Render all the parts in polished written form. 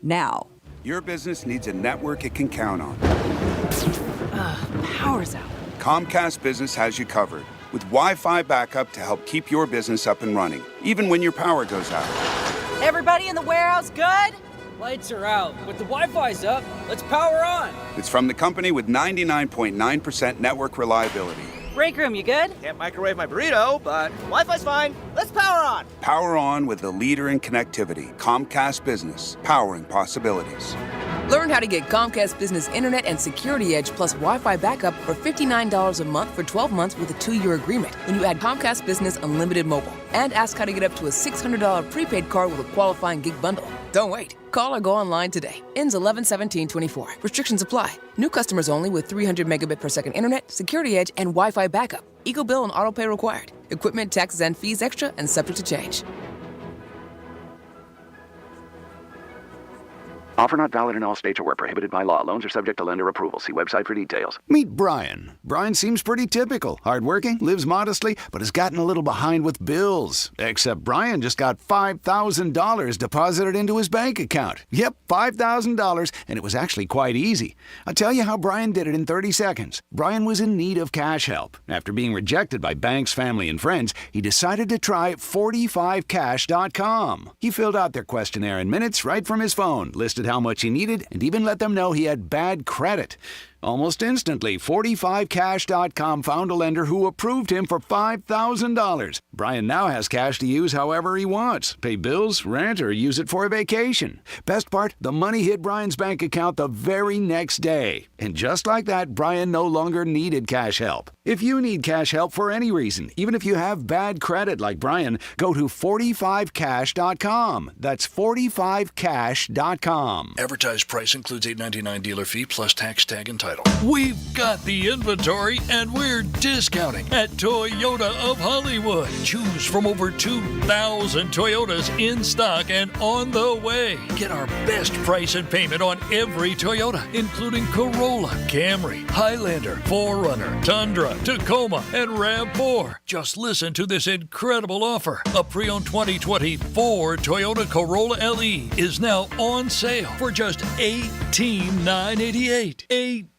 now. Your business needs a network it can count on. Power's out. Comcast Business has you covered with Wi-Fi backup to help keep your business up and running, even when your power goes out. Everybody in the warehouse good? Lights are out, but the Wi-Fi's up. Let's power on. It's from the company with 99.9% network reliability. Break room, you good? Can't microwave my burrito, but Wi-Fi's fine. Let's power on. Power on with the leader in connectivity, Comcast Business, powering possibilities. Learn how to get Comcast Business Internet and Security Edge plus Wi-Fi backup for $59 a month for 12 months with a 2-year agreement when you add Comcast Business Unlimited Mobile. And ask how to get up to a $600 prepaid card with a qualifying gig bundle. Don't wait. Call or go online today. Ends 11/17/24. Restrictions apply. New customers only with 300 megabit per second internet, Security Edge, and Wi-Fi backup. Eco bill and auto pay required. Equipment, taxes, and fees extra and subject to change. Offer not valid in all states or where prohibited by law. Loans are subject to lender approval. See website for details. Meet Brian. Brian seems pretty typical. Hardworking, lives modestly, but has gotten a little behind with bills. Except Brian just got $5,000 deposited into his bank account. Yep, $5,000, and it was actually quite easy. I'll tell you how Brian did it in 30 seconds. Brian was in need of cash help. After being rejected by banks, family, and friends, he decided to try 45cash.com. He filled out their questionnaire in minutes right from his phone, listed how much he needed, and even let them know he had bad credit. Almost instantly, 45cash.com found a lender who approved him for $5,000. Brian now has cash to use however he wants. Pay bills, rent, or use it for a vacation. Best part, the money hit Brian's bank account the very next day. And just like that, Brian no longer needed cash help. If you need cash help for any reason, even if you have bad credit like Brian, go to 45cash.com. That's 45cash.com. Advertised price includes $8.99 dealer fee plus tax tag and title. We've got the inventory and we're discounting at Toyota of Hollywood. Choose from over 2,000 Toyotas in stock and on the way. Get our best price and payment on every Toyota, including Corolla, Camry, Highlander, 4Runner, Tundra, Tacoma, and RAV4. Just listen to this incredible offer. A pre-owned 2024 Toyota Corolla LE is now on sale for just $18,988.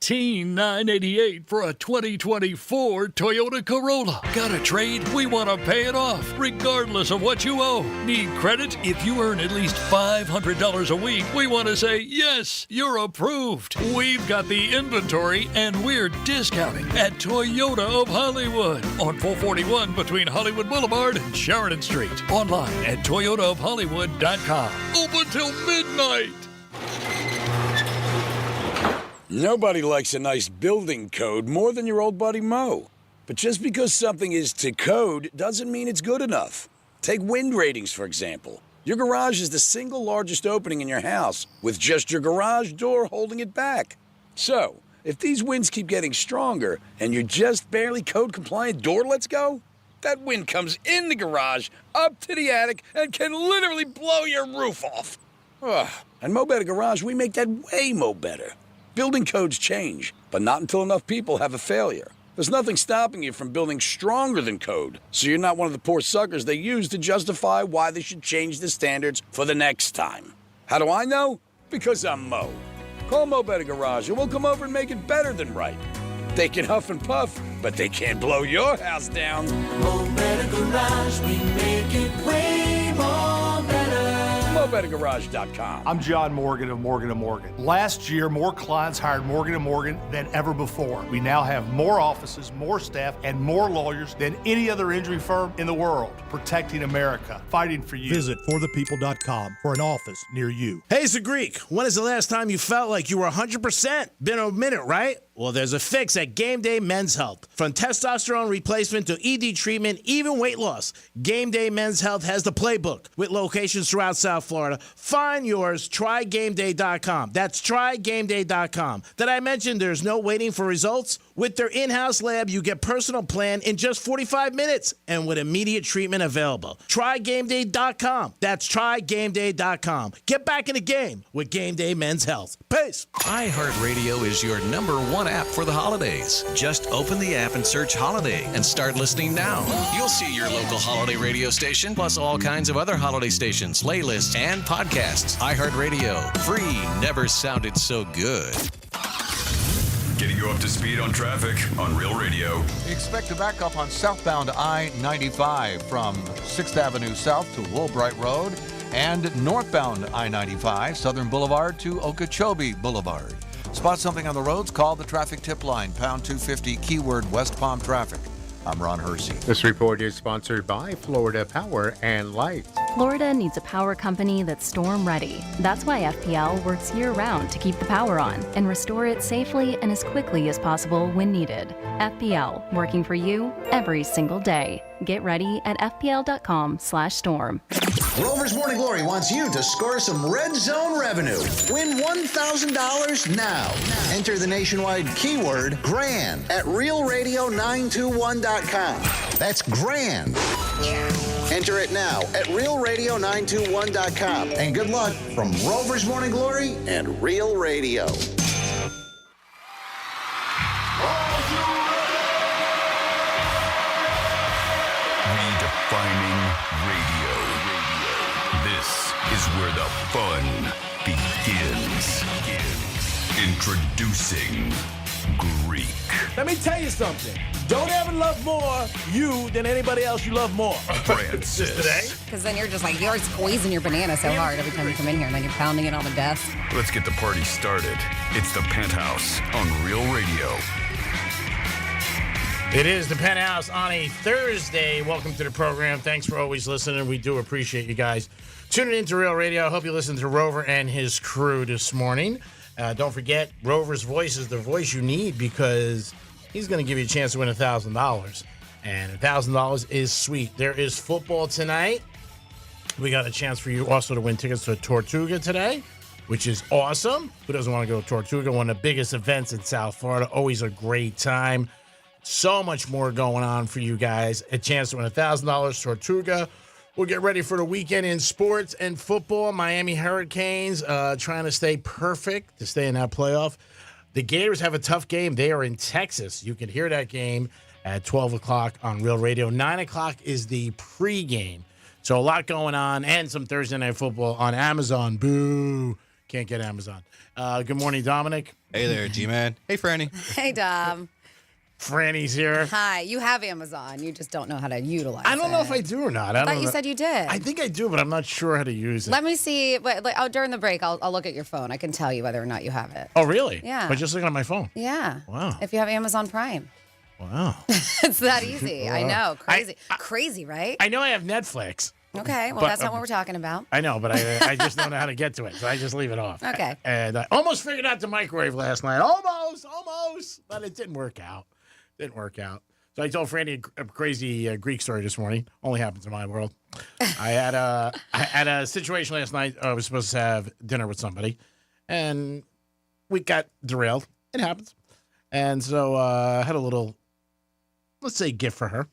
$18,988 for a 2024 Toyota Corolla. Got a trade? We want to pay it off, regardless of what you owe. Need credit? If you earn at least $500 a week, we want to say, yes, you're approved. We've got the inventory and we're discounting at Toyota of Hollywood on 441 between Hollywood Boulevard and Sheridan Street. Online at toyotaofhollywood.com. Open till midnight. Nobody likes a nice building code more than your old buddy Mo. But just because something is to code doesn't mean it's good enough. Take wind ratings, for example. Your garage is the single largest opening in your house, with just your garage door holding it back. So, if these winds keep getting stronger and your just barely code-compliant door lets go, that wind comes in the garage, up to the attic, and can literally blow your roof off. Ugh. At Mo Better Garage, we make that way mo better. Building codes change, but not until enough people have a failure. There's nothing stopping you from building stronger than code, so you're not one of the poor suckers they use to justify why they should change the standards for the next time. How do I know? Because I'm Mo. Call Mo Better Garage and we'll come over and make it better than right. They can huff and puff, but they can't blow your house down. Mo Better Garage, we make it way more better. MoBetterGarage.com. I'm John Morgan of Morgan & Morgan. Last year, more clients hired Morgan & Morgan than ever before. We now have more offices, more staff, and more lawyers than any other injury firm in the world, protecting America, fighting for you. Visit forthepeople.com for an office near you. Hey, it's the Greek. When is the last time you felt like you were 100%? Been a minute, right? Well, there's a fix at Game Day Men's Health. From testosterone replacement to ED treatment, even weight loss, Game Day Men's Health has the playbook with locations throughout South Florida. Find yours, trygameday.com. That's trygameday.com. Did I mention there's no waiting for results? With their in-house lab, you get personal plan in just 45 minutes and with immediate treatment available. Trygameday.com. That's trygameday.com. Get back in the game with Game Day Men's Health. Peace. iHeartRadio is your #1 app for the holidays. Just open the app and search Holiday and start listening now. You'll see your local holiday radio station, plus all kinds of other holiday stations, playlists, and podcasts. iHeartRadio. Free never sounded so good. Getting you up to speed on traffic on Real Radio. Expect a backup on southbound I-95 from 6th Avenue South to Woolbright Road and northbound I-95, Southern Boulevard to Okeechobee Boulevard. Spot something on the roads, call the traffic tip line, pound 250, keyword West Palm Traffic. I'm Ron Hersey. This report is sponsored by Florida Power and Light. Florida needs a power company that's storm ready. That's why FPL works year-round to keep the power on and restore it safely and as quickly as possible when needed. FPL, working for you every single day. Get ready at fpl.com/storm. Rover's Morning Glory wants you to score some red zone revenue. Win $1,000 now. Enter the nationwide keyword GRAND at realradio921.com. That's GRAND. Enter it now at realradio921.com. And good luck from Rover's Morning Glory and Real Radio. Redefining radio. This is where the fun begins. Introducing Greek. Let me tell you something. Don't ever love more you than anybody else you love more. Francis. Today. Because then you're just like, you're squeezing your banana so hard every time you come in here, and then you're pounding it on the desk. Let's get the party started. It's the Penthouse on Real Radio. It is the Penthouse on a Thursday. Welcome to the program. Thanks for always listening. We do appreciate you guys tuning into Real Radio. I hope you listen to Rover and his crew this morning. Don't forget, Rover's voice is the voice you need because he's going to give you a chance to win $1,000. And $1,000 is sweet. There is football tonight. We got a chance for you also to win tickets to Tortuga today, which is awesome. Who doesn't want to go to Tortuga? One of the biggest events in South Florida. Always a great time. So much more going on for you guys. A chance to win $1,000 Tortuga. We'll get ready for the weekend in sports and football. Miami Hurricanes trying to stay perfect to stay in that playoff. The Gators have a tough game. They are in Texas. You can hear that game at 12 o'clock on Real Radio. 9 o'clock is the pregame. So a lot going on and some Thursday Night Football on Amazon. Boo. Can't get Amazon. Good morning, Dominic. Hey there, G-Man. Hey, Franny. Hey, Dom. Franny's here. Hi. You have Amazon. You just don't know how to utilize it. I don't know if I do or not. I thought you said you did. I think I do, but I'm not sure how to use it. Let me see. During the break, I'll look at your phone. I can tell you whether or not you have it. Oh, really? Yeah. By just looking at my phone? Yeah. Wow. If you have Amazon Prime. Wow. It's that easy. Wow. I know. Crazy. Crazy, right? I know I have Netflix. Okay. Well, that's not what we're talking about. I know, but I just don't know how to get to it, so I just leave it off. Okay. And I almost figured out the microwave last night. Almost. But it didn't work out. So I told Franny a crazy Greek story this morning. Only happens in my world. I had a situation last night. I was supposed to have dinner with somebody, and we got derailed. It happens. And so I had a little, let's say, gift for her.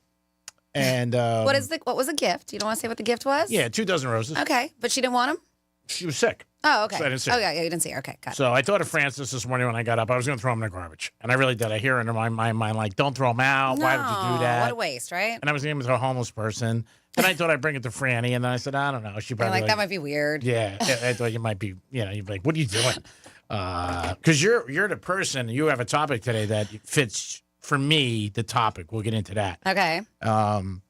And what was the gift? You don't want to say what the gift was? Yeah, 2 dozen roses. Okay, but she didn't want them? She was sick. Oh, okay. So I didn't see her. Oh, yeah, you didn't see her. Okay, got it. So I thought of Francis this morning when I got up. I was going to throw them in the garbage. And I really did. I hear under my mind, like, don't throw them out. No, why would you do that? What a waste, right? And I was going to give them to a homeless person. Then I thought I'd bring it to Franny. And then I said, I don't know. She You're probably like, that might be weird. Yeah. I thought you might be, you'd be like, what are you doing? Because you're the person, you have a topic today that fits, for me, the topic. We'll get into that. Okay. So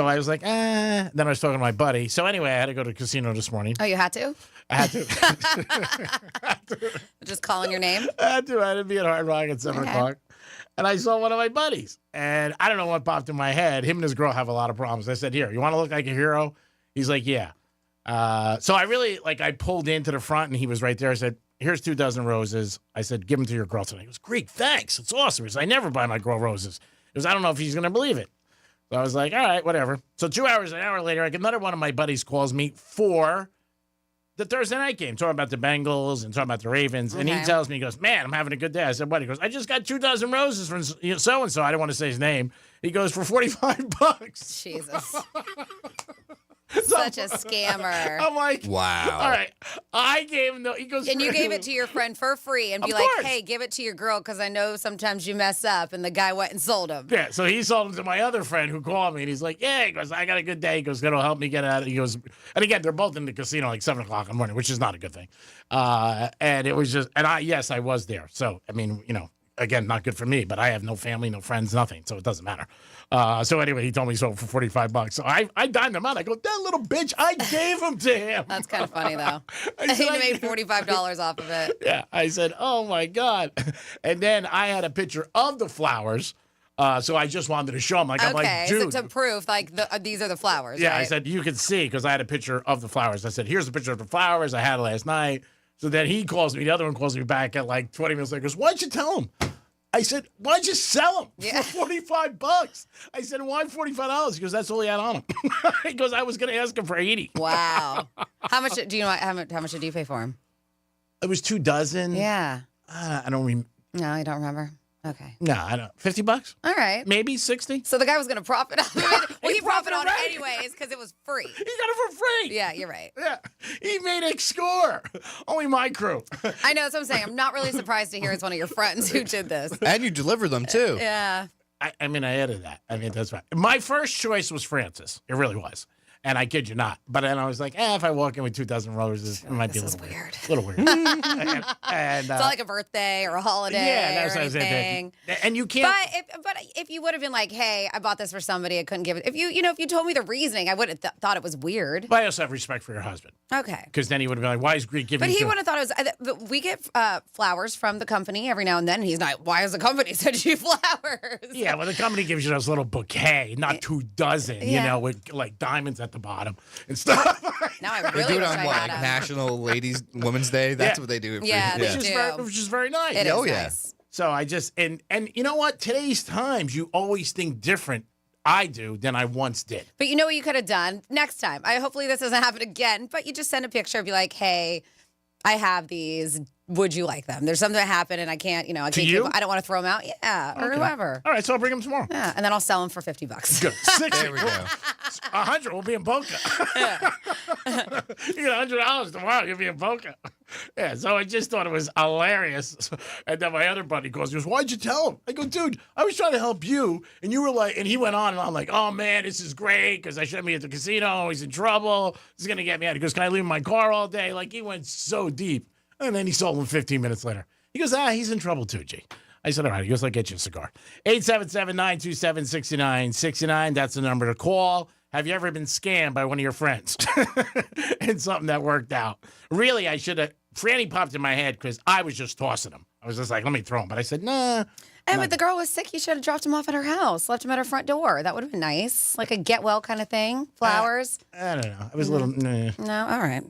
I was like, Then I was talking to my buddy. So anyway, I had to go to the casino this morning. Oh, you had to? I had to. Just calling your name? I had to be at Hard Rock at 7 o'clock. And I saw one of my buddies. And I don't know what popped in my head. Him and his girl have a lot of problems. I said, here, you want to look like a hero? He's like, yeah. So I really, I pulled into the front, and he was right there. I said, here's 2 dozen roses. I said, give them to your girl tonight. He goes, Greek, thanks. It's awesome. He said, I never buy my girl roses. He goes, I don't know if he's going to believe it. So I was like, all right, whatever. So an hour later, another one of my buddies calls me for the Thursday night game, talking about the Bengals and talking about the Ravens. Okay. And he tells me, he goes, man, I'm having a good day. I said, what? He goes, I just got 2 dozen roses from so-and-so. I don't want to say his name. He goes, for $45. Jesus. Such a scammer. I'm like, wow. All right. I gave him he goes, and you gave it to your friend for free and be like, hey, give it to your girl because I know sometimes you mess up. And the guy went and sold him. Yeah, so he sold him to my other friend who called me, and he's like, yeah, he goes, I got a good day. He goes, it'll help me get out. He goes, and again, they're both in the casino like 7 o'clock in the morning, which is not a good thing. And it was just, and I was there. So, I mean, again, not good for me, but I have no family, no friends, nothing, so it doesn't matter. So anyway, he told me so for $45. So I dined him out. I go, that little bitch, I gave him to him. That's kind of funny, though. He made $45 off of it. Yeah, I said, oh, my God. And then I had a picture of the flowers, so I just wanted to show him. I'm like, dude. So to prove, these are the flowers, Yeah, right? I said, you can see, because I had a picture of the flowers. I said, here's a picture of the flowers I had last night. So then he calls me, the other one calls me back at like 20 minutes later, goes, why'd you tell him? I said, why'd you sell him for $45? I said, why $45? He goes, that's all he had on him. He goes, I was going to ask him for $80. Wow. How much do you know? How much did you pay for him? It was 2 dozen. Yeah. I don't remember. No, you don't remember. Okay. No, I don't. $50? All right. Maybe 60. So the guy was going to profit off of it. Well, he profited on it anyways because it was free. He got it for free. Yeah, you're right. Yeah. He made a score. Only my crew. I know. That's what I'm saying. I'm not really surprised to hear it's one of your friends who did this. And you delivered them, too. Yeah. I mean, I added that. I mean, that's right. My first choice was Francis. It really was. And I kid you not. But then I was like, if I walk in with 2 dozen roses, it might be a little weird. A little weird. and, it's not like a birthday or a holiday or anything. And you can't. But if you would have been like, hey, I bought this for somebody, I couldn't give it. If you told me the reasoning, I would have thought it was weird. But I also have respect for your husband. Okay. Because then he would have been like, why is Greek giving? But he would have thought it was. We get flowers from the company every now and then. And he's not. Why has the company sent you flowers? Yeah, well, the company gives you those little bouquet, not 2 dozen. With like diamonds at the bottom and stuff. Now I They really do it wish on I what, had like him. National Ladies Women's Day. That's what they do. Yeah, they do. Which is very nice. It is nice. So I just and you know what? Today's times, you always think different. I do than I once did. But you know what you could have done next time? Hopefully this doesn't happen again. But you just send a picture, be like, hey, I have these. Would you like them? There's something that happened, and I can't. I don't want to throw them out. Yeah, or whoever. All right, so I'll bring them tomorrow. Yeah, and then I'll sell them for $50. Good. 60. There we go. 100 will be in Boca. Yeah. You get $100 tomorrow, you'll be in Boca. Yeah, so I just thought it was hilarious. And then my other buddy calls, he goes, why'd you tell him? I go, dude, I was trying to help you. And you were like, and he went on, and I'm like, oh, man, this is great because I shouldn't be at the casino. He's in trouble. This is going to get me out. He goes, can I leave my car all day? Like, he went so deep. And then he sold him 15 minutes later. He goes, he's in trouble too, G. I said, all right. He goes, I'll get you a cigar. 877-927-6969. That's the number to call. Have you ever been scammed by one of your friends? And something that worked out. Really, I should have. Franny popped in my head because I was just tossing him. I was just like, let me throw him. But I said, nah. But the girl was sick. You should have dropped him off at her house, left him at her front door. That would have been nice. Like a get well kind of thing. Flowers. I don't know. It was a little. Nah. No, all right.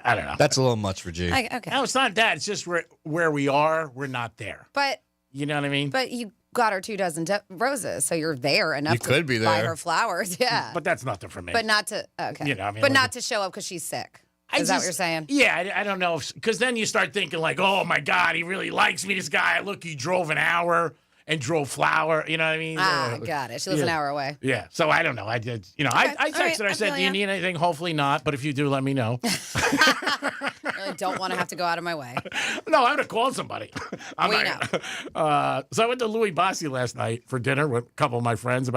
I don't know. That's a little much for G. Okay. No, it's not that. It's just where we are, we're not there. But. You know what I mean? But you got her 2 dozen roses, so you're there enough could be buy there. her flowers. Yeah. But that's nothing for me. But not to. Okay. But not to show up because she's sick. Is that what you're saying? Yeah, I don't know. Because then you start thinking like, oh, my God, he really likes me, this guy. Look, he drove an hour and drove flour. You know what I mean? Got it. She lives an hour away. Yeah. So I don't know. I did. I texted her. I said, do you need anything? Hopefully not. But if you do, let me know. I really don't want to have to go out of my way. No, I'm going to call somebody. We know. So I went to Louis Bossi last night for dinner with a couple of my friends.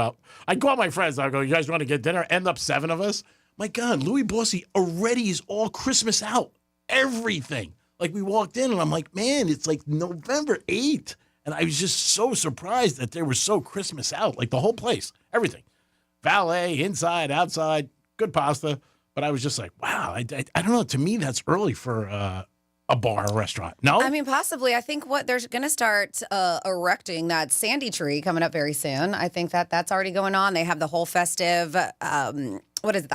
I call my friends. I go, you guys want to get dinner? End up 7 of us. My God, Louis Bossi already is all Christmas out. Everything. Like we walked in and I'm like, man, it's like November 8th. And I was just so surprised that they were so Christmas out. Like the whole place, everything. Valet, inside, outside, good pasta. But I was just like, wow, I don't know. To me, that's early for a bar or restaurant. No? I mean, possibly. I think they're going to start erecting that Sandy tree coming up very soon. I think that's already going on. They have the whole festive, the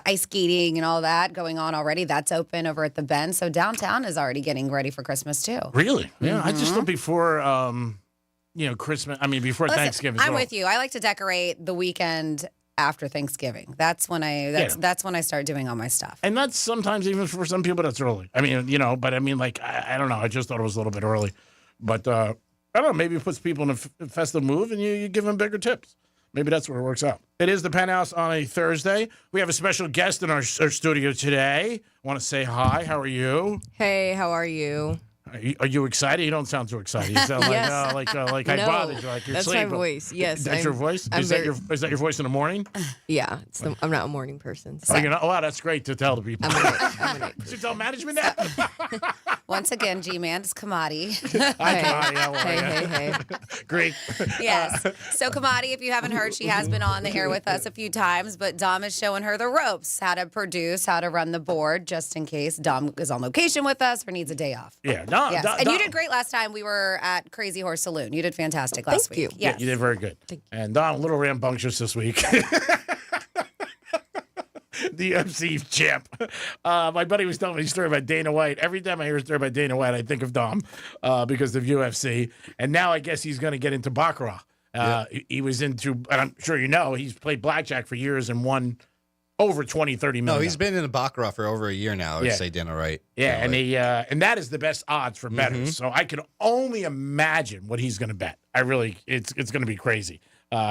ice skating and all that going on already. That's open over at the Bend. So downtown is already getting ready for Christmas too. Really? Yeah. I just thought before, Christmas, before Thanksgiving. I'm with you. I like to decorate the weekend after Thanksgiving. That's when that's when I start doing all my stuff. And that's sometimes even for some people that's early. I mean, but I don't know. I just thought it was a little bit early. But I don't know. Maybe it puts people in a festive mood and you give them bigger tips. Maybe that's where it works out. It is the Penthouse on a Thursday. We have a special guest in our studio today. I want to say hi. How are you? Hey, how are you? Are you excited? You don't sound too excited. You sound Yes. like I bothered you. Like you're That's sleeping. my voice. Yes, That's your voice. Is that your voice in the morning? Yeah, I'm not a morning person. So. Oh, you're not? Oh, wow, that's great to tell the people. I'm a Should tell management that. Once again, G-Man, it's Kamadi. Hi, Kamadi. How are you? Hey. Great. Yes. So Kamadi, if you haven't heard, she has been on the air with us a few times, but Dom is showing her the ropes, how to produce, how to run the board, just in case Dom is on location with us or needs a day off. Yeah. Yes. And you did great last time. We were at Crazy Horse Saloon. You did fantastic last week. You. Yeah, Yes. you did very good. And Don, a little rambunctious this week. The UFC champ. My buddy was telling me a story about Dana White. Every time I hear a story about Dana White, I think of Dom because of UFC. And now I guess he's going to get into Baccarat. He was into, and I'm sure you know, he's played blackjack for years and won over 20, 30 million. No, he's been in the Baccarat for over a year now, I would say, Dana White. Yeah, and that is the best odds for bettors. So I can only imagine what he's going to bet. It's going to be crazy.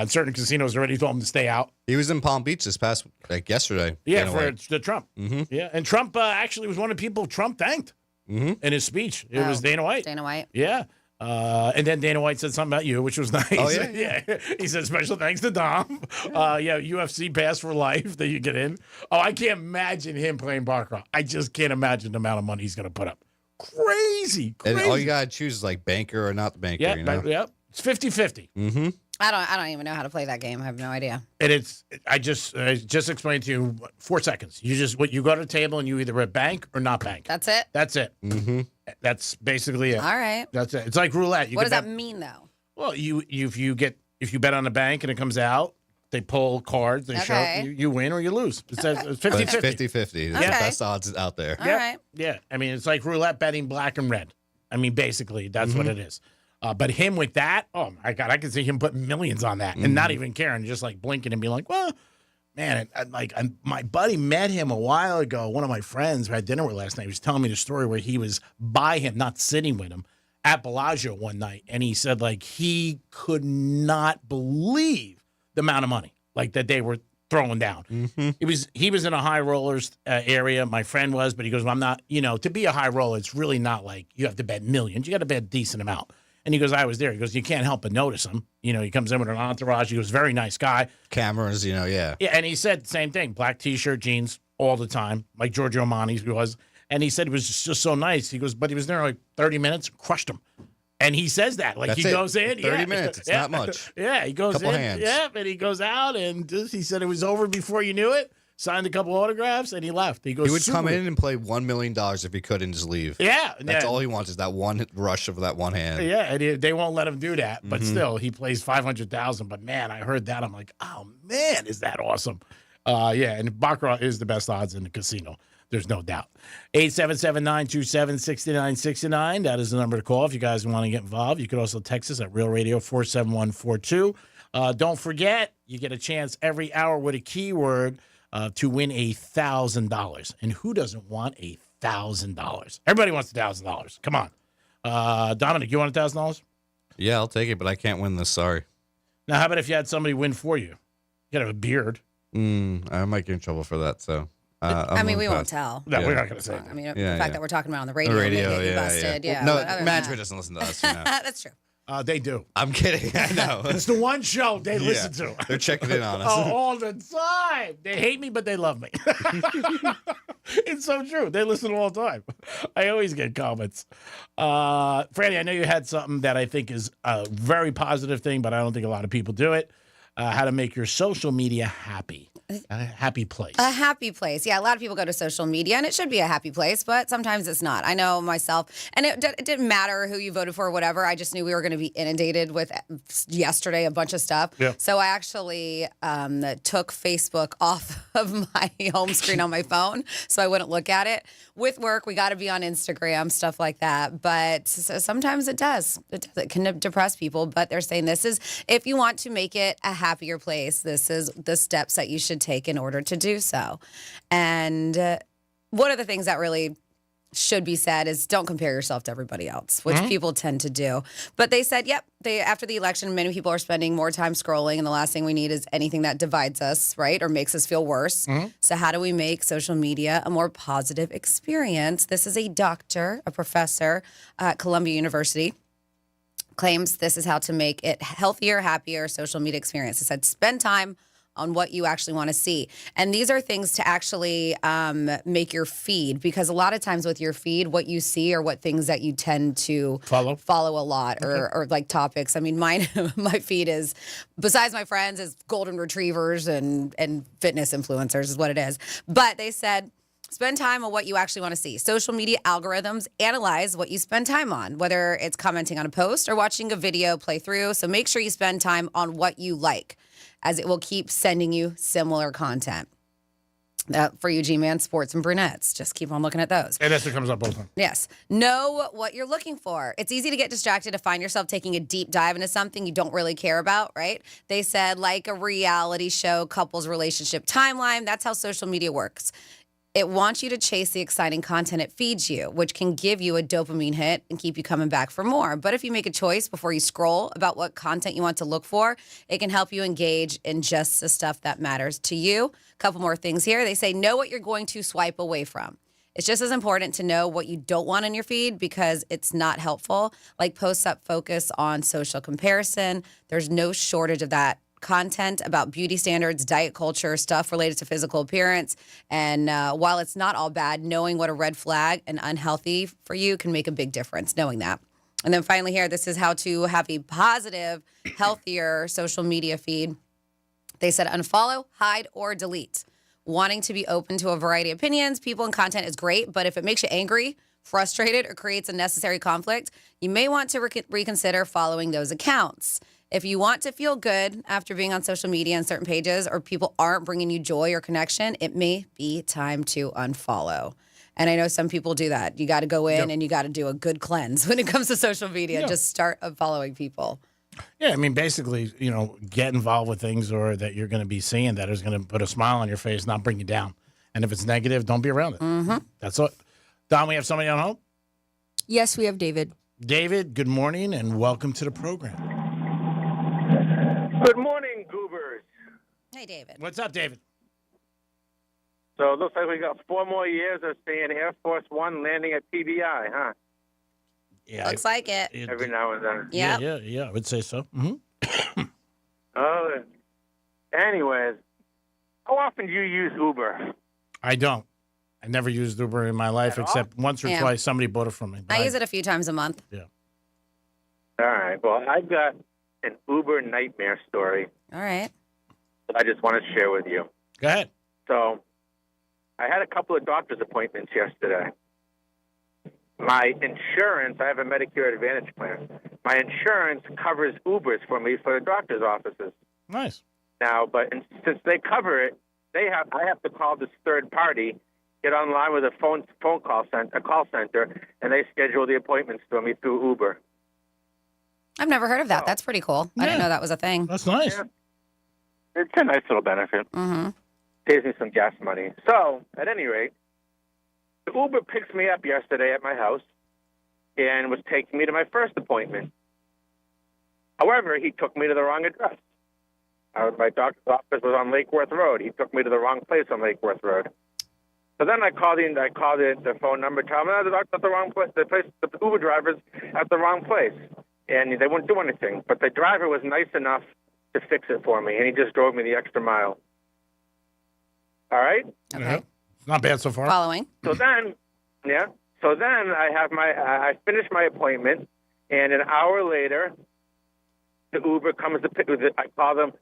Certain casinos already told him to stay out. He was in Palm Beach this past, yesterday. Yeah, Dana for White. the Trump. Yeah, and Trump actually was one of the people Trump thanked in his speech. It was Dana White. Dana White. Yeah. And then Dana White said something about you, which was nice. Oh, yeah? Yeah. He said, special thanks to Dom. UFC pass for life that you get in. Oh, I can't imagine him playing Baccarat. I just can't imagine the amount of money he's going to put up. Crazy. And all you got to choose is banker or not the banker, you know? Yeah. It's 50-50. Mm-hmm. I don't even know how to play that game. I have no idea. And I just explained to you 4 seconds. You go to the table and you either bet bank or not bank. That's it? That's it. Mm-hmm. That's basically it. All right. That's it. It's like roulette. What does that mean, though? Well, if you bet on the bank and it comes out, they pull cards, they show you win or you lose. It says 50-50. It's 50-50. It's the best odds out there. All right. Yeah. I mean, it's like roulette betting black and red. I mean, basically, that's what it is. But him with that, oh my God, I could see him putting millions on that and not even caring, just like blinking and be like, well, man, my buddy met him a while ago. One of my friends who I had dinner with last night was telling me the story where he was by him, not sitting with him, at Bellagio one night. And he said, he could not believe the amount of money, that they were throwing down. He was in a high rollers area. My friend was, but he goes, well, I'm not, to be a high roller, it's really not like you have to bet millions. You got to bet a decent amount. And he goes, I was there. He goes, you can't help but notice him. He comes in with an entourage. He goes, very nice guy. Cameras, yeah. Yeah, and he said the same thing. Black T-shirt, jeans, all the time, like Giorgio Armani was. And he said it was just so nice. He goes, but he was there 30 minutes, crushed him. And he says that. That's he goes in. 30 minutes. It's not much. Yeah, he goes Couple in. hands. Yeah, and he goes out. And he said it was over before you knew it. Signed a couple autographs, and he left. He goes. He would come in and play $1 million if he could and just leave. Yeah. That's all he wants is that one rush of that one hand. Yeah, and they won't let him do that. But still, he plays $500,000. But, man, I heard that. I'm like, oh, man, is that awesome. And Baccarat is the best odds in the casino. There's no doubt. 877-927-6969. That is the number to call if you guys want to get involved. You could also text us at Real Radio 47142. Don't forget, you get a chance every hour with a keyword to win $1,000. And who doesn't want $1,000? Everybody wants $1,000. Come on. Dominic, you want $1,000? Yeah, I'll take it, but I can't win this. Sorry. Now, how about if you had somebody win for you? You got to have a beard. I might get in trouble for that, so. We won't tell. No, we're not going to say that. The fact that we're talking about on the radio, may get you busted. Yeah. No, management doesn't listen to us. That's true. They do. I'm kidding. I know. It's the one show they listen to. They're checking in on us. All the time. They hate me, but they love me. It's so true. They listen all the time. I always get comments. Franny, I know you had something that I think is a very positive thing, but I don't think a lot of people do it. How to make your social media happy. A happy place. A happy place. Yeah, a lot of people go to social media, and it should be a happy place, but sometimes it's not. I know myself, and it didn't matter who you voted for or whatever. I just knew we were going to be inundated with yesterday a bunch of stuff. Yeah. So I actually took Facebook off of my home screen on my phone so I wouldn't look at it. With work, we got to be on Instagram, stuff like that. But sometimes it does. It can depress people, but they're saying this is, if you want to make it a happier place, this is the steps that you should take in order to do so. And one of the things that really should be said is don't compare yourself to everybody else, which people tend to do. But they said, yep, after the election, many people are spending more time scrolling, and the last thing we need is anything that divides us, right, or makes us feel worse. So how do we make social media a more positive experience? This is a doctor, a professor at Columbia University, claims this is how to make it healthier, happier social media experience. It said spend time on what you actually want to see. And these are things to actually make your feed, because a lot of times with your feed, what you see are what things that you tend to follow a lot, or like topics. I mean, my feed is, besides my friends, is golden retrievers and fitness influencers is what it is. But they said, spend time on what you actually want to see. Social media algorithms analyze what you spend time on, whether it's commenting on a post or watching a video play through. So make sure you spend time on what you like, as it will keep sending you similar content. For you, G-Man, sports and brunettes. Just keep on looking at those. And that's what comes up all the time. Yes. Know what you're looking for. It's easy to get distracted, to find yourself taking a deep dive into something you don't really care about, right? They said, like a reality show, couples relationship timeline. That's how social media works. It wants you to chase the exciting content it feeds you, which can give you a dopamine hit and keep you coming back for more. But if you make a choice before you scroll about what content you want to look for, it can help you engage in just the stuff that matters to you. A couple more things here. They say, know what you're going to swipe away from. It's just as important to know what you don't want in your feed, because it's not helpful. Like posts that focus on social comparison, there's no shortage of that content about beauty standards, diet culture, stuff related to physical appearance. And while it's not all bad, knowing what a red flag and unhealthy for you can make a big difference, knowing that. And then finally here, this is how to have a positive, healthier social media feed. They said unfollow, hide, or delete. Wanting to be open to a variety of opinions, people, and content is great, but if it makes you angry, frustrated, or creates unnecessary conflict, you may want to reconsider following those accounts. If you want to feel good after being on social media and certain pages, or people aren't bringing you joy or connection, it may be time to unfollow. And I know some people do that. You got to go in and you got to do a good cleanse when it comes to social media. Just start unfollowing people. Yeah, I mean, basically, get involved with things or that you're going to be seeing that is going to put a smile on your face, not bring you down. And if it's negative, don't be around it. That's what. Don, we have somebody on hold? Yes, we have David. David, good morning and welcome to the program. Good morning, goobers. Hey, David. What's up, David? So it looks like we got 4 more years of seeing Air Force One landing at PBI, huh? Yeah, looks like it. Every now and then. Yeah, I would say so. Oh, anyways, how often do you use Uber? I don't. I never used Uber in my life except once or twice somebody bought it from me. I use it a few times a month. Yeah. All right. Well, I've got an Uber nightmare story All right. that I just want to share with you. Go ahead. So I had a couple of doctor's appointments yesterday. My insurance, I have a Medicare Advantage plan. My insurance covers Ubers for me for the doctor's offices. Nice. Now, but since they cover it, I have to call this third party, get online with a call center, and they schedule the appointments for me through Uber. I've never heard of that. That's pretty cool. I didn't know that was a thing. That's nice. Yeah. It's a nice little benefit. Mm-hmm. Saves me some gas money. So, at any rate, the Uber picked me up yesterday at my house and was taking me to my first appointment. However, he took me to the wrong address. My doctor's office was on Lake Worth Road. He took me to the wrong place on Lake Worth Road. So then I called the phone number, tell me the doctor's at the wrong place. The Uber driver's at the wrong place. And they wouldn't do anything. But the driver was nice enough to fix it for me, and he just drove me the extra mile. All right? Okay. Yeah. Not bad so far. Following. So then I finished my appointment, and an hour later, the Uber comes to pick. I call them,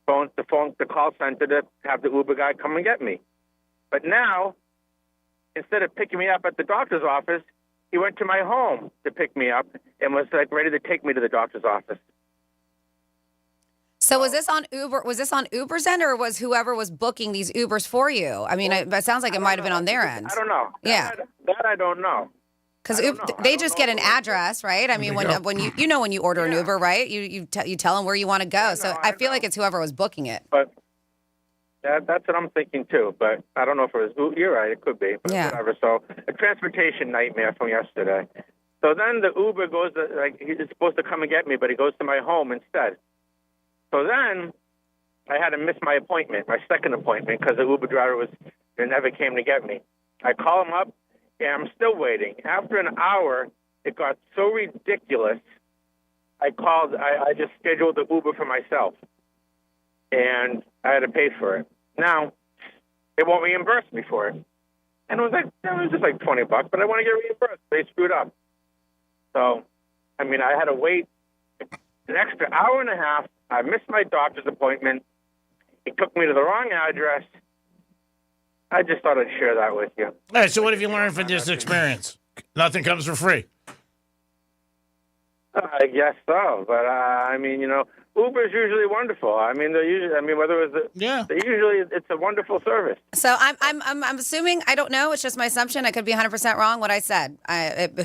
the call center to have the Uber guy come and get me. But now, instead of picking me up at the doctor's office, he went to my home to pick me up and was ready to take me to the doctor's office. So was this on Uber? Was this on Uber's end, or was whoever was booking these Ubers for you? I mean, it sounds like it might have been on their end. I don't know. Yeah. That I don't know. Because they just get an address, right? I mean, when you order an Uber, right? You tell them where you want to go. So I feel like it's whoever was booking it. But That's what I'm thinking too, but I don't know if it was. You're right, it could be, but whatever. So a transportation nightmare from yesterday. So then the Uber goes he's supposed to come and get me, but he goes to my home instead. So then I had to miss my appointment, my second appointment, because the Uber driver never came to get me. I call him up, and I'm still waiting. After an hour, it got so ridiculous. I just scheduled the Uber for myself, and I had to pay for it. Now, they won't reimburse me for it. And it was just like $20, but I want to get reimbursed. They screwed up. So, I mean, I had to wait an extra hour and a half. I missed my doctor's appointment. He took me to the wrong address. I just thought I'd share that with you. All right, so what have you learned from this experience? Nothing comes for free. I guess so, but I mean, Uber's usually wonderful. I mean, whether it was it's a wonderful service. So I'm assuming, I don't know, it's just my assumption. I could be 100% wrong what I said.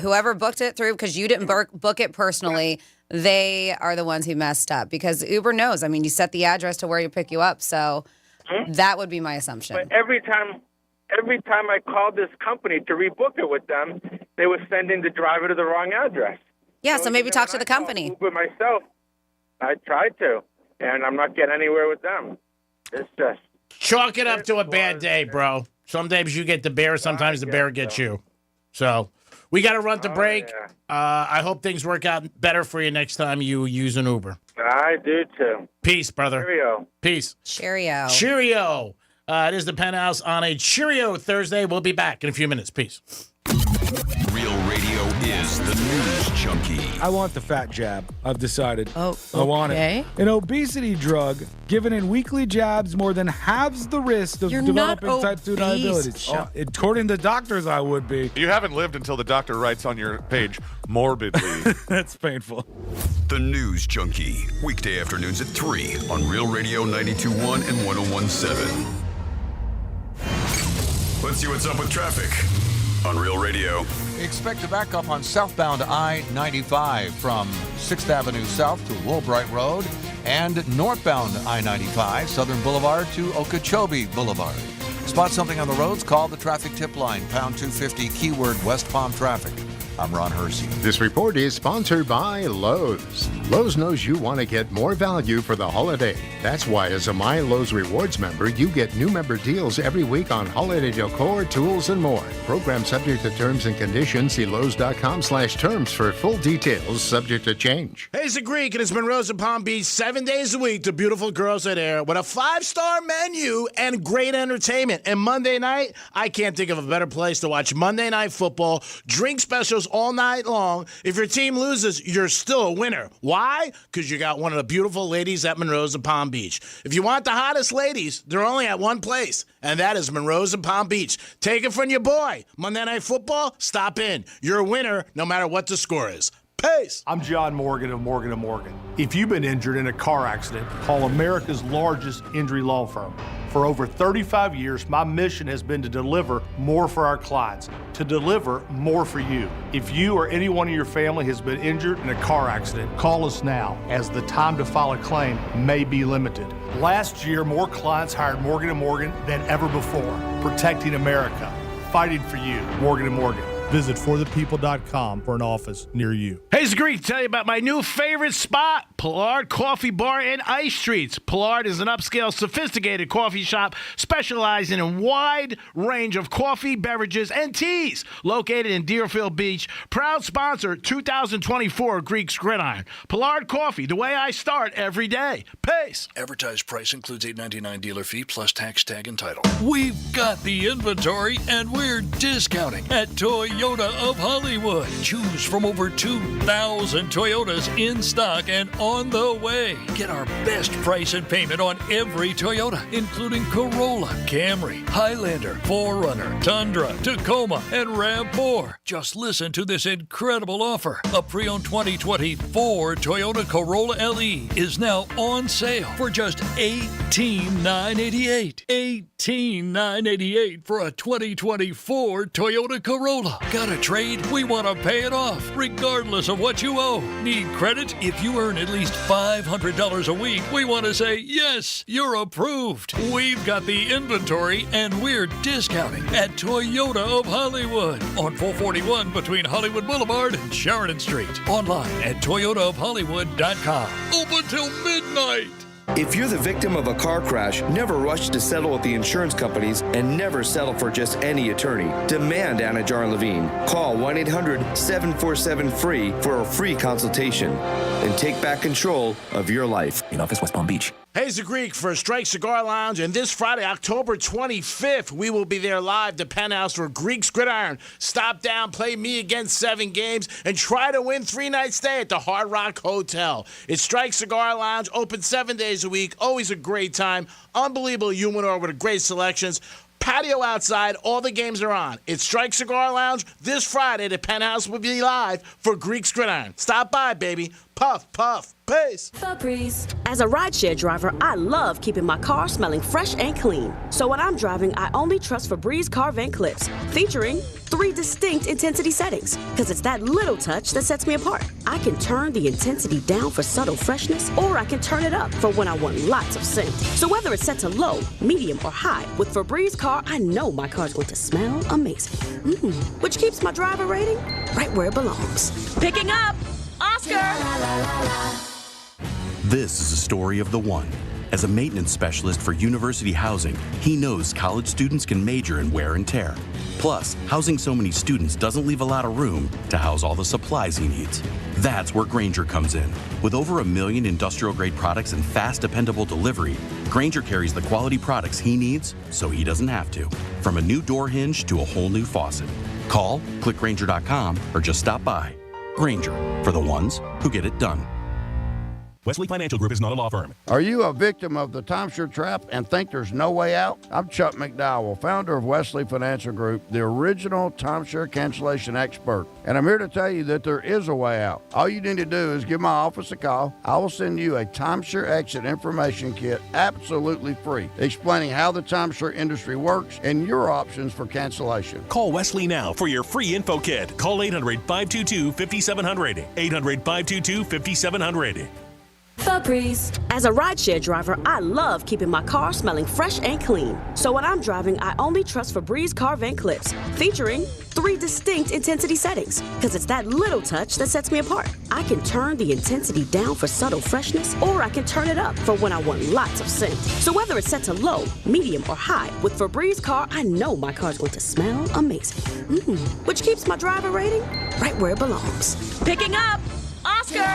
Whoever booked it through, because you didn't book it personally, they are the ones who messed up, because Uber knows. I mean, you set the address to where you pick you up, so that would be my assumption. But every time I called this company to rebook it with them, they were sending the driver to the wrong address. Yeah, so maybe talk to the company. Uber myself, I tried to, and I'm not getting anywhere with them. It's just chalk it up to a bad day, bro. Some days you get the bear, sometimes the bear gets you. So we got to run to break. Yeah. I hope things work out better for you next time you use an Uber. I do too. Peace, brother. Cheerio. Peace. Cheerio. Cheerio. It is the Penthouse on a Cheerio Thursday. We'll be back in a few minutes. Peace. Real Radio is the News Junkie. I want the fat jab. I've decided. Oh, I want okay. it. An obesity drug given in weekly jabs more than halves the risk of developing type 2 diabetes. According to doctors, I would be. You haven't lived until the doctor writes on your page, morbidly. That's painful. The News Junkie. Weekday afternoons at 3 on Real Radio 92.1 and 101.7. Let's see what's up with traffic on Real Radio. Expect a backup on southbound I-95 from 6th Avenue South to Woolbright Road and northbound I-95, Southern Boulevard to Okeechobee Boulevard. Spot something on the roads? Call the traffic tip line, pound 250, keyword West Palm Traffic. I'm Ron Hersey. This report is sponsored by Lowe's. Lowe's knows you want to get more value for the holiday. That's why as a My Lowe's Rewards member, you get new member deals every week on holiday decor, tools, and more. Program subject to terms and conditions. See Lowe's.com/terms for full details, subject to change. Hey, it's the Greek, and it's Monroe's in Palm Beach 7 days a week to beautiful girls at Air with a 5-star menu and great entertainment. And Monday night, I can't think of a better place to watch Monday Night Football, drink specials all night long. If your team loses, you're still a winner. Why? Because you got one of the beautiful ladies at Monroe's in Palm Beach. If you want the hottest ladies, they're only at one place, and that is Monroe's in Palm Beach. Take it from your boy. Monday Night Football, stop in. You're a winner no matter what the score is. Peace. I'm John Morgan of Morgan & Morgan. If you've been injured in a car accident, call America's largest injury law firm. For over 35 years, my mission has been to deliver more for our clients, to deliver more for you. If you or anyone in your family has been injured in a car accident, call us now, as the time to file a claim may be limited. Last year, more clients hired Morgan & Morgan than ever before, protecting America, fighting for you. Morgan & Morgan. Visit forthepeople.com for an office near you. Hey, it's Greek. Tell you about my new favorite spot, Pollard Coffee Bar and Ice Streets. Pollard is an upscale, sophisticated coffee shop specializing in a wide range of coffee, beverages, and teas. Located in Deerfield Beach, proud sponsor 2024 Greek's Gridiron. Pollard Coffee, the way I start every day. Peace. Advertised price includes $8.99 dealer fee plus tax, tag, and title. We've got the inventory, and we're discounting at Toyota of Hollywood. Choose from over 2,000 Toyotas in stock and on the way. Get our best price and payment on every Toyota, including Corolla, Camry, Highlander, 4Runner, Tundra, Tacoma, and RAV4. Just listen to this incredible offer. A pre-owned 2024 Toyota Corolla LE is now on sale for just $18,988. $18,988 for a 2024 Toyota Corolla. Got a trade? We want to pay it off, regardless of what you owe. Need credit? If you earn at least $500 a week, we want to say, yes, you're approved. We've got the inventory, and we're discounting at Toyota of Hollywood on 441 between Hollywood Boulevard and Sheridan Street. Online at toyotaofhollywood.com. Open till midnight. If you're the victim of a car crash, never rush to settle with the insurance companies and never settle for just any attorney. Demand Anna Jar Levine. Call 1-800-747-FREE for a free consultation and take back control of your life. In office, West Palm Beach. Hey, the Greek for Strike Cigar Lounge, and this Friday, October 25th, we will be there live, the Penthouse for Greek's Gridiron. Stop down, play me against 7 games, and try to win 3-night stay at the Hard Rock Hotel. It's Strike Cigar Lounge, open 7 days a week, always a great time. Unbelievable humidor with great selections. Patio outside, all the games are on. It's Strike Cigar Lounge this Friday. The Penthouse will be live for Greek's Gridiron. Stop by, baby. Puff, puff, peace. As a rideshare driver, I love keeping my car smelling fresh and clean. So when I'm driving, I only trust Febreze car vent clips, featuring 3 distinct intensity settings. Because it's that little touch that sets me apart. I can turn the intensity down for subtle freshness, or I can turn it up for when I want lots of scent. So whether it's set to low, medium, or high, with Febreze car, I know my car's going to smell amazing. Which keeps my driver rating right where it belongs. Picking up Oscar! This is a story of the one. As a maintenance specialist for university housing, he knows college students can major in wear and tear. Plus, housing so many students doesn't leave a lot of room to house all the supplies he needs. That's where Grainger comes in. With over 1 million industrial-grade products and fast, dependable delivery, Grainger carries the quality products he needs so he doesn't have to. From a new door hinge to a whole new faucet. Call, click Grainger.com, or just stop by. Grainger, for the ones who get it done. Wesley Financial Group is not a law firm. Are you a victim of the timeshare trap and think there's no way out? I'm Chuck McDowell, founder of Wesley Financial Group, the original timeshare cancellation expert. And I'm here to tell you that there is a way out. All you need to do is give my office a call. I will send you a timeshare exit information kit absolutely free, explaining how the timeshare industry works and your options for cancellation. Call Wesley now for your free info kit. Call 800-522-5700. 800-522-5700. Febreze. As a rideshare driver, I love keeping my car smelling fresh and clean. So when I'm driving, I only trust Febreze car vent clips, featuring 3 distinct intensity settings. Because it's that little touch that sets me apart. I can turn the intensity down for subtle freshness, or I can turn it up for when I want lots of scent. So whether it's set to low, medium, or high, with Febreze car, I know my car's going to smell amazing. Which keeps my driver rating right where it belongs. Picking up Oscar!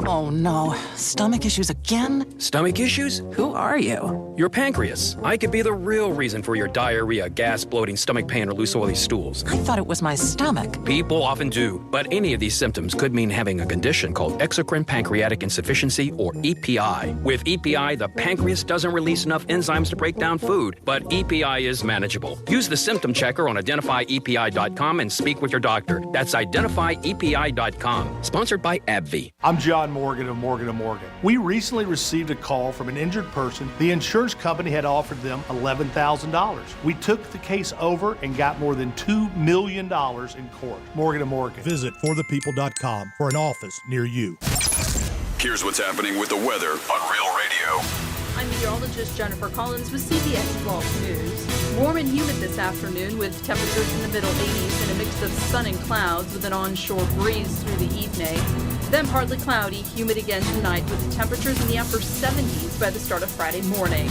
Oh no, stomach issues again? Stomach issues? Who are you? Your pancreas. I could be the real reason for your diarrhea, gas, bloating, stomach pain, or loose oily stools. I thought it was my stomach. People often do, but any of these symptoms could mean having a condition called exocrine pancreatic insufficiency, or EPI. With EPI, the pancreas doesn't release enough enzymes to break down food, but EPI is manageable. Use the symptom checker on identifyepi.com and speak with your doctor. That's identifyepi.com. Sponsored by AbbVie. I'm John Morgan of Morgan & Morgan. We recently received a call from an injured person. The insurance company had offered them $11,000. We took the case over and got more than $2 million in court. Morgan & Morgan. Visit forthepeople.com for an office near you. Here's what's happening with the weather on Real Radio. I'm meteorologist Jennifer Collins with CBS 12 News. Warm and humid this afternoon with temperatures in the middle 80s and a mix of sun and clouds with an onshore breeze through the evening. Then partly cloudy, humid again tonight with temperatures in the upper 70s by the start of Friday morning.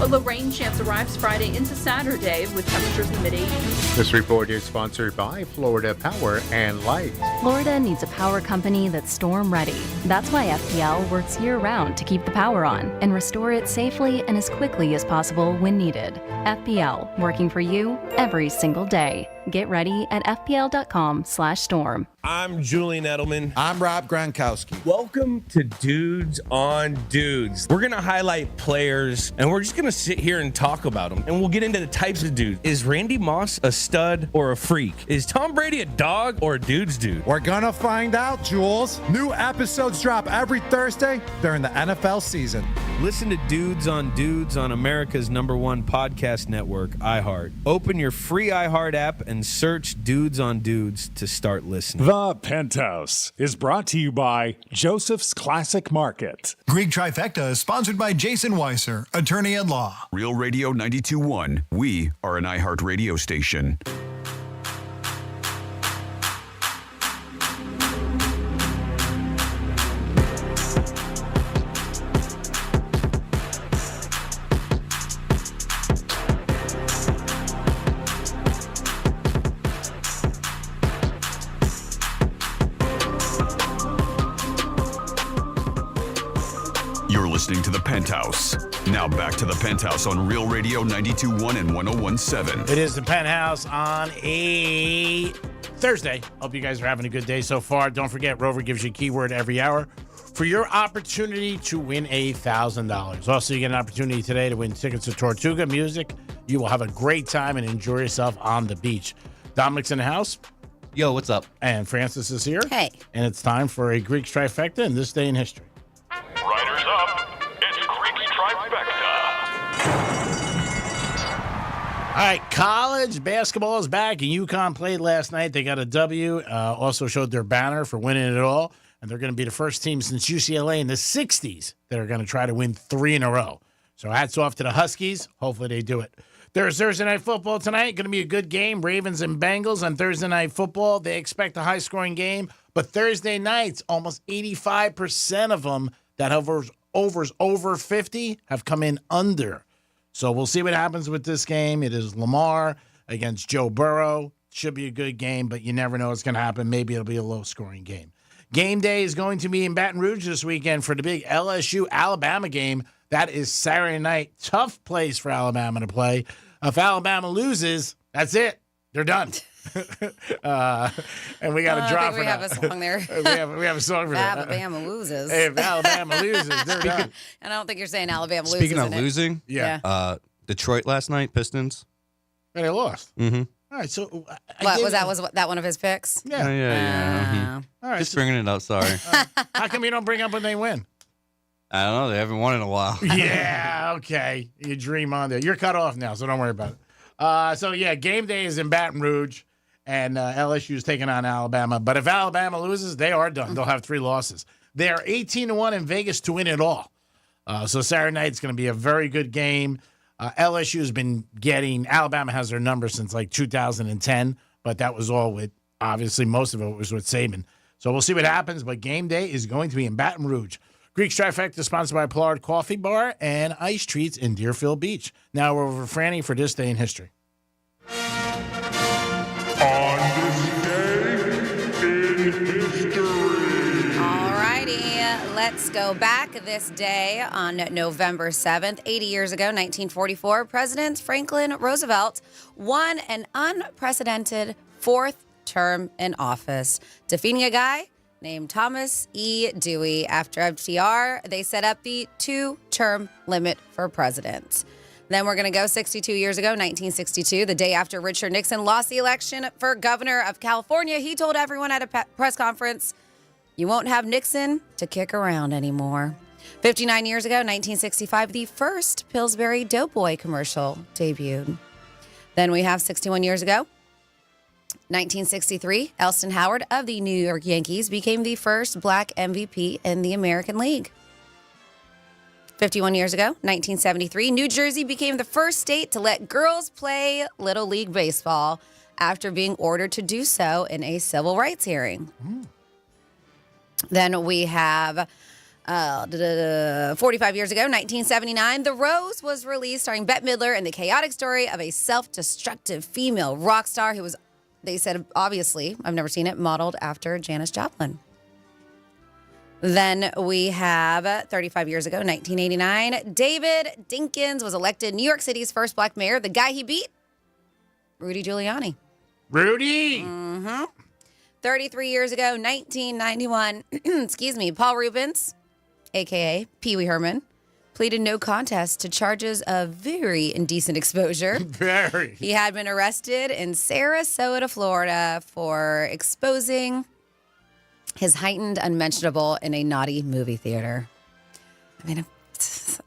A low rain chance arrives Friday into Saturday with temperatures in the mid-80s. This report is sponsored by Florida Power and Light. Florida needs a power company that's storm ready. That's why FPL works year-round to keep the power on and restore it safely and as quickly as possible when needed. FPL, working for you every single day. Get ready at fpl.com/storm. I'm Julian Edelman. I'm Rob Gronkowski. Welcome to Dudes on Dudes. We're going to highlight players, and we're just going to sit here and talk about them. And we'll get into the types of dudes. Is Randy Moss a stud or a freak? Is Tom Brady a dog or a dude's dude? We're going to find out, Jules. New episodes drop every Thursday during the NFL season. Listen to Dudes on America's #1 podcast network, iHeart. Open your free iHeart app and search Dudes on Dudes to start listening. The Penthouse is brought to you by Joseph's Classic Market. Greek Trifecta is sponsored by Jason Weiser, attorney at law. Real Radio 92.1. We are an iHeart radio station. You're listening to The Penthouse. Now back to The Penthouse on Real Radio 92.1 and 101.7. It is The Penthouse on a Thursday. Hope you guys are having a good day so far. Don't forget, Rover gives you a keyword every hour for your opportunity to win $1,000. Also, you get an opportunity today to win tickets to Tortuga Music. You will have a great time and enjoy yourself on the beach. Dominic's in the house. Yo, what's up? And Francis is here. Hey. And it's time for a Greek trifecta in this day in history. Riders up. It's Greek's Trifecta. All right, college basketball is back, and UConn played last night. They got a W. Also showed their banner for winning it all, and they're going to be the first team since UCLA in the 60s that are going to try to win 3 in a row. So hats off to the Huskies. Hopefully they do it. There's Thursday Night Football tonight. Going to be a good game. Ravens and Bengals on Thursday Night Football. They expect a high-scoring game, but Thursday nights, almost 85% of them that have overs over 50 have come in under. So we'll see what happens with this game. It is Lamar against Joe Burrow. Should be a good game, but you never know what's going to happen. Maybe it'll be a low-scoring game. Game day is going to be in Baton Rouge this weekend for the big LSU-Alabama game. That is Saturday night. Tough place for Alabama to play. If Alabama loses, that's it. They're done. And we got to drop for that. We have a song there. we have a song for that. Alabama loses. If Alabama loses, they're done. And I don't think you're saying Alabama loses. Speaking of losing, yeah. Detroit last night, Pistons. And they lost. Mm-hmm. All right, so was that one of his picks? Yeah. Yeah. All right, Just bringing it up. Sorry. How come you don't bring up when they win? I don't know. They haven't won in a while. Yeah, okay. You dream on there. You're cut off now, so don't worry about it. Game day is in Baton Rouge, and LSU is taking on Alabama. But if Alabama loses, they are done. They'll have 3 losses. They are 18-1 in Vegas to win it all. So Saturday night is going to be a very good game. LSU has been Alabama has their number since like 2010, but that was all with, obviously, most of it was with Saban. So we'll see what happens, but game day is going to be in Baton Rouge. Greek Trifecta is sponsored by Pollard Coffee Bar and Ice Treats in Deerfield Beach. Now we're over Franny for this day in history. On this day in history. All righty, let's go back this day on November 7th. 80 years ago, 1944, President Franklin Roosevelt won an unprecedented 4th term in office, defeating a guy named Thomas E. Dewey. After FDR, they set up the 2-term limit for president. Then we're going to go 62 years ago, 1962, the day after Richard Nixon lost the election for governor of California. He told everyone at a press conference, "You won't have Nixon to kick around anymore." 59 years ago, 1965, the first Pillsbury Doughboy commercial debuted. Then we have 61 years ago, 1963, Elston Howard of the New York Yankees became the first black MVP in the American League. 51 years ago, 1973, New Jersey became the first state to let girls play Little League Baseball after being ordered to do so in a civil rights hearing. Then we have 45 years ago, 1979, The Rose was released, starring Bette Midler and the chaotic story of a self-destructive female rock star who was, they said, obviously, I've never seen it, modeled after Janis Joplin. Then we have 35 years ago, 1989, David Dinkins was elected New York City's first black mayor. The guy he beat, Rudy Giuliani. Rudy! Mm-hmm. 33 years ago, 1991, Paul Rubens, a.k.a. Pee Wee Herman, pleaded no contest to charges of very indecent exposure. Very. He had been arrested in Sarasota, Florida for exposing his heightened unmentionable in a naughty movie theater. I mean,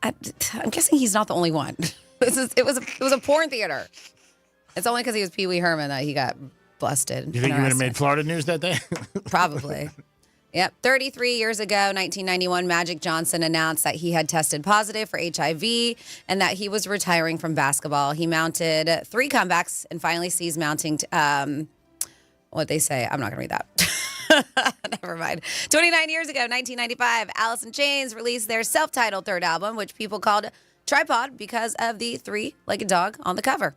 I'm guessing he's not the only one. It was a porn theater. It's only because he was Pee Wee Herman that he got busted. You think he would have made Florida news that day? Probably. Yep. 33 years ago, 1991, Magic Johnson announced that he had tested positive for HIV and that he was retiring from basketball. He mounted 3 comebacks and finally ceased mounting what they say. I'm not going to read that. Never mind. 29 years ago, 1995, Alice in Chains released their self-titled third album, which people called Tripod because of the 3-legged dog on the cover.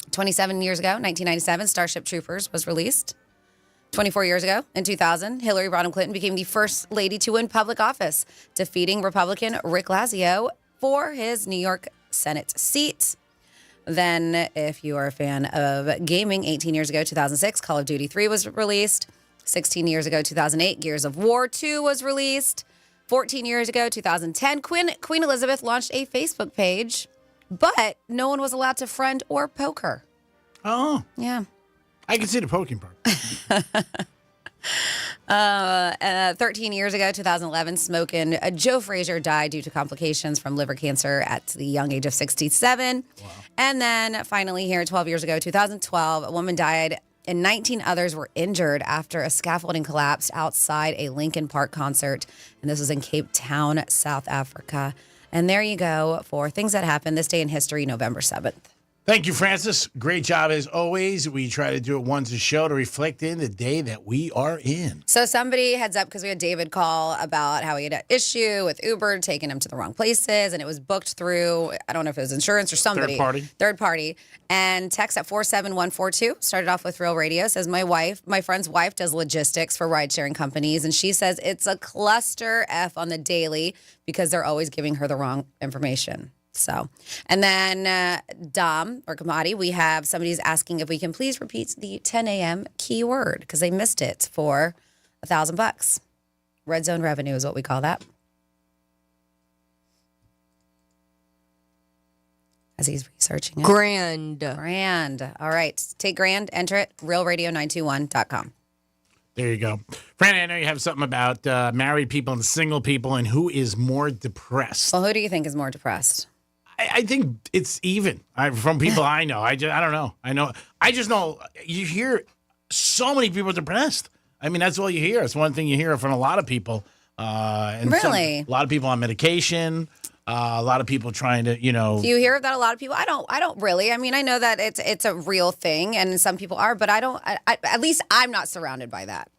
27 years ago, 1997, Starship Troopers was released. 24 years ago, in 2000, Hillary Rodham Clinton became the first lady to win public office, defeating Republican Rick Lazio for his New York Senate seat. Then, if you are a fan of gaming, 18 years ago, 2006, Call of Duty 3 was released. 16 years ago, 2008, Gears of War 2 was released. 14 years ago, 2010, Queen Elizabeth launched a Facebook page, but no one was allowed to friend or poke her. Oh. Yeah. I can see the poking part. 13 years ago, 2011, smoking Joe Frazier died due to complications from liver cancer at the young age of 67. Wow. And then finally here, 12 years ago, 2012, a woman died and 19 others were injured after a scaffolding collapsed outside a Linkin Park concert. And this was in Cape Town, South Africa. And there you go for things that happened this day in history, November 7th. Thank you, Francis. Great job as always. We try to do it once a show to reflect in the day that we are in. So somebody heads up because we had David call about how he had an issue with Uber taking him to the wrong places, and it was booked through, I don't know if it was insurance or somebody. Third party. And text at 47142. Started off with Real Radio. Says, my friend's wife does logistics for ride-sharing companies, and she says it's a cluster F on the daily because they're always giving her the wrong information. So, and then Dom or Kamadi, we have somebody's asking if we can please repeat the 10 a.m. keyword because they missed it for $1,000. Red zone revenue is what we call that. As he's researching it. Grand. All right. Take grand, enter it, realradio921.com. There you go. Franny, I know you have something about married people and single people and who is more depressed. Well, who do you think is more depressed? I think it's even from people I know. I don't know. I just know you hear so many people depressed. I mean, that's all you hear. It's one thing you hear from a lot of people. And really? A lot of people on medication. A lot of people trying to, Do you hear that a lot of people? I don't really. I mean, I know that it's a real thing, and some people are, but at least I'm not surrounded by that.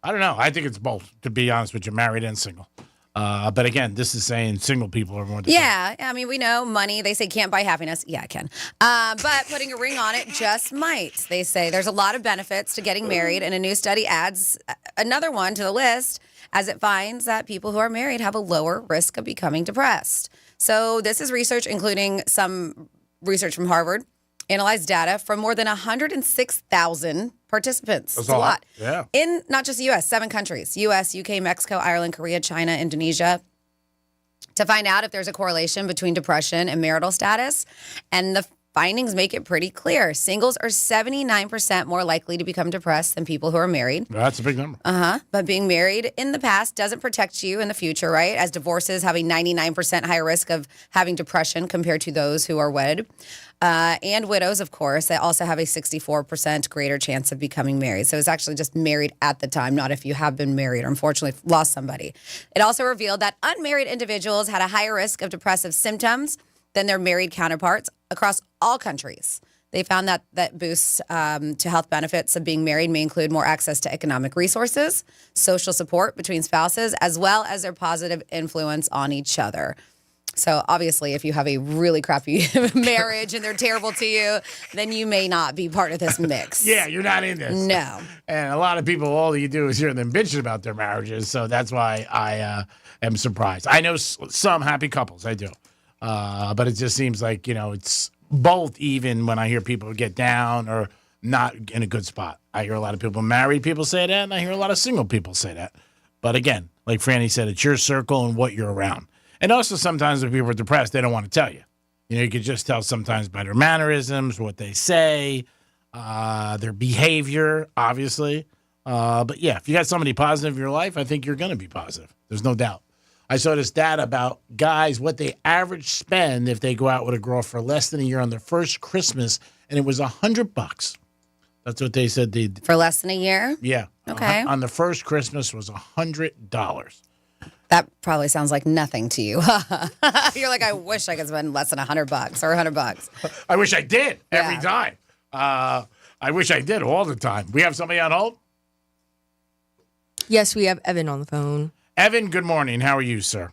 I don't know. I think it's both, to be honest with you, married and single. But again, this is saying single people are more depressed. Yeah, I mean, we know money. They say can't buy happiness. Yeah, it can. But putting a ring on it just might. They say there's a lot of benefits to getting married, and a new study adds another one to the list as it finds that people who are married have a lower risk of becoming depressed. So this is research, including some research from Harvard, analyzed data from more than 106,000 participants. That's a lot. Yeah. In not just the U.S., 7 countries, U.S., U.K., Mexico, Ireland, Korea, China, Indonesia, to find out if there's a correlation between depression and marital status. And the findings make it pretty clear. Singles are 79% more likely to become depressed than people who are married. That's a big number. But being married in the past doesn't protect you in the future, right? As divorces have a 99% higher risk of having depression compared to those who are wedded. And widows, of course, they also have a 64% greater chance of becoming married. So it's actually just married at the time, not if you have been married or unfortunately lost somebody. It also revealed that unmarried individuals had a higher risk of depressive symptoms than their married counterparts across all countries. They found that boosts to health benefits of being married may include more access to economic resources, social support between spouses, as well as their positive influence on each other. So obviously, if you have a really crappy marriage and they're terrible to you, then you may not be part of this mix. Yeah, you're not in this. No. And a lot of people, all you do is hear them bitching about their marriages. So that's why I am surprised. I know some happy couples, I do. But it just seems like, it's both even when I hear people get down or not in a good spot. I hear a lot of people, married people say that, and I hear a lot of single people say that. But again, like Franny said, it's your circle and what you're around. And also sometimes when people are depressed, they don't want to tell you. You could just tell sometimes by their mannerisms, what they say, their behavior, obviously. But yeah, if you got somebody positive in your life, I think you're going to be positive. There's no doubt. I saw this data about guys, what they average spend if they go out with a girl for less than a year on their first Christmas, and it was $100. That's what they said they For less than a year? Yeah. Okay. On the first Christmas was $100. That probably sounds like nothing to you. You're like, I wish I could spend less than $100 or $100. I wish I did every time. I wish I did all the time. We have somebody on hold? Yes, we have Evan on the phone. Evan, good morning. How are you, sir?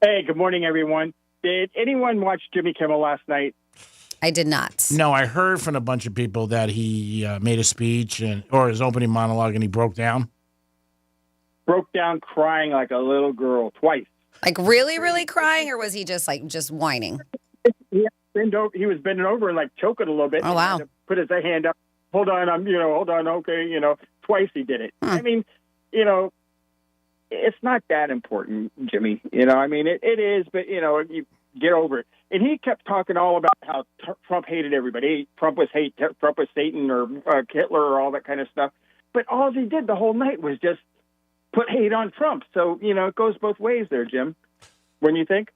Hey, good morning, everyone. Did anyone watch Jimmy Kimmel last night? I did not. No, I heard from a bunch of people that he made a speech or his opening monologue and he broke down. Broke down crying like a little girl twice. Like really, really crying, or was he just whining? He was bending over and like choking a little bit. Oh, wow. He had to put his hand up. Hold on, hold on, okay, twice he did it. I mean, it's not that important, Jimmy. It is, but, you get over it. And he kept talking all about how Trump hated everybody. Trump was Satan or Hitler or all that kind of stuff. But all he did the whole night was just put hate on Trump. So, it goes both ways there, Jim. When you think?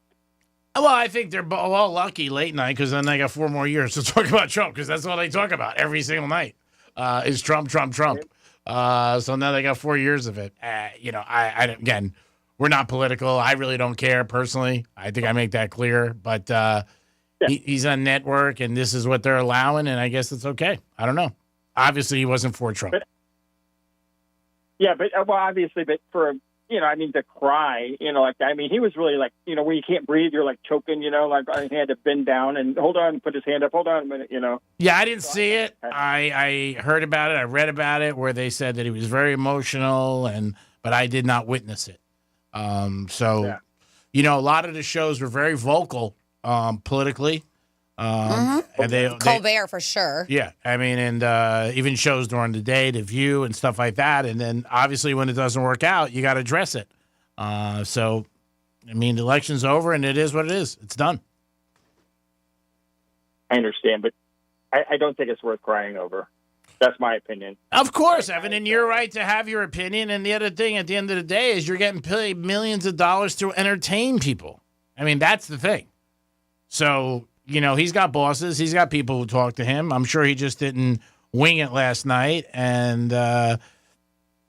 Well, I think they're all lucky late night because then they got 4 more years to talk about Trump because that's all they talk about every single night is Trump, Trump, Trump. So now they got 4 years of it. Again, we're not political. I really don't care personally. I think I make that clear. But he's on network, and this is what they're allowing, and I guess it's okay. I don't know. Obviously, he wasn't for Trump. Obviously, but for to cry, he was really like, when you can't breathe, you're like choking, like he had to bend down and hold on, put his hand up, hold on a minute, Yeah, I didn't see it. I heard about it. I read about it where they said that he was very emotional, but I did not witness it. A lot of the shows were very vocal politically. And Colbert for sure. Yeah, and even shows during the day, The View and stuff like that. And then obviously when it doesn't work out, you got to address it. The election's over and it is what it is. It's done. I understand, but I don't think it's worth crying over. That's my opinion. Of course, Evan, and you're right to have your opinion. And the other thing at the end of the day is you're getting paid millions of dollars to entertain people. That's the thing. So... he's got bosses. He's got people who talk to him. I'm sure he just didn't wing it last night. And I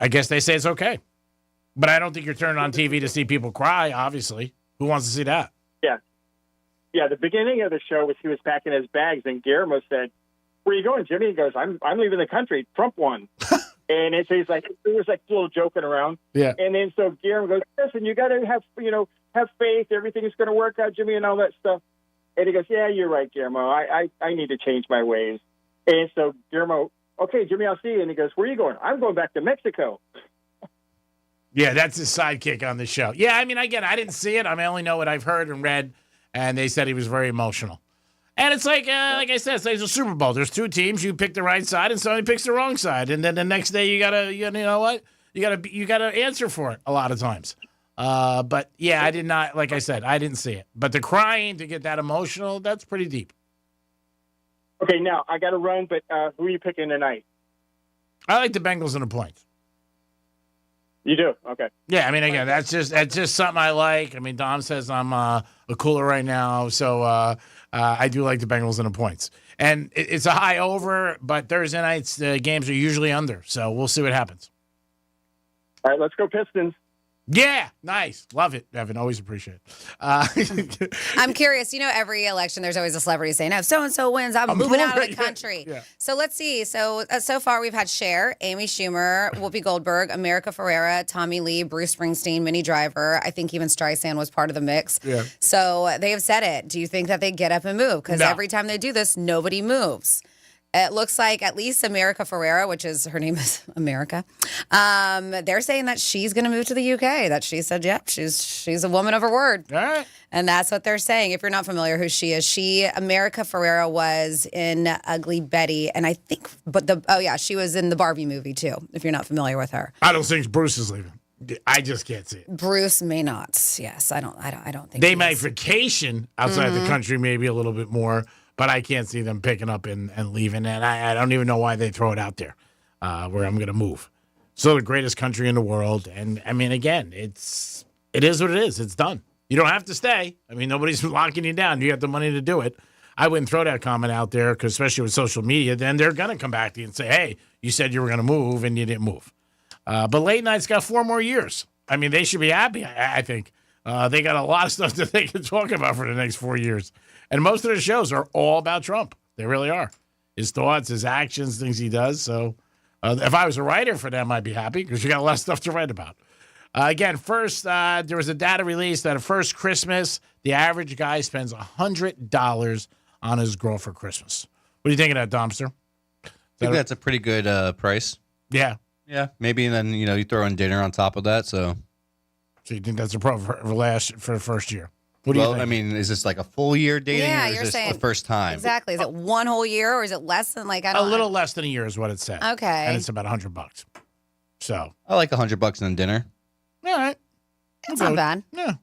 guess they say it's okay. But I don't think you're turning on TV to see people cry, obviously. Who wants to see that? Yeah. Yeah, the beginning of the show was he was packing his bags, and Guillermo said, "Where are you going, Jimmy?" He goes, I'm leaving the country. Trump won. And he's like, it was like a little joking around. Yeah. And then so Guillermo goes, "Listen, you got to have faith. Everything's going to work out, Jimmy," and all that stuff. And he goes, "Yeah, you're right, Guillermo. I need to change my ways." And so Guillermo, "Okay, Jimmy, I'll see you." And he goes, "Where are you going?" "I'm going back to Mexico." Yeah, that's his sidekick on the show. Yeah, again, I didn't see it. I only know what I've heard and read, and they said he was very emotional. And it's like I said, it's like the Super Bowl. There's 2 teams. You pick the right side, and somebody picks the wrong side. And then the next day, you gotta answer for it a lot of times. But yeah, I did not, like I said, I didn't see it. But the crying to get that emotional, that's pretty deep. Okay, now I got to run, but who are you picking tonight? I like the Bengals and the points. You do? Okay. Yeah, again, that's just something I like. Dom says I'm a cooler right now, so I do like the Bengals and the points. And it's a high over, but Thursday nights the games are usually under, so we'll see what happens. All right, let's go Pistons. Yeah, nice. Love it, Evan. Always appreciate it. I'm curious. Every election, there's always a celebrity saying, if so-and-so wins, I'm moving out of the country. Yeah. So let's see. So far, we've had Cher, Amy Schumer, Whoopi Goldberg, America Ferrera, Tommy Lee, Bruce Springsteen, Minnie Driver. I think even Streisand was part of the mix. Yeah. So they have said it. Do you think that they get up and move? Because every time they do this, nobody moves. It looks like at least America Ferrera, which is her name is America. They're saying that she's going to move to the UK. That she said, yep, she's a woman of her word. All right. And that's what they're saying. If you're not familiar who she is, America Ferrera was in Ugly Betty, and I think, she was in the Barbie movie too. If you're not familiar with her, I don't think Bruce is leaving. I just can't see it. Bruce may not. Yes, I don't think they might vacation outside the country, maybe a little bit more. But I can't see them picking up and leaving. And I don't even know why they throw it out there where I'm going to move. So the greatest country in the world. And, again, it's It is what it is. It's done. You don't have to stay. I mean, nobody's locking you down. You got the money to do it. I wouldn't throw that comment out there, because especially with social media, then they're going to come back to you and say, hey, you said you were going to move and you didn't move. But late night's got 4 more years. I mean, they should be happy, I think. They got a lot of stuff that they can talk about for the next 4 years. And most of their shows are all about Trump. They really are. His thoughts, his actions, things he does. So if I was a writer for them, I'd be happy, because you got a lot of stuff to write about. Again, first, there was a data release that first Christmas, the average guy spends $100 on his girl for Christmas. What do you think of that, Dumpster? I think that's a pretty good price. Yeah. Yeah. Maybe, and then, you throw in dinner on top of that. So you think that's a pro for the first year? What do you think? I mean, is this like a full year dating, Yeah, or is you're this saying- the first time? Exactly. Is it one whole year, or is it less than A little less than a year is what it said. Okay. And it's about $100. So I like $100 and then dinner. all right. It's not bad. Yeah.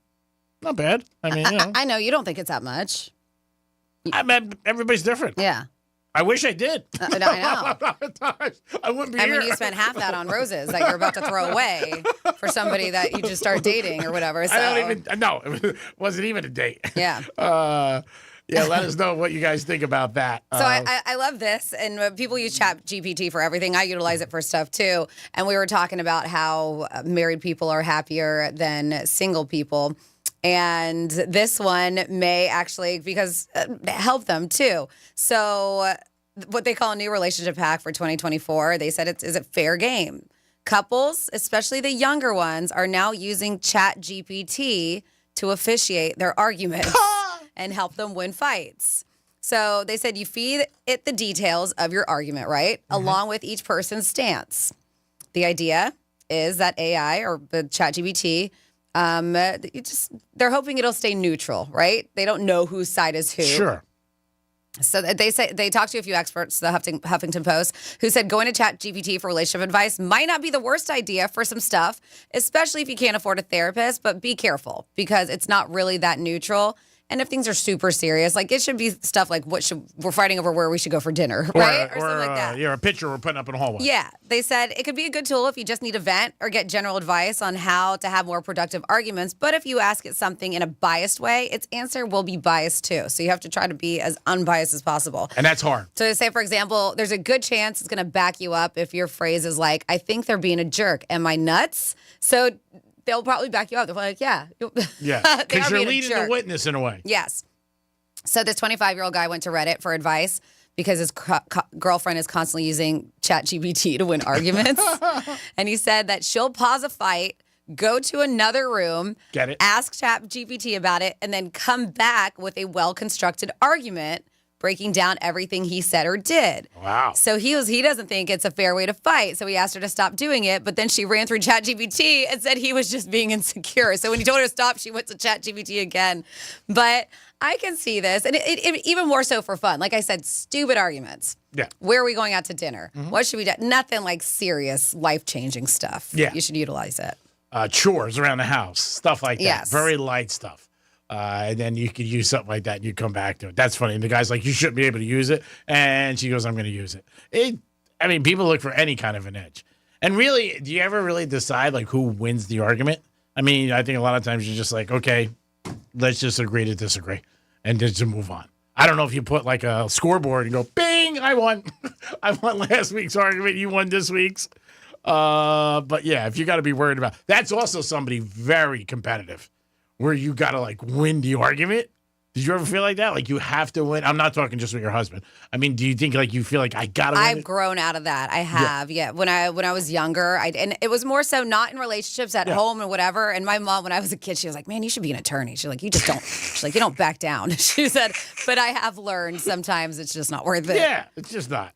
Not bad. I mean, I know you don't think it's that much. I mean, everybody's different. Yeah. I wish I did. I know. I wouldn't be I here. mean, you spent half that on roses that you're about to throw away for somebody that you just start dating or whatever. So. I don't even. No, it wasn't even a date. Yeah. Yeah. Let us know what you guys think about that. So I love this, and people use Chat GPT for everything. I utilize it for stuff too. And we were talking about how married people are happier than single people. And this one may actually, because help them too. So what they call a new relationship hack for 2024, they said is it fair game? Couples, especially the younger ones, are now using Chat GPT to officiate their arguments and help them win fights. So they said you feed it the details of your argument, right? Along with each person's stance. The idea is that AI or the Chat GPT, they're hoping it'll stay neutral, right? They don't know whose side is who. Sure. So they say they talked to a few experts, the Huffington Post, who said going to Chat GPT for relationship advice might not be the worst idea for some stuff, especially if you can't afford a therapist. But be careful, because it's not really that neutral. And if things are super serious, like it should be stuff like we're fighting over where we should go for dinner, right? Or something like that. Yeah, a picture we're putting up in the hallway. Yeah, they said it could be a good tool if you just need a vent or get general advice on how to have more productive arguments. But if you ask it something in a biased way, its answer will be biased too. So you have to try to be as unbiased as possible. And that's hard. So they say, for example, there's a good chance it's going to back you up if your phrase is like, I think they're being a jerk. Am I nuts? So they'll probably back you up. They're like, yeah. Yeah, because you're being a leading the jerk. witness in a way. Yes. So this 25-year-old guy went to Reddit for advice because his girlfriend is constantly using ChatGPT to win arguments. And he said that she'll pause a fight, go to another room, ask ChatGPT about it, and then come back with a well-constructed argument breaking down everything he said or did. Wow. So he doesn't think it's a fair way to fight. So he asked her to stop doing it. But then she ran through ChatGPT and said he was just being insecure. So when he told her to stop, she went to ChatGPT again. But I can see this. And it even more so for fun. Like I said, stupid arguments. Yeah. Where are we going out to dinner? What should we do? Nothing like serious, life-changing stuff. Yeah. You should utilize it. Chores around the house, stuff like that. Yes. Very light stuff. And then you could use something like that and you come back to it. That's funny. And the guy's like, you shouldn't be able to use it. And she goes, I'm going to use it. I mean, people look for any kind of an edge. And really, do you ever really decide like who wins the argument? I mean, I think a lot of times you're just like, okay, let's just agree to disagree and just move on. I don't know if you put like a scoreboard and go, bing, I won. I won last week's argument. You won this week's. But yeah, if you got to be worried about, that's also somebody very competitive where you got to like win the argument. Did you ever feel like that? Like you have to win? I'm not talking just with your husband. I mean, do you think like you feel like I got to win? I've grown out of that. I have. Yeah. When I was younger, and it was more so not in relationships at home and whatever. And my mom, when I was a kid, she was like, man, you should be an attorney. She's like, you just don't. She's like, you don't back down. She said, but I have learned sometimes it's just not worth it. Yeah, it's just not.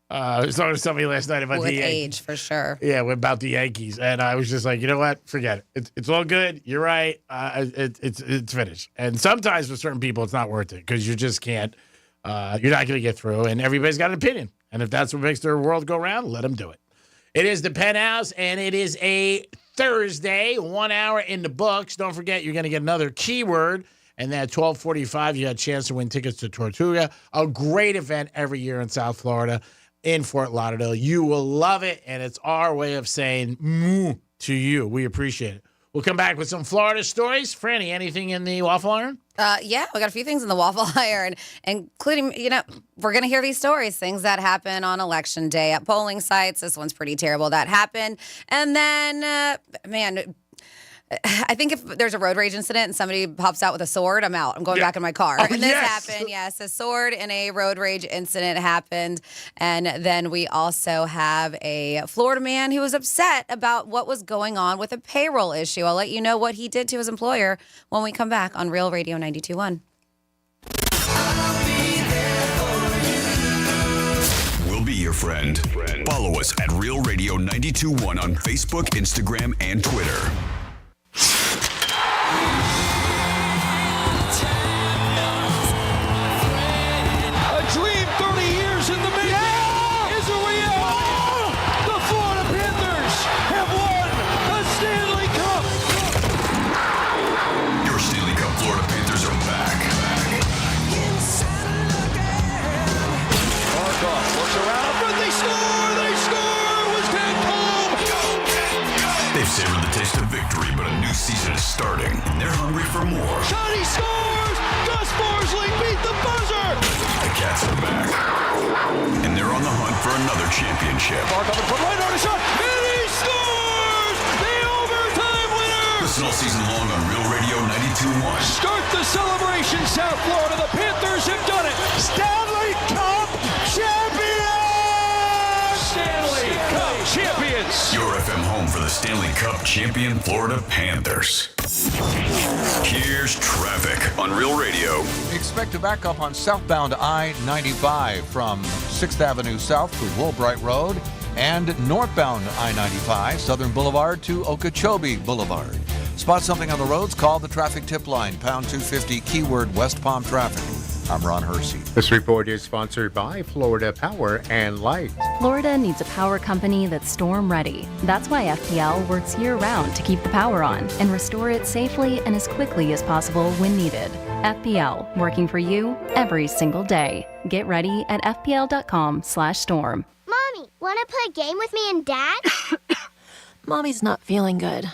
I was talking to somebody last night about With the age, for sure. Yeah, about the Yankees, and I was just like, you know what? Forget it. It's all good. You're right. It's finished. And sometimes for certain people, it's not worth it because you just can't. You're not going to get through, and everybody's got an opinion. And if that's what makes their world go round, let them do it. It is the Penthouse, and it is a Thursday. 1 hour in the books. Don't forget, you're going to get another keyword. And then at 12:45, you had a chance to win tickets to Tortuga, a great event every year in South Florida. In Fort Lauderdale. You will love it, and it's our way of saying moo to you. We appreciate it. We'll come back with some Florida stories. Franny, anything in the waffle iron? Yeah, we got a few things in the waffle iron, including, we're going to hear these stories, things that happen on election day at polling sites. This one's pretty terrible that happened. And then, I think if there's a road rage incident and somebody pops out with a sword, I'm out. I'm going back in my car. And this happened. Yes, a sword in a road rage incident happened. And then we also have a Florida man who was upset about what was going on with a payroll issue. I'll let you know what he did to his employer when we come back on Real Radio 92.1. We'll be your friend. Follow us at Real Radio 92.1 on Facebook, Instagram, and Twitter. A dream 30 years in the making is a reality. The Florida Panthers have won the Stanley Cup. Your Stanley Cup Florida Panthers are back. Markov looks around, but they score! They score! Was Ted home? They've savored the taste of victory, but a new season is starting, and they're hungry for more. Johnny scores! Gus Forsling beat the buzzer! The Cats are back, and they're on the hunt for another championship. Markov in front, right on a shot, and he scores! The overtime winner! Listen all season long on Real Radio 92.1. Start the celebration, South Florida. The Panthers have done it. Stanley Cup champions! Stanley Cup champions! Your FM home for the Stanley Cup champion Florida Panthers. Here's traffic on Real Radio. Expect a backup on southbound I-95 from 6th Avenue South to Woolbright Road and northbound I-95, Southern Boulevard to Okeechobee Boulevard. Spot something on the roads, call the traffic tip line, pound 250, keyword West Palm Traffic. I'm Ron Hersey. This report is sponsored by Florida Power and Light. Florida needs a power company that's storm ready. That's why FPL works year-round to keep the power on and restore it safely and as quickly as possible when needed. FPL, working for you every single day. Get ready at fpl.com/storm. Mommy, want to play a game with me and Dad? Mommy's not feeling good.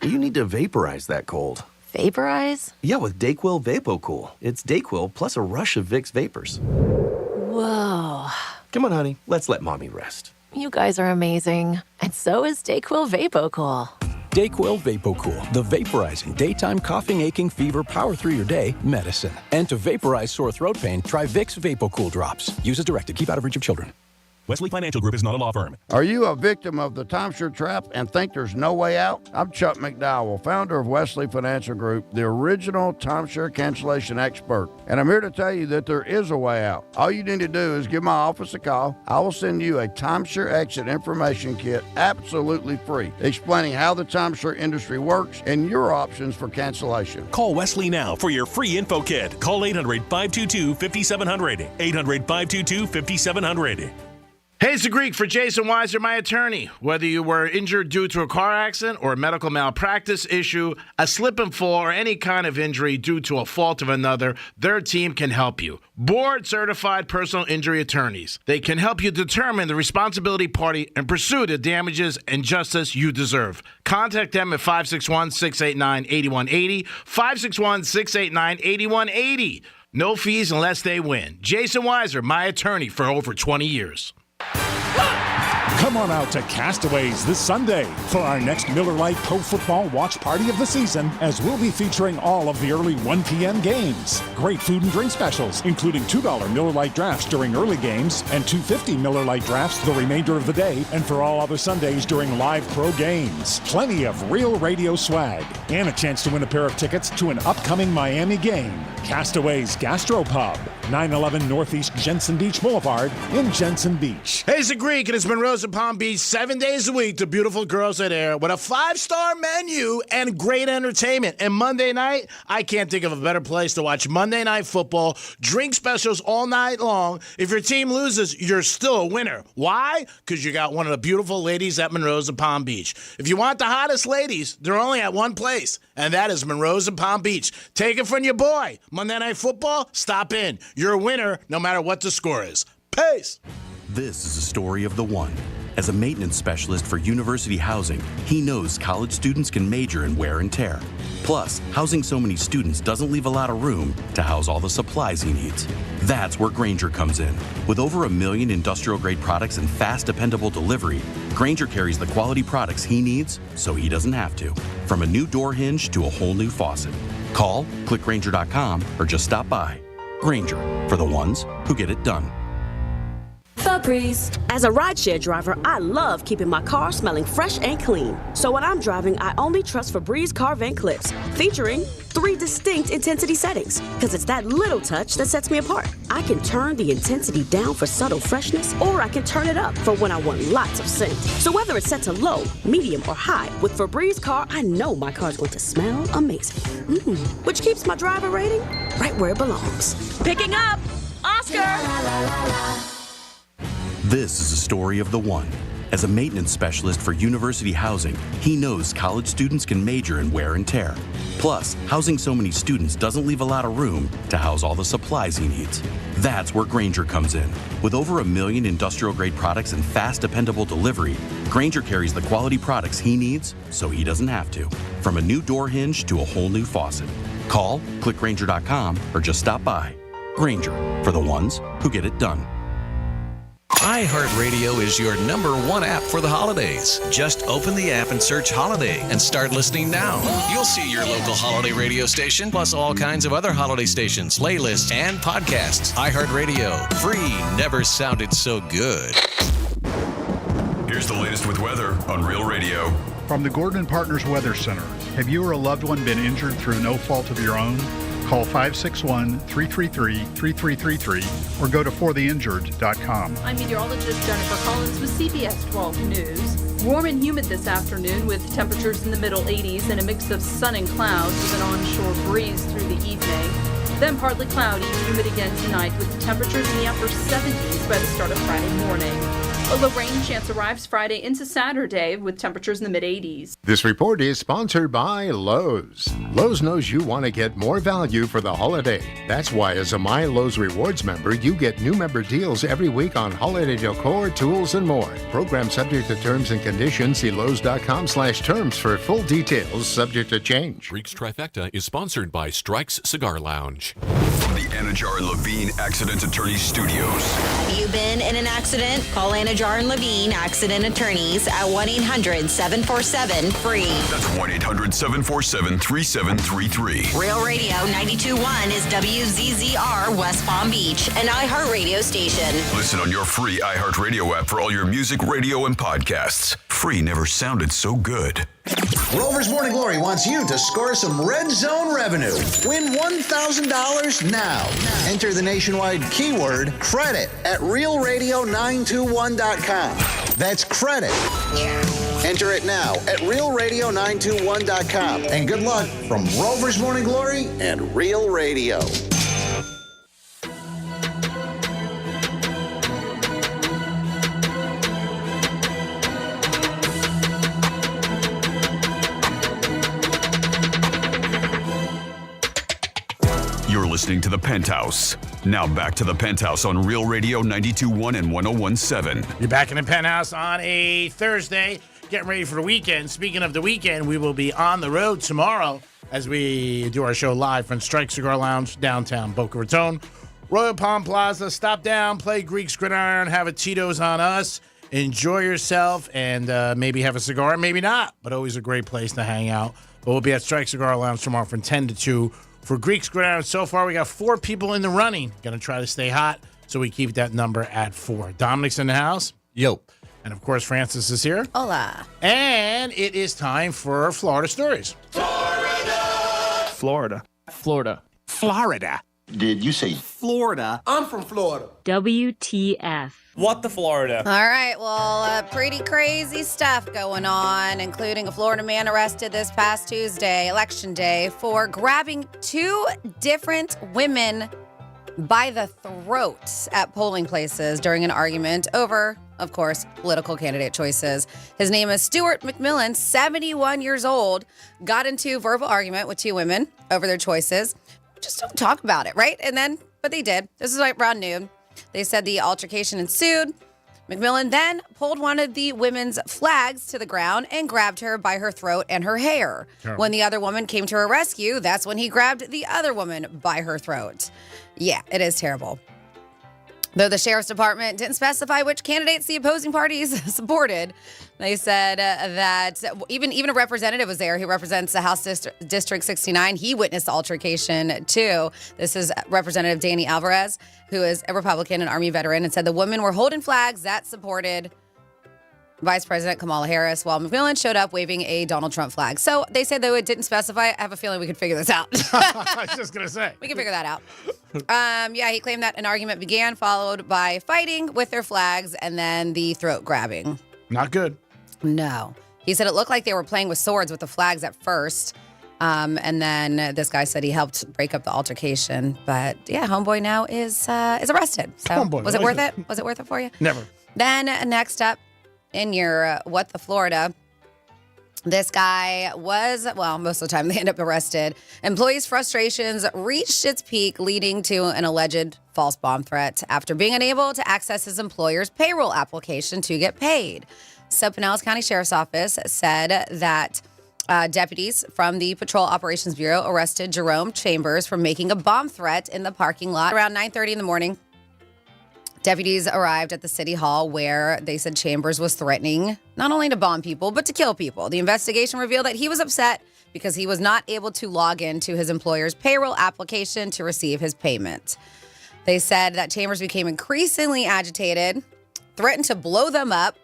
You need to vaporize that cold. Vaporize? Yeah, with Dayquil VapoCool. It's Dayquil plus a rush of Vicks vapors. Whoa. Come on, honey. Let's let Mommy rest. You guys are amazing. And so is Dayquil VapoCool. Dayquil VapoCool, the vaporizing daytime coughing, aching, fever, power through your day medicine. And to vaporize sore throat pain, try Vicks VapoCool drops. Use as directed. Keep out of reach of children. Wesley Financial Group is not a law firm. Are you a victim of the timeshare trap and think there's no way out? I'm Chuck McDowell, founder of Wesley Financial Group, the original timeshare cancellation expert. And I'm here to tell you that there is a way out. All you need to do is give my office a call. I will send you a timeshare exit information kit absolutely free, explaining how the timeshare industry works and your options for cancellation. Call Wesley now for your free info kit. Call 800-522-5700. 800-522-5700. Hey, it's the Greek for Jason Weiser, my attorney. Whether you were injured due to a car accident or a medical malpractice issue, a slip and fall, or any kind of injury due to a fault of another, their team can help you. Board-certified personal injury attorneys. They can help you determine the responsibility party and pursue the damages and justice you deserve. Contact them at 561-689-8180, 561-689-8180. No fees unless they win. Jason Weiser, my attorney for over 20 years. Come on out to Castaways this Sunday for our next Miller Lite Pro Football watch party of the season, as we'll be featuring all of the early 1 p.m. games. Great food and drink specials, including $2 Miller Lite drafts during early games and $2.50 Miller Lite drafts the remainder of the day, and for all other Sundays during live pro games. Plenty of Real Radio swag and a chance to win a pair of tickets to an upcoming Miami game. Castaways Gastropub, 911 Northeast Jensen Beach Boulevard in Jensen Beach. Hey, it's the Greek, and it's Monroe's in Palm Beach 7 days a week. The beautiful girls are there with a 5-star menu and great entertainment. And Monday night, I can't think of a better place to watch Monday Night Football. Drink specials all night long. If your team loses, you're still a winner. Why? Because you got one of the beautiful ladies at Monroe's in Palm Beach. If you want the hottest ladies, they're only at one place, and that is Monroe's in Palm Beach. Take it from your boy. Monday Night Football, stop in. You're a winner no matter what the score is. Peace. This is a story of the one. As a maintenance specialist for university housing, he knows college students can major in wear and tear. Plus, housing so many students doesn't leave a lot of room to house all the supplies he needs. That's where Grainger comes in. With over 1 million industrial-grade products and fast, dependable delivery, Grainger carries the quality products he needs so he doesn't have to. From a new door hinge to a whole new faucet. Call, click Grainger.com, or just stop by. Grainger, for the ones who get it done. Febreze. As a rideshare driver, I love keeping my car smelling fresh and clean. So when I'm driving, I only trust Febreze car vent clips, featuring 3 distinct intensity settings. Because it's that little touch that sets me apart. I can turn the intensity down for subtle freshness, or I can turn it up for when I want lots of scent. So whether it's set to low, medium, or high, with Febreze car, I know my car's going to smell amazing. Which keeps my driver rating right where it belongs. Picking up Oscar! This is a story of the one. As a maintenance specialist for university housing, he knows college students can major in wear and tear. Plus, housing so many students doesn't leave a lot of room to house all the supplies he needs. That's where Grainger comes in. With over 1 million industrial-grade products and fast, dependable delivery, Grainger carries the quality products he needs so he doesn't have to. From a new door hinge to a whole new faucet. Call, click Grainger.com, or just stop by. Grainger, for the ones who get it done. iHeartRadio is your #1 app for the holidays. Just open the app and search Holiday and start listening now. You'll see your local holiday radio station, plus all kinds of other holiday stations, playlists, and podcasts. iHeartRadio. Free never sounded so good. Here's the latest with weather on Real Radio. From the Gordon and Partners Weather Center, have you or a loved one been injured through no fault of your own? Call 561-333-3333 or go to fortheinjured.com. I'm meteorologist Jennifer Collins with CBS 12 News. Warm and humid this afternoon with temperatures in the middle 80s and a mix of sun and clouds with an onshore breeze through the evening. Then partly cloudy, humid again tonight with temperatures in the upper 70s by the start of Friday morning. A low rain chance arrives Friday into Saturday with temperatures in the mid-80s. This report is sponsored by Lowe's. Lowe's knows you want to get more value for the holiday. That's why as a My Lowe's Rewards member, you get new member deals every week on holiday decor, tools, and more. Program subject to terms and conditions. See Lowe's.com/terms for full details, subject to change. Freaks Trifecta is sponsored by Strike's Cigar Lounge. From the Anajar and Levine Accident Attorney Studios. Have you been in an accident? Call Anajar and Levine Accident Attorneys at 1-800-747-FREE. That's 1-800-747-3733. Real Radio 92.1 is WZZR West Palm Beach, an iHeartRadio station. Listen on your free iHeartRadio app for all your music, radio, and podcasts. Free never sounded so good. Rover's Morning Glory wants you to score some Red Zone revenue. Win $1,000 now. Enter the nationwide keyword credit at realradio921.com. That's credit. Enter it now at realradio921.com. And good luck from Rover's Morning Glory and Real Radio. You're listening to The Penthouse. Now back to The Penthouse on Real Radio 92.1 and 101.7. You're back in the Penthouse on a Thursday, getting ready for the weekend. Speaking of the weekend, we will be on the road tomorrow as we do our show live from Strike Cigar Lounge, downtown Boca Raton. Royal Palm Plaza, stop down, play Greek's Gridiron, have a Tito's on us, enjoy yourself, and maybe have a cigar, maybe not, but always a great place to hang out. But we'll be at Strike Cigar Lounge tomorrow from 10 to 2. For Greek's Gridiron, so far we got 4 people in the running. Going to try to stay hot, so we keep that number at 4. Dominic's in the house. Yo. And, of course, Francis is here. Hola. And it is time for Florida Stories. Florida. Florida. Did you say Florida? I'm from Florida. WTF. What the Florida? All right, well, pretty crazy stuff going on, including a Florida man arrested this past Tuesday, Election Day, for grabbing 2 different women by the throat at polling places during an argument over, of course, political candidate choices. His name is Stuart McMillan, 71 years old, got into a verbal argument with 2 women over their choices. Just don't talk about it, right? But they did. This is like around noon. They said the altercation ensued. McMillan then pulled one of the women's flags to the ground and grabbed her by her throat and her hair. Terrible. When the other woman came to her rescue, that's when he grabbed the other woman by her throat. Yeah, it is terrible. Though the sheriff's department didn't specify which candidates the opposing parties supported, they said that even a representative was there who represents the House District 69. He witnessed the altercation too. This is Representative Danny Alvarez, who is a Republican and Army veteran, and said the women were holding flags that supported Vice President Kamala Harris, while McMillan showed up waving a Donald Trump flag. So they said, though it didn't specify, I have a feeling we could figure this out. I was just going to say. We can figure that out. Yeah, he claimed that an argument began, followed by fighting with their flags, and then the throat grabbing. Not good. No. He said it looked like they were playing with swords with the flags at first. And then this guy said he helped break up the altercation. But yeah, homeboy now is arrested. So Homeboy, was it worth it? Was it worth it for you? Never. Then next up in your What the Florida, this guy was, well, most of the time they end up arrested. Employees' frustrations reached its peak, leading to an alleged false bomb threat after being unable to access his employer's payroll application to get paid. So Pinellas County Sheriff's Office said that deputies from the Patrol Operations Bureau arrested Jerome Chambers for making a bomb threat in the parking lot around 9:30 in the morning. Deputies arrived at the city hall where they said Chambers was threatening not only to bomb people, but to kill people. The investigation revealed that he was upset because he was not able to log into his employer's payroll application to receive his payment. They said that Chambers became increasingly agitated, threatened to blow them up,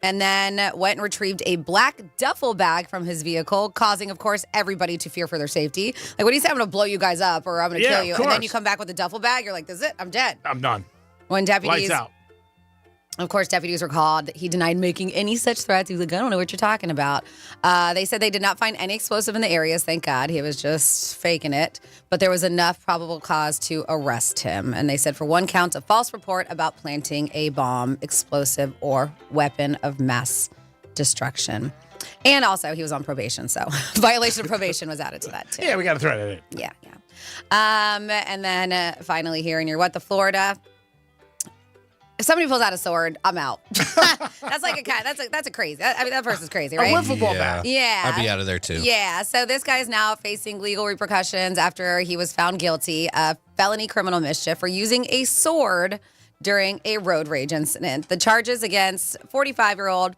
and then went and retrieved a black duffel bag from his vehicle, causing, of course, everybody to fear for their safety. Like when he said, I'm going to blow you guys up or I'm going to kill you, and then you come back with a duffel bag, you're like, this is it, I'm dead. I'm done. When deputies, Lights out. Of course, deputies were called. He denied making any such threats. He was like, I don't know what you're talking about. They said they did not find any explosive in the areas. Thank God. He was just faking it. But there was enough probable cause to arrest him. And they said for one count, a false report about planting a bomb, explosive, or weapon of mass destruction. And also, he was on probation. So violation of probation was added to that, too. Yeah, we got to thread it in. Yeah. And then finally here in your What the Florida. If somebody pulls out a sword, I'm out. That's like that's a crazy. I mean, that person's crazy, right? A wiffle ball bat. Yeah. I'd be out of there too. Yeah. So this guy is now facing legal repercussions after he was found guilty of felony criminal mischief for using a sword during a road rage incident. The charges against 45-year-old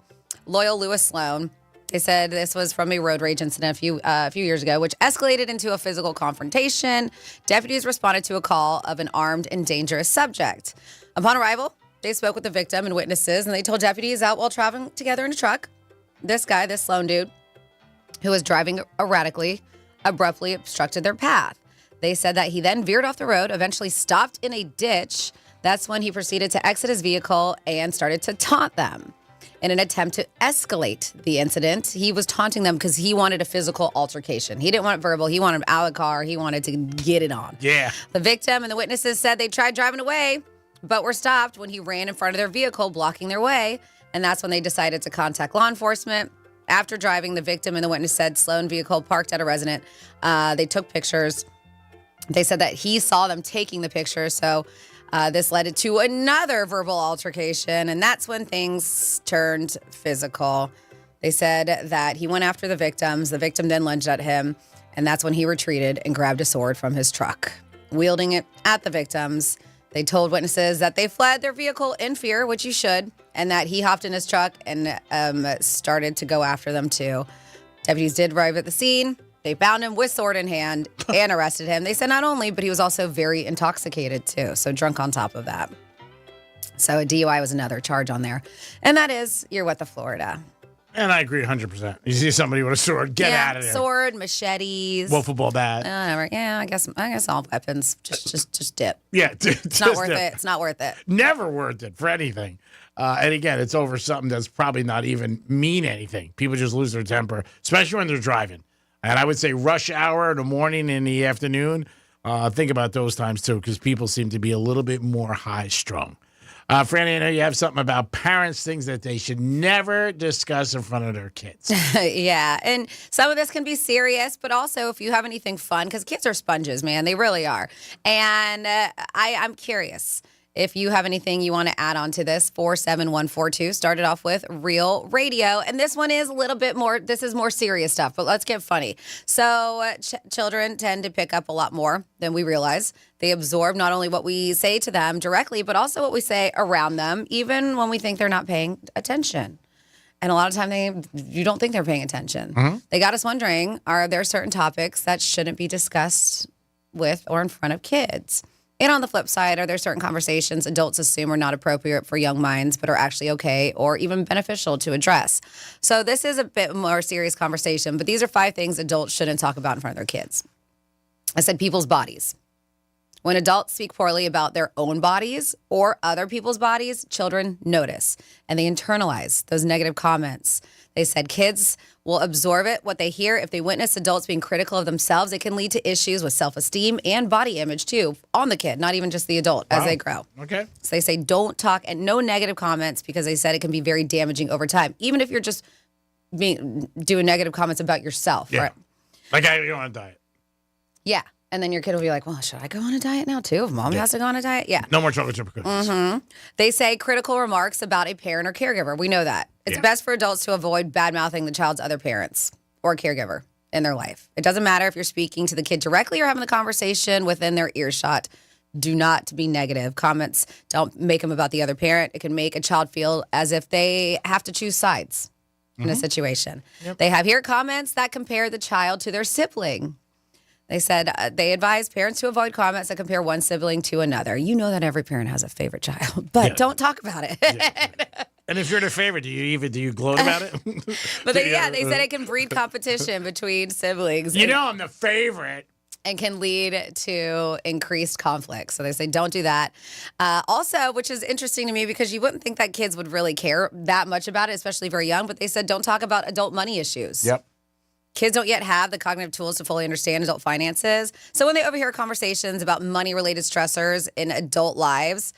Loyal Lewis Sloan. They said this was from a road rage incident a few years ago, which escalated into a physical confrontation. Deputies responded to a call of an armed and dangerous subject. Upon arrival, they spoke with the victim and witnesses, and they told deputies out while traveling together in a truck. This guy, this Sloan dude, who was driving erratically, abruptly obstructed their path. They said that he then veered off the road, eventually stopped in a ditch. That's when he proceeded to exit his vehicle and started to taunt them. In an attempt to escalate the incident, he was taunting them because he wanted a physical altercation. He didn't want it verbal. He wanted out of the car. He wanted to get it on. Yeah. The victim and the witnesses said they tried driving away, but were stopped when he ran in front of their vehicle, blocking their way. And that's when they decided to contact law enforcement. After driving, the victim and the witness said Sloan vehicle parked at a resident. They took pictures. They said that he saw them taking the pictures. So this led to another verbal altercation. And that's when things turned physical. They said that he went after the victims. The victim then lunged at him. And that's when he retreated and grabbed a sword from his truck, wielding it at the victims. They told witnesses that they fled their vehicle in fear, which you should, and that he hopped in his truck and started to go after them too. Deputies did arrive at the scene. They found him with sword in hand and arrested him. They said not only, but he was also very intoxicated too, so drunk on top of that. So a DUI was another charge on there. And that is your What the Florida. And I agree 100%. You see somebody with a sword, get out of there. Sword, machetes. Wiffle ball bat. Yeah, I guess all weapons. Just dip. Yeah. It's not worth it. It's not worth it. Never worth it for anything. And again, it's over something that's probably not even mean anything. People just lose their temper, especially when they're driving. And I would say rush hour in the morning and the afternoon. Think about those times too, because people seem to be a little bit more high-strung. Franny, I know you have something about parents, things that they should never discuss in front of their kids. Yeah, and some of this can be serious, but also if you have anything fun, because kids are sponges, man. They really are. And I'm curious. If you have anything you want to add on to this, 47142 started off with Real Radio. And this one is a little bit more, this is more serious stuff, but let's get funny. So children tend to pick up a lot more than we realize. They absorb not only what we say to them directly, but also what we say around them, even when we think they're not paying attention. And a lot of time you don't think they're paying attention. Mm-hmm. They got us wondering, are there certain topics that shouldn't be discussed with or in front of kids? And on the flip side, are there certain conversations adults assume are not appropriate for young minds, but are actually okay or even beneficial to address? So this is a bit more serious conversation, but these are 5 things adults shouldn't talk about in front of their kids. I said people's bodies. When adults speak poorly about their own bodies or other people's bodies, children notice and they internalize those negative comments. They said kids will absorb it, what they hear. If they witness adults being critical of themselves, it can lead to issues with self-esteem and body image too on the kid, not even just the adult as they grow. Okay. So they say don't talk and no negative comments because they said it can be very damaging over time, even if you're just doing negative comments about yourself. Yeah. Right? Like you're on a diet. Yeah. And then your kid will be like, well, should I go on a diet now too? If mom has to go on a diet? Yeah. No more chocolate chip cookies. Mm-hmm. They say critical remarks about a parent or caregiver. We know that. It's best for adults to avoid bad-mouthing the child's other parents or caregiver in their life. It doesn't matter if you're speaking to the kid directly or having the conversation within their earshot. Do not be negative. Comments don't make them about the other parent. It can make a child feel as if they have to choose sides in a situation. Yep. They have here comments that compare the child to their sibling. They said they advise parents to avoid comments that compare one sibling to another. You know that every parent has a favorite child, but don't talk about it. And if you're their favorite, do you gloat about it? But they said it can breed competition between siblings. You know I'm the favorite. And can lead to increased conflict. So they say don't do that. Also, which is interesting to me because you wouldn't think that kids would really care that much about it, especially very young, but they said don't talk about adult money issues. Yep. Kids don't yet have the cognitive tools to fully understand adult finances. So when they overhear conversations about money-related stressors in adult lives,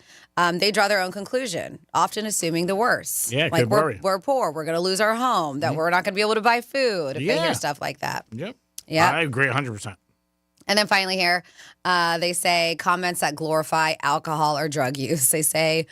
they draw their own conclusion, often assuming the worst. Yeah, like good worry. we're poor, we're going to lose our home, that we're not going to be able to buy food. If they hear stuff like that. Yep. Yeah. I agree 100%. And then finally here, they say comments that glorify alcohol or drug use. They say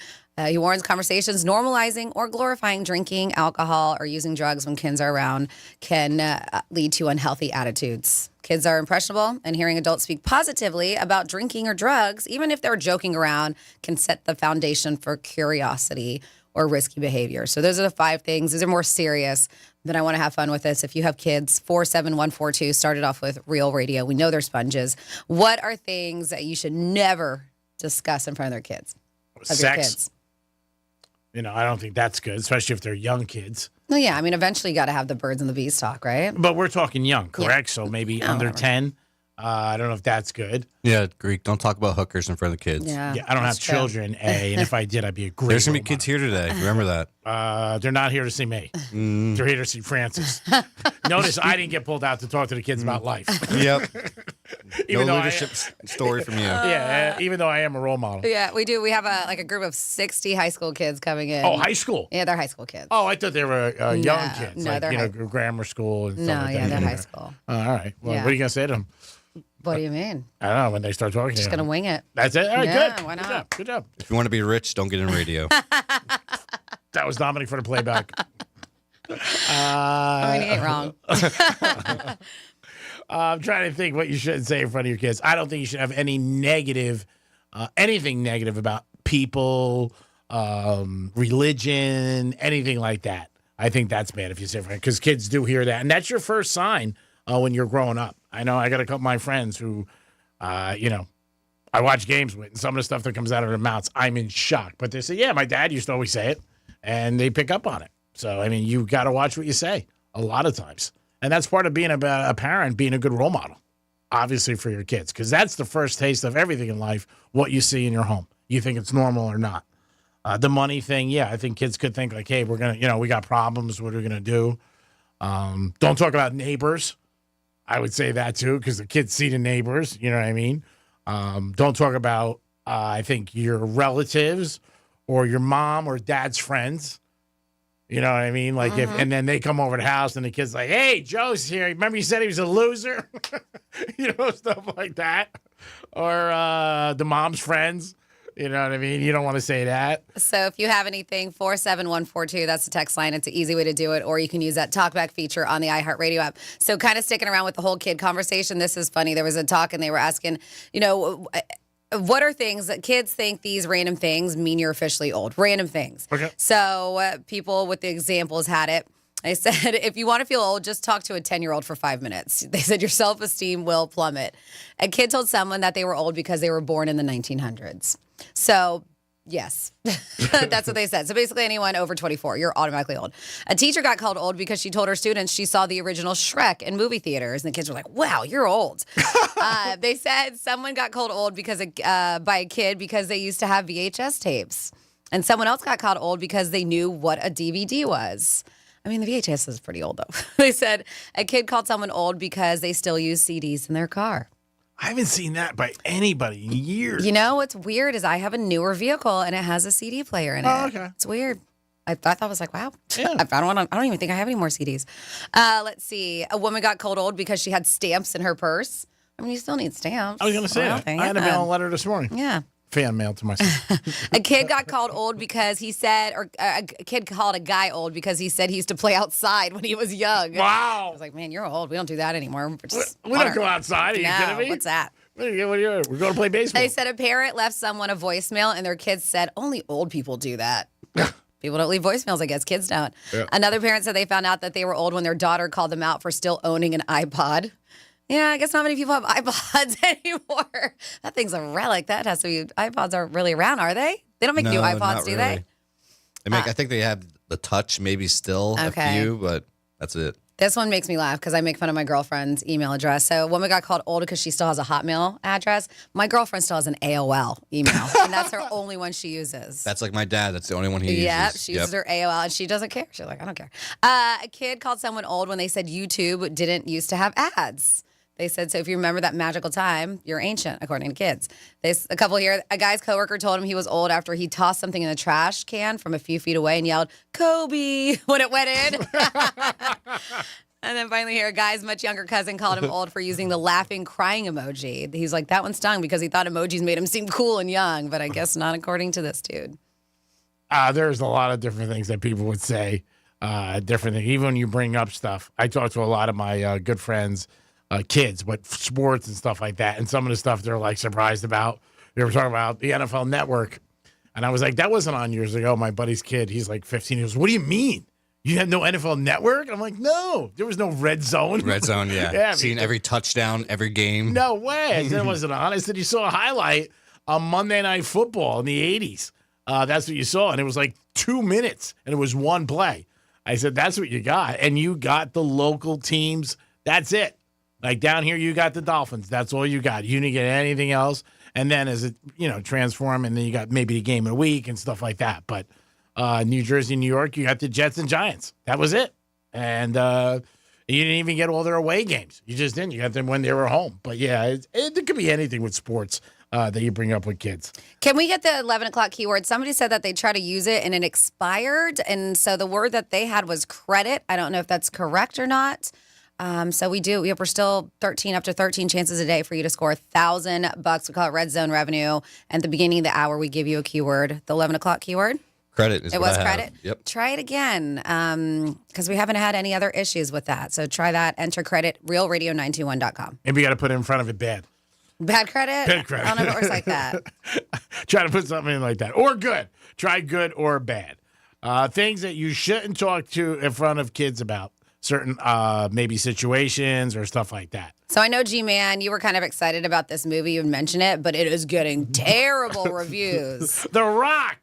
he warns conversations normalizing or glorifying drinking, alcohol, or using drugs when kids are around can lead to unhealthy attitudes. Kids are impressionable, and hearing adults speak positively about drinking or drugs, even if they're joking around, can set the foundation for curiosity or risky behavior. So those are the 5 things. These are more serious. Then I want to have fun with this. If you have kids, 47142 started off with Real Radio. We know they're sponges. What are things that you should never discuss in front of their kids? Of Sex. your kids? I don't think that's good, especially if they're young kids. No, yeah. I mean, eventually you got to have the birds and the bees talk, right? But we're talking young, correct? So maybe under 10. I don't know if that's good. Yeah, Greek. Don't talk about hookers in front of the kids. Yeah, I don't have that's true. children, and if I did, I'd be a great There's going to role be kids here today. Remember that. model. They're not here to see me. They're here to see Francis. Notice I didn't get pulled out to talk to the kids about life. Yep. Even no though leadership story from you. Yeah, even though I am a role model. Yeah, we do. We have a group of 60 high school kids coming in. Oh, high school? Yeah, they're high school kids. Oh, I thought they were young kids. no, like, they're grammar school and stuff No, like yeah, that. they're high school. Oh, all right. Well, Yeah. what are you going to say to them? What do you mean? I don't know, when they start talking Just to going to you. wing it. That's it? All right, Yeah, good. why Good not? job. Good job. If you want to be rich, don't get in radio. That was Dominic for the playback. I mean, he ain't wrong. I'm trying to think what you should say in front of your kids. I don't think you should have any negative, anything negative about people, religion, anything like that. I think that's bad if you say in front, because kids do hear that. And that's your first sign when you're growing up. I know I got a couple of my friends who, I watch games with, and some of the stuff that comes out of their mouths, I'm in shock. But they say, yeah, my dad used to always say it, and they pick up on it. So, I mean, you got to watch what you say a lot of times. And that's part of being a parent, being a good role model, obviously, for your kids, because that's the first taste of everything in life, what you see in your home. You think it's normal or not. The money thing, yeah, I think kids could think like, hey, we're going to, we got problems. What are we going to do? Don't talk about neighbors. I would say that, too, because the kids see the neighbors. You know what I mean? Don't talk about, I think, your relatives or your mom or dad's friends. You know what I mean? Like, and then they come over to the house and the kid's like, hey, Joe's here. Remember you said he was a loser? Stuff like that. Or the mom's friends. You know what I mean? You don't want to say that. So if you have anything, 47142, that's the text line. It's an easy way to do it, or you can use that talkback feature on the iHeartRadio app. So kind of sticking around with the whole kid conversation, this is funny. There was a talk, and they were asking, what are things that kids think these random things mean you're officially old? Random things. Okay. So people with the examples had it. They said, if you want to feel old, just talk to a 10-year-old for 5 minutes. They said your self-esteem will plummet. A kid told someone that they were old because they were born in the 1900s. So, yes, that's what they said. So basically anyone over 24, you're automatically old. A teacher got called old because she told her students she saw the original Shrek in movie theaters. And the kids were like, wow, you're old. They said someone got called old because by a kid because they used to have VHS tapes. And someone else got called old because they knew what a DVD was. I mean, the VHS is pretty old, though. They said a kid called someone old because they still use CDs in their car. I haven't seen that by anybody in years. You know what's weird is I have a newer vehicle and it has a CD player in it. Oh, okay. It's weird. I thought that was like, wow. Yeah. I don't even think I have any more CDs. Let's see. A woman got called old because she had stamps in her purse. I mean, you still need stamps. I was going to say that. I had a mail letter this morning. Yeah. Fan mail to myself. A kid got called old because he said, or a kid called a guy old because he said he used to play outside when he was young. Wow. I was like, man, you're old. We don't do that anymore. We don't go outside. Are you kidding me? What's that? We're going to play baseball. They said a parent left someone a voicemail and their kids said, only old people do that. People don't leave voicemails, I guess. Kids don't. Yeah. Another parent said they found out that they were old when their daughter called them out for still owning an iPod. Yeah, I guess not many people have iPods anymore. That thing's a relic. That has to be. iPods aren't really around, are they? They don't make new iPods, do they? I think they have the touch, maybe still a few, but that's it. This one makes me laugh because I make fun of my girlfriend's email address. So a woman got called old because she still has a Hotmail address. My girlfriend still has an AOL email, and that's her only one she uses. That's like my dad. That's the only one he uses. Yeah, she uses her AOL, and she doesn't care. She's like, I don't care. A kid called someone old when they said YouTube didn't used to have ads. They said, so if you remember that magical time, you're ancient, according to kids. A couple here, a guy's coworker told him he was old after he tossed something in the trash can from a few feet away and yelled, Kobe, when it went in. And then finally here, a guy's much younger cousin called him old for using the laughing, crying emoji. He's like, that one stung because he thought emojis made him seem cool and young, but I guess not according to this dude. There's a lot of different things that people would say, different things. Even when you bring up stuff. I talk to a lot of my good friends, kids, but sports and stuff like that. And some of the stuff they're like surprised about. They were talking about the NFL Network. And I was like, that wasn't on years ago. My buddy's kid, he's like 15. He goes, what do you mean? You had no NFL Network? I'm like, no, there was no red zone. Red zone, yeah. Yeah, Seeing every touchdown, every game. No way. I said it wasn't on. I said you saw a highlight on Monday Night Football in the 80s. That's what you saw. And it was like 2 minutes, and it was one play. I said, that's what you got. And you got the local teams. That's it. Like down here, you got the Dolphins. That's all you got. You didn't get anything else. And then as it, transform, and then you got maybe the game of the week and stuff like that. But New Jersey, New York, you got the Jets and Giants. That was it. And you didn't even get all their away games. You just didn't. You got them when they were home. But, yeah, it could be anything with sports that you bring up with kids. Can we get the 11 o'clock keyword? Somebody said that they tried to use it and it expired. And so the word that they had was credit. I don't know if that's correct or not. So we're still up to 13 chances a day for you to score $1,000. We call it red zone revenue. And at the beginning of the hour, we give you a keyword, the 11 o'clock keyword. Credit is it what was I have. credit. Yep. Try it again because we haven't had any other issues with that. So try that. Enter credit, realradio921.com. Maybe you got to put it in front of it bad. Bad credit? Bad credit. I don't know if it works like that. Try to put something in like that. Or good. Try good or bad. Things that you shouldn't talk to in front of kids about. Certain maybe situations or stuff like that. So I know, G-Man, you were kind of excited about this movie. You mentioned it, but it is getting terrible reviews. The Rock.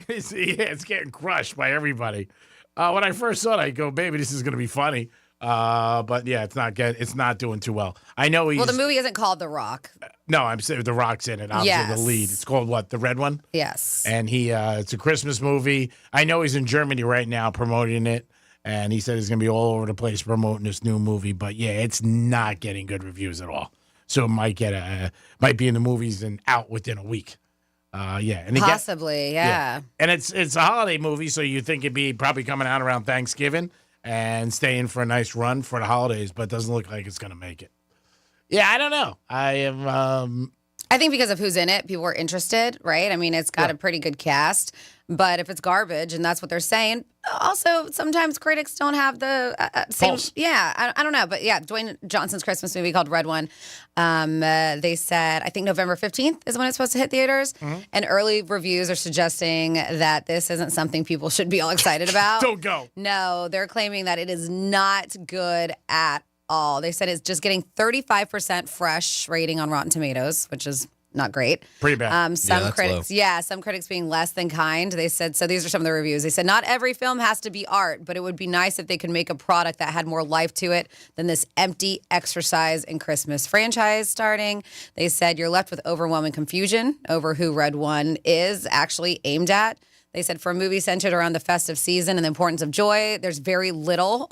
It's getting crushed by everybody. When I first saw it, I go, baby, this is going to be funny. But, yeah, it's not doing too well. I know he's... Well, the movie isn't called The Rock. No, I'm saying The Rock's in it. Obviously, the lead. It's called what? The red one? Yes. And it's a Christmas movie. I know he's in Germany right now promoting it. And he said he's going to be all over the place promoting this new movie. But, yeah, it's not getting good reviews at all. So it might be in the movies and out within a week. And possibly, yeah. And it's a holiday movie, so you think it'd be probably coming out around Thanksgiving and staying for a nice run for the holidays, but it doesn't look like it's going to make it. Yeah, I don't know. I I think because of who's in it, people are interested, right? I mean, it's got a pretty good cast. But if it's garbage, and that's what they're saying, also sometimes critics don't have the same. Pulse. Yeah, I don't know, but yeah, Dwayne Johnson's Christmas movie called Red One. They said I think November 15th is when it's supposed to hit theaters, and early reviews are suggesting that this isn't something people should be all excited about. Don't go. No, they're claiming that it is not good at all. They said it's just getting 35% fresh rating on Rotten Tomatoes, which is not great. Pretty bad. Some critics being less than kind. They said, so these are some of the reviews. They said, not every film has to be art, but it would be nice if they could make a product that had more life to it than this empty exercise in Christmas franchise starting. They said, you're left with overwhelming confusion over who Red One is actually aimed at. They said for a movie centered around the festive season and the importance of joy, there's very little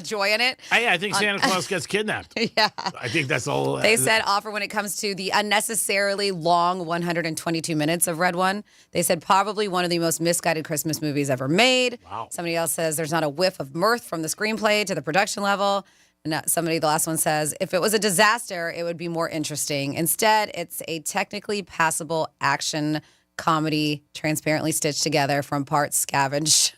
joy in it. I think Santa Claus gets kidnapped. Yeah. I think that's all. They said offer when it comes to the unnecessarily long 122 minutes of Red One. They said probably one of the most misguided Christmas movies ever made. Wow. Somebody else says there's not a whiff of mirth from the screenplay to the production level. And the last one says, if it was a disaster, it would be more interesting. Instead, it's a technically passable action comedy, transparently stitched together from parts scavenged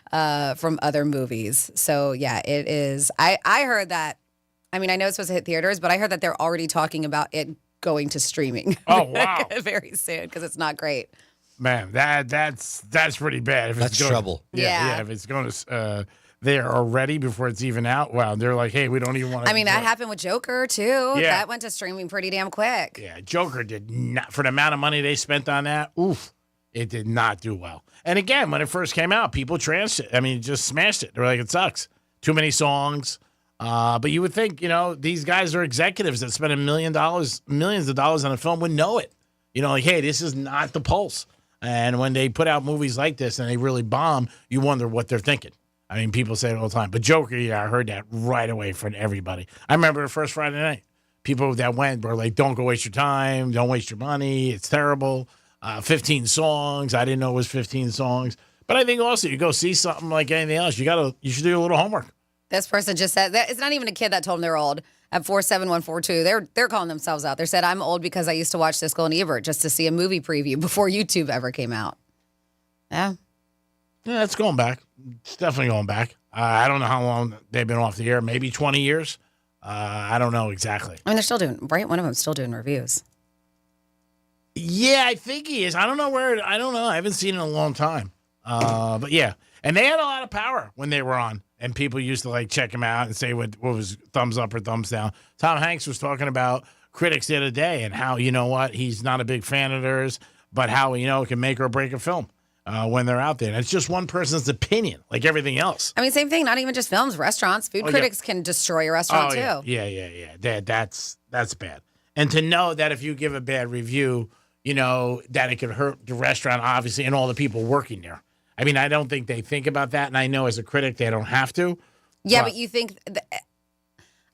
from other movies. So yeah, it is. I heard that. I mean, I know it's supposed to hit theaters, but I heard that they're already talking about it going to streaming. Oh wow, very soon because it's not great. Man, that's pretty bad. If That's trouble. Yeah. If it's going to there already before it's even out. Wow, they're like, hey, we don't even want to. I mean, that happened with Joker too. Yeah. That went to streaming pretty damn quick. Yeah, Joker did not, for the amount of money they spent on that, it did not do well. And again, when it first came out, people trashed it. I mean, just smashed it. They're like, it sucks. Too many songs. But you would think, these guys are executives that spend millions of dollars on a film would know it. Like, hey, this is not the pulse. And when they put out movies like this and they really bomb, you wonder what they're thinking. I mean, people say it all the time. But Joker, I heard that right away from everybody. I remember the first Friday night. People that went were like, don't go waste your time. Don't waste your money. It's terrible. 15 songs. I didn't know it was 15 songs. But I think also you go see something like anything else. You should do a little homework. This person just said that it's not even a kid that told them they're old. At 47142, they're calling themselves out. They said, I'm old because I used to watch Siskel and Ebert just to see a movie preview before YouTube ever came out. Yeah. Yeah, it's going back. It's definitely going back. I don't know how long they've been off the air. Maybe 20 years. I don't know exactly. I mean, they're still doing, right? One of them's still doing reviews. Yeah, I think he is. I don't know where. I don't know. I haven't seen it in a long time. But yeah. And they had a lot of power when they were on. And people used to check him out and say what was thumbs up or thumbs down. Tom Hanks was talking about critics the other day and how, he's not a big fan of theirs, but how, it can make or break a film. When they're out there. And it's just one person's opinion, like everything else. I mean, same thing, not even just films, restaurants. Food critics can destroy a restaurant, too. Yeah. That's bad. And to know that if you give a bad review, that it could hurt the restaurant, obviously, and all the people working there. I mean, I don't think they think about that. And I know as a critic, they don't have to. Yeah, but you think,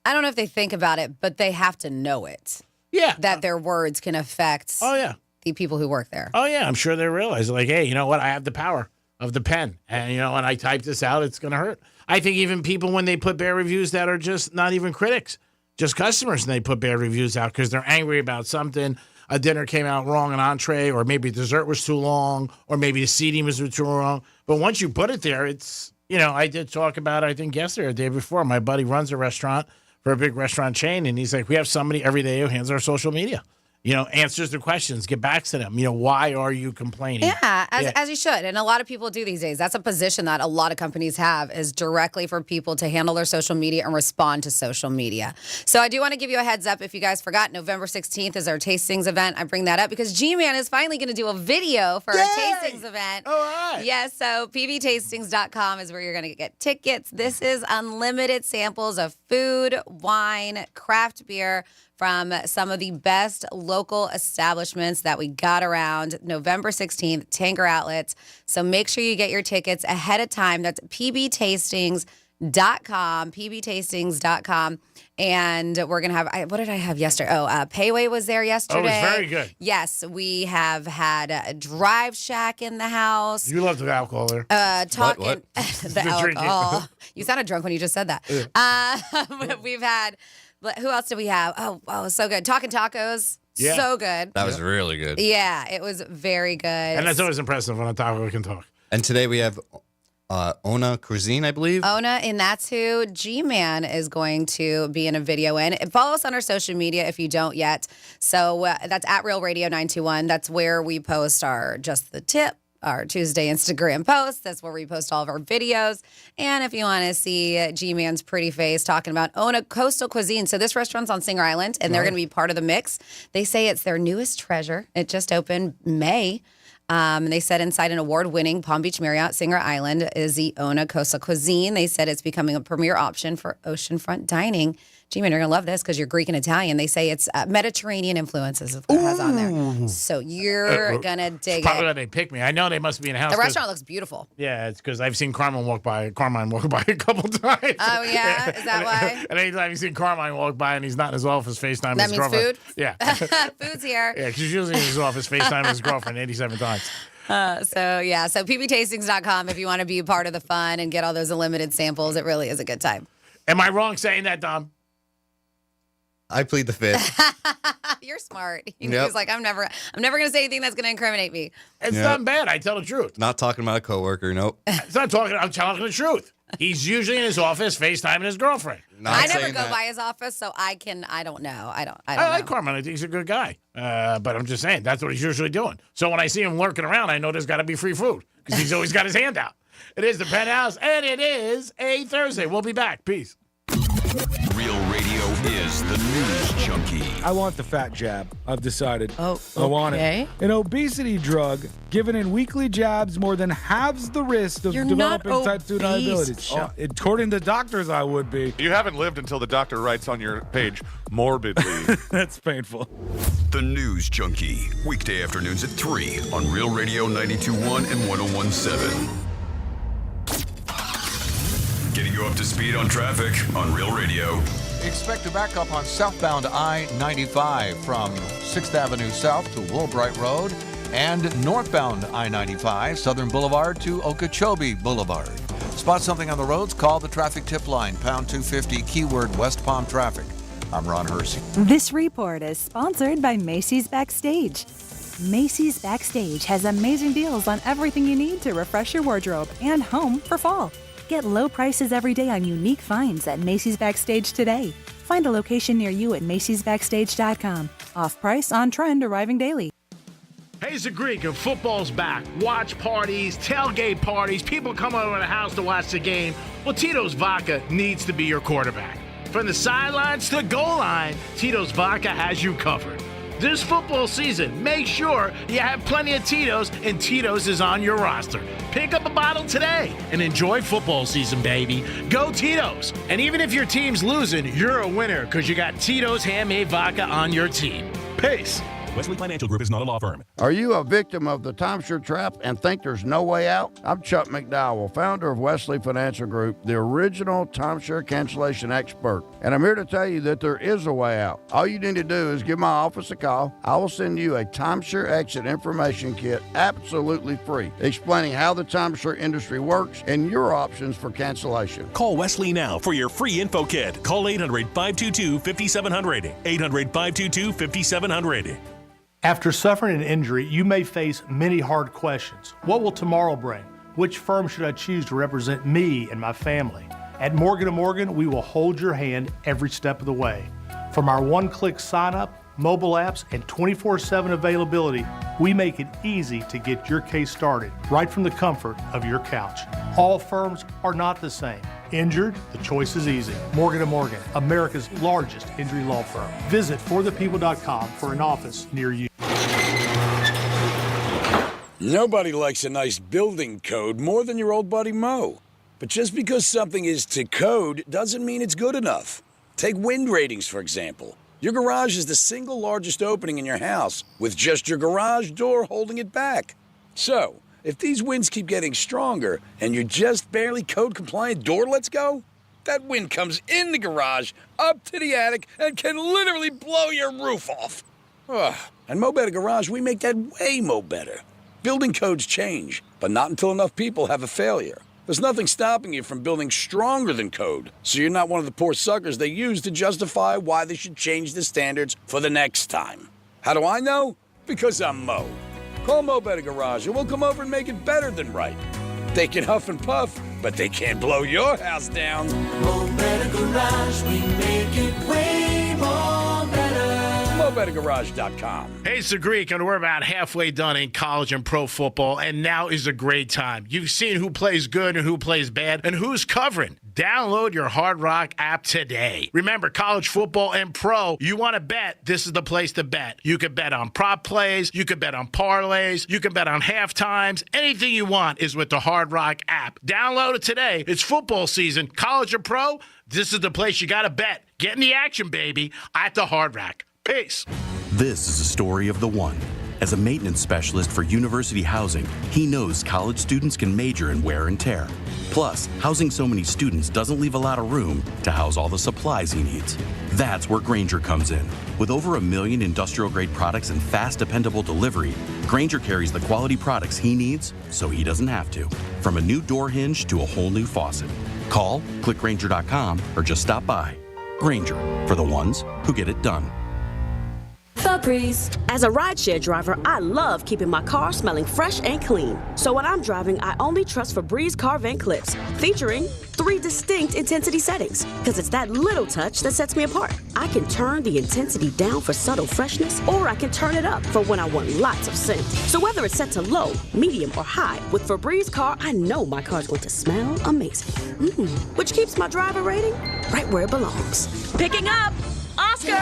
I don't know if they think about it, but they have to know it. Yeah. That their words can affect. Oh, yeah. The people who work there. Oh, yeah. I'm sure they realize, hey, you know what? I have the power of the pen. And, when I type this out, it's going to hurt. I think even people, when they put bad reviews that are just not even critics, just customers, and they put bad reviews out because they're angry about something. A dinner came out wrong, an entree, or maybe dessert was too long, or maybe the seating was too wrong. But once you put it there, it's, I did talk about it, I think, yesterday or the day before. My buddy runs a restaurant for a big restaurant chain, and he's like, we have somebody every day who handles our social media. Answers the questions, get back to them. Why are you complaining? Yeah, as you should. And a lot of people do these days. That's a position that a lot of companies have, is directly for people to handle their social media and respond to social media. So I do want to give you a heads up. If you guys forgot, November 16th is our tastings event. I bring that up because G-Man is finally going to do a video for our tastings event. All right. Yes, so pbtastings.com is where you're going to get tickets. This is unlimited samples of food, wine, craft beer, from some of the best local establishments that we got around. November 16th, Tanger Outlets. So make sure you get your tickets ahead of time. That's pbtastings.com, And we're going to have, what did I have yesterday? Payway was there yesterday. Oh, it was very good. Yes, we have had a Drive Shack in the house. You love the alcohol there. Talking What? the alcohol. You sounded drunk when you just said that. We've had... Who else do we have? Oh, so good. Talking Tacos. Yeah. So good. That was really good. Yeah, it was very good. And that's always impressive when a taco can talk. And today we have Ona Cuisine, I believe. Ona, and that's who G-Man is going to be in a video in. And follow us on our social media if you don't yet. So that's at Real Radio 921. That's where we post our Just the Tip, our Tuesday Instagram posts. That's where we post all of our videos. And if you want to see G-Man's pretty face talking about Ona Coastal Cuisine. So this restaurant's on Singer Island, and they're going to be part of the mix. They say it's their newest treasure. It just opened May. And they said inside an award-winning Palm Beach Marriott Singer Island is the Ona Coastal Cuisine. They said it's becoming a premier option for oceanfront dining. G-Man, you're going to love this because you're Greek and Italian. They say it's Mediterranean influences is what it has on there. So you're going to dig probably it. why they pick me. I know they must be in a house. The restaurant looks beautiful. Yeah, it's because I've seen Carmine walk by a couple times. Oh, yeah? Is that why? And anytime you see Carmine walk by and he's not in his office, FaceTime That his means girlfriend. food? Yeah. Food's here. Yeah, because usually in his office, FaceTime his girlfriend 87 times. So pbtastings.com if you want to be a part of the fun and get all those unlimited samples. It really is a good time. Am I wrong saying that, Dom? I plead the fifth. You're smart. He Yep. was like, I'm never going to say anything that's going to incriminate me. It's not bad. I tell the truth. Not talking about a coworker, nope. It's not talking. I'm telling the truth. He's usually in his office FaceTiming his girlfriend. I never go by his office, so I don't know. I don't know. like Carmine. I think he's a good guy. But I'm just saying, that's what he's usually doing. So when I see him lurking around, I know there's got to be free food because he's always got his hand out. It is the Penthouse, and it is a Thursday. We'll be back. Peace. Real Radio is the news junkie. I want the fat jab. I've decided. Oh, I want it. An obesity drug given in weekly jabs more than halves the risk of developing type 2 diabetes. According to doctors, I would be. You haven't lived until the doctor writes on your page, morbidly. That's painful. The News Junkie. Weekday afternoons at 3 on Real Radio 92.1 and 101.7. Getting you up to speed on traffic on Real Radio. Expect a backup on southbound I-95 from 6th Avenue South to Woolbright Road and northbound I-95, Southern Boulevard to Okeechobee Boulevard. Spot something on the roads? Call the traffic tip line, pound 250, keyword West Palm Traffic. I'm Ron Hersey. This report is sponsored by Macy's Backstage. Macy's Backstage has amazing deals on everything you need to refresh your wardrobe and home for fall. Get low prices every day on unique finds at Macy's Backstage today. Find a location near you at macy'sbackstage.com. Off price, on trend, arriving daily. Hey, it's the Greek, and football's back. Watch parties, tailgate parties, people come over to the house to watch the game. Well, Tito's Vodka needs to be your quarterback. From the sidelines to the goal line, Tito's Vodka has you covered. This football season, make sure you have plenty of Tito's, and Tito's is on your roster. Pick up a bottle today and enjoy football season, baby. Go Tito's. And even if your team's losing, you're a winner because you got Tito's handmade vodka on your team. Peace. Wesley Financial Group is not a law firm. Are you a victim of the timeshare trap and think there's no way out? I'm Chuck McDowell, founder of Wesley Financial Group, the original timeshare cancellation expert. And I'm here to tell you that there is a way out. All you need to do is give my office a call. I will send you a timeshare exit information kit absolutely free, explaining how the timeshare industry works and your options for cancellation. Call Wesley now for your free info kit. Call 800-522-5700. 800-522-5700. After suffering an injury, you may face many hard questions. What will tomorrow bring? Which firm should I choose to represent me and my family? At Morgan & Morgan, we will hold your hand every step of the way. From our one-click sign-up, mobile apps, and 24/7 availability, we make it easy to get your case started right from the comfort of your couch. All firms are not the same. Injured? The choice is easy. Morgan & Morgan, America's largest injury law firm. Visit forthepeople.com for an office near you. Nobody likes a nice building code more than your old buddy Mo. But just because something is to code doesn't mean it's good enough. Take wind ratings, for example. Your garage is the single largest opening in your house, with just your garage door holding it back. So, if these winds keep getting stronger and your just barely code-compliant door lets go, that wind comes in the garage, up to the attic, and can literally blow your roof off. Ugh. At Mo Better Garage, we make that way mo better. Building codes change, but not until enough people have a failure. There's nothing stopping you from building stronger than code, so you're not one of the poor suckers they use to justify why they should change the standards for the next time. How do I know? Because I'm Mo. Call Mo Better Garage and we'll come over and make it better than right. They can huff and puff, but they can't blow your house down. Mo Better Garage, we make it way more better. MoBetterGarage.com. Hey, it's the Greek, and we're about halfway done in college and pro football, and now is a great time. You've seen who plays good and who plays bad and who's covering. Download your Hard Rock app today. Remember, college football and pro, you want to bet, this is the place to bet. You can bet on prop plays, you can bet on parlays, you can bet on half times. Anything you want is with the Hard Rock app. Download it today. It's football season. College or pro, this is the place you got to bet. Get in the action, baby, at the Hard Rock. Peace. This is a story of the one. As a maintenance specialist for university housing, he knows college students can major in wear and tear. Plus, housing so many students doesn't leave a lot of room to house all the supplies he needs. That's where Grainger comes in. With over 1 million industrial-grade products and fast, dependable delivery, Grainger carries the quality products he needs so he doesn't have to. From a new door hinge to a whole new faucet. Call, click Grainger.com, or just stop by. Grainger, for the ones who get it done. Febreze. As a rideshare driver, I love keeping my car smelling fresh and clean. So when I'm driving, I only trust Febreze car vent clips, featuring 3 distinct intensity settings, because it's that little touch that sets me apart. I can turn the intensity down for subtle freshness, or I can turn it up for when I want lots of scent. So whether it's set to low, medium, or high, with Febreze car, I know my car's going to smell amazing. Which keeps my driver rating right where it belongs. Picking up Oscar!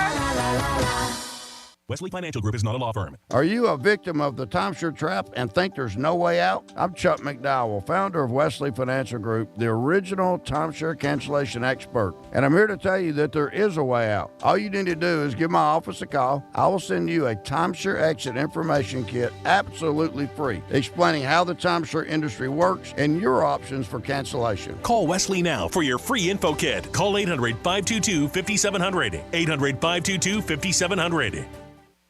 Wesley Financial Group is not a law firm. Are you a victim of the timeshare trap and think there's no way out? I'm Chuck McDowell, founder of Wesley Financial Group, the original timeshare cancellation expert. And I'm here to tell you that there is a way out. All you need to do is give my office a call. I will send you a timeshare exit information kit absolutely free, explaining how the timeshare industry works and your options for cancellation. Call Wesley now for your free info kit. Call 800-522-5700. 800-522-5700.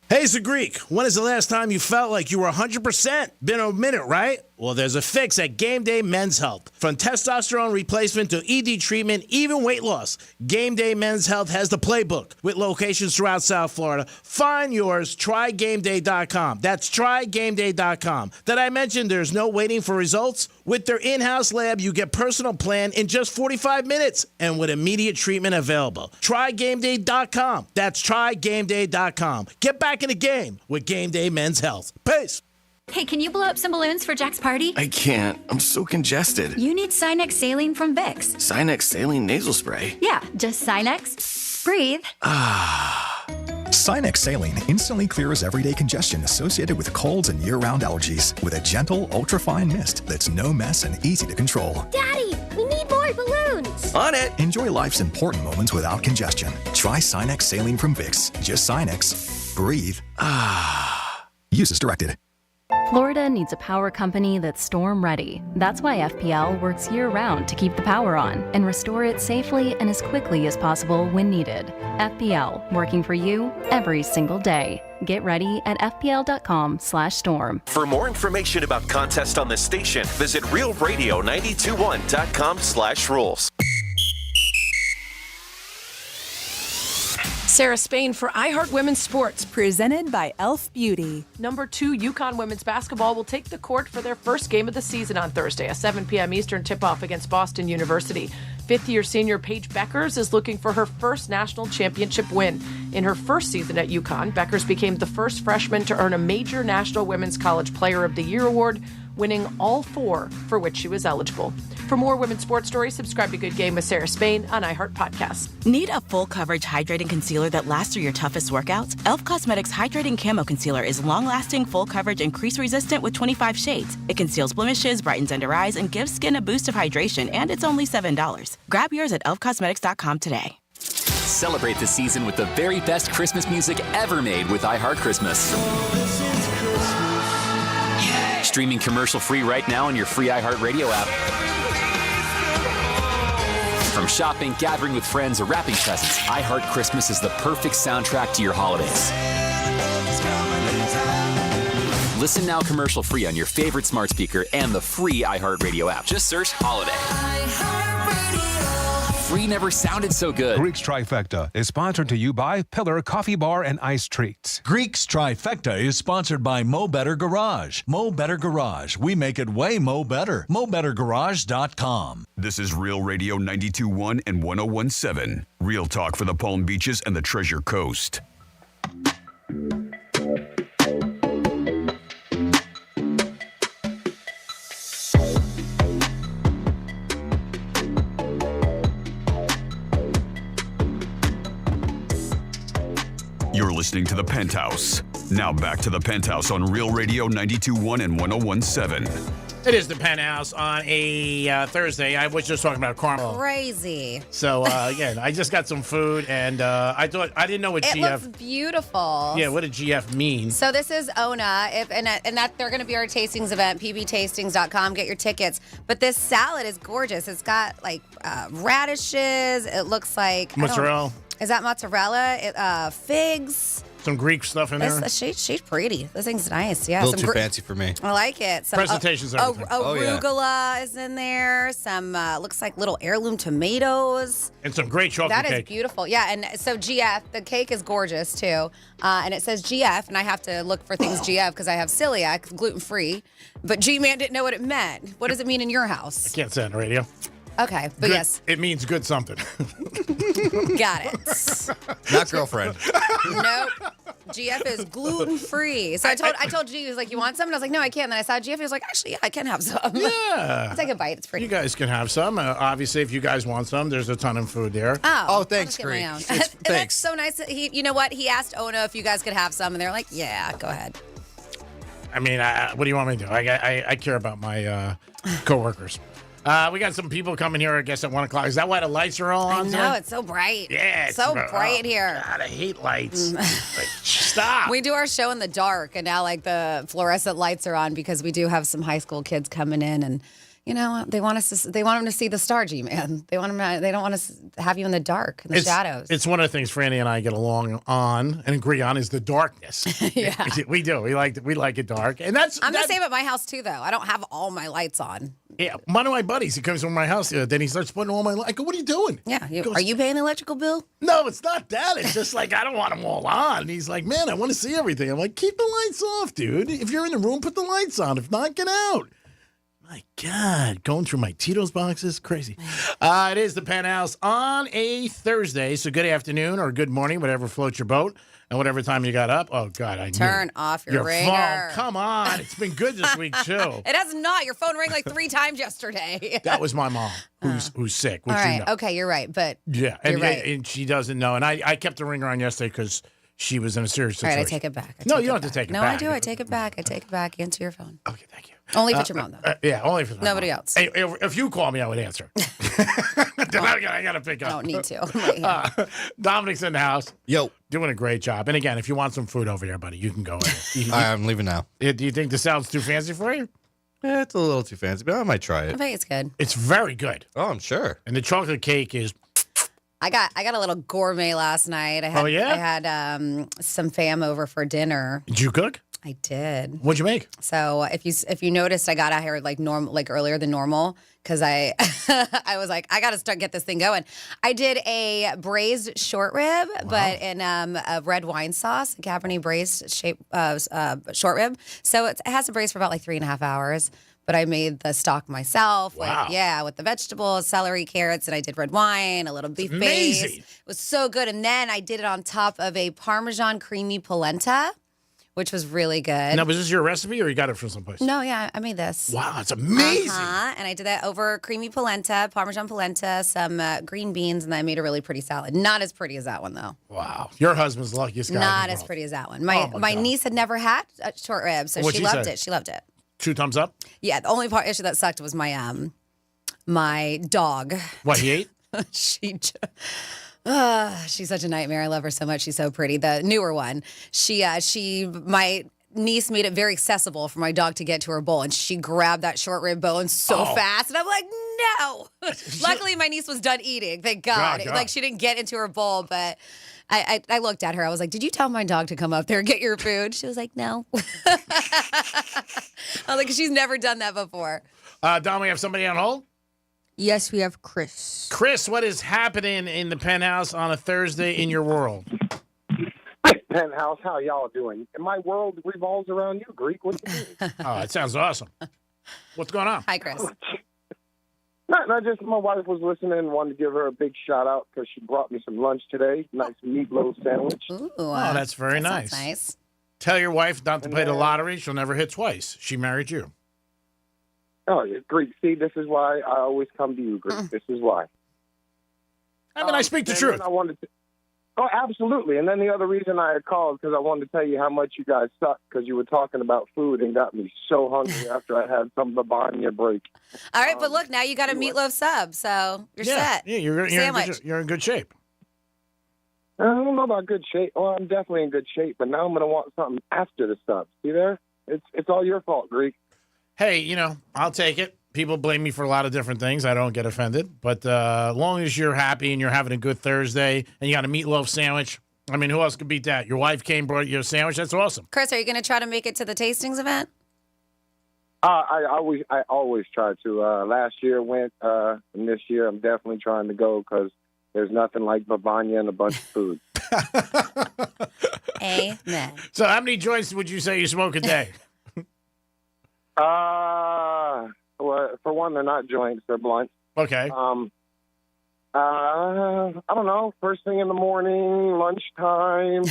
Hey, it's the Greek. When is the last time you felt like you were 100%? Been a minute, right? Well, there's a fix at Game Day Men's Health. From testosterone replacement to ED treatment, even weight loss, Game Day Men's Health has the playbook with locations throughout South Florida. Find yours, trygameday.com. That's trygameday.com. Did I mention there's no waiting for results? With their in-house lab, you get personal plan in just 45 minutes and with immediate treatment available. Trygameday.com. That's trygameday.com. Get back in the game with Game Day Men's Health. Peace. Hey, can you blow up some balloons for Jack's party? I can't. I'm so congested. You need Sinex Saline from Vicks. Sinex Saline Nasal Spray? Yeah, just Sinex. Breathe. Sinex Saline instantly clears everyday congestion associated with colds and year-round allergies with a gentle, ultra-fine mist that's no mess and easy to control. Daddy, we need more balloons. On it. Enjoy life's important moments without congestion. Try Sinex Saline from Vicks. Just Sinex. Breathe. Use as directed. Florida needs a power company that's storm ready. That's why FPL works year-round to keep the power on and restore it safely and as quickly as possible when needed. FPL, working for you every single day. Get ready at fpl.com/storm. For more information about contests on this station, visit realradio921.com/rules. Sarah Spain for iHeart Women's Sports. Presented by Elf Beauty. Number 2, UConn women's basketball will take the court for their first game of the season on Thursday, a 7 p.m. Eastern tip-off against Boston University. Fifth-year senior Paige Beckers is looking for her first national championship win. In her first season at UConn, Beckers became the first freshman to earn a major National Women's College Player of the Year award, winning all 4 for which she was eligible. For more women's sports stories, subscribe to Good Game with Sarah Spain on iHeart Podcasts. Need a full coverage hydrating concealer that lasts through your toughest workouts? Elf Cosmetics Hydrating Camo Concealer is long-lasting, full coverage, and crease-resistant with 25 shades. It conceals blemishes, brightens under eyes, and gives skin a boost of hydration, and it's only $7. Grab yours at elfcosmetics.com today. Celebrate the season with the very best Christmas music ever made with iHeart Christmas. Streaming commercial-free right now on your free iHeartRadio app. From shopping, gathering with friends, or wrapping presents, iHeart Christmas is the perfect soundtrack to your holidays. Listen now commercial-free on your favorite smart speaker and the free iHeartRadio app. Just search Holiday. free never sounded so good. Greek's Trifecta is sponsored to you by Pillar Coffee Bar and Ice Treats. Greek's Trifecta is sponsored by Mo Better Garage. Mo Better Garage. We make it way Mo Better. MoBetterGarage.com. This is Real Radio 92.1 and 101.7. Real talk for the Palm Beaches and the Treasure Coast. You're listening to The Penthouse. Now back to The Penthouse on Real Radio 92.1 and 101.7. It is The Penthouse on a Thursday. I was just talking about caramel. Crazy. So, again, I just got some food, and I didn't know what It GF... looks beautiful. Yeah, what did GF mean? So this is Ona, and that they're going to be our tastings event, pbtastings.com. Get your tickets. But this salad is gorgeous. It's got, like, radishes. It looks like... Mozzarella. Is that mozzarella? Figs. Some Greek stuff in there. She's pretty. This thing's nice. Yeah, A little too fancy for me. I like it. Some presentations. Arugula is in there. Some looks like little heirloom tomatoes. And some great chocolate That cake. is beautiful. Yeah, and so GF, the cake is gorgeous too. And it says GF, and I have to look for things GF because I have celiac, gluten free. But G-Man didn't know what it meant. What does it mean in your house? I can't say it on the radio. Okay, but Good- yes. It means good something. Got it. Not girlfriend. Nope. GF is gluten free. So I told G, he was like, "You want some?" And I was like, "No, I can't." And then I saw GF. He was like, "Actually, yeah, I can have some." Yeah. I'll take a bite. It's pretty. You guys can have some. Obviously, if you guys want some, there's a ton of food there. Oh, thanks, I'll just get my Greek. own. It's- And that's thanks. so nice. That you know what? He asked Ona if you guys could have some, and they're like, "Yeah, go ahead." I mean, what do you want me to do? I care about my coworkers. We got some people coming here, I guess, at 1 o'clock. Is that why the lights are all on? I know, it's so bright. Yeah, it's so bright here. God, I hate lights. Like, stop. We do our show in the dark, and now like the fluorescent lights are on because we do have some high school kids coming in, and you know they want them to see the star, G-Man. They want them. They don't want to have you in the dark, in the shadows. It's one of the things Franny and I get along on and agree on is the darkness. Yeah, we do. We like it dark, and that's. I'm the same at my house too, though. I don't have all my lights on. Yeah, one of my buddies, he comes from my house, then he starts putting all my lights. I go, what are you doing? Yeah, He goes, are you paying the electrical bill? No, it's not that. It's just like, I don't want them all on. And he's like, man, I want to see everything. I'm like, keep the lights off, dude. If you're in the room, put the lights on. If not, get out. My God, going through my Tito's boxes, crazy. It is the Penthouse on a Thursday, so good afternoon or good morning, whatever floats your boat, and whatever time you got up. Oh, God, I knew Turn off your ringer. phone. Come on, it's been good this week, too. It has not. Your phone rang like 3 times yesterday. That was my mom, who's sick, which All right. you know. Okay, you're right, but Yeah, you're right. and she doesn't know. And I kept the ringer on yesterday because she was in a serious All situation. right, I take it back. No, you don't have to take it No, back. I do. I take it back. I take it back. Answer your phone. Okay, thank you. Only if it's your mom, though. Yeah, only for Nobody else. Hey, if you call me, I would answer. I got to pick up. I don't need to. I'm right here. Dominic's in the house. Yo. Doing a great job. And again, if you want some food over here, buddy, you can go in. I'm leaving now. Do you think the sounds too fancy for you? Yeah, it's a little too fancy, but I might try I it. think it's good. It's very good. Oh, I'm sure. And the chocolate cake is... I got a little gourmet last night. I had some fam over for dinner. Did you cook? I did. What'd you make? So if you noticed, I got out here like earlier than normal because I I was like I got to get this thing going. I did a braised short rib, but in a red wine sauce, a Cabernet braised short rib. So it has to braise for about like 3.5 hours. But I made the stock myself. Wow. With the vegetables, celery, carrots, and I did red wine, a little beef base. Amazing. It was so good. And then I did it on top of a Parmesan creamy polenta, which was really good. Now, was this your recipe or you got it from someplace? No, yeah, I made this. Wow, it's amazing. And I did that over creamy polenta, Parmesan polenta, some green beans, and then I made a really pretty salad. Not as pretty as that one, though. Wow. Your husband's the luckiest guy. Not in the as world. pretty as that one. Oh, My God. niece had never had a short rib, so What'd she she loved say? it. She loved it. 2 thumbs up? Yeah, the only issue that sucked was my my dog. What, he ate? She's such a nightmare. I love her so much. She's so pretty. The newer one. My niece made it very accessible for my dog to get to her bowl, and she grabbed that short rib bone so fast, and I'm like, no. Luckily, my niece was done eating. Thank God. God. Like she didn't get into her bowl, but. I looked at her. I was like, did you tell my dog to come up there and get your food? She was like, no. I was like, she's never done that before. Dom, we have somebody on hold? Yes, we have Chris. Chris, what is happening in the Penthouse on a Thursday in your world? Penthouse, how y'all doing? My world revolves around you, Greek. What do you mean? Oh, it sounds awesome. What's going on? Hi, Chris. Not just my wife was listening and wanted to give her a big shout out because she brought me some lunch today. Nice meatloaf sandwich. Ooh, Oh, that's very nice. Nice. Tell your wife not to play the lottery. She'll never hit twice. She married you. Oh, yeah, Greek. See, this is why I always come to you, Greek. This is why. I mean, I speak the truth. I wanted to. Oh, absolutely. And then the other reason I had called because I wanted to tell you how much you guys suck because you were talking about food and got me so hungry after I had some Babanya break. All right, but look, now you got a meatloaf sub, so you're set. Yeah, you're in good shape. I don't know about good shape. Well, I'm definitely in good shape, but now I'm going to want something after the sub. See there? It's all your fault, Greek. Hey, I'll take it. People blame me for a lot of different things. I don't get offended. But as long as you're happy and you're having a good Thursday and you got a meatloaf sandwich, I mean, who else could beat that? Your wife came, brought you a sandwich. That's awesome. Chris, are you going to try to make it to the tastings event? I always try to. Last year went, and this year I'm definitely trying to go because there's nothing like Babanya and a bunch of food. Amen. So how many joints would you say you smoke a day? Well, for one, they're not joints; they're blunts. Okay. I don't know. First thing in the morning, lunchtime,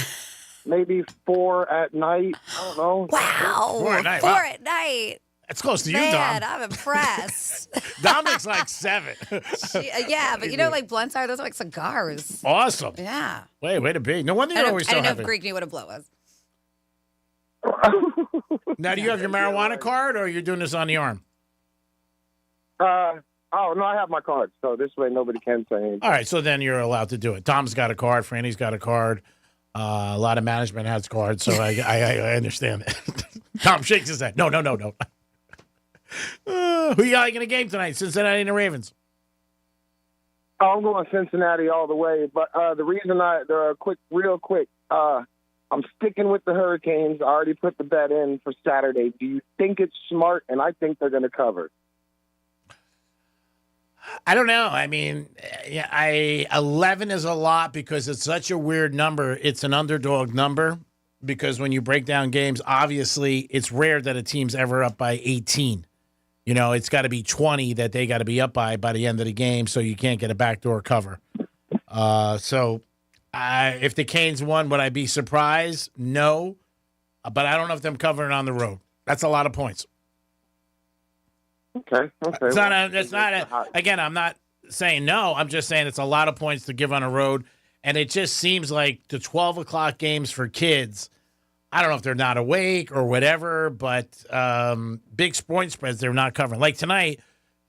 maybe 4 at night. I don't know. Wow. 4 at night. Four Wow. at night. That's close to you, Man, Dom. I'm impressed. Dominic's like 7. Yeah, but like blunts are, those are like cigars. Awesome. Yeah. Way to be. No wonder you're always I so didn't know happy. if Greek knew what a blow was. Now, do you have your marijuana card, or you're doing this on the arm? Oh, no, I have my card, so this way nobody can say anything. All right, so then you're allowed to do it. Tom's got a card. Franny's got a card. A lot of management has cards, so I understand it. Tom shakes his head. No. Who you got in a game tonight? Cincinnati and the Ravens. Oh, I'm going Cincinnati all the way, but the reason real quick, I'm sticking with the Hurricanes. I already put the bet in for Saturday. Do you think it's smart? And I think they're going to cover. I don't know. I mean, 11 is a lot because it's such a weird number. It's an underdog number because when you break down games, obviously it's rare that a team's ever up by 18. It's got to be 20 that they got to be up by the end of the game, so you can't get a backdoor cover. If the Canes won, would I be surprised? No. But I don't know if them covering on the road. That's a lot of points. Okay. Again, I'm not saying no. I'm just saying it's a lot of points to give on a road. And it just seems like the 12 o'clock games for kids, I don't know if they're not awake or whatever, but big point spreads they're not covering. Like tonight,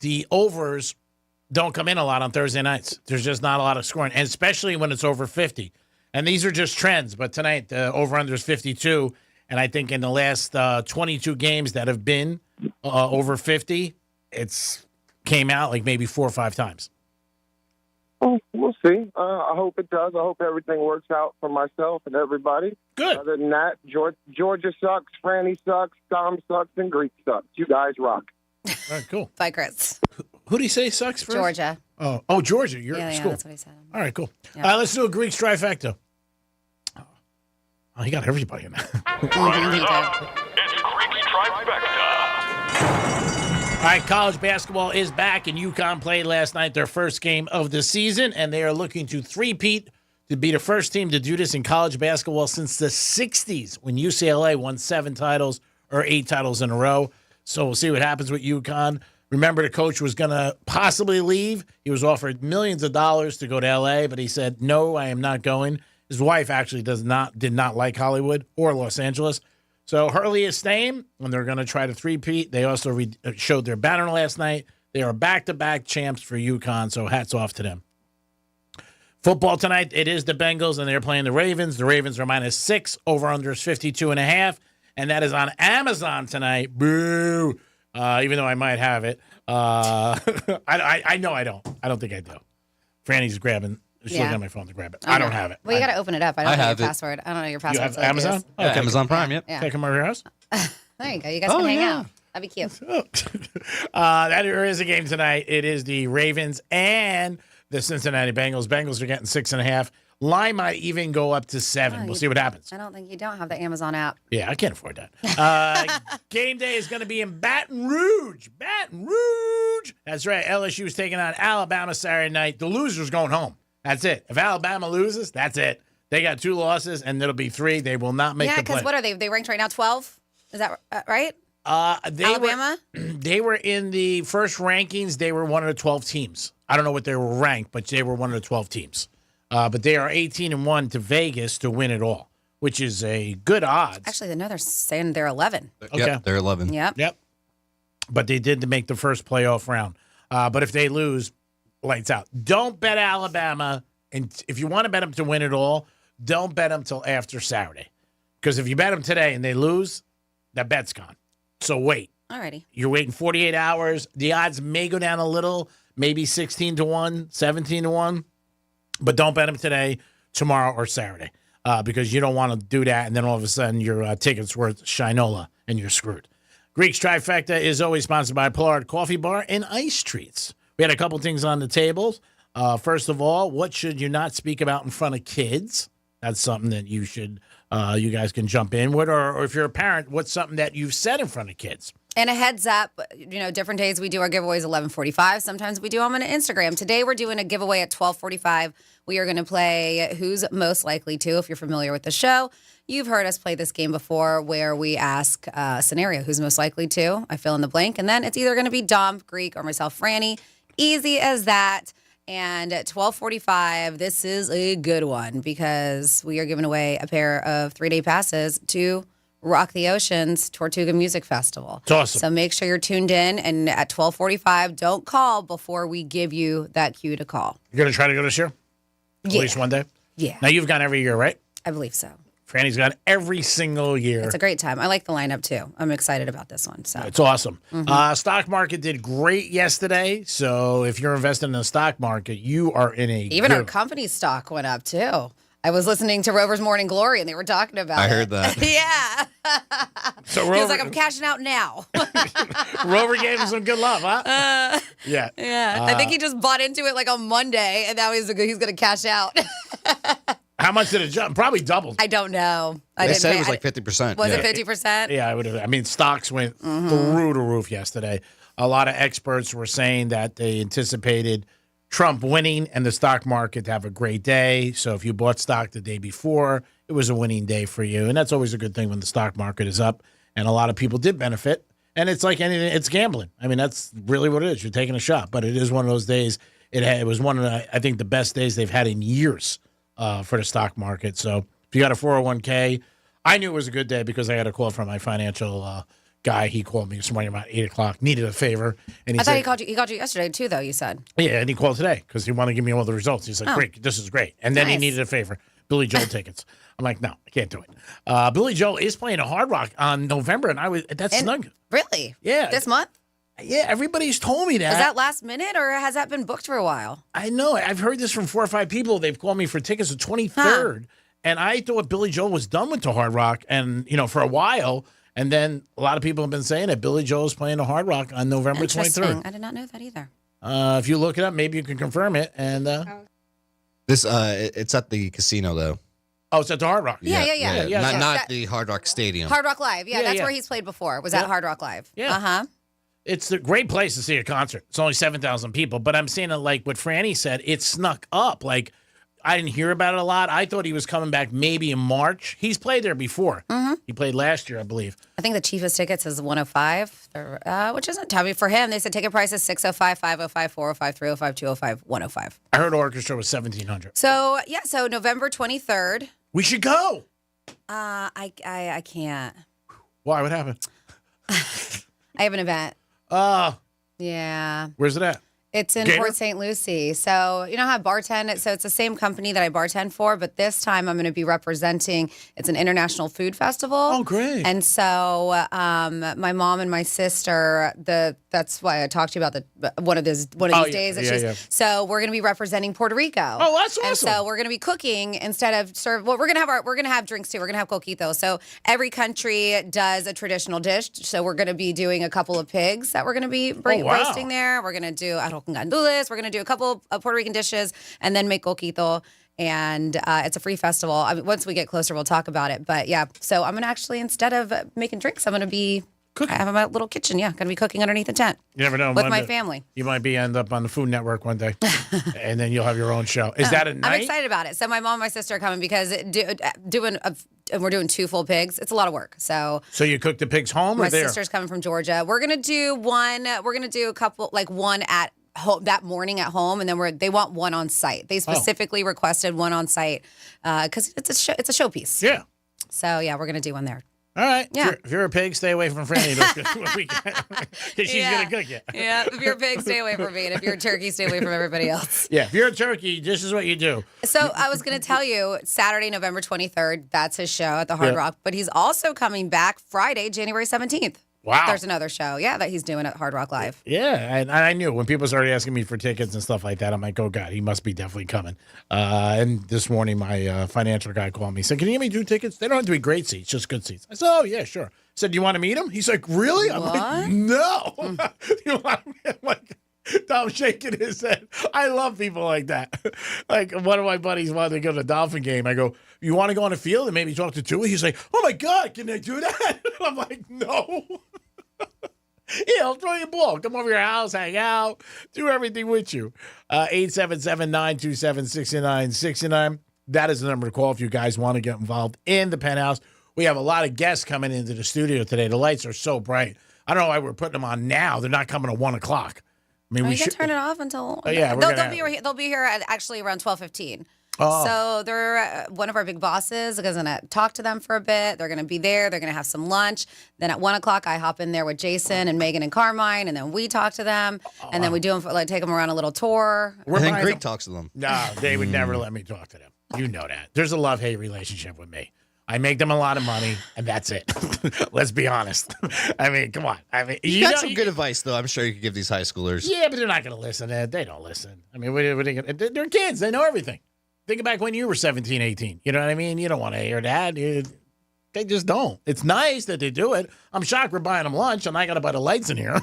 the overs don't come in a lot on Thursday nights. There's just not a lot of scoring, and especially when it's over 50. And these are just trends, but tonight the over-under is 52, and I think in the last 22 games that have been over 50, it's came out like maybe 4 or 5 times. Well, we'll see. I hope it does. I hope everything works out for myself and everybody. Good. Other than that, Georgia sucks, Franny sucks, Tom sucks, and Greek sucks. You guys rock. All right, cool. Bye, Chris. Who do you say sucks first? Georgia. Oh, Georgia. You're yeah, cool. that's what he said. All right, cool. Yeah. Let's do a Greek trifecta. Oh, he got everybody in there. All right, college basketball is back, and UConn played last night their first game of the season, and they are looking to three-peat to be the first team to do this in college basketball since the 60s when UCLA won 7 titles or 8 titles in a row. So we'll see what happens with UConn. Remember, the coach was going to possibly leave. He was offered millions of dollars to go to L.A., but he said, no, I am not going. His wife actually did not like Hollywood or Los Angeles. So Hurley is staying, and they're going to try to three-peat. They also showed their banner last night. They are back-to-back champs for UConn, so hats off to them. Football tonight, it is the Bengals, and they're playing the Ravens. The Ravens are -6. Over-under is 52.5, and that is on Amazon tonight. Boo! Even though I might have it. I know I don't. I don't think I do. Franny's grabbing. She's looking at my phone to grab it. I don't have it. Well, you got to open it up. I don't know have your it. password. I don't know your password. You have Amazon? Yeah, Amazon Prime, yep. Yeah. Take them over your house? There you go. You guys can hang out. That'd be cute. There is a game tonight. It is the Ravens and the Cincinnati Bengals. Bengals are getting 6.5. Line might even go up to 7. We'll see what happens. I don't think you don't have the Amazon app. Yeah, I can't afford that. Game day is going to be in Baton Rouge. Baton Rouge. That's right. LSU is taking on Alabama Saturday night. The loser's going home. That's it. If Alabama loses, that's it. They got 2 losses, and it'll be 3. They will not make the play. Yeah, because what are they? They ranked right now 12? Is that right? Alabama? They were in the first rankings. They were one of the 12 teams. I don't know what they were ranked, but they were one of the 12 teams. But they are 18-1 to Vegas to win it all, which is a good odds. Actually, no, they're saying they're 11. Okay. Yep, they're 11. Yep. But they did to make the first playoff round. But if they lose, lights out. Don't bet Alabama. And if you want to bet them to win it all, don't bet them till after Saturday. Because if you bet them today and they lose, that bet's gone. So wait. Alrighty. You're waiting 48 hours. The odds may go down a little, maybe 16-1, 17-1. But don't bet them today, tomorrow, or Saturday. Because you don't want to do that, and then all of a sudden your ticket's worth shinola, and you're screwed. Greek's Trifecta is always sponsored by Pollard Coffee Bar and Ice Treats. We had a couple things on the tables. First of all, what should you not speak about in front of kids? That's something that you should, you guys can jump in with. Or if you're a parent, what's something that you've said in front of kids? And a heads up, different days we do our giveaways 11:45. Sometimes we do them on Instagram. Today we're doing a giveaway at 12:45. We are going to play Who's Most Likely To. If you're familiar with the show, you've heard us play this game before where we ask a scenario, who's most likely to? I fill in the blank. And then it's either going to be Dom, Greek, or myself, Franny. Easy as that. And at 12:45, this is a good one because we are giving away a pair of 3-day passes to Rock the Ocean's Tortuga Music Festival. It's awesome. So make sure you're tuned in, and at 12:45, don't call before we give you that cue to call. You're going to try to go this year? At least one day? Yeah. Now, you've gone every year, right? I believe so. Franny's gone every single year. It's a great time. I like the lineup, too. I'm excited about this one. So It's awesome. Mhm. Stock market did great yesterday. So if you're investing in the stock market, you are in a even good... our company stock went up, too. I was listening to Rover's Morning Glory, and they were talking about I it. heard that. Yeah. So He Rover, was like, I'm cashing out now. Rover gave him some good love, huh? Yeah. Yeah. I think he just bought into it like on Monday, and now he's going to cash out. How much did it jump? Probably doubled. I don't know. They said it was like 50%. Was it 50%? Yeah, I would have. I mean, stocks went through the roof yesterday. A lot of experts were saying that they anticipated Trump winning and the stock market to have a great day. So if you bought stock the day before, it was a winning day for you. And that's always a good thing when the stock market is up. And a lot of people did benefit. And it's like anything, it's gambling. I mean, that's really what it is. You're taking a shot. But it is one of those days. It was one of the, I think, the best days they've had in years for the stock market. So if you got a 401k, I knew it was a good day because I had a call from my financial guy. He called me this morning about 8 o'clock, needed a favor. And I thought he called you. He called you yesterday, too, though, you said. Yeah, and he called today because he wanted to give me all the results. He's like, great, this is great. And then he Nice. needed a favor, Billy Joel tickets. I'm like, no, I can't do it. Billy Joel is playing a Hard Rock on November, and that's snug. Really? Yeah. This month? Yeah, everybody's told me that. Is that last minute, or has that been booked for a while? I know. I've heard this from 4 or 5 people. They've called me for tickets the 23rd, and I thought Billy Joel was done with the Hard Rock, and for a while. And then a lot of people have been saying that Billy Joel is playing the Hard Rock on November Interesting. 23rd. I did not know that either. If you look it up, maybe you can confirm it. And It's at the casino though. Oh, it's at the Hard Rock. Yeah. Not the Hard Rock Stadium. Hard Rock Live. Yeah, Yeah, that's yeah. where he's played before. Was Yeah. at Hard Rock Live. Yeah. Uh-huh. It's a great place to see a concert. It's only 7,000 people, but I'm saying it like what Franny said, it snuck up. Like, I didn't hear about it a lot. I thought he was coming back maybe in March. He's played there before. He played last year, I believe. I think the cheapest tickets is 105, which isn't tabby for him. They said ticket price is 605, 505, 405, 305, 205, 105. I heard orchestra was 1,700. So November 23rd. We should go. I can't. Why? What happened? I have an event. Yeah. Where's it at? It's in Gator? Port St. Lucie. So, you know how I bartend? So, it's the same company that I bartend for, but this time I'm going to be representing, it's an international food festival. Oh, great. And so, my mom and my sister, that's why I talked to you about one of these days. So, we're going to be representing Puerto Rico. Oh, that's awesome. And so, we're going to be cooking instead of we're going to have drinks too. We're going to have coquitos. So, every country does a traditional dish. So, we're going to be doing a couple of pigs that we're going to be roasting there. We're going to do arroz con gandules. We're going to do a couple of Puerto Rican dishes and then make coquito. And it's a free festival. I mean, once we get closer, we'll talk about it. But yeah, so I'm going to actually, instead of making drinks, I'm going to be cooking. I have my little kitchen. Yeah, going to be cooking underneath the tent. You never know. With my family. You might end up on the Food Network one day, and then you'll have your own show. Is that at night? I'm excited about it. So my mom and my sister are coming because we're doing 2 full pigs. It's a lot of work. So you cook the pigs home or there? My sister's coming from Georgia. We're going to do one. We're going to do a couple, like one at home that morning at home, and then they want one on site. They specifically requested one on site because it's a showpiece. Yeah. So yeah, we're going to do one there. All right. Yeah. If you're a pig, stay away from Franny because she's going to cook you. Yeah. If you're a pig, stay away from me. And if you're a turkey, stay away from everybody else. Yeah. If you're a turkey, this is what you do. So I was going to tell you, Saturday, November 23rd, that's his show at the Hard Rock. But he's also coming back Friday, January 17th. Wow. There's another show, that he's doing at Hard Rock Live. Yeah, and I knew when people started asking me for tickets and stuff like that, I'm like, oh, God, he must be definitely coming. And this morning, my financial guy called me. He said, can you give me 2 tickets? They don't have to be great seats, just good seats. I said, oh, yeah, sure. I said, do you want to meet him? He's like, really? I'm like, no. You want to meet him? Like, Tom's shaking his head. I love people like that. Like, one of my buddies wanted to go to the Dolphin game. I go, you want to go on the field and maybe talk to Tua? He's like, oh, my God, can they do that? I'm like, no. Yeah, I'll throw you a ball. Come over your house, hang out, do everything with you. 877-927-6969. That is the number to call if you guys want to get involved in the Penthouse. We have a lot of guests coming into the studio today. The lights are so bright. I don't know why we're putting them on now. They're not coming at 1 o'clock. I mean, we should turn it off until. Yeah, they'll be here at actually around 12:15. Oh. So they're one of our big bosses. I'm going to talk to them for a bit. They're going to be there. They're going to have some lunch. Then at 1 o'clock, I hop in there with Jason and Megan and Carmine, and then we talk to them, and then we do them take them around a little tour. And then Greg talks to them. No, they would never let me talk to them. You know that. There's a love-hate relationship with me. I make them a lot of money, and that's it. Let's be honest. I mean, come on. I mean, you got some good advice, though. I'm sure you could give these high schoolers. Yeah, but they're not going to listen. They don't listen. I mean, they're kids. They know everything. Think back when you were 17, 18. You know what I mean? You don't want to hear that. They just don't. It's nice that they do it. I'm shocked we're buying them lunch, and I got to buy the lights in here.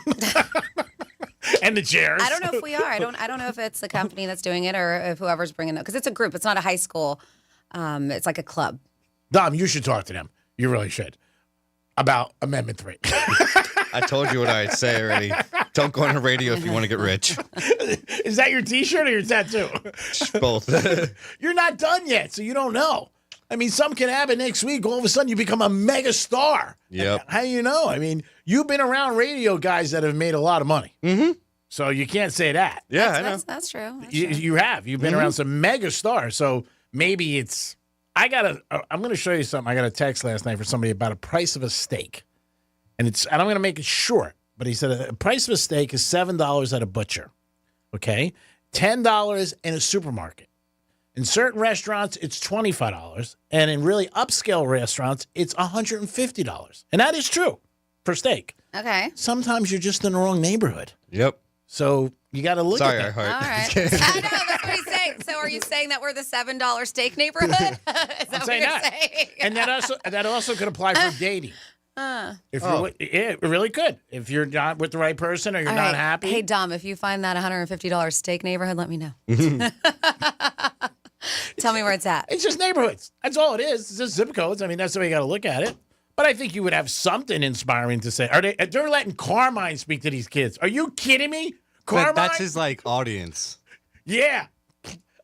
And the chairs. I don't know if we are. I don't know if it's the company that's doing it or if whoever's bringing it. Because it's a group. It's not a high school. It's like a club. Dom, you should talk to them. You really should. About Amendment 3. I told you what I'd say already. Don't go on the radio if you want to get rich. Is that your T-shirt or your tattoo? Both. You're not done yet, so you don't know. I mean, something can happen next week. All of a sudden, you become a mega star. Yep. How do you know? I mean, you've been around radio guys that have made a lot of money. Mm-hmm. So you can't say that. Yeah, I know. That's true. You have. You've been around some mega stars. So maybe it's... I'm going to show you something. I got a text last night from somebody about a price of a steak. And I'm going to make it short. But he said the price of a steak is $7 at a butcher. Okay? $10 in a supermarket. In certain restaurants, it's $25. And in really upscale restaurants, it's $150. And that is true for steak. Okay. Sometimes you're just in the wrong neighborhood. Yep. So you got to look at that. Sorry, All right. I know, that's what he's saying. So are you saying that we're the $7 steak neighborhood? Is that I'm saying what you're that. saying? And that also could apply for dating. It really could. If you're not with the right person or you're not happy. Hey, Dom, if you find that $150 steak neighborhood, let me know. Tell me where it's at. It's just neighborhoods. That's all it is. It's just zip codes. I mean, that's the way you got to look at it. But I think you would have something inspiring to say. They're letting Carmine speak to these kids. Are you kidding me? Carmine? That's his audience. Yeah.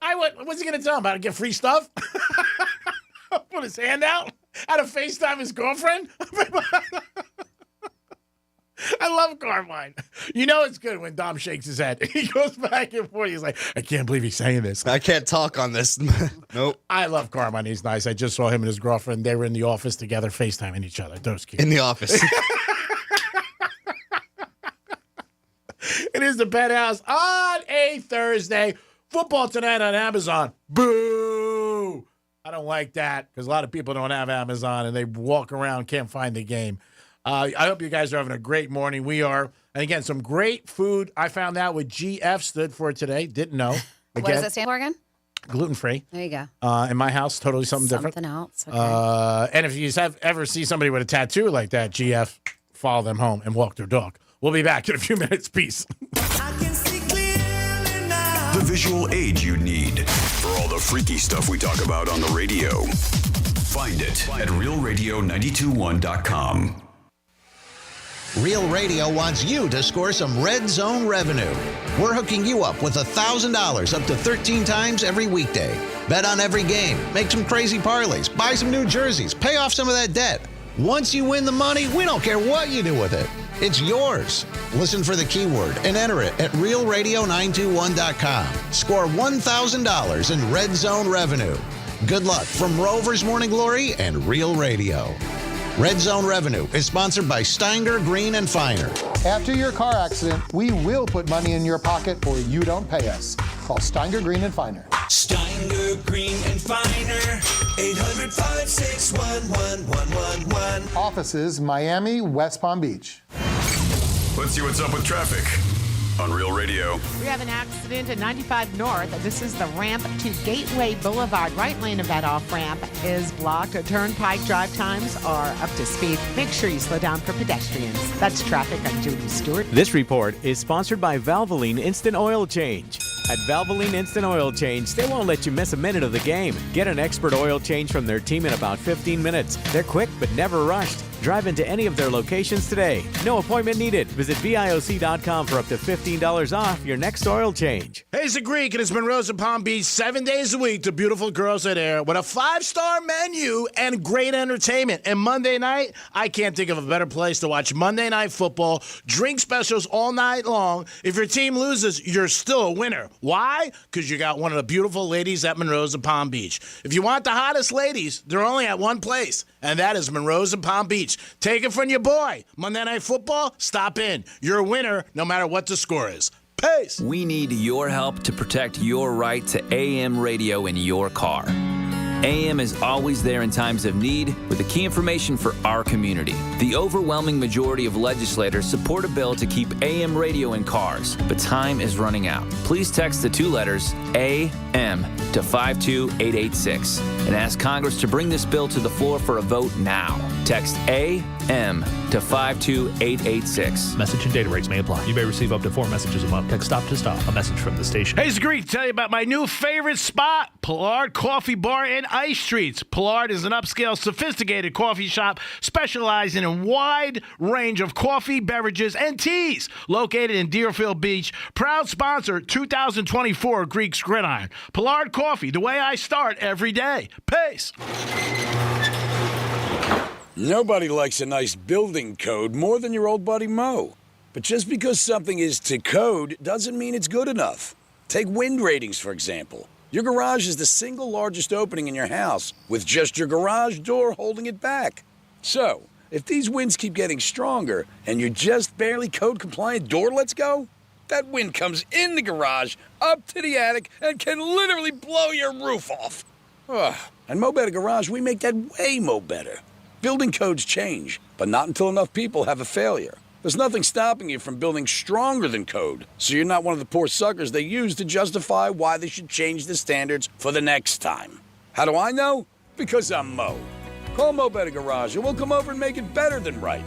What's he going to tell him? About to get free stuff? Put his hand out? How to FaceTime his girlfriend? I love Carmine. You know it's good when Dom shakes his head. He goes back and forth. He's like, I can't believe he's saying this. I can't talk on this. Nope. I love Carmine. He's nice. I just saw him and his girlfriend. They were in the office together, FaceTiming each other. That was cute. In the office. And is the Penthouse on a Thursday. Football tonight on Amazon. Boo! I don't like that because a lot of people don't have Amazon and they walk around, can't find the game. I hope you guys are having a great morning. We are. And again, some great food. I found out what GF stood for today. Didn't know. Again, What does it stand for again? Gluten-free. There you go. In my house, totally something different. Something else. Okay. And if you ever see somebody with a tattoo like that, GF, follow them home and walk their dog. We'll be back in a few minutes. Peace. The visual aid you need for all the freaky stuff we talk about on the radio. Find it at realradio921.com. Real Radio wants you to score some Red Zone revenue. We're hooking you up with $1,000 up to 13 times every weekday. Bet on every game, make some crazy parlays, buy some new jerseys, pay off some of that debt. Once you win the money, we don't care what you do with it. It's yours. Listen for the keyword and enter it at realradio921.com. Score $1,000 in Red Zone revenue. Good luck from Rover's Morning Glory and Real Radio. Red Zone Revenue is sponsored by Steinger, Green, and Finer. After your car accident, we will put money in your pocket or you don't pay us. Call Steinger, Green, and Finer. Steinger, Green, and Finer. 800-561-1111. Offices, Miami, West Palm Beach. Let's see what's up with traffic on Real Radio. We have an accident at 95 North. This is the ramp to Gateway Boulevard. Right lane of that off-ramp is blocked. Turnpike drive times are up to speed. Make sure you slow down for pedestrians. That's traffic. I'm Judy Stewart. This report is sponsored by Valvoline Instant Oil Change. At Valvoline Instant Oil Change, they won't let you miss a minute of the game. Get an expert oil change from their team in about 15 minutes. They're quick but never rushed. Drive into any of their locations today. No appointment needed. Visit VIOC.com for up to $15 off your next oil change. Hey, it's the Greek, and it's Monroe's in Palm Beach 7 days a week to beautiful girls at Air with a 5-star menu and great entertainment. And Monday night, I can't think of a better place to watch Monday Night Football. Drink specials all night long. If your team loses, you're still a winner. Why? Because you got one of the beautiful ladies at Monroe's in Palm Beach. If you want the hottest ladies, they're only at one place, and that is Monroe's in Palm Beach. Take it from your boy. Monday Night Football, stop in. You're a winner no matter what the score is. Peace. We need your help to protect your right to AM radio in your car. AM is always there in times of need with the key information for our community. The overwhelming majority of legislators support a bill to keep AM radio in cars, but time is running out. Please text the 2 letters AM to 52886 and ask Congress to bring this bill to the floor for a vote now. Text AM to 52886. Message and data rates may apply. You may receive up to 4 messages a month. Text stop to stop. A message from the station. Hey, it's Greek. Tell you about my new favorite spot, Pollard Coffee Bar and Ice Treats. Pollard is an upscale, sophisticated coffee shop specializing in a wide range of coffee, beverages, and teas. Located in Deerfield Beach, proud sponsor 2024 Greek's Gridiron. Pollard Coffee, the way I start every day. Peace. Nobody likes a nice building code more than your old buddy Mo. But just because something is to code doesn't mean it's good enough. Take wind ratings, for example. Your garage is the single largest opening in your house, with just your garage door holding it back. So, if these winds keep getting stronger and your just barely code-compliant door lets go, that wind comes in the garage, up to the attic, and can literally blow your roof off. Ugh. At Mo Better Garage, we make that way mo better. Building codes change, but not until enough people have a failure. There's nothing stopping you from building stronger than code, so you're not one of the poor suckers they use to justify why they should change the standards for the next time. How do I know? Because I'm Mo. Call Mo Better Garage and we'll come over and make it better than right.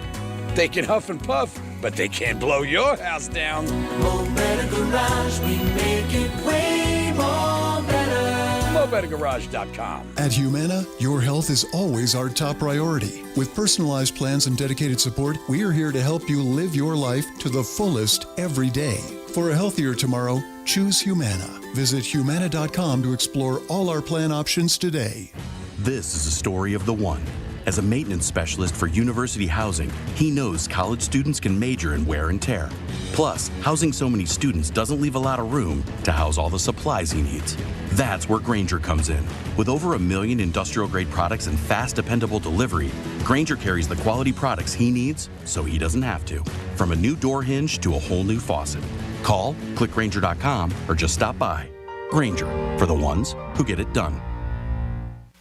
They can huff and puff, but they can't blow your house down. Mo Better Garage, we make it way more better. MoBetterGarage.com. At Humana, your health is always our top priority. With personalized plans and dedicated support, we are here to help you live your life to the fullest every day. For a healthier tomorrow, choose Humana. Visit Humana.com to explore all our plan options today. This is a story of the one. As a maintenance specialist for university housing, he knows college students can major in wear and tear. Plus, housing so many students doesn't leave a lot of room to house all the supplies he needs. That's where Grainger comes in. With over 1 million industrial-grade products and fast, dependable delivery, Grainger carries the quality products he needs so he doesn't have to. From a new door hinge to a whole new faucet, Call, click Grainger.com, or just stop by. Grainger, for the ones who get it done.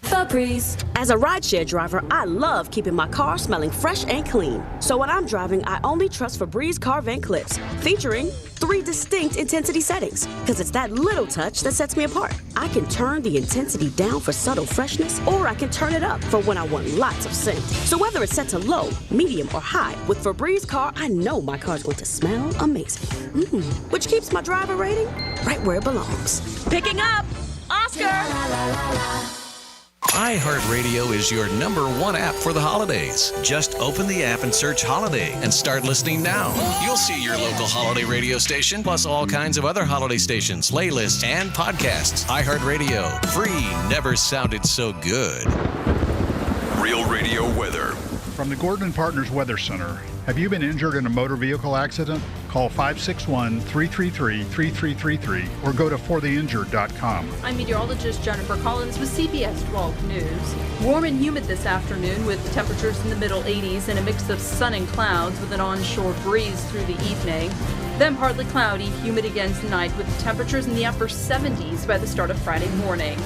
Febreze. As a rideshare driver, I love keeping my car smelling fresh and clean. So when I'm driving, I only trust Febreze car vent clips, featuring 3 distinct intensity settings, because it's that little touch that sets me apart. I can turn the intensity down for subtle freshness, or I can turn it up for when I want lots of scent. So whether it's set to low, medium, or high, with Febreze car, I know my car's going to smell amazing. Which keeps my driver rating right where it belongs. Picking up, Oscar! iHeartRadio is your #1 app for the holidays. Just open the app and search Holiday and start listening now. You'll see your local holiday radio station, plus all kinds of other holiday stations, playlists, and podcasts. iHeartRadio. Free never sounded so good. Real Radio weather. From the Gordon & Partners Weather Center. Have you been injured in a motor vehicle accident? Call 561-333-3333 or go to fortheinjured.com. I'm meteorologist Jennifer Collins with CBS 12 News. Warm and humid this afternoon with temperatures in the middle 80s and a mix of sun and clouds with an onshore breeze through the evening. Then partly cloudy, humid again tonight with temperatures in the upper 70s by the start of Friday morning.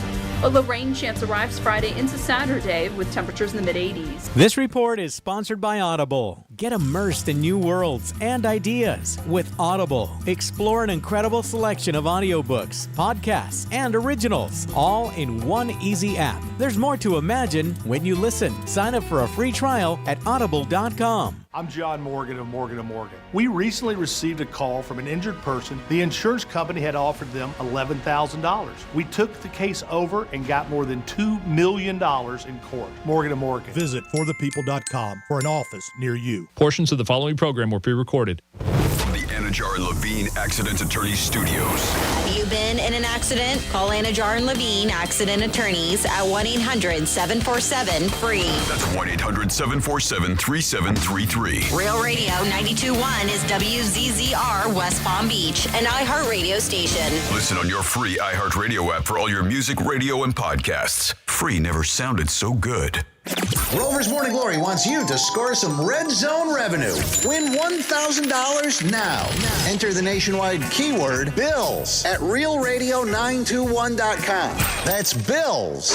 A low rain chance arrives Friday into Saturday with temperatures in the mid-80s. This report is sponsored by Audible. Get immersed in new worlds and ideas with Audible. Explore an incredible selection of audiobooks, podcasts, and originals, all in one easy app. There's more to imagine when you listen. Sign up for a free trial at audible.com. I'm John Morgan of Morgan & Morgan. We recently received a call from an injured person. The insurance company had offered them $11,000. We took the case over and got more than $2 million in court. Morgan & Morgan. Visit forthepeople.com for an office near you. Portions of the following program were pre-recorded. From the Anajar and Levine Accident Attorney Studios. Have you been in an accident? Call Anajar and Levine Accident Attorneys at 1-800-747-FREE. That's 1-800-747-3733. Real Radio 92.1 is WZZR West Palm Beach, an iHeartRadio station. Listen on your free iHeartRadio app for all your music, radio, and podcasts. Free never sounded so good. Rover's Morning Glory wants you to score some Red Zone revenue. Win $1,000 now. Enter the nationwide keyword BILLS at realradio921.com. That's BILLS.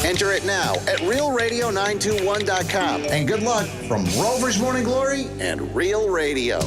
Enter it now at realradio921.com. And good luck from Rover's Morning Glory and Real Radio.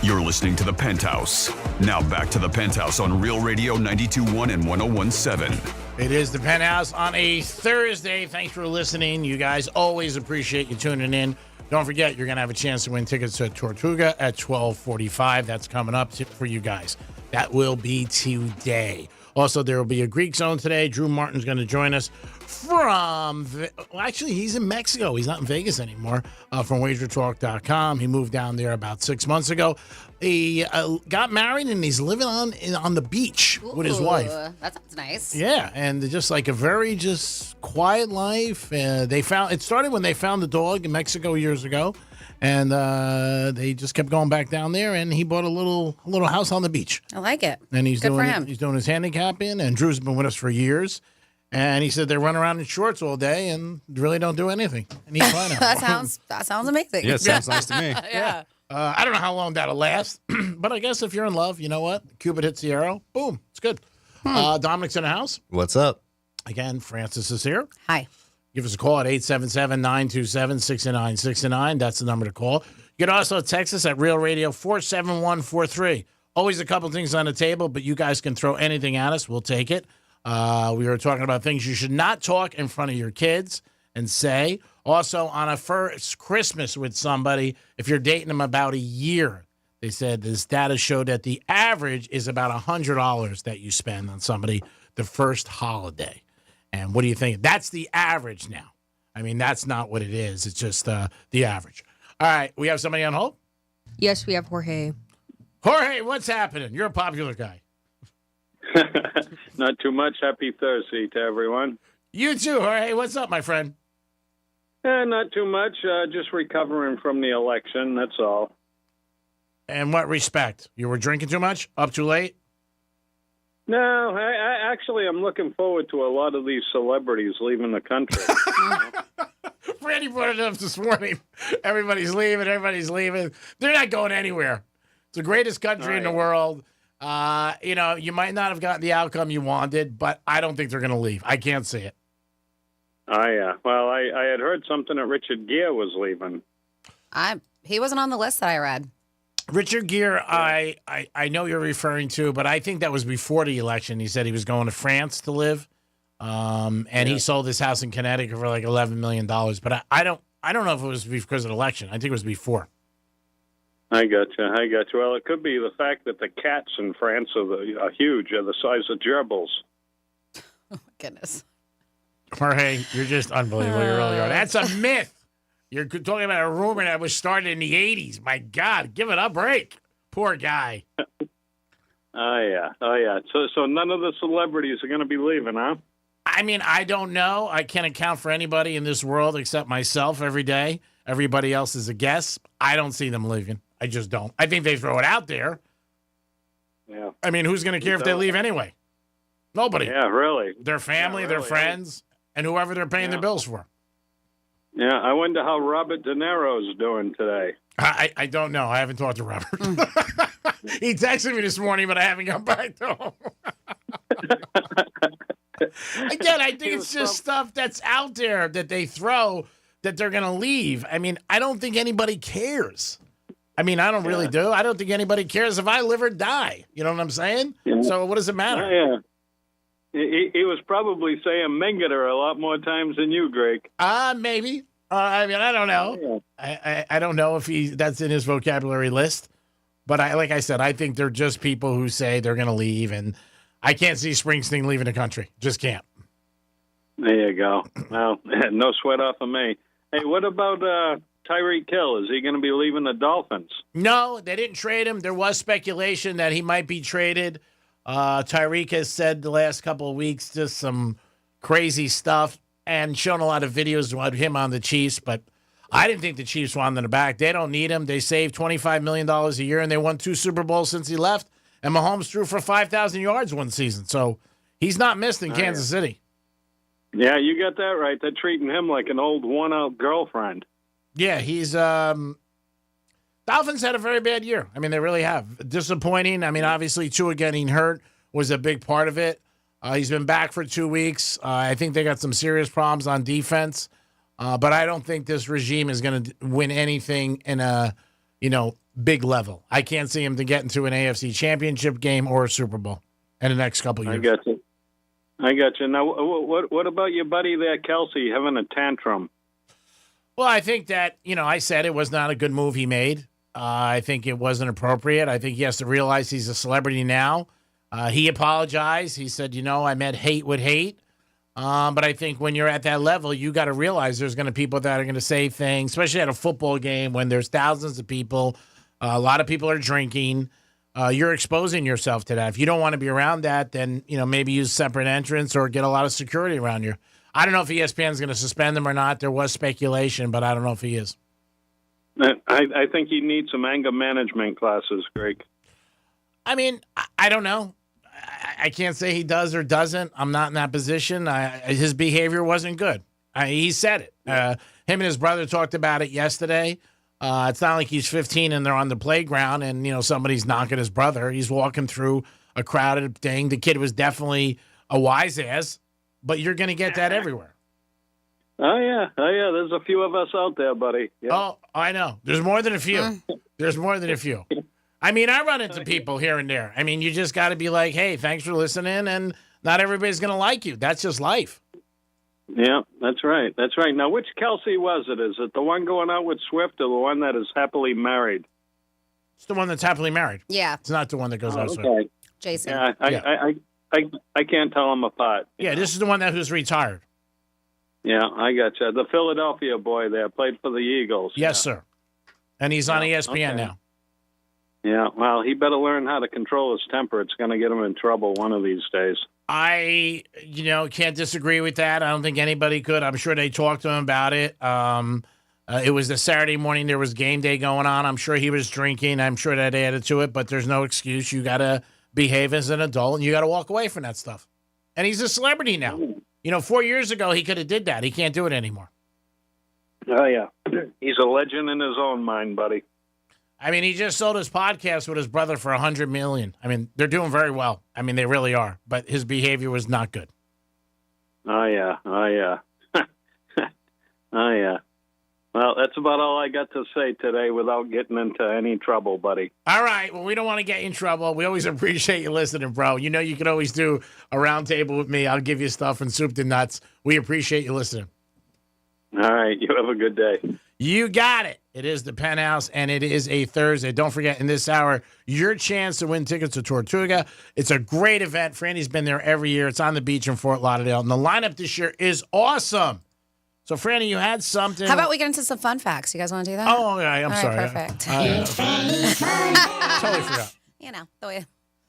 You're listening to The Penthouse. Now back to The Penthouse on Real Radio 92.1 and 101.7. It is The Penthouse on a Thursday. Thanks for listening. You guys always appreciate you tuning in. Don't forget, you're going to have a chance to win tickets to Tortuga at 12:45. That's coming up for you guys. That will be today. Also, there will be a Greek Zone today. Drew Martin's going to join us from, actually, he's in Mexico. He's not in Vegas anymore, from WagerTalk.com. He moved down there about 6 months ago. He got married, and he's living on the beach with his wife. That sounds nice. Yeah, and just like a very just quiet life. It started when they found the dog in Mexico years ago, and they just kept going back down there, and he bought a little house on the beach. I like it. And he's Good doing for him. He's doing his handicapping, and Drew's been with us for years. And he said they run around in shorts all day and really don't do anything. And he's fine. that sounds amazing. Yeah, it sounds nice to me. Yeah. I don't know how long that'll last, but I guess if you're in love, you know what? Cupid hits the arrow. Boom. It's good. Dominic's in the house. What's up? Again, Francis is here. Hi. Give us a call at 877-927-6969. That's the number to call. You can also text us at Real Radio 47143. Always a couple things on the table, but you guys can throw anything at us. We'll take it. We were talking about things you should not talk in front of your kids and say. Also, on a first Christmas with somebody, if you're dating them about a year, they said this data showed that the average is about $100 that you spend on somebody the first holiday. And what do you think? That's the average now. I mean, that's not what it is. It's just the average. All right, we have somebody on hold? Yes, we have Jorge. Jorge, what's happening? You're a popular guy. Not too much. Happy Thursday to everyone. You too, Jorge. What's up, my friend? Not too much. Just recovering from the election. That's all. In what respect? You were drinking too much? Up too late? No, I actually I'm looking forward to a lot of these celebrities leaving the country. Randy brought it up this morning. Everybody's leaving. They're not going anywhere. It's the greatest country in the world. You might not have gotten the outcome you wanted, but I don't think they're going to leave. I can't see it. Oh, yeah. Well, I had heard something that Richard Gere was leaving. He wasn't on the list that I read. Richard Gere, I know you're referring to, but I think that was before the election. He said he was going to France to live, and he sold his house in Connecticut for like $11 million. But I don't know if it was because of the election. I think it was before. I got you. Well, it could be the fact that the cats in France are huge, are the size of gerbils. Oh, my goodness. Jorge, you're just unbelievable. You really are. That's a myth. You're talking about a rumor that was started in the 80s. My God, give it a break. Poor guy. Oh, yeah. So none of the celebrities are going to be leaving, huh? I mean, I don't know. I can't account for anybody in this world except myself every day. Everybody else is a guest. I don't see them leaving. I just don't. I think they throw it out there. Yeah. I mean, who's going to care if they leave anyway? Nobody. Yeah, really. Their family, their friends, and whoever they're paying their bills for. Yeah, I wonder how Robert De Niro's doing today. I don't know. I haven't talked to Robert. He texted me this morning, but I haven't got back to him. Again, I think it's just stuff that's out there that they throw that they're going to leave. I mean, I don't think anybody cares. I mean, I don't really do. I don't think anybody cares if I live or die. You know what I'm saying? Yeah. So what does it matter? Oh, yeah. He was probably saying Mengeter a lot more times than you, Greg. Maybe. I mean, I don't know. Yeah. I don't know if that's in his vocabulary list. But like I said, I think they're just people who say they're going to leave. And I can't see Springsteen leaving the country. Just can't. There you go. Well, no sweat off of me. Hey, what about Tyreek Hill? Is he going to be leaving the Dolphins? No, they didn't trade him. There was speculation that he might be traded. Tyreek has said the last couple of weeks just some crazy stuff and shown a lot of videos about him on the Chiefs, but I didn't think the Chiefs wanted him back. They don't need him. They saved $25 million a year, and they won 2 Super Bowls since he left, and Mahomes threw for 5,000 yards one season, so he's not missed in Kansas City. Yeah, you got that right. They're treating him like an old worn-out girlfriend. Yeah, he's Dolphins had a very bad year. I mean, they really have. Disappointing. I mean, obviously, Tua getting hurt was a big part of it. He's been back for 2 weeks. I think they got some serious problems on defense. But I don't think this regime is going to win anything in a, big level. I can't see him to get into an AFC championship game or a Super Bowl in the next couple of years. I got you. Now, what about your buddy there, Kelsey, having a tantrum? Well, I think that, I said it was not a good move he made. I think it wasn't appropriate. I think he has to realize he's a celebrity now. He apologized. He said, I met hate with hate. But I think when you're at that level, you got to realize there's going to be people that are going to say things, especially at a football game when there's thousands of people. A lot of people are drinking. You're exposing yourself to that. If you don't want to be around that, then, maybe use separate entrance or get a lot of security around you. I don't know if ESPN is going to suspend him or not. There was speculation, but I don't know if he is. I think you need some anger management classes, Greg. I mean, I don't know. I can't say he does or doesn't. I'm not in that position. His behavior wasn't good. He said it. Him and his brother talked about it yesterday. It's not like he's 15 and they're on the playground and, somebody's knocking his brother. He's walking through a crowded thing. The kid was definitely a wise ass, but you're going to get that everywhere. Oh, yeah. There's a few of us out there, buddy. Yeah. Oh, I know. There's more than a few. There's more than a few. I mean, I run into people here and there. I mean, you just got to be like, hey, thanks for listening, and not everybody's going to like you. That's just life. Yeah, that's right. Now, which Kelsey was it? Is it the one going out with Swift or the one that is happily married? It's the one that's happily married. Yeah. It's not the one that goes out with Swift. Jason. Yeah, I can't tell them apart. Yeah, this is the one who's retired. Yeah, I got you. The Philadelphia boy there played for the Eagles. Yes, sir. And he's on ESPN now. Yeah, well, he better learn how to control his temper. It's going to get him in trouble one of these days. I, can't disagree with that. I don't think anybody could. I'm sure they talked to him about it. It was the Saturday morning. There was game day going on. I'm sure he was drinking. I'm sure that added to it, but there's no excuse. You got to behave as an adult, and you got to walk away from that stuff. And he's a celebrity now. 4 years ago, he could have did that. He can't do it anymore. Oh, yeah. He's a legend in his own mind, buddy. I mean, he just sold his podcast with his brother for $100 million. I mean, they're doing very well. I mean, they really are. But his behavior was not good. Oh, yeah. Oh, yeah. Oh, yeah. Well, that's about all I got to say today without getting into any trouble, buddy. All right. Well, we don't want to get you in trouble. We always appreciate you listening, bro. You know you can always do a round table with me. I'll give you stuff and soup to nuts. We appreciate you listening. All right. You have a good day. You got it. It is the Penthouse, and it is a Thursday. Don't forget, in this hour, your chance to win tickets to Tortuga. It's a great event. Franny's been there every year. It's on the beach in Fort Lauderdale, and the lineup this year is awesome. So, Franny, you had something. How about we get into some fun facts? You guys want to do that? Oh, yeah, I'm All sorry. Right, perfect. Totally forgot. The way.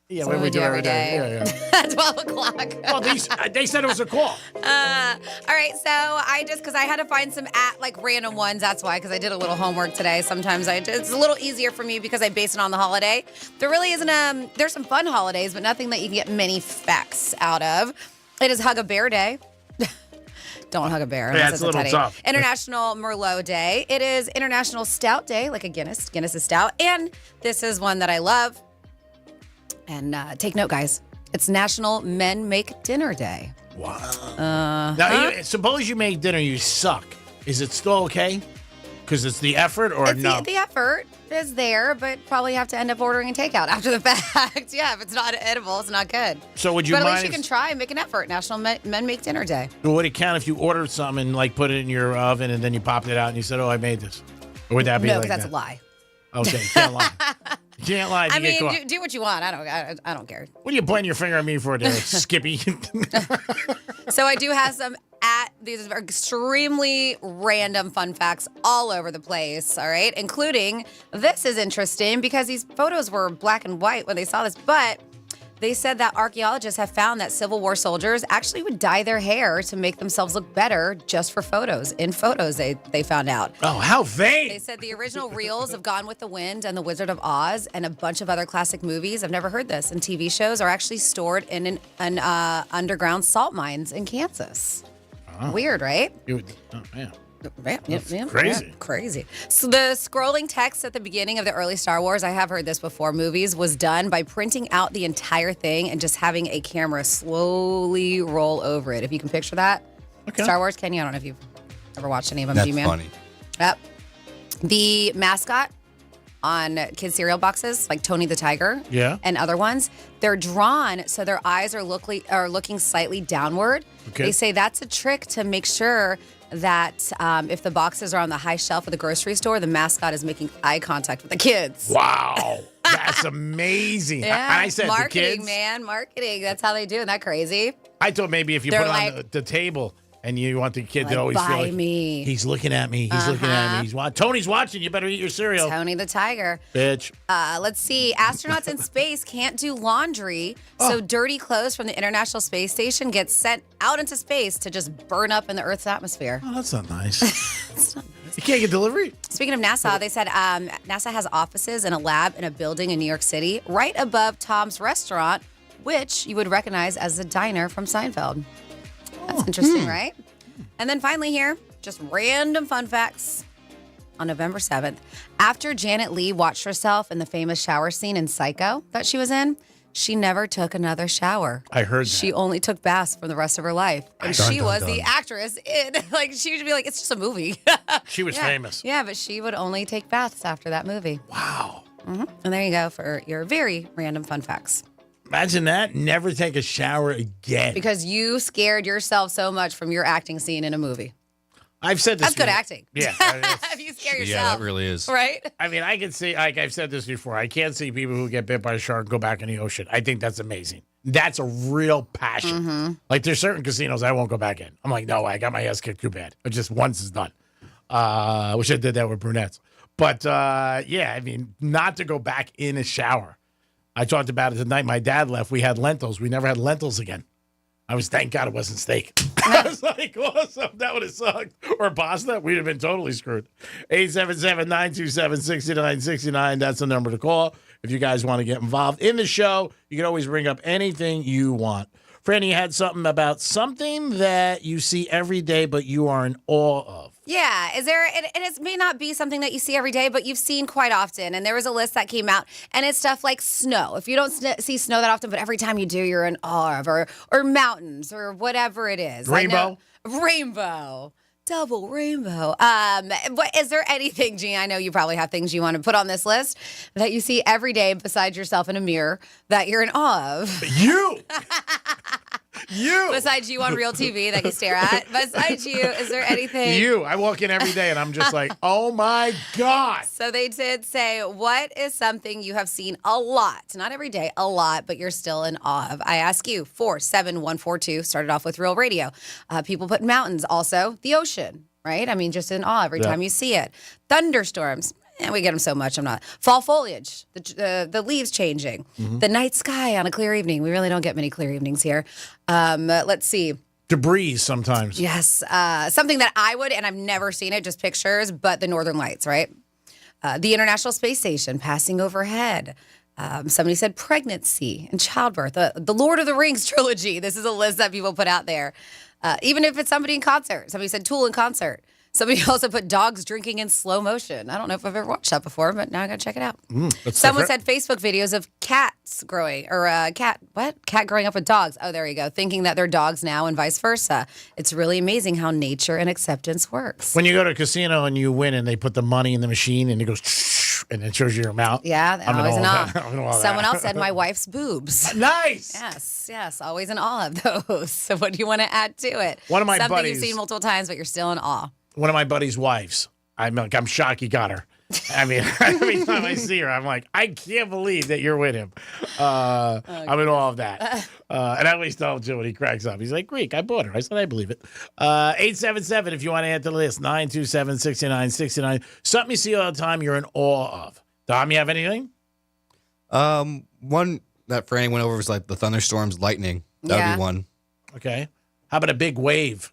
Yeah, what we do every day. Yeah. 12 o'clock. Well, they said it was a call. All right, so because I had to find some random ones, that's why, because I did a little homework today. Sometimes it's a little easier for me because I base it on the holiday. There really isn't, there's some fun holidays, but nothing that you can get many facts out of. It is Hug a Bear Day. Don't hug a bear. Yeah, it's a little tough. International Merlot Day. It is International Stout Day, like a Guinness. Guinness is stout. And this is one that I love. And take note, guys. It's National Men Make Dinner Day. Wow. Now, suppose you make dinner, you suck. Is it still okay? Because it's the effort, or no? The effort is there, but probably have to end up ordering a takeout after the fact. Yeah, if it's not edible, it's not good. So would you But mind? at least you can try and make an effort. National Men Make Dinner Day. Would it count if you ordered something and put it in your oven and then you popped it out and you said, "Oh, I made this"? Or would that be no, like because that's that? a lie. Okay, you can't lie. You can't lie. I mean, do what you want. I don't care. What are you pointing your finger at me for there, Skippy? So I do have some these are extremely random fun facts all over the place, all right? Including, this is interesting because these photos were black and white when they saw this, but they said that archaeologists have found that Civil War soldiers actually would dye their hair to make themselves look better just for photos. In photos, they found out. Oh, how vain! They said the original reels of Gone with the Wind and The Wizard of Oz and a bunch of other classic movies, I've never heard this, and TV shows are actually stored in an underground salt mines in Kansas. Oh. Weird, right? Oh, man. Crazy. Crazy. So the scrolling text at the beginning of the early Star Wars, I have heard this before, movies, was done by printing out the entire thing and just having a camera slowly roll over it. If you can picture that. Okay. Star Wars, Kenny, I don't know if you've ever watched any of them. Do you, That's man? funny. Yep. The mascot on kids' cereal boxes, like Tony the Tiger and other ones, they're drawn so their eyes are looking slightly downward. Okay. They say that's a trick to make sure that if the boxes are on the high shelf of the grocery store, the mascot is making eye contact with the kids. Wow. That's amazing. Yeah, I said marketing, the kids. man, marketing. That's how they do. Isn't that crazy? I thought maybe if you They're put it like- on the table and you want the kid to Like, always feel buy like me. he's looking at me. He's looking at me. Tony's watching. You better eat your cereal. Tony the Tiger. Bitch. Let's see. Astronauts in space can't do laundry, so dirty clothes from the International Space Station get sent out into space to just burn up in the Earth's atmosphere. Oh, that's not nice. You can't get delivery? Speaking of NASA, they said NASA has offices and a lab in a building in New York City right above Tom's Restaurant, which you would recognize as the diner from Seinfeld. That's interesting, right? And then finally here, just random fun facts. On November 7th, after Janet Leigh watched herself in the famous shower scene in Psycho that she was in, she never took another shower. I heard that. She only took baths for the rest of her life. And she was the actress in, she would be like, it's just a movie. She was famous. Yeah, but she would only take baths after that movie. Wow. Mm-hmm. And there you go for your very random fun facts. Imagine that. Never take a shower again. Because you scared yourself so much from your acting scene in a movie. I've said this That's good before. acting. Yeah. If you scare yourself. Yeah, that really is. Right? I mean, I can see, like I've said this before, I can't see people who get bit by a shark go back in the ocean. I think that's amazing. That's a real passion. Mm-hmm. Like, there's certain casinos I won't go back in. I'm like, no, I got my ass kicked too bad. But just once is done. I wish I did that with brunettes. But, yeah, I mean, not to go back in a shower. I talked about it the night my dad left. We had lentils. We never had lentils again. Thank God it wasn't steak. I was like, awesome. That would have sucked. Or pasta, we'd have been totally screwed. 877-927-6969. That's the number to call. If you guys want to get involved in the show, you can always bring up anything you want. Franny, you had something about something that you see every day, but you are in awe of. Yeah. Is there, it may not be something that you see every day, but you've seen quite often. And there was a list that came out, and it's stuff like snow. If you don't see snow that often, but every time you do, you're in awe of, or mountains, or whatever it is. Rainbow. Rainbow. Double rainbow. But is there anything, Gene, I know you probably have things you want to put on this list that you see every day besides yourself in a mirror that you're in awe of? You! You! Besides you on real TV that you stare at? Besides you, is there anything? You. I walk in every day and I'm just like, oh my God. So they did say, what is something you have seen a lot? Not every day, a lot, but you're still in awe of? I ask you, 47142, started off with Real Radio. People put mountains, also the ocean, right? I mean, just in awe every time you see it. Thunderstorms. We get them so much, I'm not. Fall foliage, the leaves changing, the night sky on a clear evening. We really don't get many clear evenings here. Let's see. Debris sometimes. Yes. Something that I would, and I've never seen it, just pictures, but the Northern Lights, right? The International Space Station passing overhead. Somebody said pregnancy and childbirth. The Lord of the Rings trilogy. This is a list that people put out there. Even if it's somebody in concert. Somebody said Tool in concert. Somebody also put dogs drinking in slow motion. I don't know if I've ever watched that before, but now I got to check it out. Someone said Facebook videos of cats growing, or cat growing up with dogs. Oh, there you go. Thinking that they're dogs now and vice versa. It's really amazing how nature and acceptance works. When you go to a casino and you win and they put the money in the machine and it goes and it shows you your mouth. Yeah, I'm always in awe. that. Someone else said my wife's boobs. Nice. Yes, always in awe of those. So what do you want to add to it? One of my Something buddies, you've seen multiple times, but you're still in awe. One of my buddy's wives. I'm shocked he got her. I mean, every time I see her, I'm like, I can't believe that you're with him. I'm in awe of that. And I always tell Joe when he cracks up. He's like, Greek, I bought her. I said, I believe it. 877, if you want to add to the list, 927-6969. Something you see all the time you're in awe of. Dom, you have anything? One that Franny went over was like the thunderstorms, lightning. That would be one. Okay. How about a big wave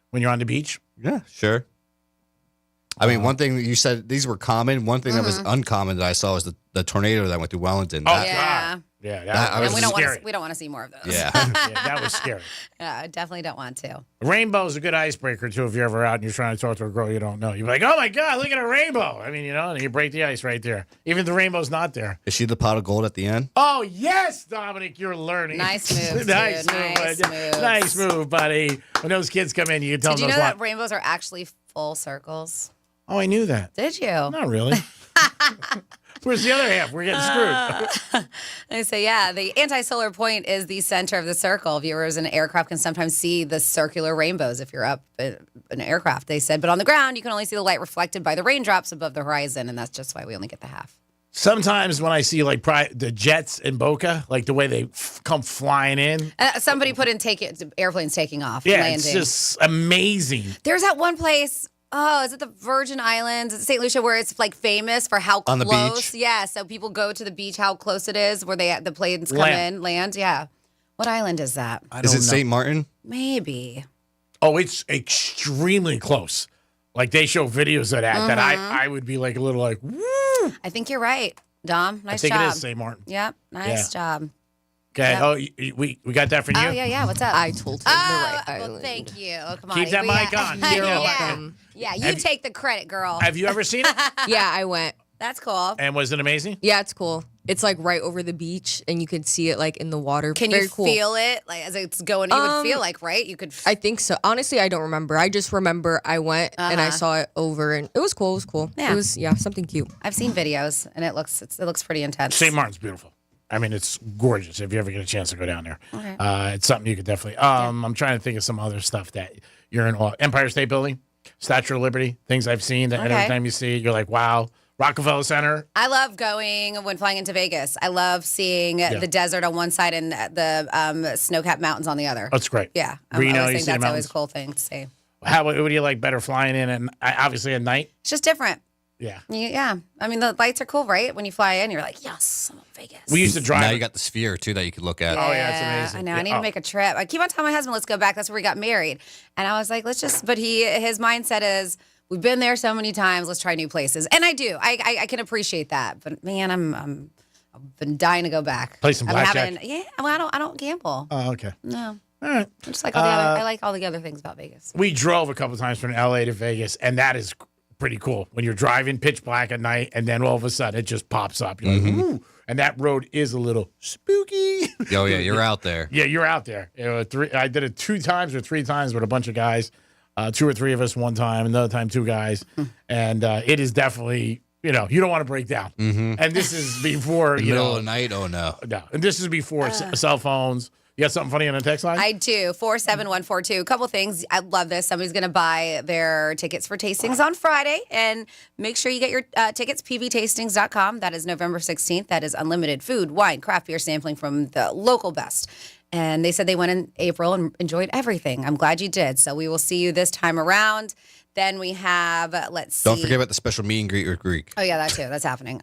when you're on the beach? Yeah, sure. I mean, one thing that you said, these were common. One thing that was uncommon that I saw was the tornado that went through Wellington. Oh, God. Yeah, that was scary. We don't want to see more of those. Yeah. That was scary. Yeah, I definitely don't want to. Rainbow's a good icebreaker, too, if you're ever out and you're trying to talk to a girl you don't know. You're like, oh, my God, look at a rainbow. I mean, and you break the ice right there. Even if the rainbow's not there. Is she the pot of gold at the end? Oh, yes, Dominic, you're learning. Nice move, Nice dude. move. Nice move, buddy. When those kids come in, you can tell Did them you know those that rainbows are actually full circles? Oh, I knew that. Did you? Not really. Where's the other half? We're getting screwed. I say, yeah, the anti-solar point is the center of the circle. Viewers in an aircraft can sometimes see the circular rainbows if you're up in an aircraft, they said. But on the ground, you can only see the light reflected by the raindrops above the horizon, and that's just why we only get the half. Sometimes when I see like the jets in Boca, like the way they come flying in. Somebody put in airplanes taking off, yeah, landing. It's just amazing. There's that one place. Oh, is it the Virgin Islands? Is it St. Lucia where it's like famous for how close? On the beach? Yeah, so people go to the beach, how close it is, where the planes come in, land. Yeah. What island is that? Is it St. Martin? Maybe. Oh, it's extremely close. Like they show videos of that that I would be like a little like, woo. I think you're right, Dom. Nice job. I think it is St. Martin. Yep, nice job. Okay. Yep. Oh, we got that from you? Oh, yeah. What's up? I told him the right well, island. thank you. Oh, come on. Keep that mic on. You're welcome. Yeah, you take the credit, girl. Have you ever seen it? Yeah, I went. That's cool. And was it amazing? Yeah, it's cool. It's like right over the beach, and you can see it like in the water. Can Very you cool. feel it like as it's going? You would feel like, right? You could. I think so. Honestly, I don't remember. I just remember I went and I saw it over, and it was cool. It was cool. Yeah. It was something cute. I've seen videos, and it looks pretty intense. St. Martin's beautiful. I mean, it's gorgeous if you ever get a chance to go down there. Okay. It's something you could definitely. I'm trying to think of some other stuff that you're in awe. Empire State Building, Statue of Liberty, things I've seen that every time you see it, you're like, wow. Rockefeller Center. I love going when flying into Vegas. I love seeing the desert on one side and the snow-capped mountains on the other. That's great. Yeah. Reno, I always you think see the that's always mountains. a cool thing to see. What do you like better, flying in and obviously at night? It's just different. Yeah. Yeah. I mean, the lights are cool, right? When you fly in, you're like, yes, I'm in Vegas. We used to drive. Now you got the sphere too that you could look at. Oh yeah, it's amazing. I know. Yeah. I need to make a trip. I keep on telling my husband, let's go back. That's where we got married. And I was like, but his mindset is, we've been there so many times. Let's try new places. And I do. I can appreciate that. But man, I've been dying to go back. Play some blackjack. Well, I don't gamble. Oh, okay. No. All right. I just like I like all the other things about Vegas. We drove a couple times from LA to Vegas, and that is pretty cool. When you're driving pitch black at night, and then all of a sudden it just pops up. You're like, ooh. And that road is a little spooky. Oh, yeah, you're out there. Yeah, you're out there. I did it 2 times or 3 times with a bunch of guys. 2 or 3 of us one time, another time 2 guys. And it is definitely, you don't want to break down. And this is before, middle of the night, oh no. No. And this is before cell phones. You got something funny on the text line? I do. 47142. A couple things. I love this. Somebody's going to buy their tickets for tastings on Friday. And make sure you get your tickets, pvtastings.com. That is November 16th. That is unlimited food, wine, craft beer sampling from the local best. And they said they went in April and enjoyed everything. I'm glad you did. So we will see you this time around. Then we have, let's see. Don't forget about the special meet and greet with Greek. Oh, yeah, that too. That's happening.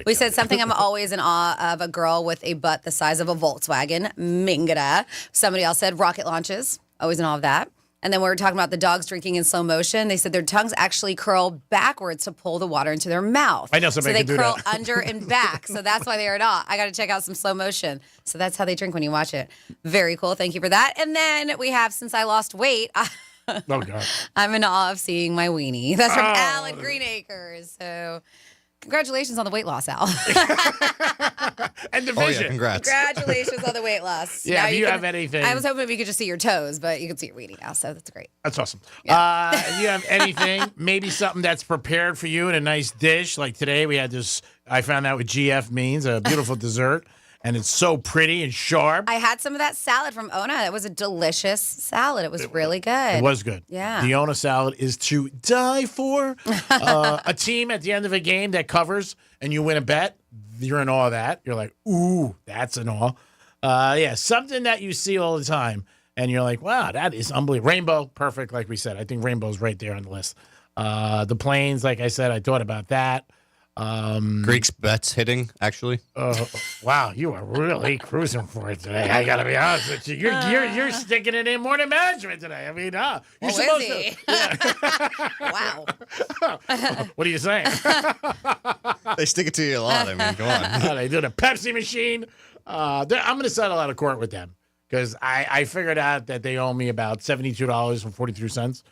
We said something I'm always in awe of, a girl with a butt the size of a Volkswagen. Mingada. Somebody else said rocket launches. Always in awe of that. And then we were talking about the dogs drinking in slow motion. They said their tongues actually curl backwards to pull the water into their mouth. I know somebody can do that. So they curl under and back. So that's why they are in awe. I got to check out some slow motion. So that's how they drink when you watch it. Very cool. Thank you for that. And then we have, since I lost weight, Oh, God. I'm in awe of seeing my weenie. That's from Al at Green Acres. So congratulations on the weight loss, Al. And the vision. Oh, yeah, congrats. Congratulations on the weight loss. Yeah, Now if you have anything. I was hoping we could just see your toes, but you can see your weenie now, so that's great. That's awesome. If you have anything, maybe something that's prepared for you in a nice dish. Like today, we had this, I found out what GF means, a beautiful dessert. And it's so pretty and sharp. I had some of that salad from Ona. It was a delicious salad. It was really good. It was good. Yeah. The Ona salad is to die for. A team at the end of a game that covers and you win a bet, you're in awe of that. You're like, ooh, that's an awe. Yeah, something that you see all the time. And you're like, wow, that is unbelievable. Rainbow, perfect, like we said. I think Rainbow's right there on the list. The planes, like I said, I thought about that. Greek's bets hitting, actually. Wow, you are really cruising for it today. I gotta be honest with you. You're sticking it in more than management today. I mean, you're supposed to. Yeah. Wow. What are you saying? They stick it to you a lot. I mean, come on. They do the Pepsi machine. I'm gonna settle out of court with them because I figured out that they owe me about $72.43.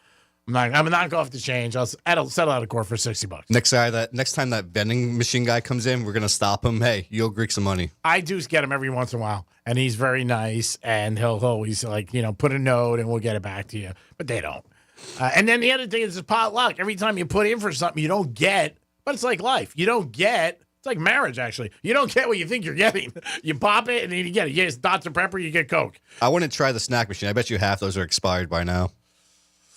I'm not going off the change. I'll settle out of court for $60. Next time that vending machine guy comes in, we're gonna stop him. Hey, you owe Greek some money. I do get him every once in a while, and he's very nice, and he'll always put a note, and we'll get it back to you. But they don't. And then the other thing is potluck. Every time you put in for something, you don't get. But it's like life. You don't get. It's like marriage, actually. You don't get what you think you're getting. You pop it, and then you get it. Yes, Dr. Pepper, you get Coke. I wouldn't try the snack machine. I bet you half those are expired by now.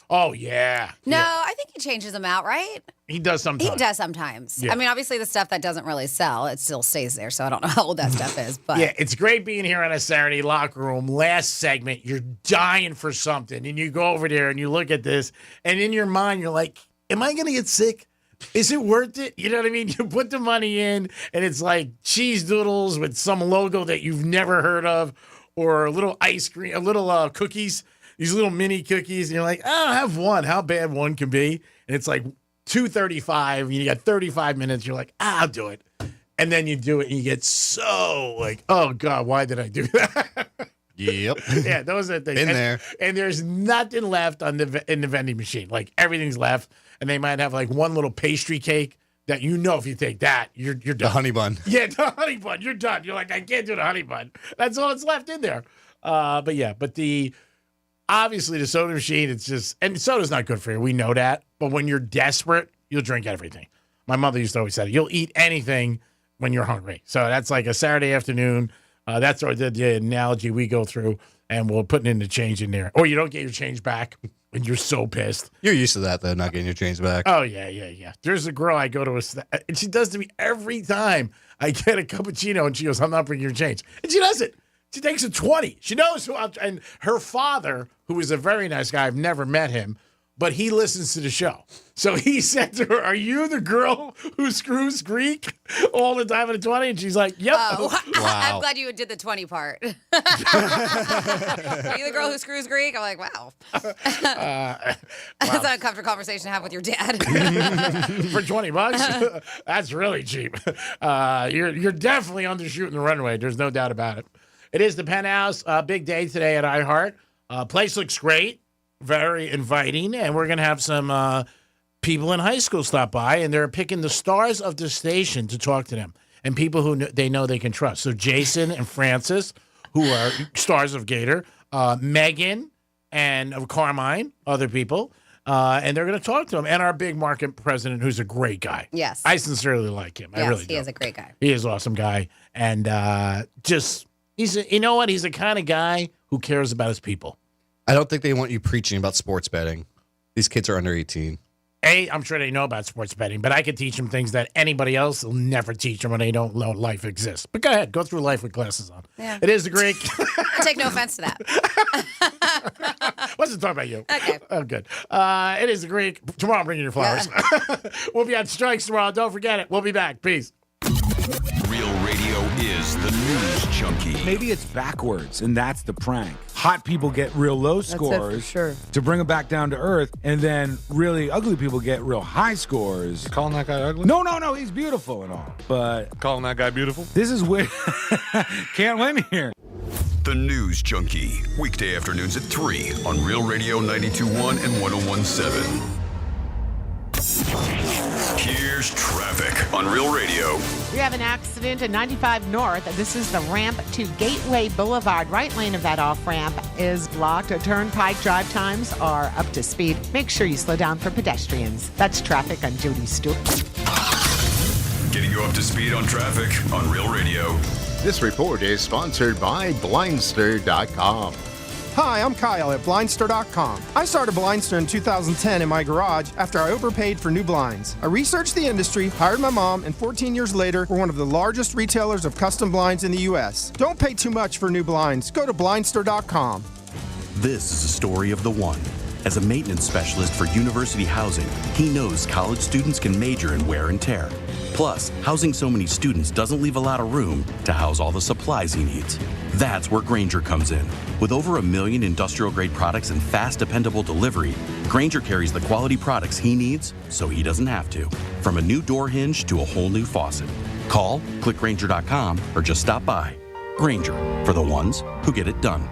Oh, yeah. No, I think he changes them out, right? He does sometimes. He does sometimes. Yeah. I mean, obviously, the stuff that doesn't really sell, it still stays there. So I don't know how old that stuff is. But yeah, it's great being here on a Saturday locker room. Last segment, you're dying for something. And you go over there and you look at this. And in your mind, you're like, am I going to get sick? Is it worth it? You know what I mean? You put the money in, and it's like cheese doodles with some logo that you've never heard of, or a little ice cream, a little cookies. These little mini cookies, and you're like, I'll have one. How bad one can be. And it's like $2.35, and you got 35 minutes. You're like, I'll do it. And then you do it, and you get so like, oh, God, why did I do that? Yep. Yeah, those are the things. There. And there's nothing left in the vending machine. Like, everything's left, and they might have like one little pastry cake that if you take that, you're done. The honey bun. Yeah, the honey bun. You're done. You're like, I can't do the honey bun. That's all that's left in there. Obviously, the soda machine, it's just, and soda's not good for you. We know that. But when you're desperate, you'll drink everything. My mother used to always say, you'll eat anything when you're hungry. So that's like a Saturday afternoon. That's the analogy we go through, and we'll put in the change in there. Or you don't get your change back, and you're so pissed. You're used to that, though, not getting your change back. Oh, yeah. There's a girl I go to, and she does to me every time I get a cappuccino, and she goes, I'm not bringing your change. And she does it. She takes a 20. She knows who and her father, who is a very nice guy, I've never met him, but he listens to the show. So he said to her, "Are you the girl who screws Greek all the time at the 20?" And she's like, "Yep." Oh, Wow. I'm glad you did the 20 part. Are you the girl who screws Greek? I'm like, wow. That's an uncomfortable conversation to have with your dad. For $20, that's really cheap. You're definitely undershooting the runway. There's no doubt about it. It is the Penthouse. Big day today at iHeart. Place looks great, very inviting, and we're gonna have some people in high school stop by, and they're picking the stars of the station to talk to them, and people who they know they can trust. So Jason and Francis, who are stars of Gator, Megan and Carmine, other people. And they're going to talk to him, and our big market president, who's a great guy. Yes. I sincerely like him. I Yes, really he do. is a great guy. He is an awesome guy. And you know what? He's the kind of guy who cares about his people. I don't think they want you preaching about sports betting. These kids are under 18. I'm sure they know about sports betting, but I could teach them things that anybody else will never teach them when they don't know life exists. But go ahead. Go through life with glasses on. Yeah. It is the Greek. I take no offense to that. Wasn't talking about you. Okay. Oh, good. It is the Greek. Tomorrow, I'm bringing your flowers. Yeah. We'll be on strikes tomorrow. Don't forget it. We'll be back. Peace. Real radio is the news junkie. Maybe it's backwards, and that's the prank. Hot people get real low scores to bring them back down to earth, and then really ugly people get real high scores. Calling that guy ugly? No, he's beautiful and all. But calling that guy beautiful? This is where can't win here. The News Junkie, weekday afternoons at 3 on Real Radio 92.1 and 101.7. Here's traffic on Real Radio. We have an accident at 95 North. This is the ramp to Gateway Boulevard. Right lane of that off-ramp is blocked. Turnpike drive times are up to speed. Make sure you slow down for pedestrians. That's traffic on Judy Stewart. Getting you up to speed on traffic on Real Radio. This report is sponsored by Blindster.com. Hi, I'm Kyle at Blindster.com. I started Blindster in 2010 in my garage after I overpaid for new blinds. I researched the industry, hired my mom, and 14 years later, we're one of the largest retailers of custom blinds in the U.S. Don't pay too much for new blinds. Go to Blindster.com. This is a story of the one. As a maintenance specialist for university housing, he knows college students can major in wear and tear. Plus, housing so many students doesn't leave a lot of room to house all the supplies he needs. That's where Grainger comes in. With over 1 million industrial-grade products and fast, dependable delivery, Grainger carries the quality products he needs so he doesn't have to. From a new door hinge to a whole new faucet. Call, click Grainger.com, or just stop by. Grainger, for the ones who get it done.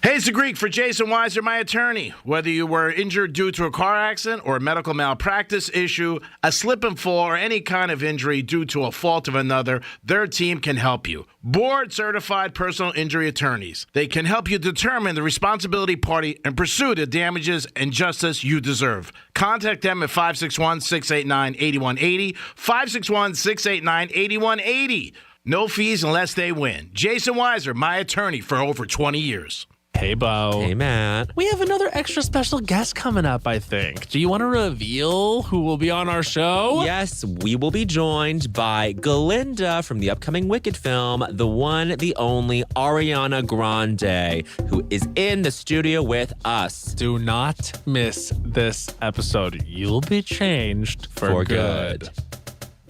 Hey, it's the Greek for Jason Weiser, my attorney. Whether you were injured due to a car accident or a medical malpractice issue, a slip and fall, or any kind of injury due to a fault of another, their team can help you. Board-certified personal injury attorneys. They can help you determine the responsibility party and pursue the damages and justice you deserve. Contact them at 561-689-8180, 561-689-8180. No fees unless they win. Jason Weiser, my attorney for over 20 years. Hey, Bo. Hey, Matt. We have another extra special guest coming up, I think. Do you want to reveal who will be on our show? Yes, we will be joined by Galinda from the upcoming Wicked film, the one, the only Ariana Grande, who is in the studio with us. Do not miss this episode. You'll be changed for good.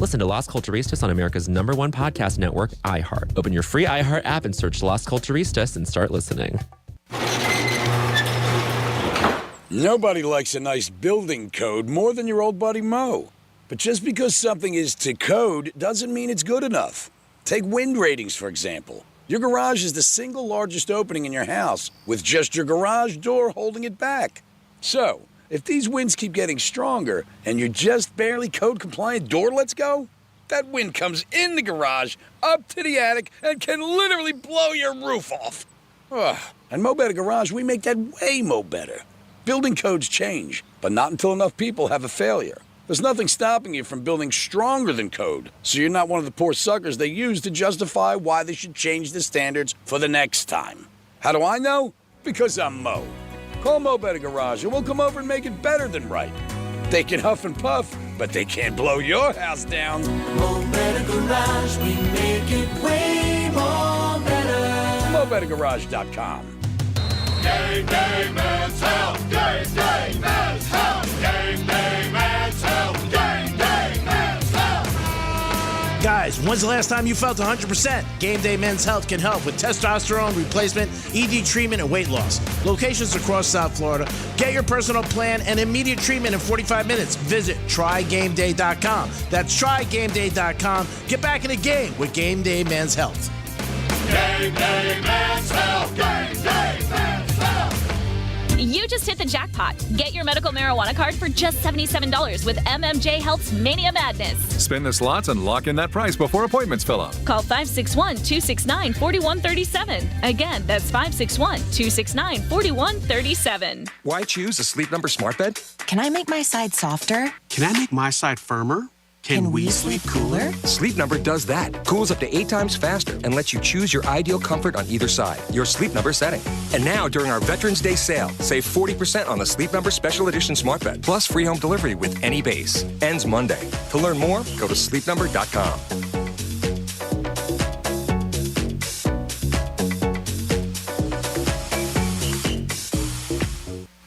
Listen to Las Culturistas on America's #1 podcast network, iHeart. Open your free iHeart app and search Las Culturistas and start listening. Nobody likes a nice building code more than your old buddy Mo. But just because something is to code doesn't mean it's good enough. Take wind ratings, for example. Your garage is the single largest opening in your house, with just your garage door holding it back. So, if these winds keep getting stronger and your just barely code-compliant door lets go, that wind comes in the garage, up to the attic, and can literally blow your roof off. Ugh. At Mo Better Garage, we make that way mo better. Building codes change, but not until enough people have a failure. There's nothing stopping you from building stronger than code, so you're not one of the poor suckers they use to justify why they should change the standards for the next time. How do I know? Because I'm Mo. Call Mo Better Garage and we'll come over and make it better than right. They can huff and puff, but they can't blow your house down. Mo Better Garage, we make it way more better. MoBetterGarage.com. Game Day Men's Health. Game Day Men's When's the last time you felt 100%? Game Day Men's Health can help with testosterone replacement, ED treatment, and weight loss. Locations across South Florida. Get your personal plan and immediate treatment in 45 minutes. Visit trygameday.com. That's trygameday.com. Get back in the game with Game Day Men's Health. Game Day Men's Health. Game Day Men's Health. You just hit the jackpot. Get your medical marijuana card for just $77 with MMJ Health's Mania Madness. Spin the slots and lock in that price before appointments fill up. Call 561-269-4137. Again, that's 561-269-4137. Why choose a Sleep Number smart bed? Can I make my side softer? Can I make my side firmer? Can we sleep cooler? Sleep Number does that. Cools up to 8 times faster and lets you choose your ideal comfort on either side, your Sleep Number setting. And now, during our Veterans Day sale, save 40% on the Sleep Number Special Edition smart bed, plus free home delivery with any base. Ends Monday. To learn more, go to sleepnumber.com.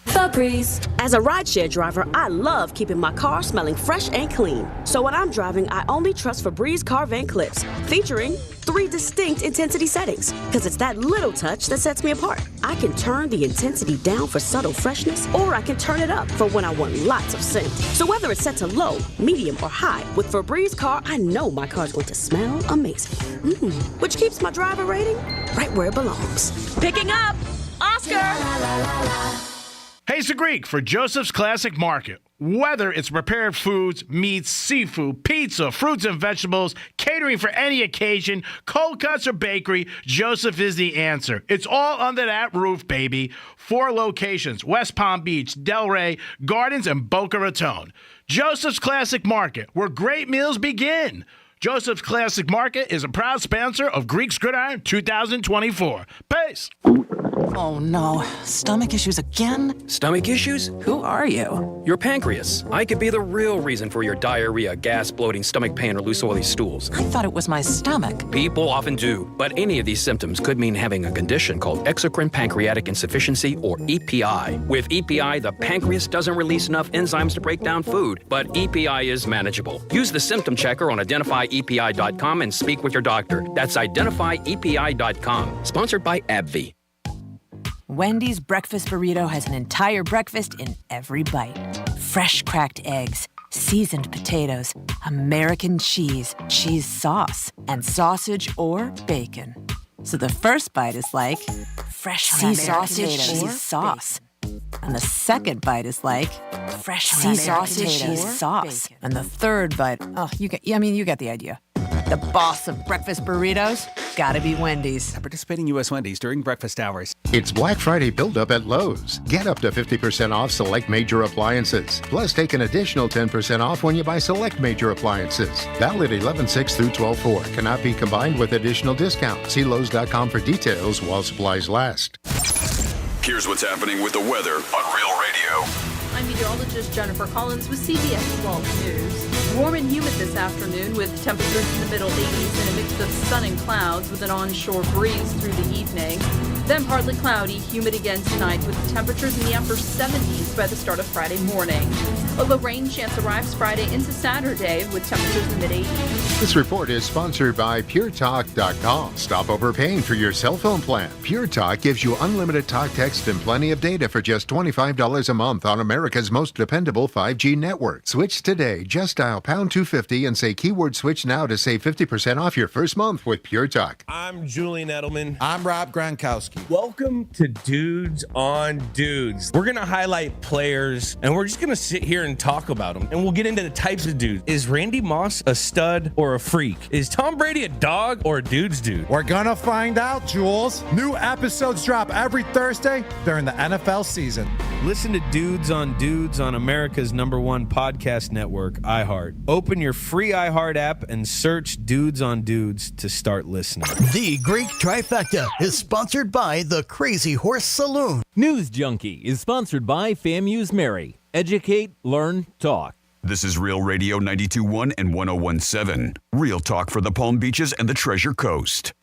Febreze. As a rideshare driver, I love keeping my car smelling fresh and clean. So when I'm driving, I only trust Febreze car vent clips, featuring 3 distinct intensity settings, because it's that little touch that sets me apart. I can turn the intensity down for subtle freshness, or I can turn it up for when I want lots of scent. So whether it's set to low, medium, or high, with Febreze car, I know my car's going to smell amazing. Which keeps my driver rating right where it belongs. Picking up Oscar! Hey, it's the Greek for Joseph's Classic Market. Whether it's prepared foods, meats, seafood, pizza, fruits and vegetables, catering for any occasion, cold cuts or bakery, Joseph is the answer. It's all under that roof, baby. 4 locations: West Palm Beach, Delray, Gardens, and Boca Raton. Joseph's Classic Market, where great meals begin. Joseph's Classic Market is a proud sponsor of Greek's Gridiron 2024. Peace. Oh no, stomach issues again? Stomach issues? Who are you? Your pancreas. I could be the real reason for your diarrhea, gas, bloating, stomach pain, or loose oily stools. I thought it was my stomach. People often do, but any of these symptoms could mean having a condition called exocrine pancreatic insufficiency, or EPI. With EPI, the pancreas doesn't release enough enzymes to break down food, but EPI is manageable. Use the symptom checker on identifyepi.com and speak with your doctor. That's identifyepi.com. Sponsored by AbbVie. Wendy's breakfast burrito has an entire breakfast in every bite. Fresh cracked eggs, seasoned potatoes, American cheese, cheese sauce, and sausage or bacon. So the first bite is like fresh sea sausage, cheese sauce. And the second bite is like fresh sea sausage, cheese sauce. And the third bite, you get the idea. The boss of breakfast burritos, gotta be Wendy's. Participating U.S. Wendy's during breakfast hours. It's Black Friday build-up at Lowe's. Get up to 50% off select major appliances. Plus, take an additional 10% off when you buy select major appliances. Valid 11/6 through 12/4. Cannot be combined with additional discount. See Lowe's.com for details while supplies last. Here's what's happening with the weather on Real Radio. I'm meteorologist Jennifer Collins with CBS 12 News. Warm and humid this afternoon with temperatures in the middle 80s and a mix of sun and clouds with an onshore breeze through the evening. Then partly cloudy, humid again tonight with temperatures in the upper 70s by the start of Friday morning. A low rain chance arrives Friday into Saturday with temperatures in the mid-80s. This report is sponsored by PureTalk.com. Stop overpaying for your cell phone plan. Pure Talk gives you unlimited talk, text, and plenty of data for just $25 a month on America's most dependable 5G network. Switch today. Just dial pound 250 and say keyword switch now to save 50% off your first month with Pure Talk. I'm Julian Edelman. I'm Rob Gronkowski. Welcome to Dudes on Dudes. We're going to highlight players, and we're just going to sit here and talk about them. And we'll get into the types of dudes. Is Randy Moss a stud or a freak? Is Tom Brady a dog or a dude's dude? We're going to find out, Jules. New episodes drop every Thursday during the NFL season. Listen to Dudes on America's #1 podcast network, iHeart. Open your free iHeart app and search Dudes on Dudes to start listening. The Greek Trifecta is sponsored by the Crazy Horse Saloon. News Junkie is sponsored by FAMU's Mary. Educate, learn, talk. This is Real Radio 92.1 and 101.7. Real talk for the Palm Beaches and the Treasure Coast.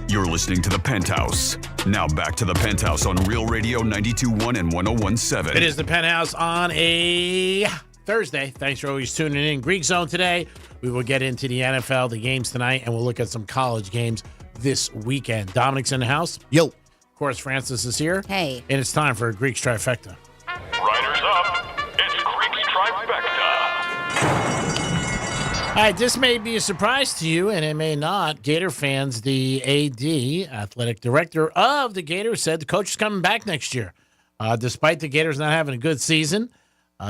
You're listening to The Penthouse. Now back to The Penthouse on Real Radio 92.1 and 101.7. It is The Penthouse on a Thursday. Thanks for always tuning in. Greek Zone today. We will get into the NFL, the games tonight, and we'll look at some college games this weekend. Dominic's in the house. Yo. Of course, Francis is here. Hey. And it's time for a Greek's Trifecta. Riders up. It's Greek's Trifecta. All right, this may be a surprise to you, and it may not. Gator fans, the AD, athletic director of the Gators, said the coach is coming back next year. Despite the Gators not having a good season,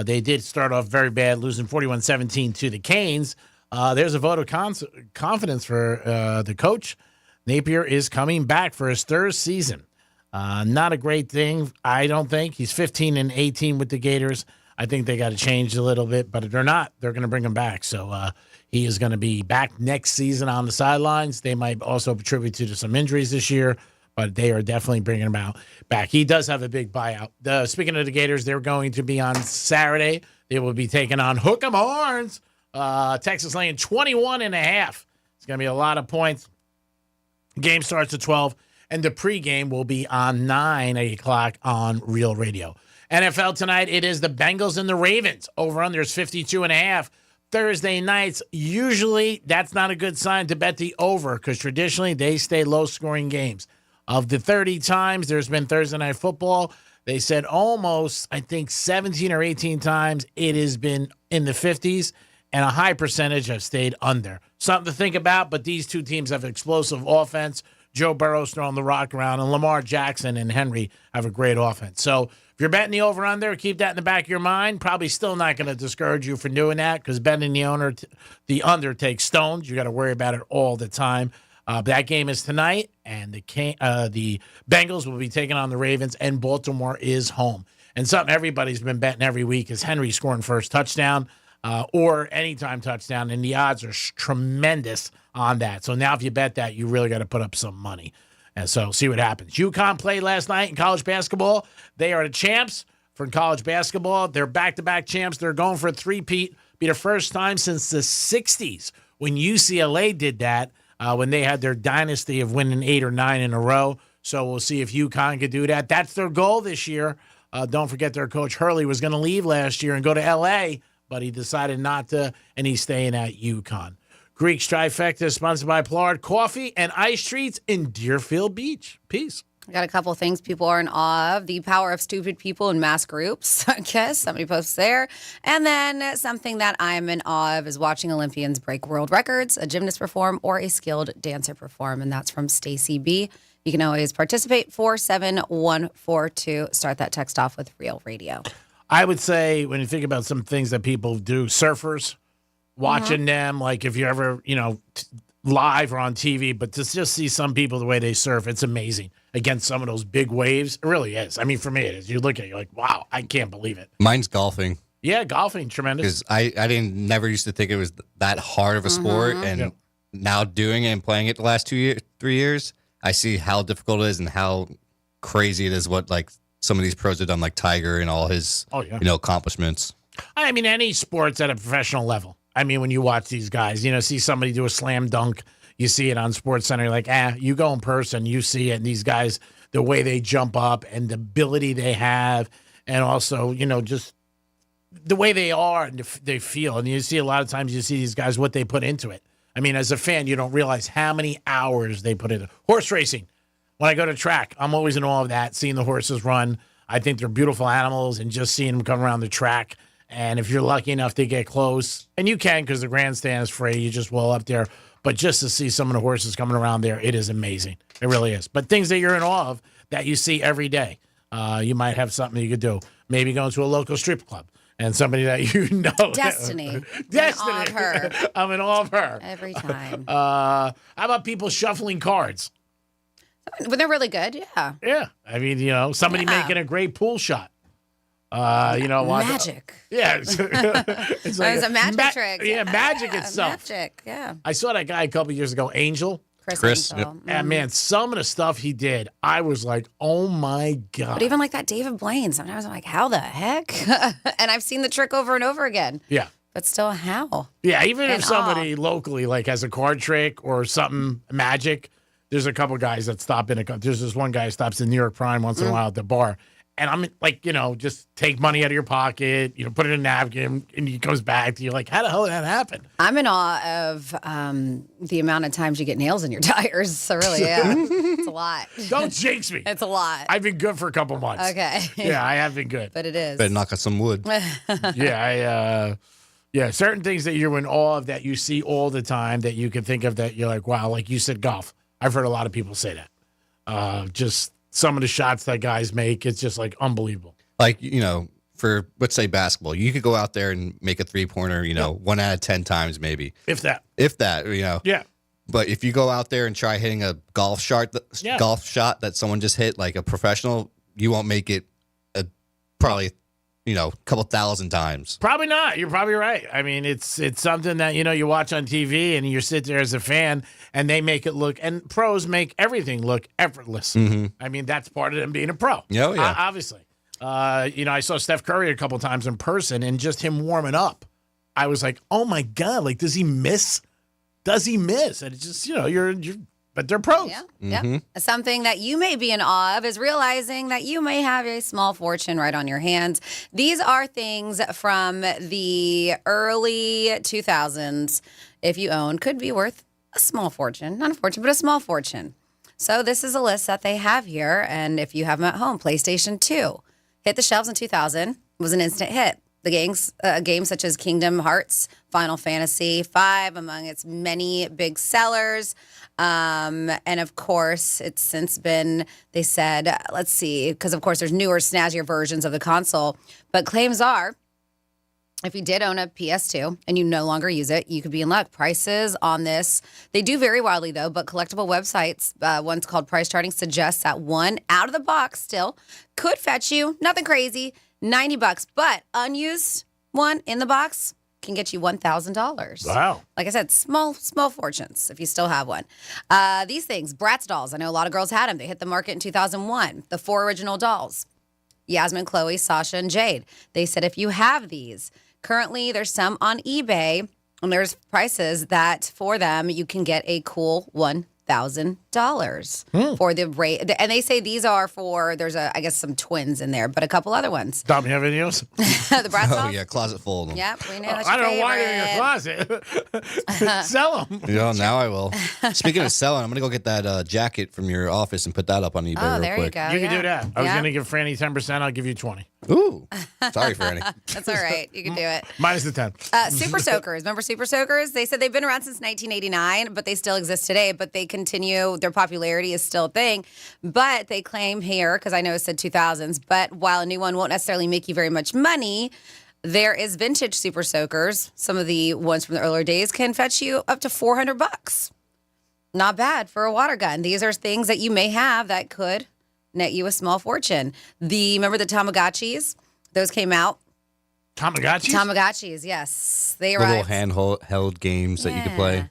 they did start off very bad, losing 41-17 to the Canes. There's a vote of confidence for the coach. Napier is coming back for his third season. Not a great thing, I don't think. He's 15-18 with the Gators. I think they got to change a little bit, but if they're not, they're going to bring him back. So he is going to be back next season on the sidelines. They might also attribute to some injuries this year, but they are definitely bringing him back. He does have a big buyout. Speaking of the Gators, they're going to be on Saturday. They will be taking on Hook 'em Horns. Texas laying 21.5. It's going to be a lot of points. Game starts at 12, and the pregame will be on 8 o'clock on Real Radio. NFL tonight, it is the Bengals and the Ravens. Over-under is 52.5. Thursday nights, usually that's not a good sign to bet the over because traditionally they stay low-scoring games. Of the 30 times there's been Thursday Night Football, they said almost, I think, 17 or 18 times it has been in the 50s, and a high percentage have stayed under. Something to think about, but these two teams have explosive offense. Joe Burrow's throwing the rock around, and Lamar Jackson and Henry have a great offense. So if you're betting the over-under, keep that in the back of your mind. Probably still not going to discourage you from doing that because betting the under takes stones. You got to worry about it all the time. That game is tonight, and the Bengals will be taking on the Ravens, and Baltimore is home. And something everybody's been betting every week is Henry scoring first touchdown or anytime touchdown, and the odds are tremendous on that. So now if you bet that, you really got to put up some money. And so see what happens. UConn played last night in college basketball. They are the champs for college basketball. They're back-to-back champs. They're going for a three-peat. Be the first time since the 60s when UCLA did that. When they had their dynasty of winning 8 or 9 in a row. So we'll see if UConn could do that. That's their goal this year. Don't forget their coach Hurley was going to leave last year and go to L.A., but he decided not to, and he's staying at UConn. Greek's Trifecta is sponsored by Plard Coffee and Ice Treats in Deerfield Beach. Peace. I got a couple of things people are in awe of. The power of stupid people in mass groups, I guess. Somebody posts there. And then something that I'm in awe of is watching Olympians break world records, a gymnast perform, or a skilled dancer perform. And that's from Stacy B. You can always participate. 47142. Start that text off with Real Radio. I would say when you think about some things that people do, surfers, watching them, like if you're ever, live or on TV, but to just see some people the way they surf, it's amazing against some of those big waves. It really is. I mean, for me, it is. You look at it, you're like, wow, I can't believe it. Mine's golfing. Yeah, golfing, tremendous. Because I never used to think it was that hard of a sport, and now doing it and playing it the last 3 years, I see how difficult it is and how crazy it is what like some of these pros have done, like Tiger and all his accomplishments. I mean, any sports at a professional level. I mean, when you watch these guys, see somebody do a slam dunk, you see it on SportsCenter, you're like, you go in person, you see it, and these guys, the way they jump up and the ability they have, and also, just the way they are and they feel. And you see a lot of times you see these guys, what they put into it. I mean, as a fan, you don't realize how many hours they put into horse racing. When I go to track, I'm always in awe of that, seeing the horses run. I think they're beautiful animals, and just seeing them come around the track. And if you're lucky enough to get close, and you can because the grandstand is free, you just roll up there. But just to see some of the horses coming around there, it is amazing. It really is. But things that you're in awe of that you see every day, you might have something you could do. Maybe going to a local strip club and somebody that you know. Destiny. Destiny. I'm in awe of her. I'm in awe of her. Every time. How about people shuffling cards? When they're really good, yeah. Yeah. I mean, somebody making a great pool shot. Magic. Yeah. It's like it's a magic trick. Yeah, magic itself. Magic, yeah. I saw that guy a couple years ago, Angel. Chris. Yep. And man, some of the stuff he did, I was like, oh my God. But even like that David Blaine, sometimes I'm like, how the heck? And I've seen the trick over and over again. Yeah. But still, how? Yeah, even if somebody locally like has a card trick or something magic, there's a couple guys that stop in. There's this one guy who stops in New York Prime once in a while at the bar. And I'm like, just take money out of your pocket, put it in a napkin, and he comes back to you like, how the hell did that happen? I'm in awe of the amount of times you get nails in your tires. So really, yeah, it's a lot. Don't jinx me. It's a lot. I've been good for a couple months. Okay. Yeah, I have been good. But it is. Better knock on some wood. Certain things that you're in awe of that you see all the time that you can think of that you're like, wow, like you said, golf. I've heard a lot of people say that. Just some of the shots that guys make, it's just like unbelievable. Like, for, let's say, basketball, you could go out there and make a three-pointer, 1 out of 10 times maybe. If that. Yeah. But if you go out there and try hitting a golf shot that someone just hit, like a professional, you won't make it probably, a couple thousand times. Probably not. You're probably right. I mean, it's something that, you watch on TV and you sit there as a fan and they make it look, and pros make everything look effortless. Mm-hmm. I mean, that's part of them being a pro. Yeah. Obviously. I saw Steph Curry a couple times in person and just him warming up. I was like, oh my God, like, does he miss? And it's just, but they're pros. Yeah. Yeah. Something that you may be in awe of is realizing that you may have a small fortune right on your hands. These are things from the early 2000s. If you own, could be worth a small fortune. Not a fortune, but a small fortune. So this is a list that they have here. And if you have them at home, PlayStation 2 hit the shelves in 2000, was an instant hit. The games such as Kingdom Hearts, Final Fantasy V, among its many big sellers. And of course, it's since been, they said, let's see, because of course there's newer, snazzier versions of the console. But claims are, if you did own a PS2 and you no longer use it, you could be in luck. Prices on this, they do vary wildly though, but collectible websites, one's called Price Charting, suggests that one out of the box still could fetch you, nothing crazy, $90, but unused one in the box can get you $1,000. Wow. Like I said, small fortunes if you still have one. These things, Bratz dolls. I know a lot of girls had them. They hit the market in 2001. The 4 original dolls, Yasmin, Chloe, Sasha, and Jade. They said if you have these, currently there's some on eBay, and there's prices that for them you can get a cool $1,000 for the rate. And they say these are for, there's I guess some twins in there, but a couple other ones. Dom, you have any else? The Bratz dolls? Oh, yeah, closet full of them. Yep, we know that's I your don't know why they're in your closet. Sell them. Yeah, now I will. Speaking of selling, I'm going to go get that jacket from your office and put that up on eBay real there quick. you go. You can do that. I was Yeah. going to give Franny 10%. I'll give you 20. Ooh. Sorry, Franny. That's all right. You can do it. Minus the 10. Super Soakers. Remember Super Soakers? They said they've been around since 1989, but they still exist today. But they continue, their popularity is still a thing. But they claim here, because I know it said 2000s, but while a new one won't necessarily make you very much money, there is vintage Super Soakers. Some of the ones from the earlier days can fetch you up to $400. Not bad for a water gun. These are things that you may have that could net you a small fortune. Remember the Tamagotchis? Those came out. Tamagotchis? Tamagotchis, yes. They Little arrived. handheld games that you could play.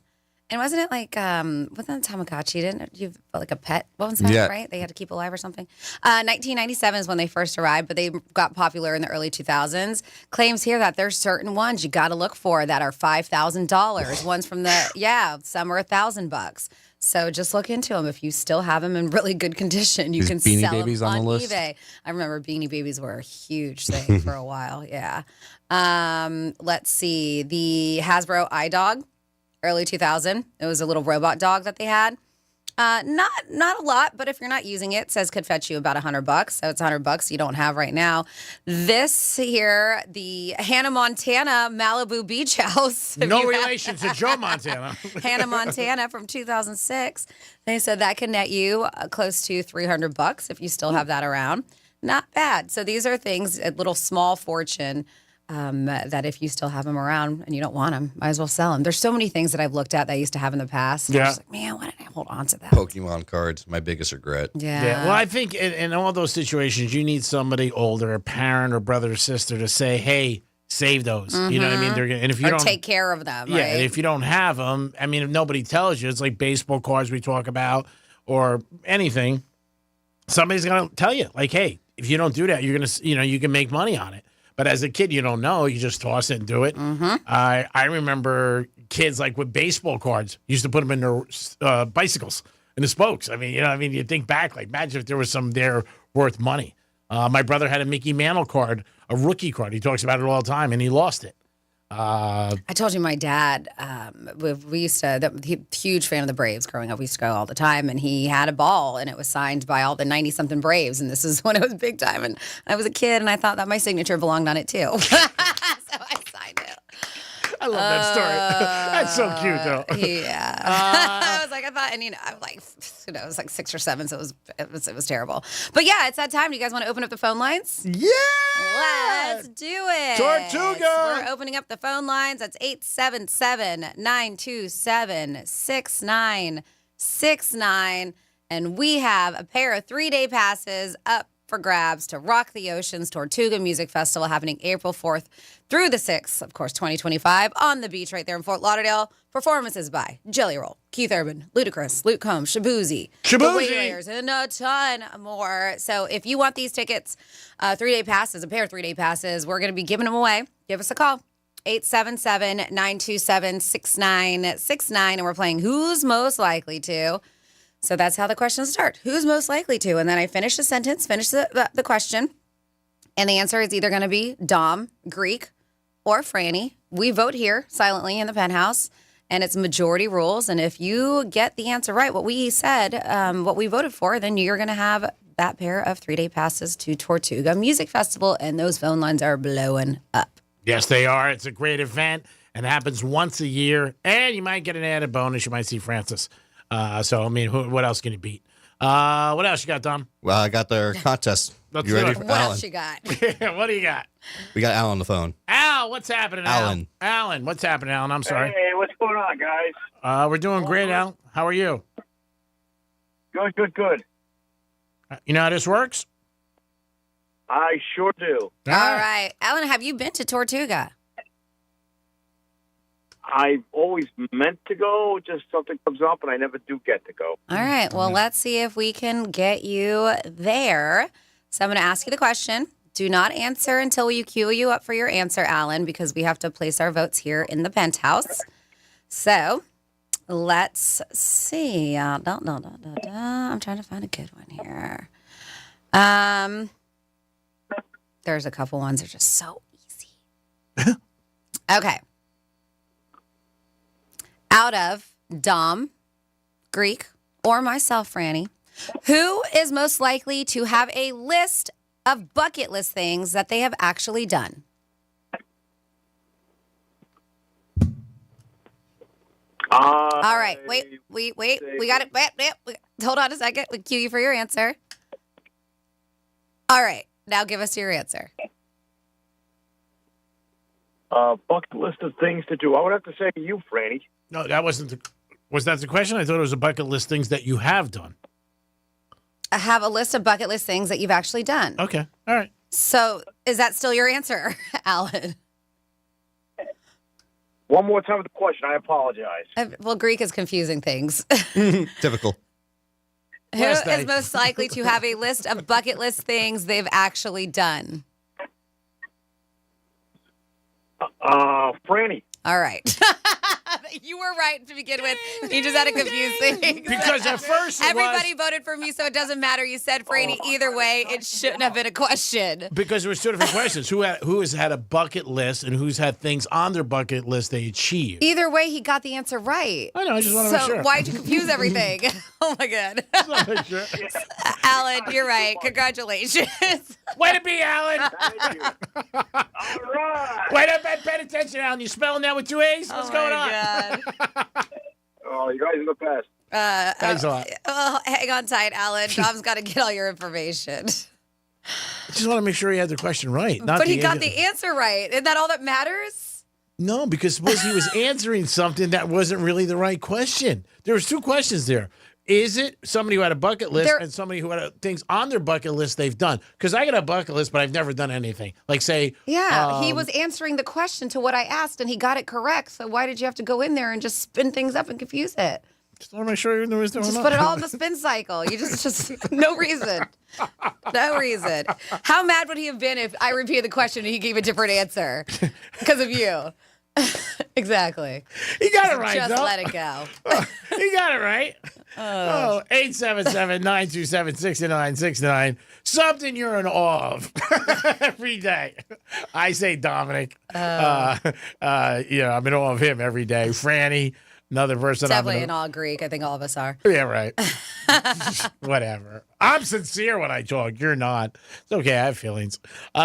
And wasn't it like, wasn't it Tamagotchi? Didn't you have like a pet? What was that, Yeah. right? They had to keep alive or something. 1997 is when they first arrived, but they got popular in the early 2000s. Claims here that there's certain ones you got to look for that are $5,000. Ones from some are $1,000. So just look into them. If you still have them in really good condition, you Is can Beanie sell Babies them on on the list? eBay. I remember Beanie Babies were a huge thing for a while. Yeah. Let's see. The Hasbro iDog, early 2000. It was a little robot dog that they had. Not a lot, but if you're not using it says could fetch you about $100. So it's $100 you don't have right now. This here, the Hannah Montana Malibu Beach House. No relation to Joe Montana. Hannah Montana from 2006. They said that can net you close to $300 if you still have that around. Not bad. So these are things, a little small fortune. That if you still have them around and you don't want them, might as well sell them. There's so many things that I've looked at that I used to have in the past. Yeah. I'm just like, man, why didn't I hold on to that? Pokemon cards, my biggest regret. Yeah. Well, I think in all those situations, you need somebody older, a parent or brother or sister, to say, "Hey, save those." You know what I mean? They're gonna, and if you or don't take care of them. yeah, right? and if you don't have them, I mean, if nobody tells you, it's like baseball cards we talk about or anything. Somebody's gonna tell you, like, "Hey, if you don't do that, you're gonna, you can make money on it." But as a kid, you don't know. You just toss it and do it. I remember kids like with baseball cards used to put them in their bicycles. in the spokes. I mean, you think back, like, imagine if there was some there worth money. My brother had a Mickey Mantle card, a rookie card. He talks about it all the time, and he lost it. I told you my dad, we used to, huge fan of the Braves growing up. We used to go all the time, and he had a ball, and it was signed by all the 90-something Braves, and this is when it was big time. And I was a kid, and I thought that my signature belonged on it, too. So I signed it. I love that story. That's so cute, though. Yeah. I was like, I thought, and I'm like, it was like 6 or 7, so it was terrible. But yeah, it's that time. Do you guys want to open up the phone lines? Yeah. Let's do it. Tortuga. We're opening up the phone lines. That's 877-927-6969. And we have a pair of 3-day passes up for grabs to Rock the Oceans Tortuga Music Festival happening April 4th through the 6th, of course, 2025, on the beach right there in Fort Lauderdale. Performances by Jelly Roll, Keith Urban, Ludacris, Luke Combs, Shabuzi, The Wailers, and a ton more. So if you want these tickets, 3-day passes, a pair of 3-day passes, we're going to be giving them away. Give us a call. 877-927-6969, and we're playing Who's Most Likely To. So that's how the questions start. Who's most likely to? And then I finish the sentence, finish the question. And the answer is either going to be Dom, Greek, or Franny. We vote here silently in the Penthouse, and it's majority rules. And if you get the answer right, what we said, what we voted for, then you're going to have that pair of 3-day passes to Tortuga Music Festival, and those phone lines are blowing up. Yes, they are. It's a great event, and it happens once a year. And you might get an added bonus. You might see Francis. So, I mean, what else can you beat? What else you got, Dom? Well, I got their contest. Let's You do ready it. for What Alan? else you got? What do you got? We got Alan on the phone. Al, what's happening, Alan. Alan, what's happening, Alan? I'm sorry. Hey, what's going on, guys? We're doing great, Al. How are you? Good. You know how this works? I sure do. All right. Alan, have you been to Tortuga? I've always meant to go, just something comes up and I never do get to go. All right. Well, let's see if we can get you there. So I'm going to ask you the question. Do not answer until we cue you up for your answer, Alan, because we have to place our votes here in the Penthouse. So let's see. I'm trying to find a good one here. There's a couple ones that are just so easy. Okay. Out of Dom, Greek, or myself, Franny, who is most likely to have a list of bucket list things that they have actually done? All right. Wait. We got it. Wait. Hold on a second. We cue you for your answer. All right. Now give us your answer. Bucket list of things to do. I would have to say you, Franny. No, that wasn't. Was that the question? I thought it was a bucket list things that you have done. I have a list of bucket list things that you've actually done. Okay. All right. So is that still your answer, Alan? One more time with the question. I apologize. Well, Greek is confusing things. Typical. Who is most likely to have a list of bucket list things they've actually done? Franny. All right. You were right to begin with. You just had to confuse things. Because at first everybody voted for me, so it doesn't matter. You said Franny. Either way, it shouldn't have been a question. Because there was 2 different questions. Who has had a bucket list and who's had things on their bucket list they achieved? Either way, he got the answer right. I know. I just want to make sure. So why'd you confuse everything? Oh my God. Alan, you're right. Congratulations. Way to be, Alan. Thank you. All right. Wait up, pay attention, Alan. You spelling that with 2 A's? What's going on? God. Oh, you guys are the best. Thanks a lot. Hang on tight, Alan. Dom's got to get all your information. I just want to make sure he had the question right. But he got the answer right. Isn't that all that matters? No, because suppose he was answering something that wasn't really the right question. There was 2 questions there. Is it somebody who had a bucket list and somebody who had things on their bucket list they've done? Because I got a bucket list, but I've never done anything. Like, say... Yeah, he was answering the question to what I asked, and he got it correct. So why did you have to go in there and just spin things up and confuse it? Just want to make sure you know what's going on. Just put it all in the spin cycle. You just no reason. No reason. How mad would he have been if I repeated the question and he gave a different answer? Because of you. Exactly. He got it right, Just though. let it go. He got it right. Oh, 877-927-6969. Something you're in awe of every day. I say Dominic. I'm in awe of him every day. Franny, another person. Definitely in awe of Greek. I think all of us are. Yeah, right. Whatever. I'm sincere when I talk. You're not. It's okay. I have feelings.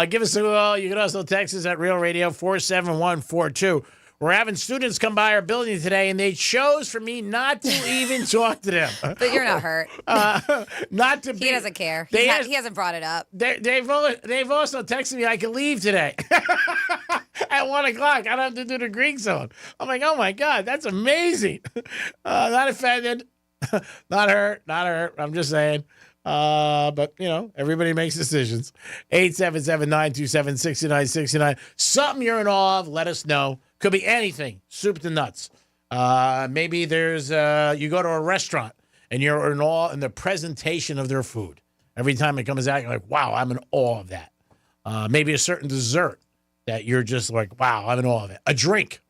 Give us a call. You can also text us at Real Radio 47142. We're having students come by our building today, and they chose for me not to even talk to them. But you're not hurt. Not to be. He doesn't care. He He hasn't brought it up. They've also texted me I can leave today at 1 o'clock. I don't have to do the Greek zone. I'm like, oh my God, that's amazing. Not offended, not hurt. I'm just saying. But everybody makes decisions. 877-927-6969. Something you're in awe of, let us know. Could be anything, soup to nuts. Maybe there's you go to a restaurant and you're in awe in the presentation of their food. Every time it comes out, you're like, wow, I'm in awe of that. Maybe a certain dessert that you're just like, wow, I'm in awe of it. A drink.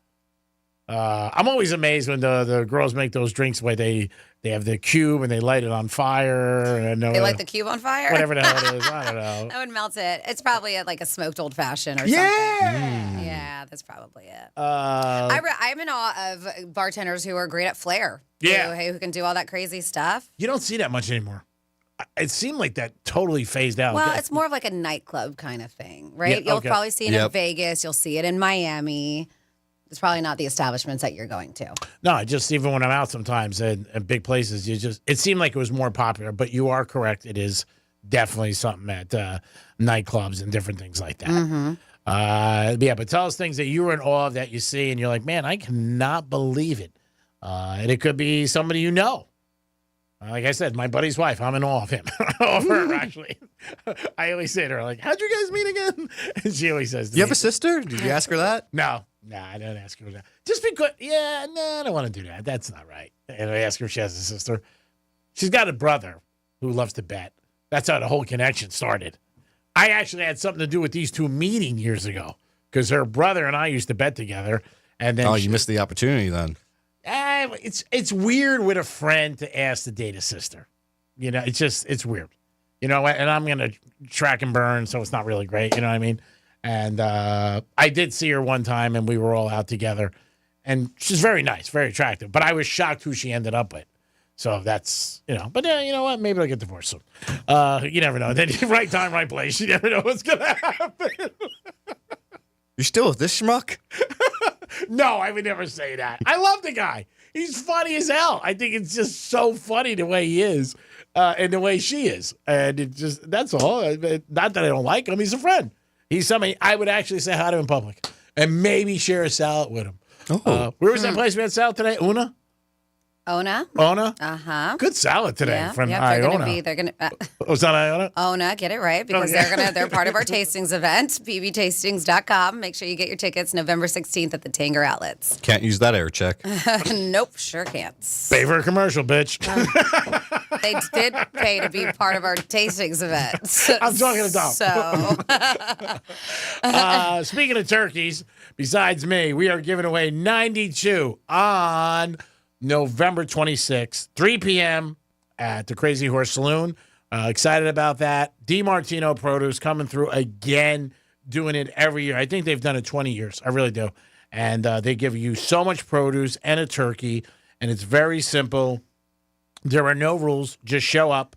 I'm always amazed when the girls make those drinks where they have the cube and they light it on fire. And they light the cube on fire? Whatever the hell it is. I don't know. That would melt it. It's probably like a smoked old fashioned or something. Yeah, that's probably it. I'm in awe of bartenders who are great at flair. Yeah. Who can do all that crazy stuff. You don't see that much anymore. It seemed like that totally phased out. Well, it's more of like a nightclub kind of thing, right? Yeah, You'll probably see it in Vegas. You'll see it in Miami. It's probably not the establishments that you're going to. No, just even when I'm out sometimes in big places, it seemed like it was more popular. But you are correct; it is definitely something at nightclubs and different things like that. Mm-hmm. But tell us things that you were in awe of that you see, and you're like, man, I cannot believe it. And it could be somebody you know. Like I said, my buddy's wife, I'm in awe of him. Of her, actually. I always say to her, like, how'd you guys meet again? And she always says, you have a sister? Did you ask her that? No, I don't ask her that. Just because, I don't want to do that. That's not right. And I ask her if she has a sister. She's got a brother who loves to bet. That's how the whole connection started. I actually had something to do with these two meeting years ago because her brother and I used to bet together. And then you missed the opportunity then. It's weird with a friend to ask to date a sister. It's weird. And I'm going to track and burn, so it's not really great. You know what I mean? And I did see her one time, and we were all out together. And she's very nice, very attractive. But I was shocked who she ended up with. So that's, But you know what? Maybe I'll get divorced soon. You never know. Then right time, right place. You never know what's going to happen. You're still with this schmuck? No, I would never say that. I love the guy. He's funny as hell. I think it's just so funny the way he is and the way she is. And that's all. Not that I don't like him. He's a friend. He's somebody I would actually say hi to in public and maybe share a salad with him. Where was that place we had salad today? Ona? Ona? Uh-huh. Good salad today from Iona. They're gonna was that Iona? Ona, get it right because they're part of our tastings event, pbtastings.com. Make sure you get your tickets November 16th at the Tanger Outlets. Can't use that air check. Nope, sure can't. Pay for a commercial, bitch. They did pay to be part of our tastings event. I'm talking to Dom. So, speaking of turkeys, besides me, we are giving away 92 on November 26th, 3 p.m. at the Crazy Horse Saloon. Excited about that. DiMartino Produce coming through again, doing it every year. I think they've done it 20 years. I really do. And they give you so much produce and a turkey, and it's very simple. There are no rules. Just show up.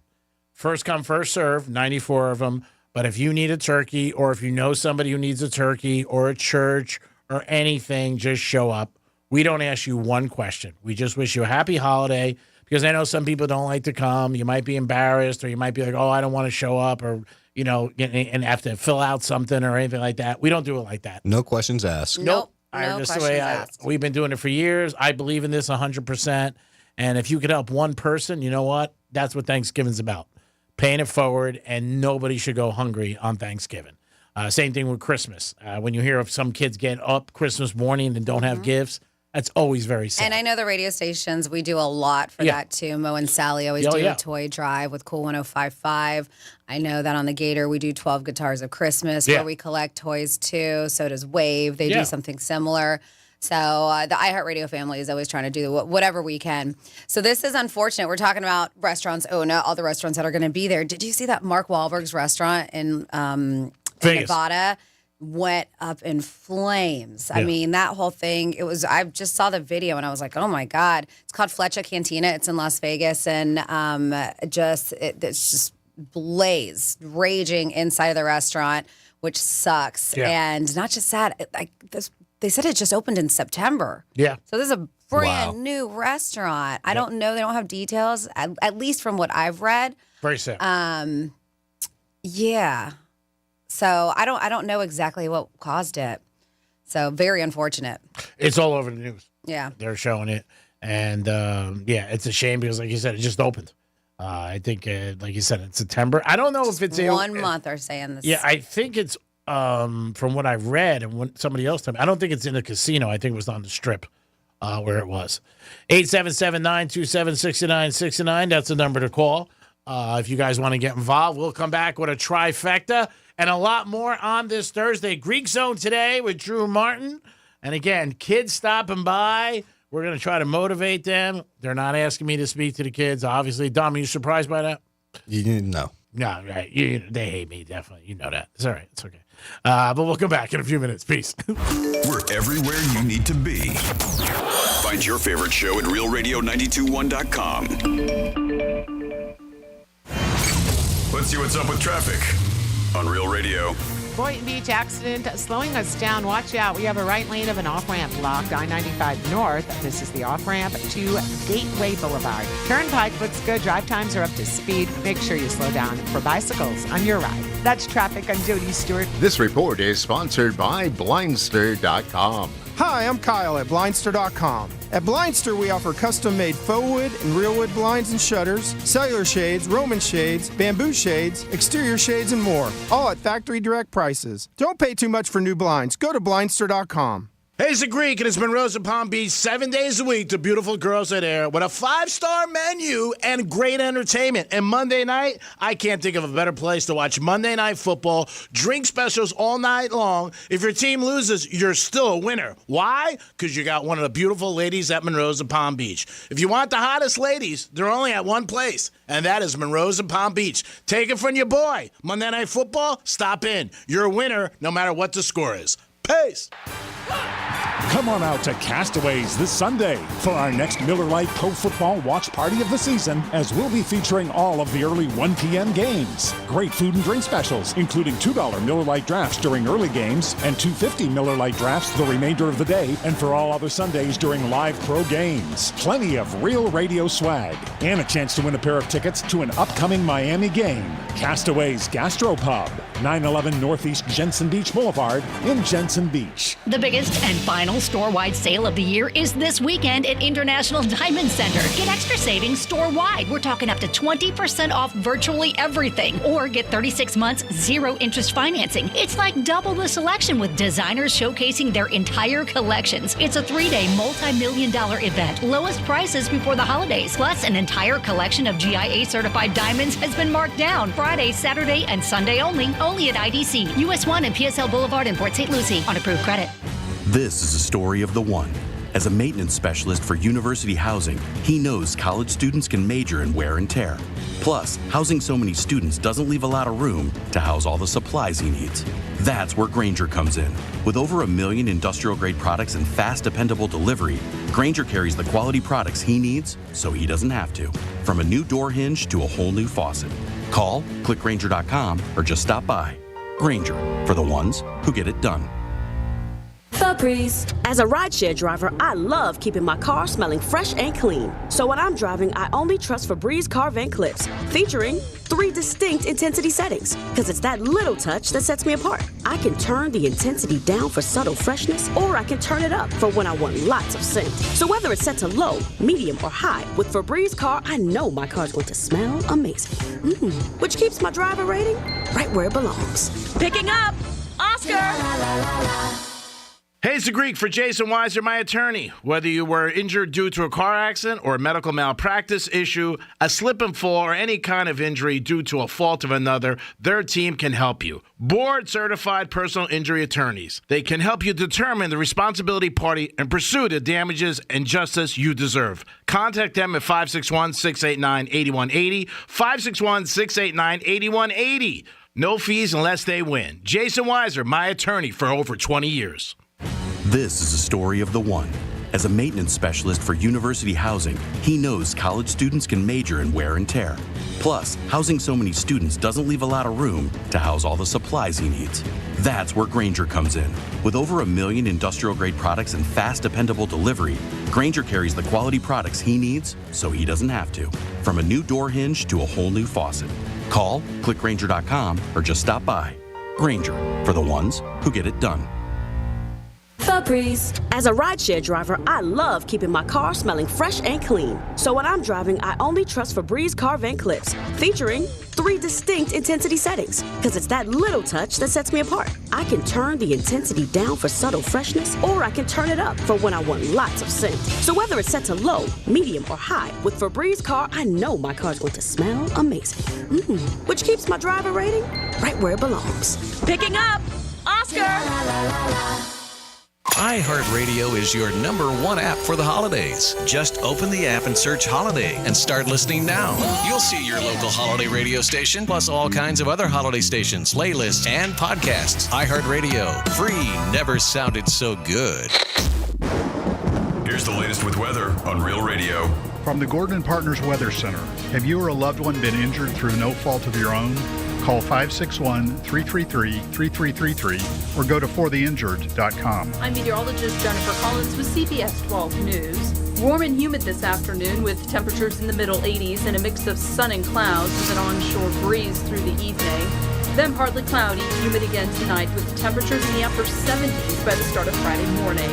First come, first serve, 94 of them. But if you need a turkey or if you know somebody who needs a turkey or a church or anything, just show up. We don't ask you one question. We just wish you a happy holiday because I know some people don't like to come. You might be embarrassed or you might be like, oh, I don't want to show up or, and have to fill out something or anything like that. We don't do it like that. No questions asked. Nope. No questions asked. We've been doing it for years. I believe in this 100%. And if you could help one person, you know what? That's what Thanksgiving's about. Paying it forward, and nobody should go hungry on Thanksgiving. Same thing with Christmas. When you hear of some kids getting up Christmas morning and don't have gifts, that's always very sad. And I know the radio stations, we do a lot for that too. Mo and Sally always do a toy drive with Cool 105.5. I know that on the Gator, we do 12 Guitars of Christmas where we collect toys too. So does Wave. They do something similar. So the iHeartRadio family is always trying to do whatever we can. So this is unfortunate. We're talking about restaurants, all the restaurants that are going to be there. Did you see that Mark Wahlberg's restaurant in Nevada went up in flames? Yeah. I mean, that whole thing, I just saw the video and I was like, oh my God. It's called Flecha Cantina. It's in Las Vegas, and it's just blaze raging inside of the restaurant, which sucks. Yeah. And not just that, they said it just opened in September. Yeah. So this is a brand new restaurant. I don't know. They don't have details, at least from what I've read. Very sad. Yeah. So I don't know exactly what caused it. So very unfortunate. It's all over the news. Yeah. They're showing it. And, it's a shame because, like you said, it just opened. I think, like you said, in September. I don't know just if it's 1 month they're saying this. Yeah, I think it's from what I've read and what somebody else told me. I don't think it's in a casino. I think it was on the Strip where it was. 877-927-6969. That's the number to call. If you guys want to get involved, we'll come back with a trifecta and a lot more on this Thursday. Greek Zone today with Drew Martin. And again, kids stopping by. We're going to try to motivate them. They're not asking me to speak to the kids, obviously. Dom, are you surprised by that? No. No, right. They hate me, definitely. You know that. It's all right. It's okay. But we'll come back in a few minutes. Peace. We're everywhere you need to be. Find your favorite show at RealRadio921.com. Let's see what's up with traffic on Real Radio. Boynton Beach accident slowing us down. Watch out. We have a right lane of an off-ramp blocked, I-95 north. This is the off-ramp to Gateway Boulevard. Turnpike looks good. Drive times are up to speed. Make sure you slow down for bicycles on your ride. That's traffic. I'm Jody Stewart. This report is sponsored by Blindster.com. Hi, I'm Kyle at Blindster.com. At Blindster, we offer custom-made faux wood and real wood blinds and shutters, cellular shades, Roman shades, bamboo shades, exterior shades, and more, all at factory direct prices. Don't pay too much for new blinds. Go to Blindster.com. Hey, it's the Greek, and it's Monroe's in Palm Beach 7 days a week. The beautiful girls are there with a 5-star menu and great entertainment. And Monday night, I can't think of a better place to watch Monday Night Football. Drink specials all night long. If your team loses, you're still a winner. Why? Because you got one of the beautiful ladies at Monroe's in Palm Beach. If you want the hottest ladies, they're only at one place, and that is Monroe's in Palm Beach. Take it from your boy. Monday Night Football, stop in. You're a winner no matter what the score is. Peace. Come on out to Castaways this Sunday for our next Miller Lite Pro Football watch party of the season, as we'll be featuring all of the early 1 p.m. games. Great food and drink specials, including $2 Miller Lite drafts during early games and $2.50 Miller Lite drafts the remainder of the day, and for all other Sundays during live pro games. Plenty of Real Radio swag and a chance to win a pair of tickets to an upcoming Miami game. Castaways Gastropub, 911 Northeast Jensen Beach Boulevard in Jensen Beach. The biggest and final store-wide sale of the year is this weekend at International Diamond Center. Get extra savings store-wide. We're talking up to 20% off virtually everything. Or get 36 months, zero interest financing. It's like double the selection with designers showcasing their entire collections. It's a 3-day multi-million-dollar event. Lowest prices before the holidays. Plus, an entire collection of GIA-certified diamonds has been marked down. Friday, Saturday, and Sunday only at IDC. US 1 and PSL Boulevard in Port St. Lucie on approved credit. This is a story of the one. As a maintenance specialist for university housing, he knows college students can major in wear and tear. Plus, housing so many students doesn't leave a lot of room to house all the supplies he needs. That's where Grainger comes in. With over 1 million industrial-grade products and fast, dependable delivery, Grainger carries the quality products he needs so he doesn't have to. From a new door hinge to a whole new faucet. Call, click Grainger.com, or just stop by. Grainger, for the ones who get it done. Febreze. As a rideshare driver, I love keeping my car smelling fresh and clean. So when I'm driving, I only trust Febreze car vent clips, featuring 3 distinct intensity settings, because it's that little touch that sets me apart. I can turn the intensity down for subtle freshness, or I can turn it up for when I want lots of scent. So whether it's set to low, medium, or high, with Febreze car, I know my car's going to smell amazing. Which keeps my driver rating right where it belongs. Picking up Oscar! Hey, it's the Greek for Jason Weiser, my attorney. Whether you were injured due to a car accident or a medical malpractice issue, a slip and fall, or any kind of injury due to a fault of another, their team can help you. Board-certified personal injury attorneys. They can help you determine the responsibility party and pursue the damages and justice you deserve. Contact them at 561-689-8180, 561-689-8180. No fees unless they win. Jason Weiser, my attorney for over 20 years. This is a story of the one. As a maintenance specialist for university housing, he knows college students can major in wear and tear. Plus, housing so many students doesn't leave a lot of room to house all the supplies he needs. That's where Grainger comes in. With over 1 million industrial-grade products and fast, dependable delivery, Grainger carries the quality products he needs so he doesn't have to. From a new door hinge to a whole new faucet. Call, click Grainger.com, or just stop by. Grainger, for the ones who get it done. Febreze. As a rideshare driver, I love keeping my car smelling fresh and clean. So when I'm driving, I only trust Febreze car vent clips, featuring 3 distinct intensity settings. Because it's that little touch that sets me apart. I can turn the intensity down for subtle freshness, or I can turn it up for when I want lots of scent. So whether it's set to low, medium, or high, with Febreze car, I know my car's going to smell amazing. Which keeps my driver rating right where it belongs. Picking up Oscar! iHeartRadio is your #1 app for the holidays. Just open the app and search Holiday and start listening now. You'll see your local holiday radio station, plus all kinds of other holiday stations, playlists, and podcasts. iHeartRadio. Free never sounded so good. Here's the latest with weather on Real Radio. From the Gordon & Partners Weather Center, have you or a loved one been injured through no fault of your own? Call 561-333-3333 or go to fortheinjured.com. I'm meteorologist Jennifer Collins with CBS 12 News. Warm and humid this afternoon with temperatures in the middle 80s and a mix of sun and clouds with an onshore breeze through the evening. Then partly cloudy, humid again tonight with temperatures in the upper 70s by the start of Friday morning.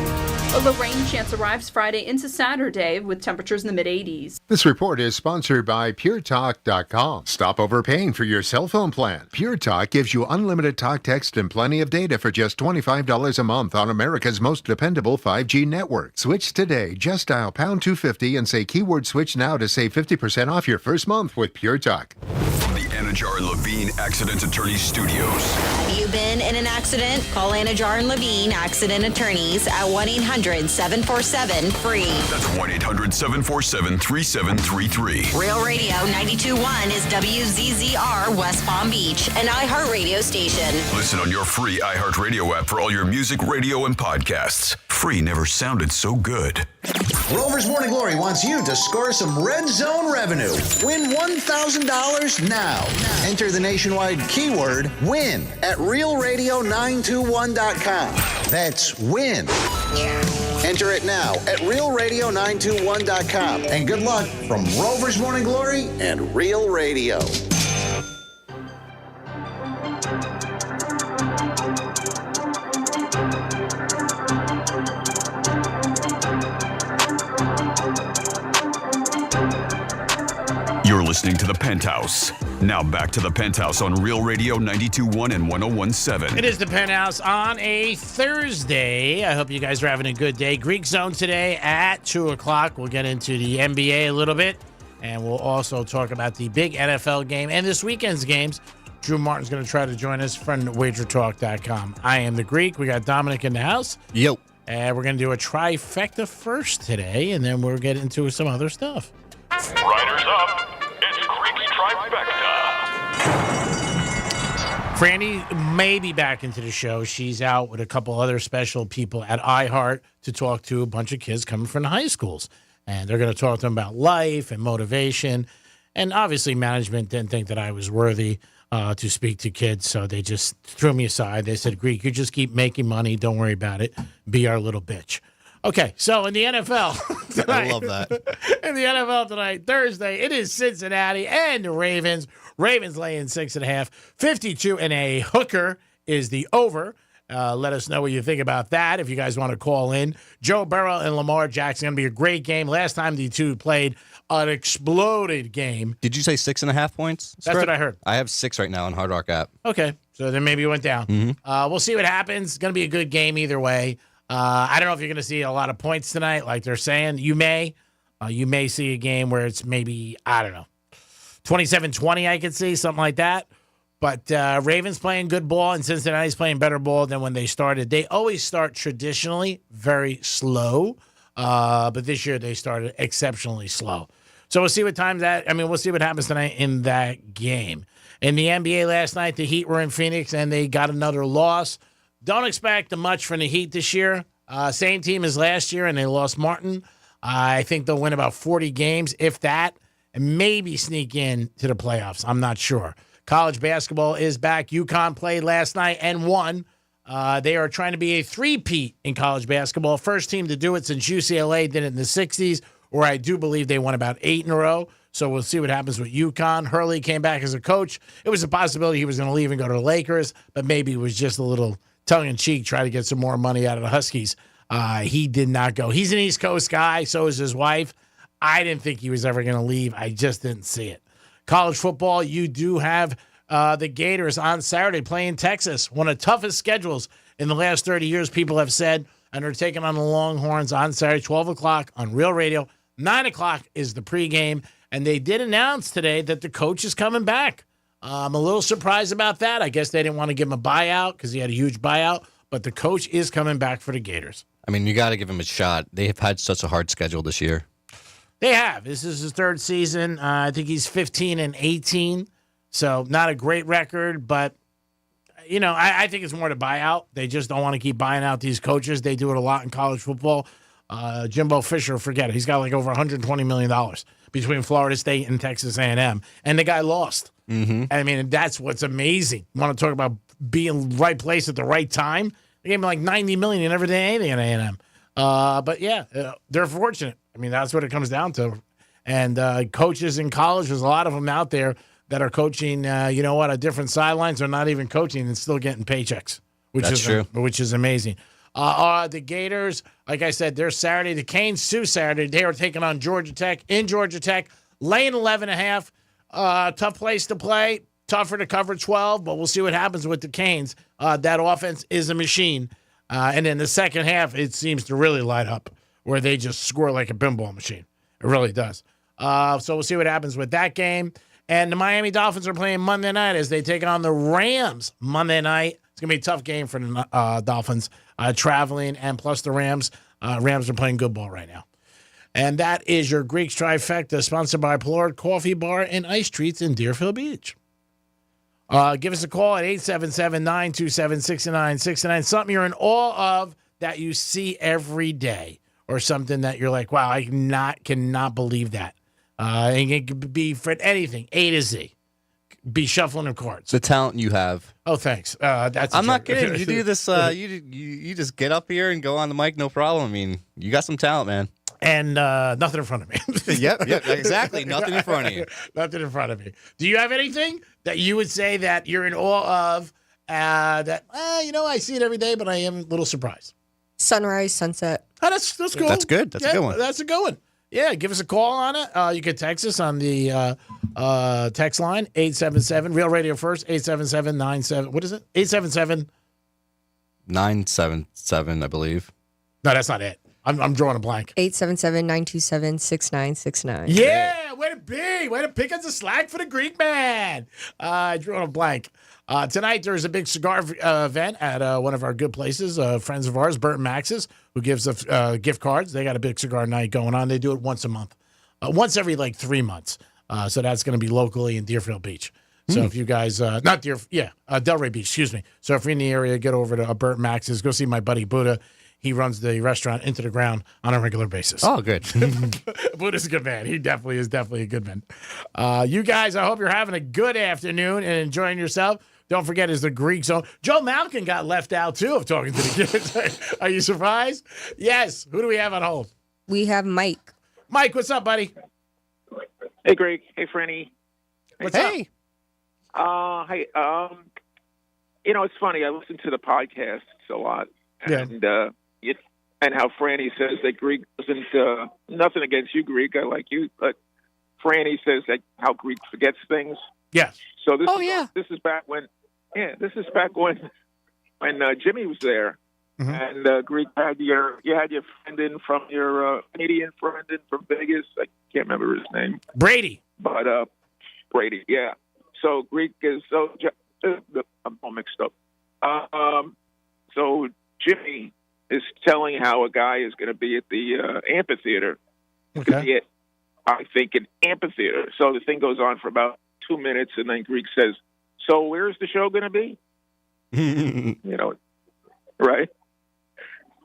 A low rain chance arrives Friday into Saturday with temperatures in the mid-80s. This report is sponsored by PureTalk.com. Stop overpaying for your cell phone plan. Pure Talk gives you unlimited talk, text, and plenty of data for just $25 a month on America's most dependable 5G network. Switch today. Just dial pound 250 and say keyword switch now to save 50% off your first month with Pure Talk. From the Anajar and Levine Accident Attorney Studios. Have you been in an accident? Call Anajar and Levine Accident Attorneys at 1-800-747-FREE. That's 1-800-747-3733. Real Radio 92.1 is WZZR West Palm Beach, an iHeartRadio station. Listen on your free iHeartRadio app for all your music, radio, and podcasts. Free never sounded so good. Rover's Morning Glory wants you to score some Red Zone revenue. Win $1,000 now. Enter the nationwide keyword WIN at realradio921.com. That's WIN. Enter it now at realradio921.com. And good luck from Rover's Morning Glory and Real Radio. You're listening to The Penthouse. Now back to The Penthouse on Real Radio 92.1 and 101.7. It is The Penthouse on a Thursday. I hope you guys are having a good day. Greek Zone today at 2 o'clock. We'll get into the NBA a little bit, and we'll also talk about the big NFL game and this weekend's games. Drew Martin's going to try to join us from WagerTalk.com. I am the Greek. We got Dominic in the house. Yo. And we're going to do a trifecta first today, and then we'll get into some other stuff. Riders up. It's Greek's Trifecta. Franny may be back into the show. She's out with a couple other special people at iHeart to talk to a bunch of kids coming from the high schools. And they're going to talk to them about life and motivation. And obviously management didn't think that I was worthy to speak to kids, so they just threw me aside. They said, Greek, you just keep making money. Don't worry about it. Be our little bitch. Okay, so in the NFL tonight, I love that. In the NFL tonight, Thursday, it is Cincinnati and the Ravens. Ravens laying 6.5. 52 and a hooker is the over. Let us know what you think about that if you guys want to call in. Joe Burrow and Lamar Jackson going to be a great game. Last time the two played, an exploded game. Did you say 6.5 points? That's what I heard. I have 6 right now on Hard Rock app. Okay, so then maybe it went down. Mm-hmm. We'll see what happens. It's going to be a good game either way. I don't know if you're going to see a lot of points tonight, like they're saying. You may see a game where it's maybe, I don't know, 27-20 I could see, something like that. But Ravens playing good ball and Cincinnati's playing better ball than when they started. They always start traditionally very slow, but this year they started exceptionally slow. So we'll see what we'll see what happens tonight in that game. In the NBA last night, the Heat were in Phoenix and they got another loss. Don't expect much from the Heat this year. Same team as last year, and they lost Martin. I think they'll win about 40 games, if that, and maybe sneak in to the playoffs. I'm not sure. College basketball is back. UConn played last night and won. They are trying to be a three-peat in college basketball. First team to do it since UCLA did it in the 60s, where I do believe they won about 8 in a row. So we'll see what happens with UConn. Hurley came back as a coach. It was a possibility he was going to leave and go to the Lakers, but maybe it was just a little tongue-in-cheek, try to get some more money out of the Huskies. He did not go. He's an East Coast guy. So is his wife. I didn't think he was ever going to leave. I just didn't see it. College football, you do have the Gators on Saturday playing Texas. One of the toughest schedules in the last 30 years, people have said. And they're taking on the Longhorns on Saturday, 12 o'clock on Real Radio. 9 o'clock is the pregame. And they did announce today that the coach is coming back. I'm a little surprised about that. I guess they didn't want to give him a buyout because he had a huge buyout. But the coach is coming back for the Gators. I mean, you got to give him a shot. They have had such a hard schedule this year. They have. This is his third season. I think he's 15-18. So not a great record, but, I think it's more to buy out. They just don't want to keep buying out these coaches. They do it a lot in college football. Jimbo Fisher, forget it. He's got like over $120 million between Florida State and Texas A&M. And the guy lost. Mm-hmm. I mean, that's what's amazing. You want to talk about being right place at the right time? They gave him like $90 million. You never did anything at A&M. But, yeah, they're fortunate. I mean, that's what it comes down to. And coaches in college, there's a lot of them out there that are coaching, at different sidelines or not even coaching and still getting paychecks, which is amazing. The Gators, like I said, they're Saturday. The Canes, too, Saturday. They are taking on Georgia Tech in Georgia Tech, laying 11.5. Tough place to play. Tougher to cover 12, but we'll see what happens with the Canes. That offense is a machine. And in the second half, it seems to really light up where they just score like a pinball machine. It really does. So we'll see what happens with that game. And the Miami Dolphins are playing Monday night as they take on the Rams Monday night. It's going to be a tough game for the Dolphins traveling, and plus the Rams. Rams are playing good ball right now. And that is your Greeks Trifecta, sponsored by Plord Coffee Bar and Ice Treats in Deerfield Beach. Give us a call at 877-927-6969. Something you're in awe of that you see every day, or something that you're like, wow, I cannot believe that. And it could be for anything, A to Z. Be shuffling of cards. The talent you have. Oh, thanks. I'm not kidding. You do this. You just get up here and go on the mic, no problem. I mean, you got some talent, man. And nothing in front of me. Yep, exactly. Nothing in front of you. Nothing in front of me. Do you have anything that you would say that you're in awe of? I see it every day, but I am a little surprised. Sunrise, sunset. Oh, that's cool. That's good. That's a good one. That's a good one. Yeah, give us a call on it. You can text us on the text line, 877, Real Radio First, 877-97, what is it? 877-977, I believe. No, that's not it. I'm drawing a blank. 877-927-6969. Yeah, way to be. Way to pick up the slack for the Greek man. Drawing a blank. Tonight, there's a big cigar event at one of our good places, friends of ours, Burt and Max's, who gives us gift cards. They got a big cigar night going on. They do it once a month, once every 3 months. So that's going to be locally in Deerfield Beach. So if you guys, Delray Beach, excuse me. So if you're in the area, get over to Burt and Max's. Go see my buddy Buddha. He runs the restaurant Into the Ground on a regular basis. Oh, good. Buddha's a good man. He definitely is a good man. You guys, I hope you're having a good afternoon and enjoying yourself. Don't forget, is the Greek Zone. Joe Malkin got left out, too, of talking to the kids. Are you surprised? Yes. Who do we have on hold? We have Mike. Mike, what's up, buddy? Hey, Greg. Hey, Franny. What's up? Hey. It's funny. I listen to the podcasts a lot. And how Franny says that Greek doesn't, nothing against you, Greek, I like you, but Franny says that how Greek forgets things. Yes. So this is back when Jimmy was there, And Greek had you had your friend in from your Canadian friend in from Vegas. I can't remember his name. Brady. But Brady, yeah. So Greek is I'm all mixed up. So Jimmy is telling how a guy is going to be at the amphitheater. Okay. I think an amphitheater. So the thing goes on for about 2 minutes, and then Greek says, "So where's the show going to be?" Right?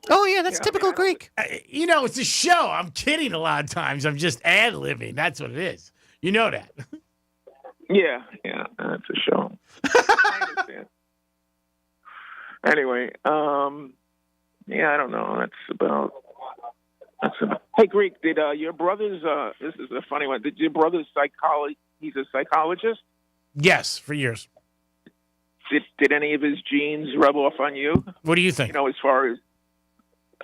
Oh yeah, that's typical Greek. It's a show. I'm kidding a lot of times. I'm just ad-libbing. That's what it is. You know that. Yeah, that's a show. I understand. Anyway, I don't know. That's about. Hey, Greek, did your brother's? This is a funny one. Did your brother's He's a psychologist. Yes, for years. Did any of his genes rub off on you? What do you think? As far as.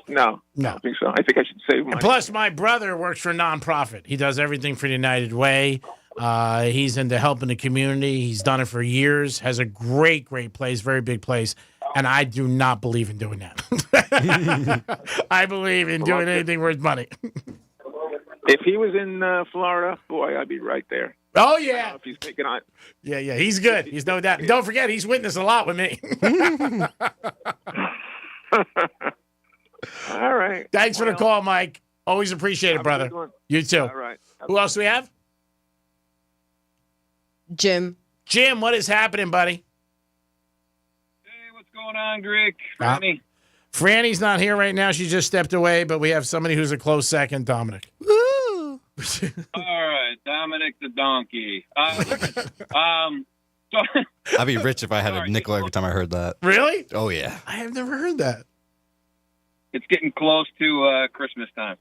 No, I don't think so. I think I should save money. And plus, my brother works for a nonprofit. He does everything for the United Way. He's into helping the community. He's done it for years. Has a great, great place, very big place. And I do not believe in doing that. I believe in doing anything worth money. If he was in Florida, boy, I'd be right there. Oh, yeah. If he's taking on. Yeah, he's good. He's no doubt. Don't forget, he's witnessed a lot with me. All right. Thanks for the call, Mike. Always appreciate it, brother. You too. All right. Who else do we have? Jim. Jim, what is happening, buddy? What's going on, Greek? Franny? Franny's not here right now. She just stepped away, but we have somebody who's a close second, Dominic. Woo! All right, Dominic the donkey. I'd be rich if I had a nickel every time I heard that. Really? Oh, yeah. I have never heard that. It's getting close to Christmas time.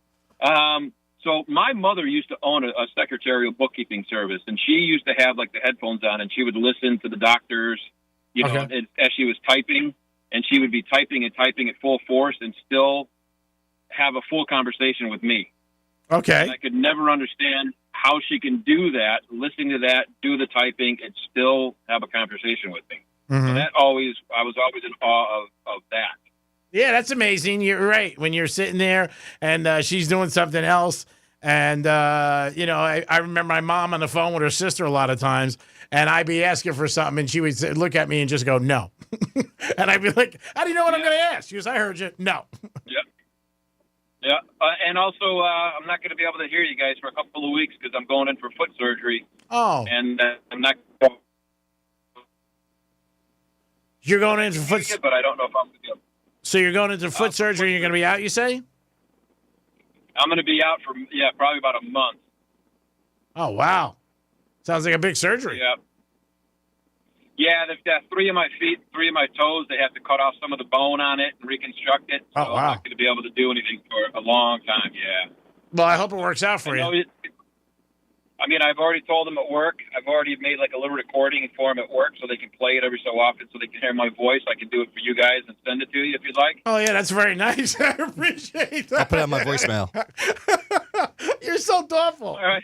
So my mother used to own a secretarial bookkeeping service, and she used to have like the headphones on, and she would listen to the doctors, as she was typing, and she would be typing and typing at full force and still have a full conversation with me. Okay. And I could never understand how she can do that, listening to that, do the typing, and still have a conversation with me. Mm-hmm. So I was always in awe of that. Yeah, that's amazing. You're right. When you're sitting there and she's doing something else. And, I remember my mom on the phone with her sister a lot of times, and I'd be asking for something, and she would look at me and just go, no. And I'd be like, how do you know what I'm going to ask? She goes, I heard you. No. Yep. Yeah. And also, I'm not going to be able to hear you guys for a couple of weeks because I'm going in for foot surgery. Oh. And I'm not. You're going in for foot. But I don't know if I'm going to be able. So you're going into foot surgery and you're going to be out, you say? I'm going to be out for, probably about a month. Oh, wow. Sounds like a big surgery. Yeah. Yeah, they've got 3 of my feet, 3 of my toes. They have to cut off some of the bone on it and reconstruct it. So Oh, wow. I'm not going to be able to do anything for a long time, yeah. Well, I hope it works out for you. I've already told them at work. I've already made like a little recording for them at work so they can play it every so often so they can hear my voice. I can do it for you guys and send it to you if you'd like. Oh, yeah, that's very nice. I appreciate that. I'll put it on my voicemail. You're so thoughtful. All right.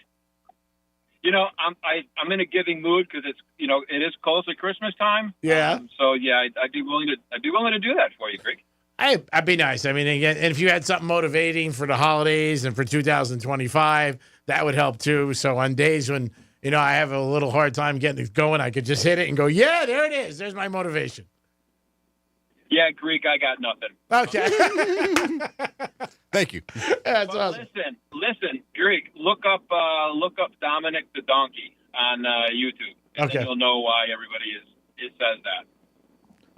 I'm in a giving mood because it's it is close to Christmas time. Yeah. I'd be willing to do that for you, Greg. I'd be nice. I mean, again, and if you had something motivating for the holidays and for 2025, that would help too. So on days when I have a little hard time getting it going, I could just hit it and go, yeah, there it is. There's my motivation. Yeah, Greek, I got nothing. Okay. Thank you. That's awesome. Listen, Greek, look up Dominic the Donkey on YouTube. And then you'll know why everybody says that.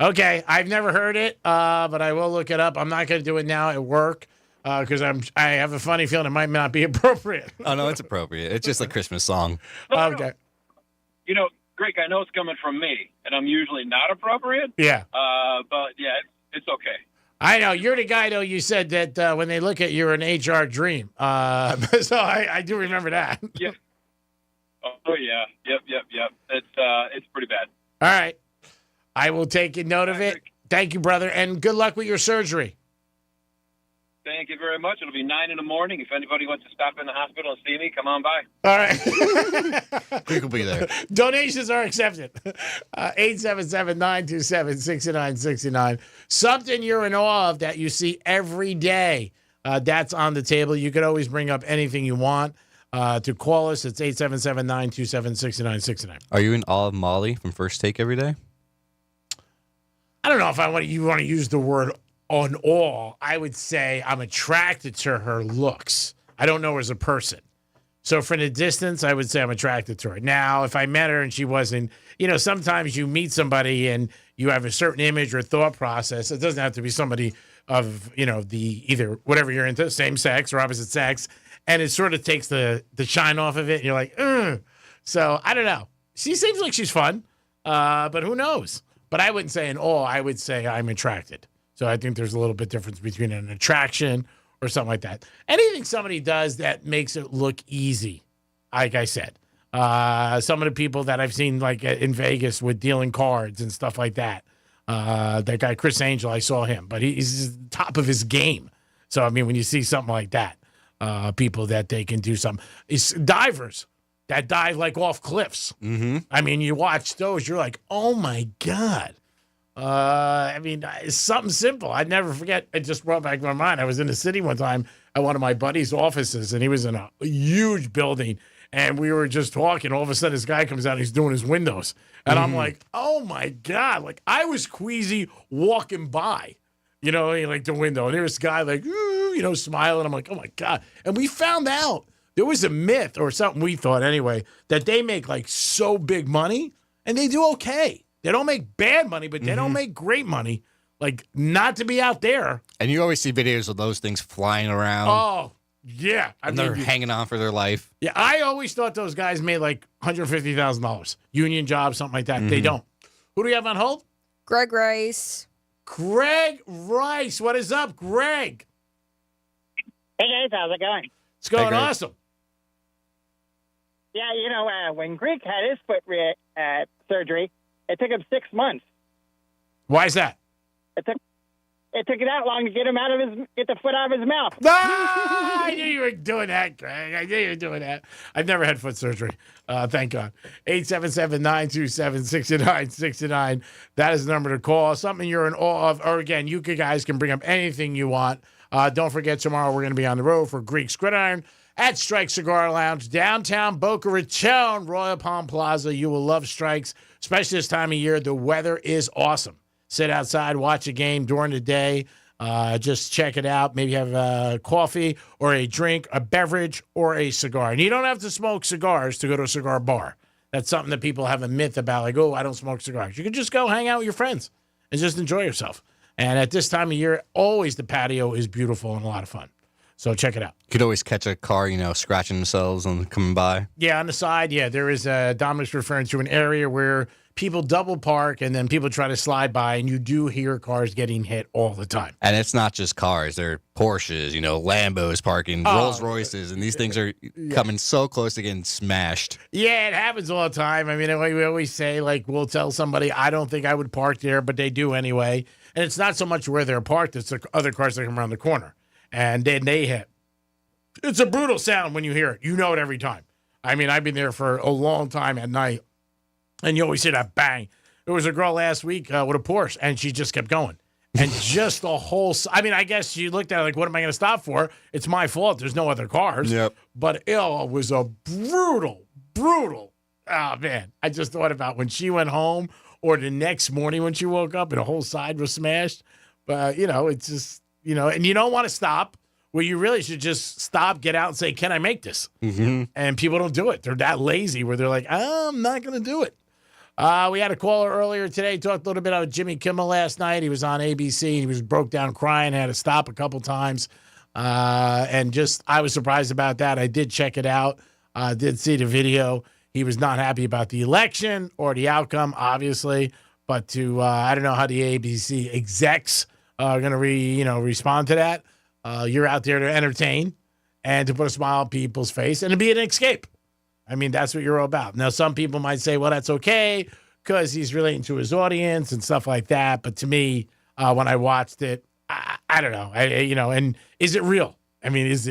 Okay, I've never heard it, but I will look it up. I'm not going to do it now at work because I have a funny feeling it might not be appropriate. Oh, no, it's appropriate. It's just a Christmas song. Okay. No. Greg, I know it's coming from me, and I'm usually not appropriate. Yeah. But, yeah, it's okay. I know. You're the guy, though, you said that when they look at you, you're an HR dream. So I do remember that. Yep. Oh, yeah. Yep. It's pretty bad. All right. I will take note of it. Thank you, brother, and good luck with your surgery. Thank you very much. It'll be 9 in the morning. If anybody wants to stop in the hospital and see me, come on by. All right. Greek will be there. Donations are accepted. 877-927-6969. Something you're in awe of that you see every day. That's on the table. You could always bring up anything you want. To call us, it's 877-927-6969. Are you in awe of Molly from First Take every day? I don't know if you want to use the word on awe. I would say I'm attracted to her looks. I don't know her as a person. So from the distance, I would say I'm attracted to her. Now, if I met her and she wasn't, sometimes you meet somebody and you have a certain image or thought process. It doesn't have to be somebody of, the either whatever you're into, same sex or opposite sex. And it sort of takes the shine off of it. And you're like, ugh. So I don't know. She seems like she's fun, but who knows? But I wouldn't say in awe. I would say I'm attracted. So I think there's a little bit difference between an attraction or something like that. Anything somebody does that makes it look easy, like I said. Some of the people that I've seen like in Vegas with dealing cards and stuff like that. That guy, Chris Angel, I saw him. But he's top of his game. So, I mean, when you see something like that, people that they can do something. It's divers that dive like off cliffs. Mm-hmm. I mean, you watch those, you're like, oh, my God. I mean, it's something simple. I'd never forget. It just brought back my mind. I was in the city one time at one of my buddy's offices, and he was in a huge building, and we were just talking. All of a sudden, this guy comes out, and he's doing his windows. And I'm like, oh, my God. Like, I was queasy walking by, like the window. And there's this guy, like, smiling. I'm like, oh, my God. And we found out there was a myth or something we thought anyway that they make, like, so big money, and they do okay. They don't make bad money, but they don't make great money. Like, not to be out there. And you always see videos of those things flying around. Oh, yeah. And they're hanging on for their life. Yeah, I always thought those guys made like $150,000. Union job, something like that. They don't. Who do we have on hold? Greg Rice. Greg Rice. What is up, Greg? Hey, guys. How's it going? It's going awesome. Yeah, when Greek had his foot surgery, it took him 6 months. Why is that? It took it that long to get the foot out of his mouth. Ah, I knew you were doing that, Greg. I knew you were doing that. I've never had foot surgery. Thank God. 877-927-6969. That is the number to call. Something you're in awe of. Or again, you guys can bring up anything you want. Don't forget, tomorrow we're going to be on the road for Greek's Gridiron at Strike Cigar Lounge, downtown Boca Raton, Royal Palm Plaza. You will love Strikes, especially this time of year. The weather is awesome. Sit outside, watch a game during the day. Just check it out. Maybe have a coffee or a drink, a beverage, or a cigar. And you don't have to smoke cigars to go to a cigar bar. That's something that people have a myth about, like, oh, I don't smoke cigars. You can just go hang out with your friends and just enjoy yourself. And at this time of year, always the patio is beautiful and a lot of fun. So check it out. You could always catch a car, scratching themselves and coming by. Yeah, on the side, there is Dominic's referring to an area where people double park and then people try to slide by, and you do hear cars getting hit all the time. And it's not just cars. They're Porsches, Lambos parking, Rolls Royces, and these things are coming so close to getting smashed. Yeah, it happens all the time. I mean, we always say, like, we'll tell somebody, I don't think I would park there, but they do anyway. And it's not so much where they're parked, it's the other cars that come around the corner. And then they hit. It's a brutal sound when you hear it. You know it every time. I mean, I've been there for a long time at night, and you always hear that bang. There was a girl last week with a Porsche, and she just kept going. And just the whole – I mean, I guess she looked at it like, what am I going to stop for? It's my fault. There's no other cars. Yep. But it was a brutal – oh, man. I just thought about when she went home or the next morning when she woke up and the whole side was smashed. But, it's just – and you don't want to stop. Well, you really should just stop, get out, and say, can I make this? Mm-hmm. And people don't do it. They're that lazy where they're like, I'm not going to do it. We had a caller earlier today, talked a little bit about Jimmy Kimmel last night. He was on ABC. He was broke down crying, had to stop a couple times. And just, I was surprised about that. I did check it out. Did see the video. He was not happy about the election or the outcome, obviously. But I don't know how the ABC execs are going to respond to that. You're out there to entertain and to put a smile on people's face and to be an escape. I mean, that's what you're all about. Now, some people might say, well, that's okay because he's relating to his audience and stuff like that. But to me, when I watched it, I I don't know. And is it real? I mean, is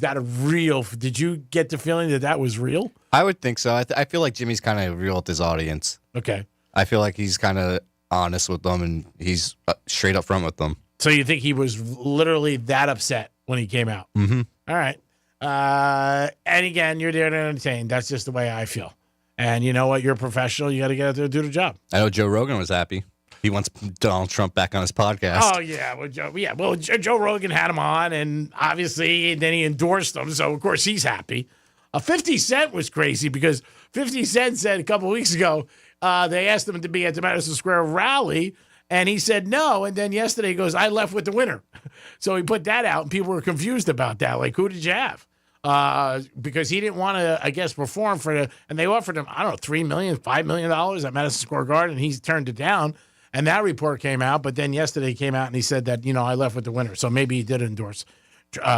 that a real? Did you get the feeling that was real? I would think so. I feel like Jimmy's kind of real with his audience. Okay. I feel like he's kind of honest with them, and he's straight up front with them. So you think he was literally that upset when he came out? Mm-hmm. All right. And again, you're there to entertain. That's just the way I feel. And you know what? You're a professional. You got to get out there and do the job. I know Joe Rogan was happy. He wants Donald Trump back on his podcast. Oh, yeah. Well, Joe Rogan had him on, and obviously then he endorsed him. So, of course, he's happy. 50 Cent was crazy because 50 Cent said a couple of weeks ago they asked him to be at the Madison Square rally, and he said no. And then yesterday he goes, I left with the winner. So he put that out, and people were confused about that. Like, who did you have? Because he didn't want to, I guess, perform and they offered him, I don't know, $3 million, $5 million at Madison Square Garden, and he turned it down. And that report came out, but then yesterday he came out and he said that, I left with the winner. So maybe he did endorse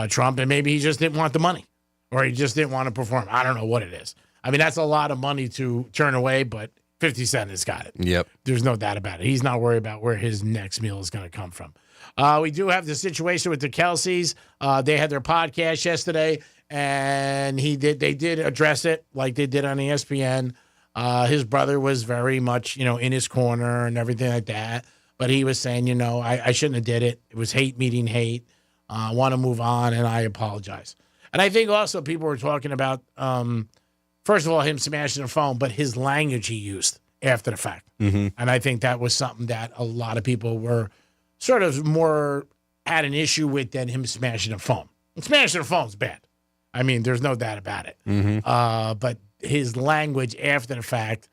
Trump, and maybe he just didn't want the money, or he just didn't want to perform. I don't know what it is. I mean, that's a lot of money to turn away, but 50 Cent has got it. Yep. There's no doubt about it. He's not worried about where his next meal is going to come from. We do have the situation with the Kelseys. They had their podcast yesterday, and they did address it like they did on ESPN. His brother was very much, in his corner and everything like that. But he was saying, I shouldn't have did it. It was hate meeting hate. I want to move on, and I apologize. And I think also people were talking about, first of all, him smashing the phone, but his language he used after the fact. Mm-hmm. And I think that was something that a lot of people were sort of more had an issue with than him smashing the phone. And smashing the phone's bad. I mean, there's no doubt about it. Mm-hmm. But his language after the fact,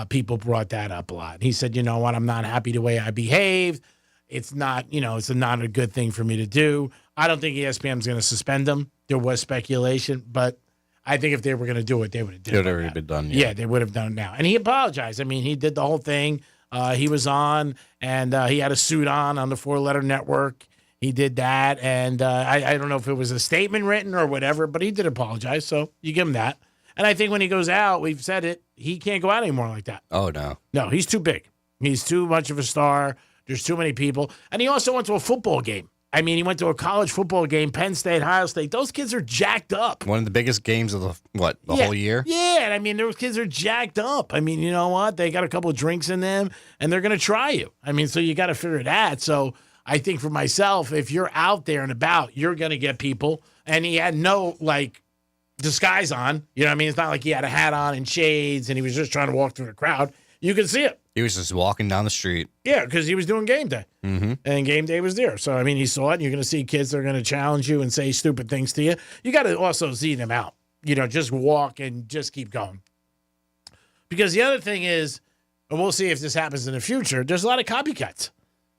people brought that up a lot. He said, you know what, I'm not happy the way I behaved. It's not, it's not a good thing for me to do. I don't think ESPN's going to suspend him. There was speculation, but I think if they were going to do it, they would have done it. It would have already been done. Yeah, they would have done it now. And he apologized. I mean, he did the whole thing. He was on, and he had a suit on the 4-letter network. He did that, and I don't know if it was a statement written or whatever, but he did apologize, so you give him that. And I think when he goes out, we've said it, he can't go out anymore like that. Oh, no. No, he's too big. He's too much of a star. There's too many people. And he also went to a football game. I mean, he went to a college football game, Penn State, Ohio State. Those kids are jacked up. One of the biggest games of the whole year? Yeah, and I mean, those kids are jacked up. I mean, you know what? They got a couple of drinks in them, and they're going to try you. I mean, so you got to figure that. So I think for myself, if you're out there and about, you're going to get people. And he had no, disguise on. You know what I mean? It's not like he had a hat on and shades, and he was just trying to walk through the crowd. You can see it. He was just walking down the street. Yeah, because he was doing game day. Mm-hmm. And game day was there. So, I mean, he saw it, and you're going to see kids that are going to challenge you and say stupid things to you. You got to also see them out. Just walk and just keep going. Because the other thing is, and we'll see if this happens in the future, there's a lot of copycats.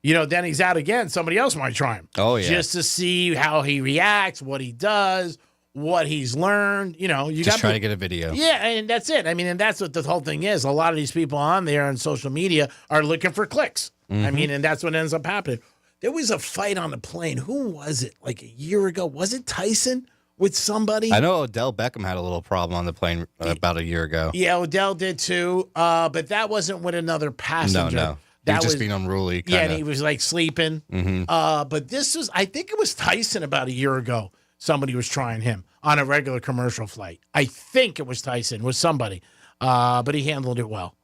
Then he's out again. Somebody else might try him. Oh, yeah. Just to see how he reacts, what he does, what he's learned. You just try to get a video. Yeah, and that's it. I mean, and that's what the whole thing is. A lot of these people on there on social media are looking for clicks. Mm-hmm. I mean, and that's what ends up happening. There was a fight on the plane. Who was it? Like a year ago? Was it Tyson with somebody? I know Odell Beckham had a little problem on the plane about a year ago. Yeah, Odell did too. But that wasn't with another passenger. No. He was just being unruly. Yeah, and he was sleeping. Mm-hmm. But this was, I think it was Tyson about a year ago. Somebody was trying him on a regular commercial flight. I think it was Tyson, was somebody. But he handled it well.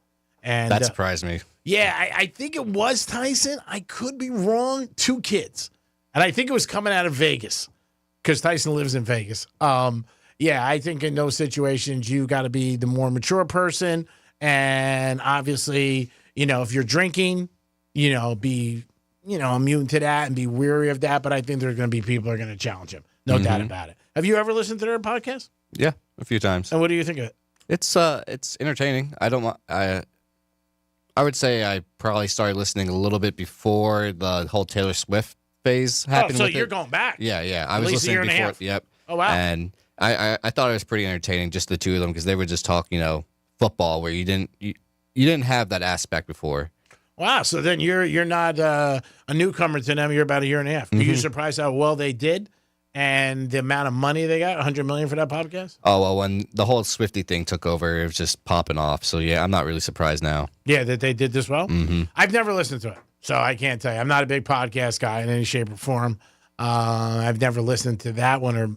And that surprised me. Yeah, I think it was Tyson. I could be wrong. 2 kids. And I think it was coming out of Vegas because Tyson lives in Vegas. Yeah, I think in those situations, you got to be the more mature person. And obviously, if you're drinking, be, immune to that and be weary of that. But I think there are going to be people who are going to challenge him. No doubt about it. Have you ever listened to their podcast? Yeah, a few times. And what do you think of it? It's entertaining. I would say I probably started listening a little bit before the whole Taylor Swift phase happened. So you're going back? Yeah. I At was least listening before. half. Yep. Oh wow. And I thought it was pretty entertaining, just the two of them, because they would just talk, football, where you didn't have that aspect before. Wow. So then you're not a newcomer to them. You're about a year and a half. Are you surprised how well they did? And the amount of money they got, $100 million for that podcast? Oh, well, when the whole Swiftie thing took over, it was just popping off. So, yeah, I'm not really surprised now. Yeah, that they did this well? Mm-hmm. I've never listened to it, so I can't tell you. I'm not a big podcast guy in any shape or form. I've never listened to that one or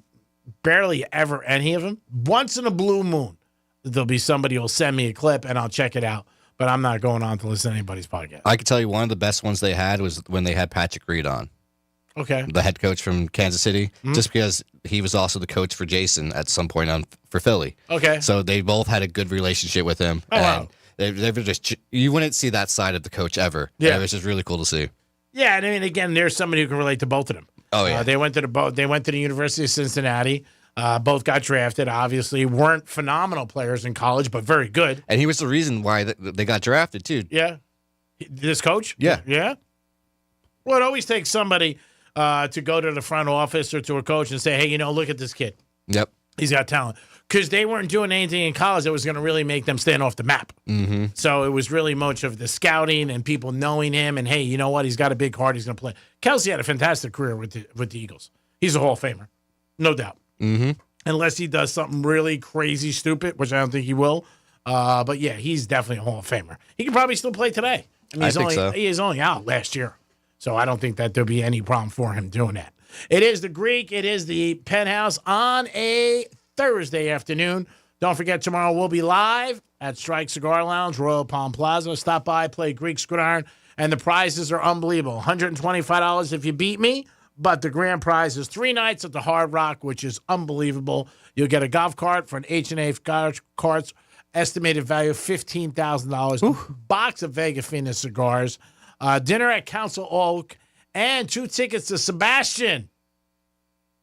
barely ever any of them. Once in a blue moon, there'll be somebody who'll send me a clip and I'll check it out. But I'm not going on to listen to anybody's podcast. I could tell you one of the best ones they had was when they had Patrick Reed on. Okay. The head coach from Kansas City, just because he was also the coach for Jason at some point for Philly. Okay. So they both had a good relationship with him. Oh, wow. And they were just, you wouldn't see that side of the coach ever. Yeah. It was just really cool to see. Yeah, and I mean, again, there's somebody who can relate to both of them. Oh, yeah. They went to the University of Cincinnati. Both got drafted. Obviously, weren't phenomenal players in college, but very good. And he was the reason why they got drafted, too. Yeah. This coach? Yeah. Yeah? Well, it always takes somebody to go to the front office or to a coach and say, hey, look at this kid. Yep. He's got talent. Because they weren't doing anything in college that was going to really make them stand off the map. Mm-hmm. So it was really much of the scouting and people knowing him. And, hey, you know what? He's got a big heart. He's going to play. Kelsey had a fantastic career with the Eagles. He's a Hall of Famer. No doubt. Mm-hmm. Unless he does something really crazy stupid, which I don't think he will. But, yeah, he's definitely a Hall of Famer. He can probably still play today. I mean, he is only out last year. So I don't think that there'll be any problem for him doing that. It is the Greek. It is the Penthouse on a Thursday afternoon. Don't forget, tomorrow we'll be live at Strike Cigar Lounge, Royal Palm Plaza. Stop by, play Greek Gridiron, and the prizes are unbelievable. $125 if you beat me, but the grand prize is 3 nights at the Hard Rock, which is unbelievable. You'll get a golf cart for an H&A carts, estimated value of $15,000, box of Vega Fina cigars, dinner at Council Oak, and 2 tickets to Sebastian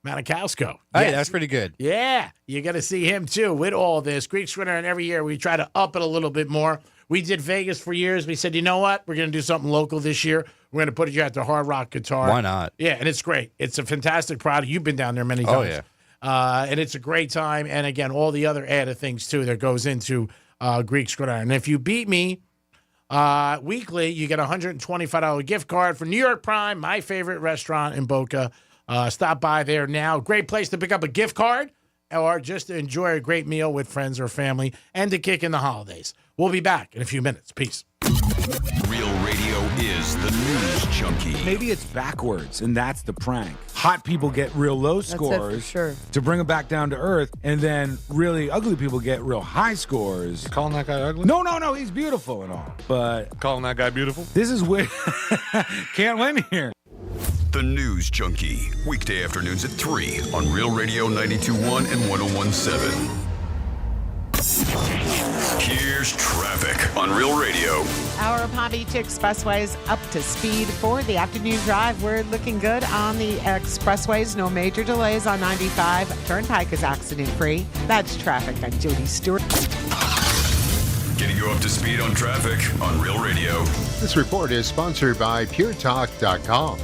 Maniscalco. Hey, that's pretty good. Yeah, you got to see him too with all this. Greek Squinter, and every year we try to up it a little bit more. We did Vegas for years. We said, you know what? We're going to do something local this year. We're going to put you at the Hard Rock Guitar. Why not? Yeah, and it's great. It's a fantastic product. You've been down there many times. Oh, yeah. And it's a great time. And again, all the other added things too that goes into Greek Squinter. And if you beat me weekly, you get a $125 gift card for New York Prime, my favorite restaurant in Boca. Stop by there now. Great place to pick up a gift card or just to enjoy a great meal with friends or family and to kick in the holidays. We'll be back in a few minutes. Peace. Real Radio is the news junkie. Maybe it's backwards, and that's the prank. Hot people get real low scores to bring them back down to earth, and then really ugly people get real high scores. Calling that guy ugly? No, he's beautiful and all. But calling that guy beautiful? This is where can't win here. The News Junkie, weekday afternoons at 3 on Real Radio 92.1 and 101.7. Here's traffic on Real Radio. Our Palm Beach Expressway is up to speed for the afternoon drive. We're looking good on the expressways. No major delays on 95. Turnpike is accident-free. That's traffic. I'm Jody Stewart. Getting you up to speed on traffic on Real Radio. This report is sponsored by PureTalk.com.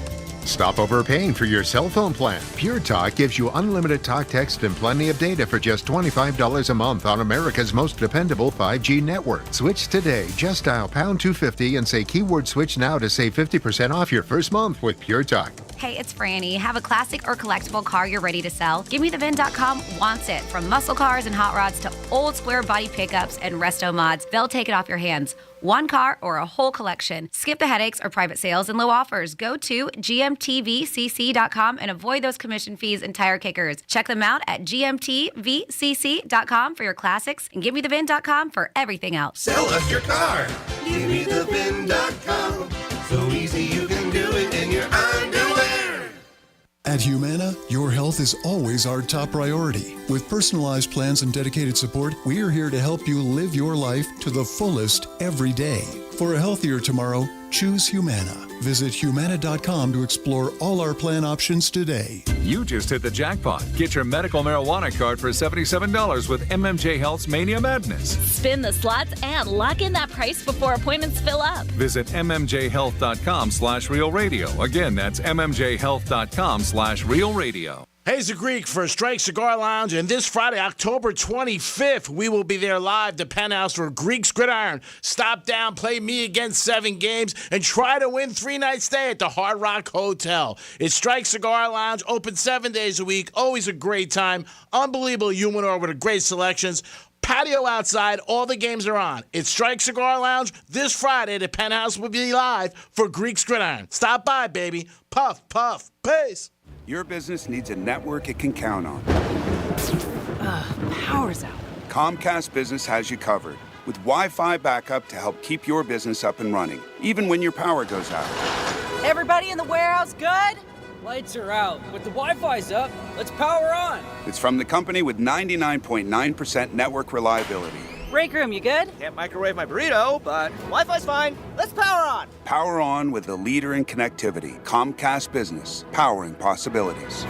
Stop overpaying for your cell phone plan. Pure Talk gives you unlimited talk, text, and plenty of data for just $25 a month on America's most dependable 5G network. Switch today. Just dial pound 250 and say keyword switch now to save 50% off your first month with Pure Talk. Hey, it's Franny. Have a classic or collectible car you're ready to sell? GiveMeTheVin.com wants it. From muscle cars and hot rods to old square body pickups and resto mods, they'll take it off your hands. One car or a whole collection. Skip the headaches or private sales and low offers. Go to GMTVCC.com and avoid those commission fees and tire kickers. Check them out at GMTVCC.com for your classics and GiveMeTheVin.com for everything else. Sell us your car. GiveMeTheVin.com. So easy you can do it in your underwear. At Humana, your health is always our top priority. With personalized plans and dedicated support, we are here to help you live your life to the fullest every day. For a healthier tomorrow, choose Humana. Visit Humana.com to explore all our plan options today. You just hit the jackpot. Get your medical marijuana card for $77 with MMJ Health's Mania Madness. Spin the slots and lock in that price before appointments fill up. Visit MMJHealth.com/Real Radio. Again, that's MMJHealth.com/Real Radio. Hey, it's the Greek for Strike Cigar Lounge, and this Friday, October 25th, we will be there live, the Penthouse for Greek's Gridiron. Stop down, play me against 7 games, and try to win 3-night stay at the Hard Rock Hotel. It's Strike Cigar Lounge, open 7 days a week, always a great time. Unbelievable humidor with a great selections. Patio outside, all the games are on. It's Strike Cigar Lounge. This Friday, the Penthouse will be live for Greek's Gridiron. Stop by, baby. Puff, puff, peace. Your business needs a network it can count on. Power's out. Comcast Business has you covered with Wi-Fi backup to help keep your business up and running, even when your power goes out. Everybody in the warehouse good? Lights are out, but the Wi-Fi's up. Let's power on. It's from the company with 99.9% network reliability. Break room, you good? Can't microwave my burrito, but Wi-Fi's fine. Let's power on. Power on with the leader in connectivity, Comcast Business, powering possibilities.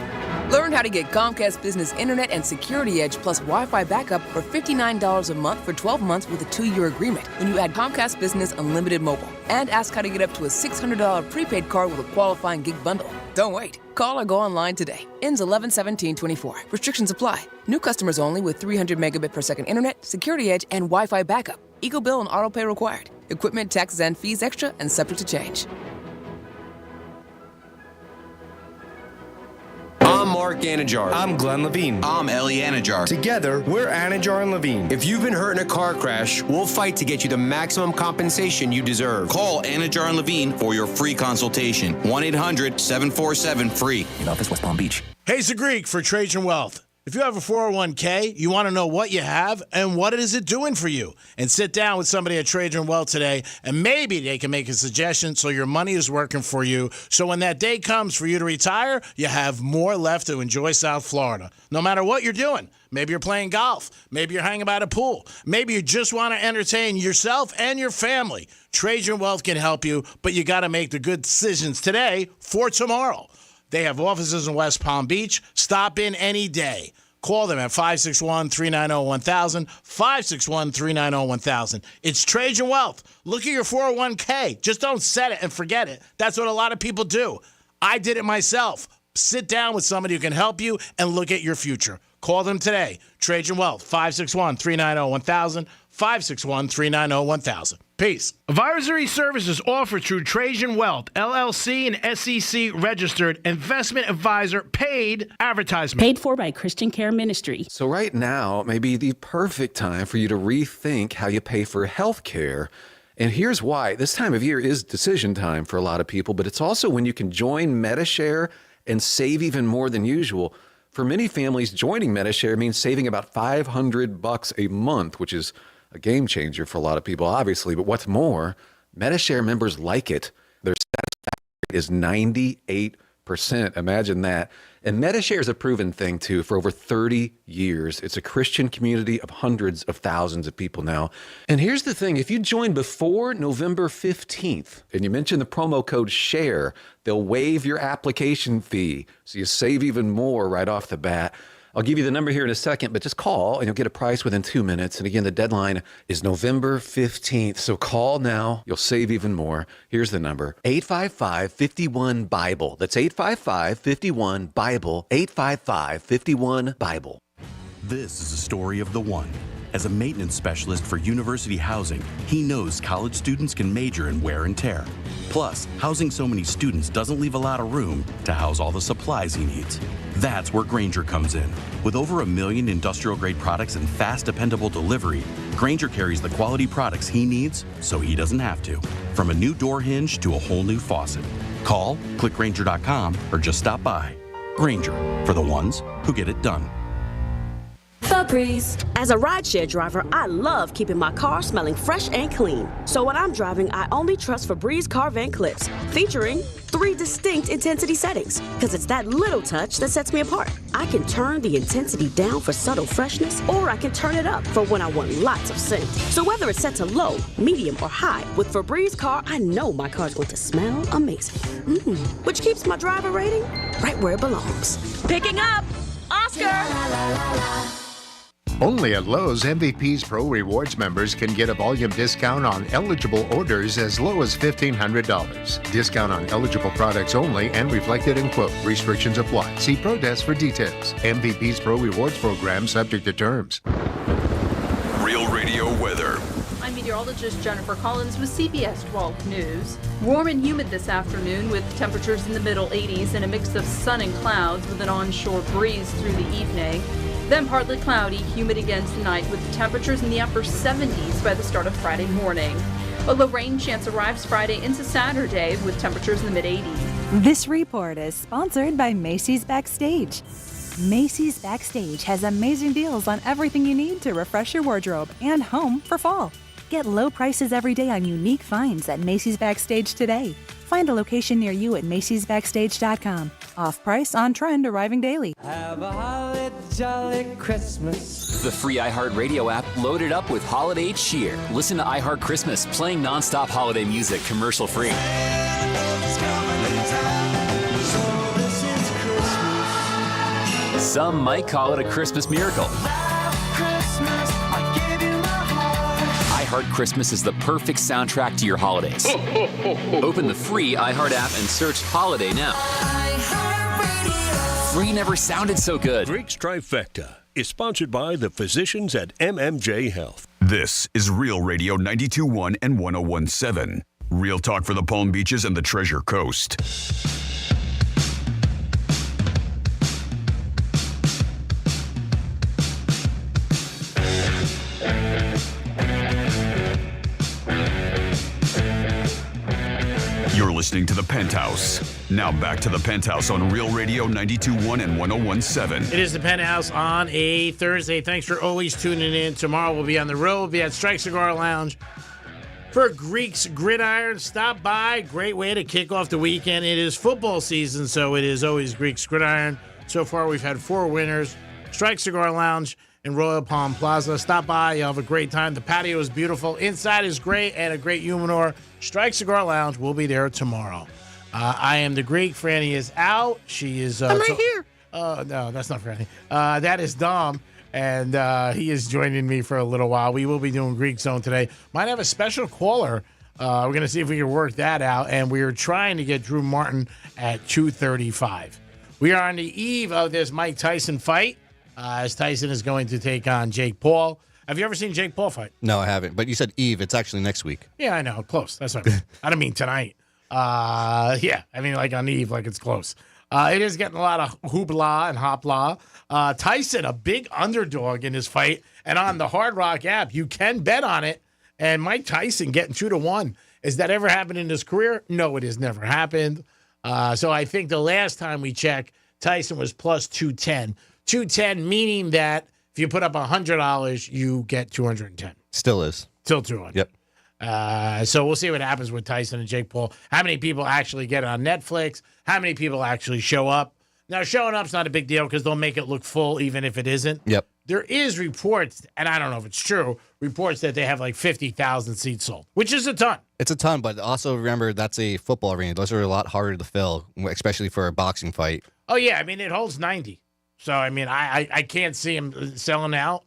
Learn how to get Comcast Business Internet and Security Edge plus Wi-Fi backup for $59 a month for 12 months with a 2-year agreement when you add Comcast Business Unlimited Mobile. And ask how to get up to a $600 prepaid card with a qualifying gig bundle. Don't wait. Call or go online today. Ends 11/17/24. Restrictions apply. New customers only with 300 megabit per second internet, Security Edge, and Wi-Fi backup. Eco bill and auto pay required. Equipment, taxes, and fees extra and subject to change. I'm Mark Anajar. I'm Glenn Levine. I'm Ellie Anajar. Together, we're Anajar and Levine. If you've been hurt in a car crash, we'll fight to get you the maximum compensation you deserve. Call Anajar and Levine for your free consultation. 1-800-747-FREE. In office, West Palm Beach. Hey, it's the Greek for Trajan Wealth. If you have a 401k, you want to know what you have and what is it doing for you. And sit down with somebody at Trajan Wealth today, and maybe they can make a suggestion so your money is working for you. So when that day comes for you to retire, you have more left to enjoy South Florida. No matter what you're doing. Maybe you're playing golf. Maybe you're hanging by a pool. Maybe you just want to entertain yourself and your family. Trajan Wealth can help you, but you got to make the good decisions today for tomorrow. They have offices in West Palm Beach. Stop in any day. Call them at 561-390-1000, 561-390-1000. It's Trajan Wealth. Look at your 401k. Just don't set it and forget it. That's what a lot of people do. I did it myself. Sit down with somebody who can help you and look at your future. Call them today. Trajan Wealth, 561-390-1000, 561-390-1000. Peace. Advisory services offered through Trajan Wealth, LLC, and SEC registered investment advisor, paid advertisement. Paid for by Christian Care Ministry. So right now may be the perfect time for you to rethink how you pay for health care. And here's why. This time of year is decision time for a lot of people, but it's also when you can join MediShare and save even more than usual. For many families, joining MediShare means saving about $500 a month, which is a game changer for a lot of people, obviously. But what's more, MediShare members like it. Their satisfaction rate is 98%. Imagine that. And MediShare is a proven thing, too, for over 30 years. It's a Christian community of hundreds of thousands of people now. And here's the thing. If you join before November 15th and you mention the promo code SHARE, they'll waive your application fee. So you save even more right off the bat. I'll give you the number here in a second, but just call and you'll get a price within 2 minutes. And again, the deadline is November 15th. So call now. You'll save even more. Here's the number, 855-51-BIBLE. That's 855-51-BIBLE, 855-51-BIBLE. This is a story of the one. As a maintenance specialist for university housing, he knows college students can major in wear and tear. Plus, housing so many students doesn't leave a lot of room to house all the supplies he needs. That's where Grainger comes in. With over 1 million industrial-grade products and fast, dependable delivery, Grainger carries the quality products he needs so he doesn't have to. From a new door hinge to a whole new faucet. Call, click Grainger.com, or just stop by. Grainger, for the ones who get it done. Febreze. As a rideshare driver, I love keeping my car smelling fresh and clean. So when I'm driving, I only trust Febreze car vent clips, featuring 3 distinct intensity settings, because it's that little touch that sets me apart. I can turn the intensity down for subtle freshness, or I can turn it up for when I want lots of scent. So whether it's set to low, medium, or high, with Febreze car, I know my car's going to smell amazing. Which keeps my driver rating right where it belongs. Picking up, Oscar! Only at Lowe's, MVP's Pro Rewards members can get a volume discount on eligible orders as low as $1,500. Discount on eligible products only and reflected in quote. Restrictions apply. See Pro Desk for details. MVP's Pro Rewards program subject to terms. Real Radio weather. I'm meteorologist Jennifer Collins with CBS 12 News. Warm and humid this afternoon with temperatures in the middle 80s and a mix of sun and clouds with an onshore breeze through the evening. Then partly cloudy, humid again tonight with temperatures in the upper 70s by the start of Friday morning. A low rain chance arrives Friday into Saturday with temperatures in the mid 80s. This report is sponsored by Macy's Backstage. Macy's Backstage has amazing deals on everything you need to refresh your wardrobe and home for fall. Get low prices every day on unique finds at Macy's Backstage today. Find a location near you at macysbackstage.com. Off price, on trend, arriving daily. Have a holly jolly Christmas. The free iHeartRadio app loaded up with holiday cheer. Listen to iHeart Christmas playing nonstop holiday music commercial free. Some might call it a Christmas miracle. iHeart Christmas is the perfect soundtrack to your holidays. Open the free iHeart app and search Holiday now. Free never sounded so good. Greek's Trifecta is sponsored by the physicians at MMJ Health. This is Real Radio 92.1 and 101.7. Real talk for the Palm Beaches and the Treasure Coast. You're listening to The Penthouse. Now back to The Penthouse on Real Radio 92.1 and 101.7. It is The Penthouse on a Thursday. Thanks for always tuning in. Tomorrow we'll be on the road. We'll be at Strike Cigar Lounge for Greek's Gridiron. Stop by. Great way to kick off the weekend. It is football season, so it is always Greek's Gridiron. So far we've had 4 winners. Strike Cigar Lounge in Royal Palm Plaza. Stop by. You'll have a great time. The patio is beautiful. Inside is great and a great humidor. Strike Cigar Lounge will be there tomorrow. I am the Greek. Franny is out. She is... I'm right here. No, that's not Franny. That is Dom, and he is joining me for a little while. We will be doing Greek Zone today. Might have a special caller. We're going to see if we can work that out, and we are trying to get Drew Martin at 2:35. We are on the eve of this Mike Tyson fight, as Tyson is going to take on Jake Paul. Have you ever seen Jake Paul fight? No, I haven't. But you said Eve. It's actually next week. Yeah, I know. Close. That's what I mean. I don't mean tonight. Yeah, I mean like on Eve, like it's close. It is getting a lot of hoopla and hopla. Tyson, a big underdog in his fight. And on the Hard Rock app, you can bet on it. And Mike Tyson getting 2-1. Has that ever happened in his career? No, it has never happened. So I think the last time we checked, Tyson was plus 210. 210 meaning that if you put up $100, you get 210. Still is. Still 200. Yep. So we'll see what happens with Tyson and Jake Paul. How many people actually get it on Netflix? How many people actually show up? Now, showing up's not a big deal because they'll make it look full even if it isn't. Yep. There is reports, and I don't know if it's true, reports that they have like 50,000 seats sold, which is a ton. It's a ton, but also remember that's a football arena. Those are a lot harder to fill, especially for a boxing fight. Oh, yeah. I mean, it holds 90. So, I mean, I can't see them selling out.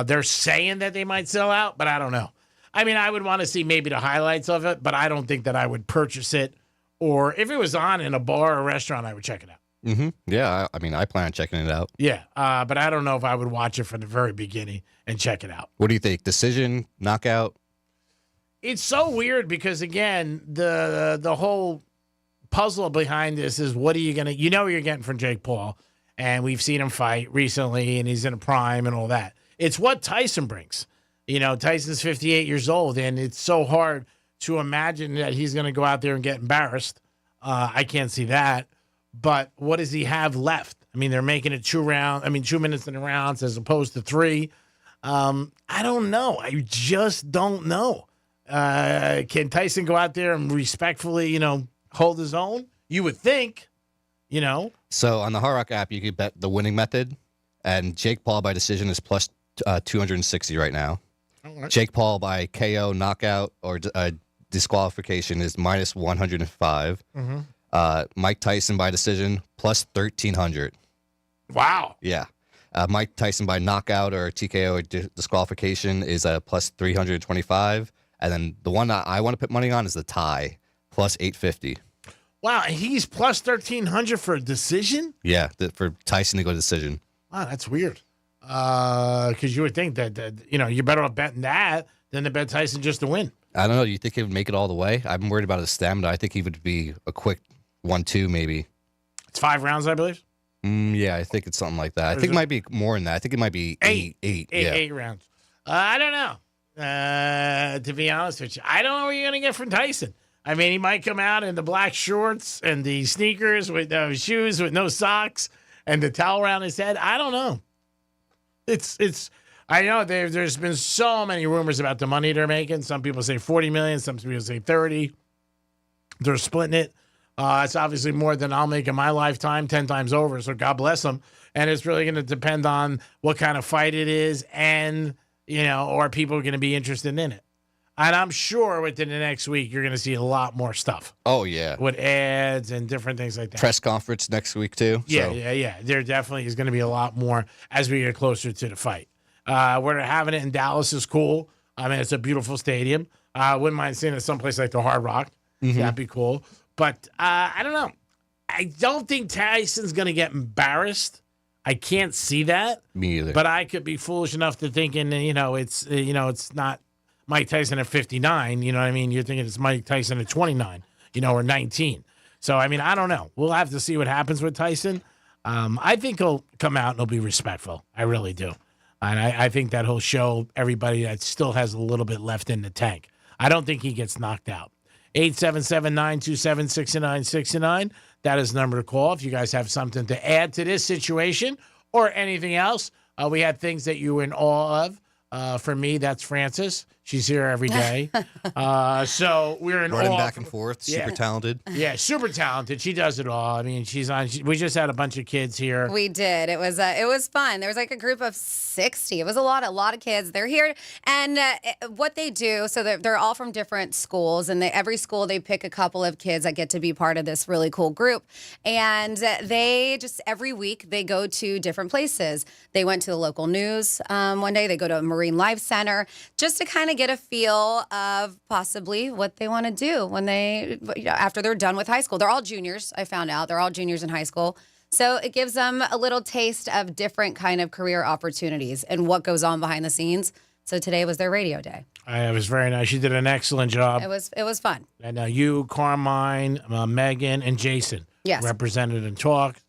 They're saying that they might sell out, but I don't know. I mean, I would want to see maybe the highlights of it, but I don't think that I would purchase it. Or if it was on in a bar or restaurant, I would check it out. Mm-hmm. Yeah, I mean, I plan on checking it out. Yeah, but I don't know if I would watch it from the very beginning and check it out. What do you think? Decision, knockout? It's so weird because, again, the whole puzzle behind this is what are you going to – you know you're getting from Jake Paul. And we've seen him fight recently, and he's in a prime and all that. It's what Tyson brings. You know, Tyson's 58 years old, and it's so hard to imagine that he's going to go out there and get embarrassed. I can't see that. But what does he have left? I mean, they're making it 2 minutes in the rounds as opposed to 3. I don't know. I just don't know. Can Tyson go out there and respectfully, hold his own? You would think. So on the Hard Rock app, you could bet the winning method, and Jake Paul by decision is plus 260 right now. Right. Jake Paul by KO, knockout, or disqualification is minus 105. Mm-hmm. Mike Tyson by decision plus 1,300. Wow. Yeah. Mike Tyson by knockout or TKO or disqualification is plus 325. And then the one that I want to put money on is the tie, plus 850. Wow, and he's plus 1,300 for a decision? Yeah, for Tyson to go decision. Wow, that's weird. Because you would think that you're better off betting that than to bet Tyson just to win. I don't know. Do you think he would make it all the way? I'm worried about his stamina. I think he would be a quick 1-2 maybe. It's 5 rounds, I believe? Yeah, I think it's something like that. I think it might be more than that. I think it might be 8. 8 rounds. I don't know. To be honest with you, I don't know what you're going to get from Tyson. I mean, he might come out in the black shorts and the sneakers with shoes with no socks and the towel around his head. I don't know. I know there's been so many rumors about the money they're making. Some people say 40 million, some people say 30. They're splitting it. It's obviously more than I'll make in my lifetime, 10 times over. So God bless them. And it's really going to depend on what kind of fight it is, and are people going to be interested in it? And I'm sure within the next week you're going to see a lot more stuff. Oh yeah, with ads and different things like that. Press conference next week too. Yeah. There definitely is going to be a lot more as we get closer to the fight. We're having it in Dallas is cool. I mean, it's a beautiful stadium. I wouldn't mind seeing it someplace like the Hard Rock. Mm-hmm. That'd be cool. But I don't know. I don't think Tyson's going to get embarrassed. I can't see that. Me either. But I could be foolish enough to thinking, it's not Mike Tyson at 59. You know what I mean? You're thinking it's Mike Tyson at 29, or 19. So, I mean, I don't know. We'll have to see what happens with Tyson. I think he'll come out and he'll be respectful. I really do. And I think that he'll show everybody that still has a little bit left in the tank. I don't think he gets knocked out. 877-927-6969. That is the number to call if you guys have something to add to this situation or anything else. We had things that you were in awe of. For me, that's Frances. She's here every day. So we're in running awe. Back and forth. Super talented. Yeah, super talented. She does it all. I mean, we just had a bunch of kids here. We did. It was fun. There was like a group of 60. It was a lot of kids. They're here, and what they do. So they're all from different schools, and every school they pick a couple of kids that get to be part of this really cool group. And they just every week they go to different places. They went to the local news one day. They go to a Marine Life Center just to kind of get a feel of possibly what they want to do when after they're done with high school. They're all juniors. I found out they're all juniors in high school. So it gives them a little taste of different kind of career opportunities and what goes on behind the scenes. So today was their radio day. It was very nice. You did an excellent job. It was fun. And you, Carmine, Megan, and Jason represented and talked.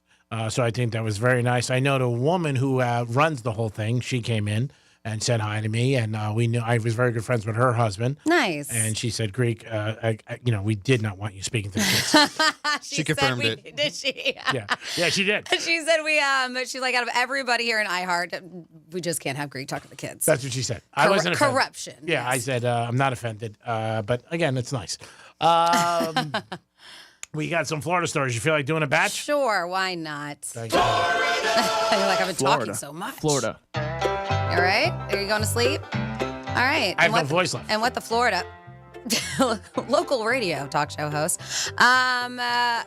So I think that was very nice. I know the woman who runs the whole thing. She came in and said hi to me, and we knew I was very good friends with her husband. Nice. And she said, "Greek, we did not want you speaking to the kids." she confirmed it. Did she? Yeah, she did. She said she's like, out of everybody here in iHeart, we just can't have Greek talk to the kids. That's what she said. I wasn't offended. Corruption. Yeah, yes. I said I'm not offended, but again, it's nice. We got some Florida stories. You feel like doing a batch? Sure, why not? Thank you. You're like, I've been talking so much. Florida. All right. Are you going to sleep? All right. I have no voice left. And what the Florida local radio talk show host. That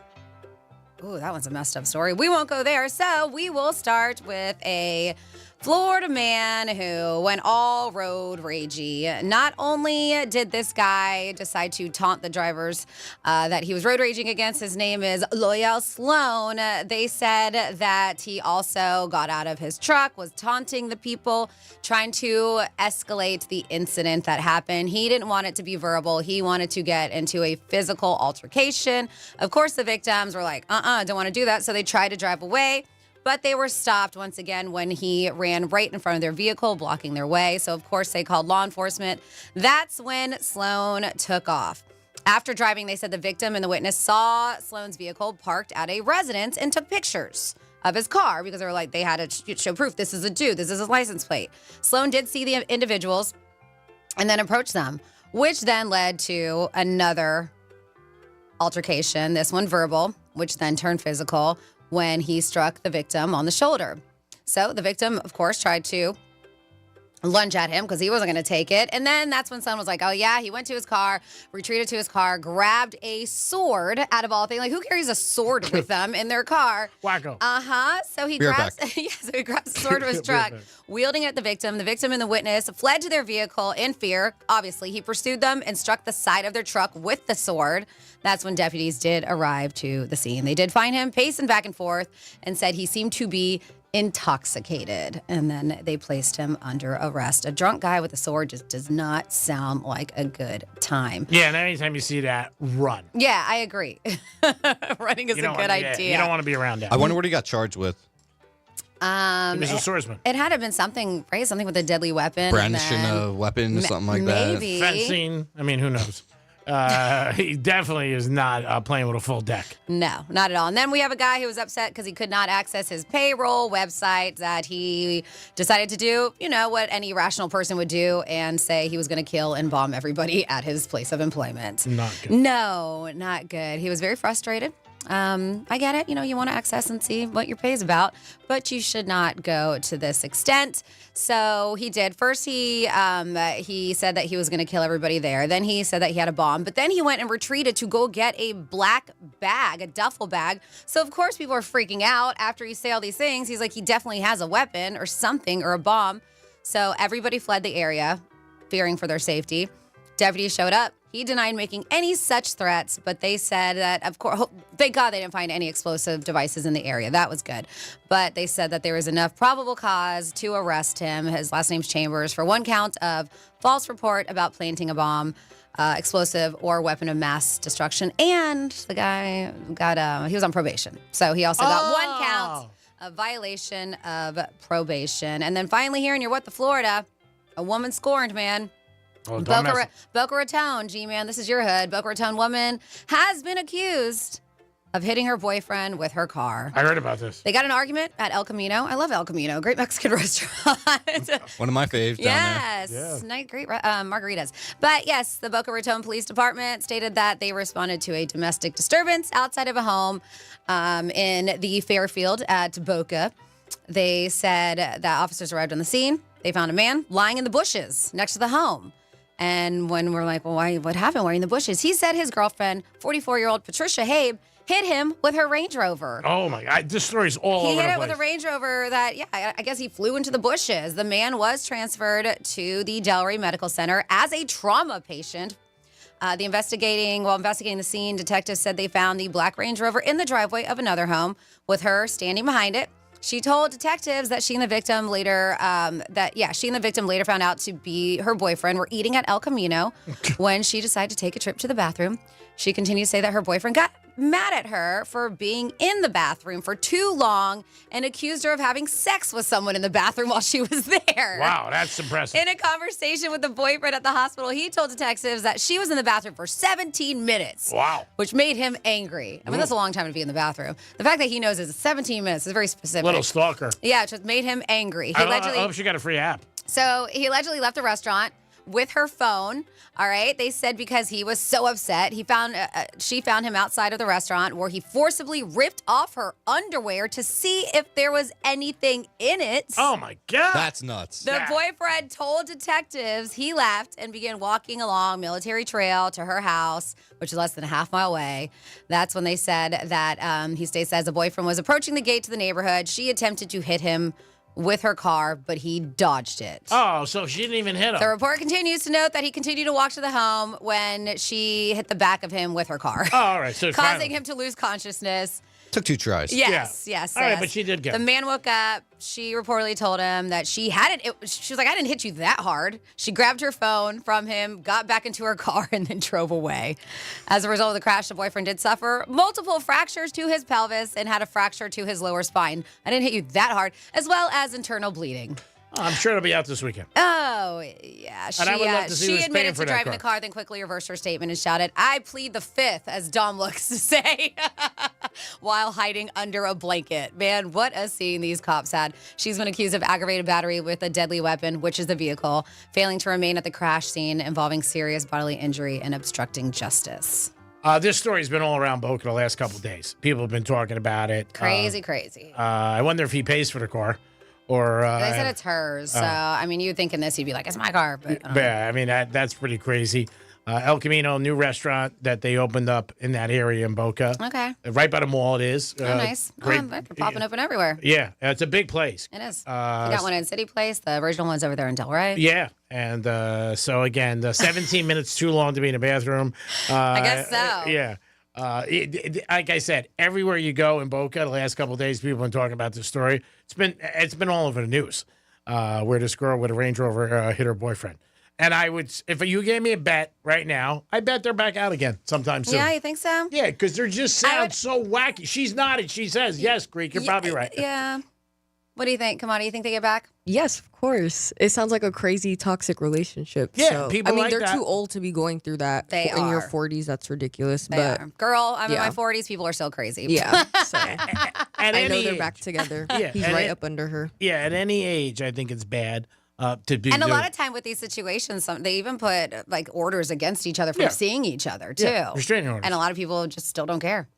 one's a messed up story. We won't go there. So we will start with a Florida man who went all road ragey. Not only did this guy decide to taunt the drivers that he was road raging against, his name is Loyal Sloan. They said that he also got out of his truck, was taunting the people, trying to escalate the incident that happened. He didn't want it to be verbal. He wanted to get into a physical altercation. Of course, the victims were like, don't want to do that. So they tried to drive away. But they were stopped once again when he ran right in front of their vehicle, blocking their way. So, of course, they called law enforcement. That's when Sloan took off. After driving, they said the victim and the witness saw Sloan's vehicle parked at a residence and took pictures of his car because they were like, they had to show proof. This is a dude. This is his license plate. Sloan did see the individuals and then approached them, which then led to another altercation, this one verbal, which then turned physical, when he struck the victim on the shoulder. So the victim, of course, tried to lunge at him because he wasn't going to take it. And then that's when someone was like, oh, yeah, he went to his car, retreated to his car, grabbed a sword out of all things. Like, who carries a sword with them in their car? Wacko. So he grabs the sword to his truck, wielding it at the victim. The victim and the witness fled to their vehicle in fear. Obviously, he pursued them and struck the side of their truck with the sword. That's when deputies did arrive to the scene. They did find him pacing back and forth and said he seemed to be intoxicated. And then they placed him under arrest. A drunk guy with a sword just does not sound like a good time. Yeah, and anytime you see that, run. Yeah, I agree. Running is a good idea. You don't want to be around that. I wonder what he got charged with. He was a swordsman. It had to have been something, right? Something with a deadly weapon. Brandishing a weapon or something like that. Maybe. Fencing. I mean, who knows? He definitely is not playing with a full deck. No, not at all. And then we have a guy who was upset because he could not access his payroll website that he decided to do, what any rational person would do and say he was going to kill and bomb everybody at his place of employment. Not good. No, not good. He was very frustrated. I get it. You want to access and see what your pay is about, but you should not go to this extent. So he did. First, he said that he was going to kill everybody there. Then he said that he had a bomb, but then he went and retreated to go get a black bag, a duffel bag. So of course people are freaking out after he say all these things. He's like, he definitely has a weapon or something or a bomb. So everybody fled the area, fearing for their safety. Deputies showed up. He denied making any such threats, but they said that, of course, thank God they didn't find any explosive devices in the area. That was good. But they said that there was enough probable cause to arrest him. His last name's Chambers for one count of false report about planting a bomb, explosive, or weapon of mass destruction. And the guy he was on probation. So he also got one count of violation of probation. And then finally here in your What the Florida, a woman scorned, man. Oh, Boca Raton, G-Man, this is your hood. Boca Raton woman has been accused of hitting her boyfriend with her car. I heard about this. They got an argument at El Camino. I love El Camino. Great Mexican restaurant. One of my faves down yes. there. Nice, great margaritas. But yes, the Boca Raton Police Department stated that they responded to a domestic disturbance outside of a home in the Fairfield at Boca. They said that officers arrived on the scene. They found a man lying in the bushes next to the home. And when we're like, well, what happened? Why are you in the bushes? He said his girlfriend, 44-year-old Patricia Habe, hit him with her Range Rover. Oh, my God. This story's all over the place. He hit it with a Range Rover that, I guess he flew into the bushes. The man was transferred to the Delray Medical Center as a trauma patient. While investigating the scene, detectives said they found the black Range Rover in the driveway of another home with her standing behind it. She told detectives that she and the victim later found out to be her boyfriend were eating at El Camino when she decided to take a trip to the bathroom. She continued to say that her boyfriend got mad at her for being in the bathroom for too long and accused her of having sex with someone in the bathroom while she was there. Wow, that's impressive. In a conversation with the boyfriend at the hospital, he told detectives that she was in the bathroom for 17 minutes. Wow. Which made him angry. I mean, that's a long time to be in the bathroom. The fact that he knows it's 17 minutes is very specific. Little stalker. Yeah, it just made him angry. I hope she got a free app. So he allegedly left the restaurant with her phone. All right. They said because he was so upset, she found him outside of the restaurant where he forcibly ripped off her underwear to see if there was anything in it. Oh, my God. That's nuts. The boyfriend told detectives he left and began walking along Military Trail to her house, which is less than a half mile away. That's when they said that he states as the boyfriend was approaching the gate to the neighborhood, she attempted to hit him with her car, but he dodged it. Oh, so she didn't even hit him. The report continues to note that he continued to walk to the home when she hit the back of him with her car. Oh, all right. So causing him to lose consciousness. Took 2 tries. Yes. All right, but she did get The man woke up. She reportedly told him that she was like, I didn't hit you that hard. She grabbed her phone from him, got back into her car, and then drove away. As a result of the crash, the boyfriend did suffer multiple fractures to his pelvis and had a fracture to his lower spine. I didn't hit you that hard, as well as internal bleeding. I'm sure it'll be out this weekend. Oh, yeah. And I would love to see who's she admitted paying to for that driving the car, then quickly reversed her statement and shouted, I plead the fifth, as Dom looks to say, while hiding under a blanket. Man, what a scene these cops had. She's been accused of aggravated battery with a deadly weapon, which is the vehicle, failing to remain at the crash scene involving serious bodily injury and obstructing justice. This story's been all around Boca the last couple of days. People have been talking about it. Crazy. I wonder if he pays for the car. Or they said it's hers. So, I mean, you'd think in this, you'd be like, it's my car. But yeah, I mean, that's pretty crazy. El Camino, new restaurant that they opened up in that area in Boca. Okay. Right by the mall it is. Oh, nice. Great. They're popping open everywhere. Yeah, it's a big place. It is. You got one in City Place. The original one's over there in Delray. Yeah. And so, again, the 17 minutes too long to be in the bathroom. I guess so. Yeah. Like I said, everywhere you go in Boca, the last couple of days, people have been talking about this story. It's been all over the news where this girl with a Range Rover hit her boyfriend. And I would, if you gave me a bet right now, I bet they're back out again sometime soon. Yeah, you think so? Yeah, because they just sound so wacky. She's nodded. She says, yes, Greek, you're probably right. Yeah. What do you think? Come on, do you think they get back? Yes, of course. It sounds like a crazy toxic relationship. Yeah, so, people I mean, like they're that. too old to be going through that. They in your are. 40s. That's ridiculous. They but are. Girl, I'm in yeah. my 40s. People are still crazy. Yeah. So At I know any they're age. back together. Yeah, He's at right any- up under her. Yeah, at any age, I think it's bad to be. And a lot of time with these situations, they even put like orders against each other from seeing each other too. Yeah, restraining orders. And a lot of people just still don't care.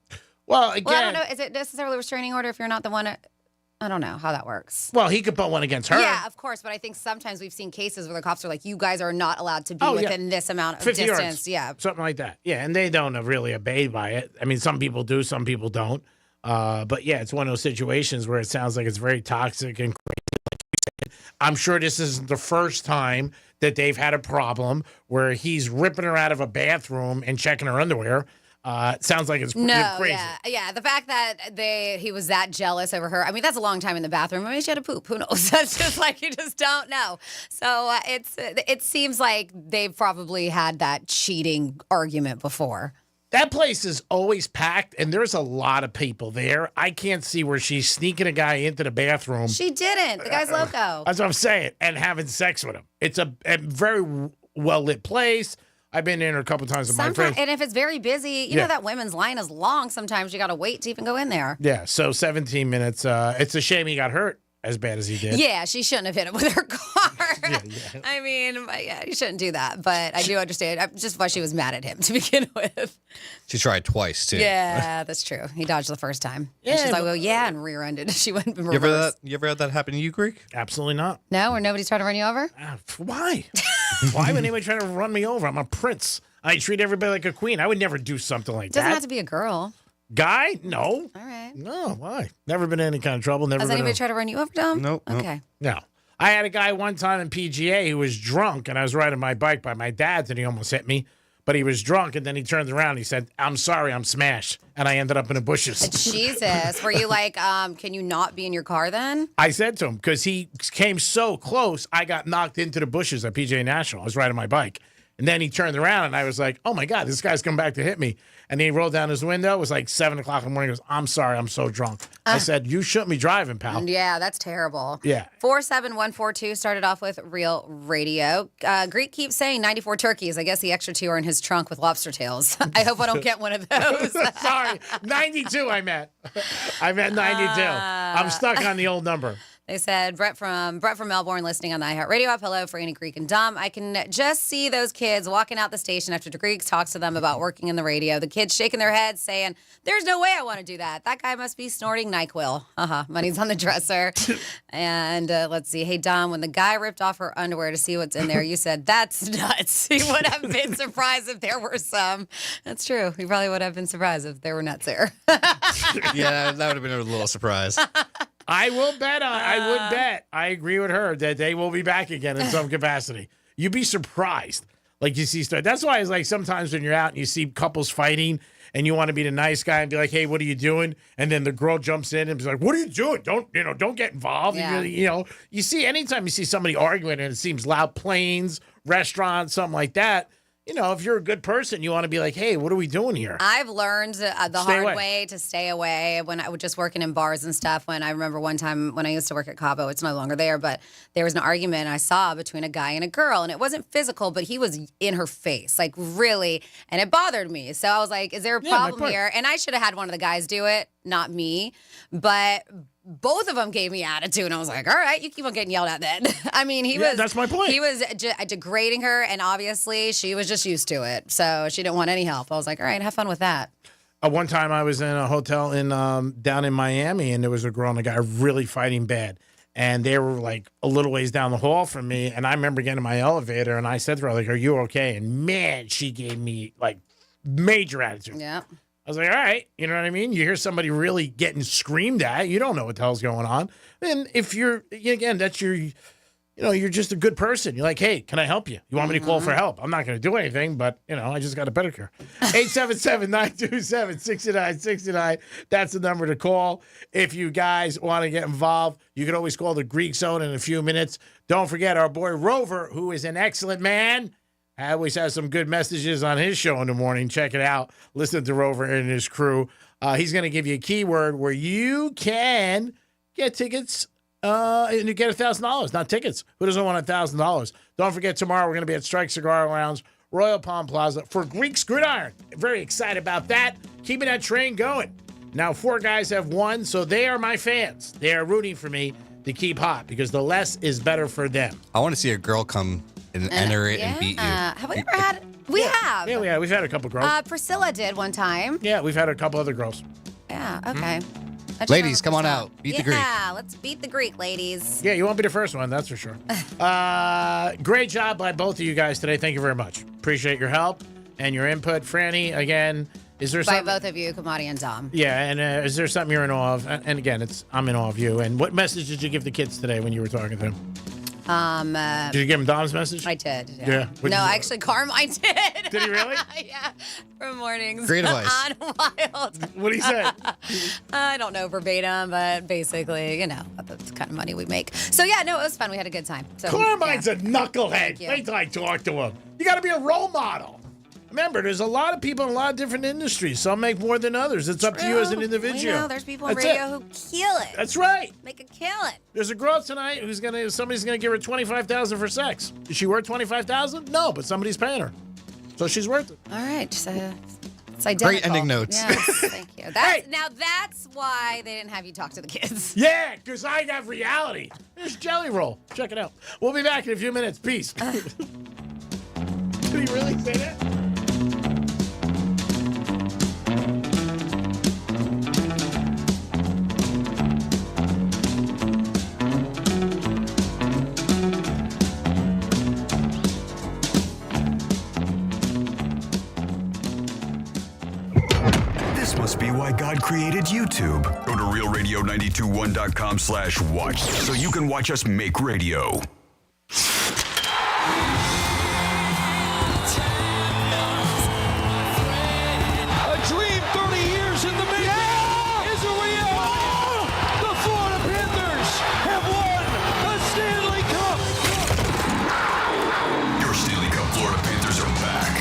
Well, again, Well, I don't know. Is it necessarily a restraining order if you're not the one? I don't know how that works. Well, he could put one against her. Yeah, of course. But I think sometimes we've seen cases where the cops are like, you guys are not allowed to be Oh, yeah. within this amount of 50 distance. yards, Yeah. something like that. Yeah, and they don't really obey by it. I mean, some people do, some people don't. But yeah, it's one of those situations where it sounds like it's very toxic and crazy. Like you said. I'm sure this isn't the first time that they've had a problem where he's ripping her out of a bathroom and checking her underwear. It sounds like it's crazy. Yeah. The fact that he was that jealous over her. I mean, that's a long time in the bathroom. I mean, she had a poop. Who knows? That's just like you just don't know. So it seems like they've probably had that cheating argument before. That place is always packed, and there's a lot of people there. I can't see where she's sneaking a guy into the bathroom. She didn't. The guy's loco. That's what I'm saying, and having sex with him. It's a very well lit place. I've been in there a couple times with my friends. And if it's very busy, you know that women's line is long. Sometimes you got to wait to even go in there. Yeah, so 17 minutes. It's a shame he got hurt as bad as he did. Yeah, she shouldn't have hit it with her car. I mean, yeah, you shouldn't do that. But I do understand just why she was mad at him to begin with. She tried twice, too. Yeah, that's true. He dodged the first time. Yeah, and she's like, well, yeah, and rear-ended. She went in reverse. You ever had that happen to you, Greek? Absolutely not. No, where nobody's trying to run you over? Why? Why would anybody try to run me over? I'm a prince. I treat everybody like a queen. I would never do something like Doesn't that. have to be a girl. Guy? No. All right. No, why? Never been in any kind of trouble. Never Has been anybody tried to run you over, Dom? Nope. Okay. No. I had a guy one time in PGA who was drunk, and I was riding my bike by my dad's, and he almost hit me. But he was drunk, and then he turned around and he said, I'm sorry, I'm smashed. And I ended up in the bushes. Jesus. Were you like, can you not be in your car then? I said to him, because he came so close, I got knocked into the bushes at PGA National. I was riding my bike. And then he turned around, and I was like, oh, my God, this guy's come back to hit me. And he rolled down his window. It was like 7 o'clock in the morning. He goes, I'm sorry, I'm so drunk. I said, you shouldn't be driving, pal. Yeah, that's terrible. Yeah. 47142 started off with Real Radio. Greek keeps saying 94 turkeys. I guess the extra 2 are in his trunk with lobster tails. I hope I don't get one of those. Sorry, 92 I meant. I meant 92. I'm stuck on the old number. They said, Brett from Melbourne listening on the iHeartRadio app. Hello, Franny, Greek, and Dom. I can just see those kids walking out the station after Greek talks to them about working in the radio. The kids shaking their heads saying, there's no way I want to do that. That guy must be snorting NyQuil. Money's on the dresser. And let's see. Hey, Dom, when the guy ripped off her underwear to see what's in there, you said, that's nuts. He would have been surprised if there were some. That's true. He probably would have been surprised if there were nuts there. Yeah, that would have been a little surprise. I will bet. I would bet. I agree with her that they will be back again in some capacity. You'd be surprised. Like you see stuff. That's why it's like sometimes when you're out and you see couples fighting and you want to be the nice guy and be like, hey, what are you doing? And then the girl jumps in and is like, what are you doing? Don't get involved. Yeah. You see, anytime you see somebody arguing and it seems loud, planes, restaurants, something like that, if you're a good person, you want to be like, hey, what are we doing here? I've learned the hard way to stay away when I was just working in bars and stuff. When I remember one time when I used to work at Cabo, it's no longer there, but there was an argument I saw between a guy and a girl, and it wasn't physical, but he was in her face, like really, and it bothered me. So I was like, is there a problem here? And I should have had one of the guys do it, not me, but both of them gave me attitude, and I was like, all right, you keep on getting yelled at then. I mean, that's my point. He was degrading her, and obviously she was just used to it, so she didn't want any help. I was like, all right, have fun with that. One time I was in a hotel down in Miami, and there was a girl and a guy really fighting bad. And they were like a little ways down the hall from me, and I remember getting in my elevator, and I said to her, like, are you okay? And man, she gave me like major attitude. Yeah. I was like, all right, you know what I mean? You hear somebody really getting screamed at, you don't know what the hell's going on. And if that's you're just a good person. You're like, hey, can I help you? You want me to call for help? I'm not going to do anything, but, I just got a pedicure. 877-927-6969. That's the number to call. If you guys want to get involved, you can always call the Greek Zone in a few minutes. Don't forget our boy Rover, who is an excellent man. I always have some good messages on his show in the morning. Check it out. Listen to Rover and his crew. He's going to give you a keyword where you can get tickets and you get $1,000, not tickets. Who doesn't want $1,000? Don't forget, tomorrow we're going to be at Strike Cigar Lounge, Royal Palm Plaza for Greek's Gridiron. Very excited about that. Keeping that train going. Now, 4 guys have won, so they are my fans. They are rooting for me to keep hot because the less is better for them. I want to see a girl come and enter it and beat you. Have we ever had? We have. Yeah, we have. We've had a couple girls. Priscilla did one time. Yeah, we've had a couple other girls. Yeah, okay. Ladies, come on out. Beat the Greek. Yeah, let's beat the Greek, ladies. Yeah, you won't be the first one, that's for sure. Great job by both of you guys today. Thank you very much. Appreciate your help and your input. Franny, again, is there By something? both of you, Kamadi and Dom. Yeah, and is there something you're in awe of? And again, I'm in awe of you. And what message did you give the kids today when you were talking to them? Did you give them Dom's message? I did. Yeah. No, actually, Carmine did. Did he really? Yeah. From mornings. Great advice. On Wild. What did he say? I don't know verbatim, but basically, that's the kind of money we make. So, yeah, no, it was fun. We had a good time. So, Carmine's yeah. a knucklehead. Thank you. Wait till I talk to him. You got to be a role model. Remember, there's a lot of people in a lot of different industries. Some make more than others. It's up to you as an individual. We know there's people in That's radio it. who kill it. That's right. Make a killing. There's a girl tonight somebody's gonna give her $25,000 for sex. Is she worth $25,000? No, but somebody's paying her, so she's worth it. All right, it's identical. Great ending notes. Yes, thank you. Now that's why they didn't have you talk to the kids. Yeah, because I got reality. There's Jelly Roll. Check it out. We'll be back in a few minutes. Peace. Did he really say that? This must be why God created YouTube. Go to realradio921.com/watch so you can watch us make radio. A dream 30 years in the making is a reality. The Florida Panthers have won the Stanley Cup. Your Stanley Cup Florida Panthers are back.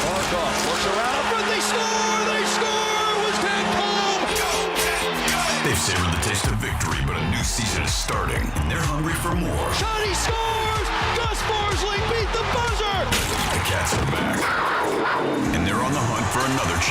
Markov works around up front. They score! They score! It was Ted Cole. They've savored the taste of victory, but a new season is starting, and they're hungry for more. Johnny scores! Gus Barsling beat the buzzer! The Cats are back, and they're on the hunt for another chance.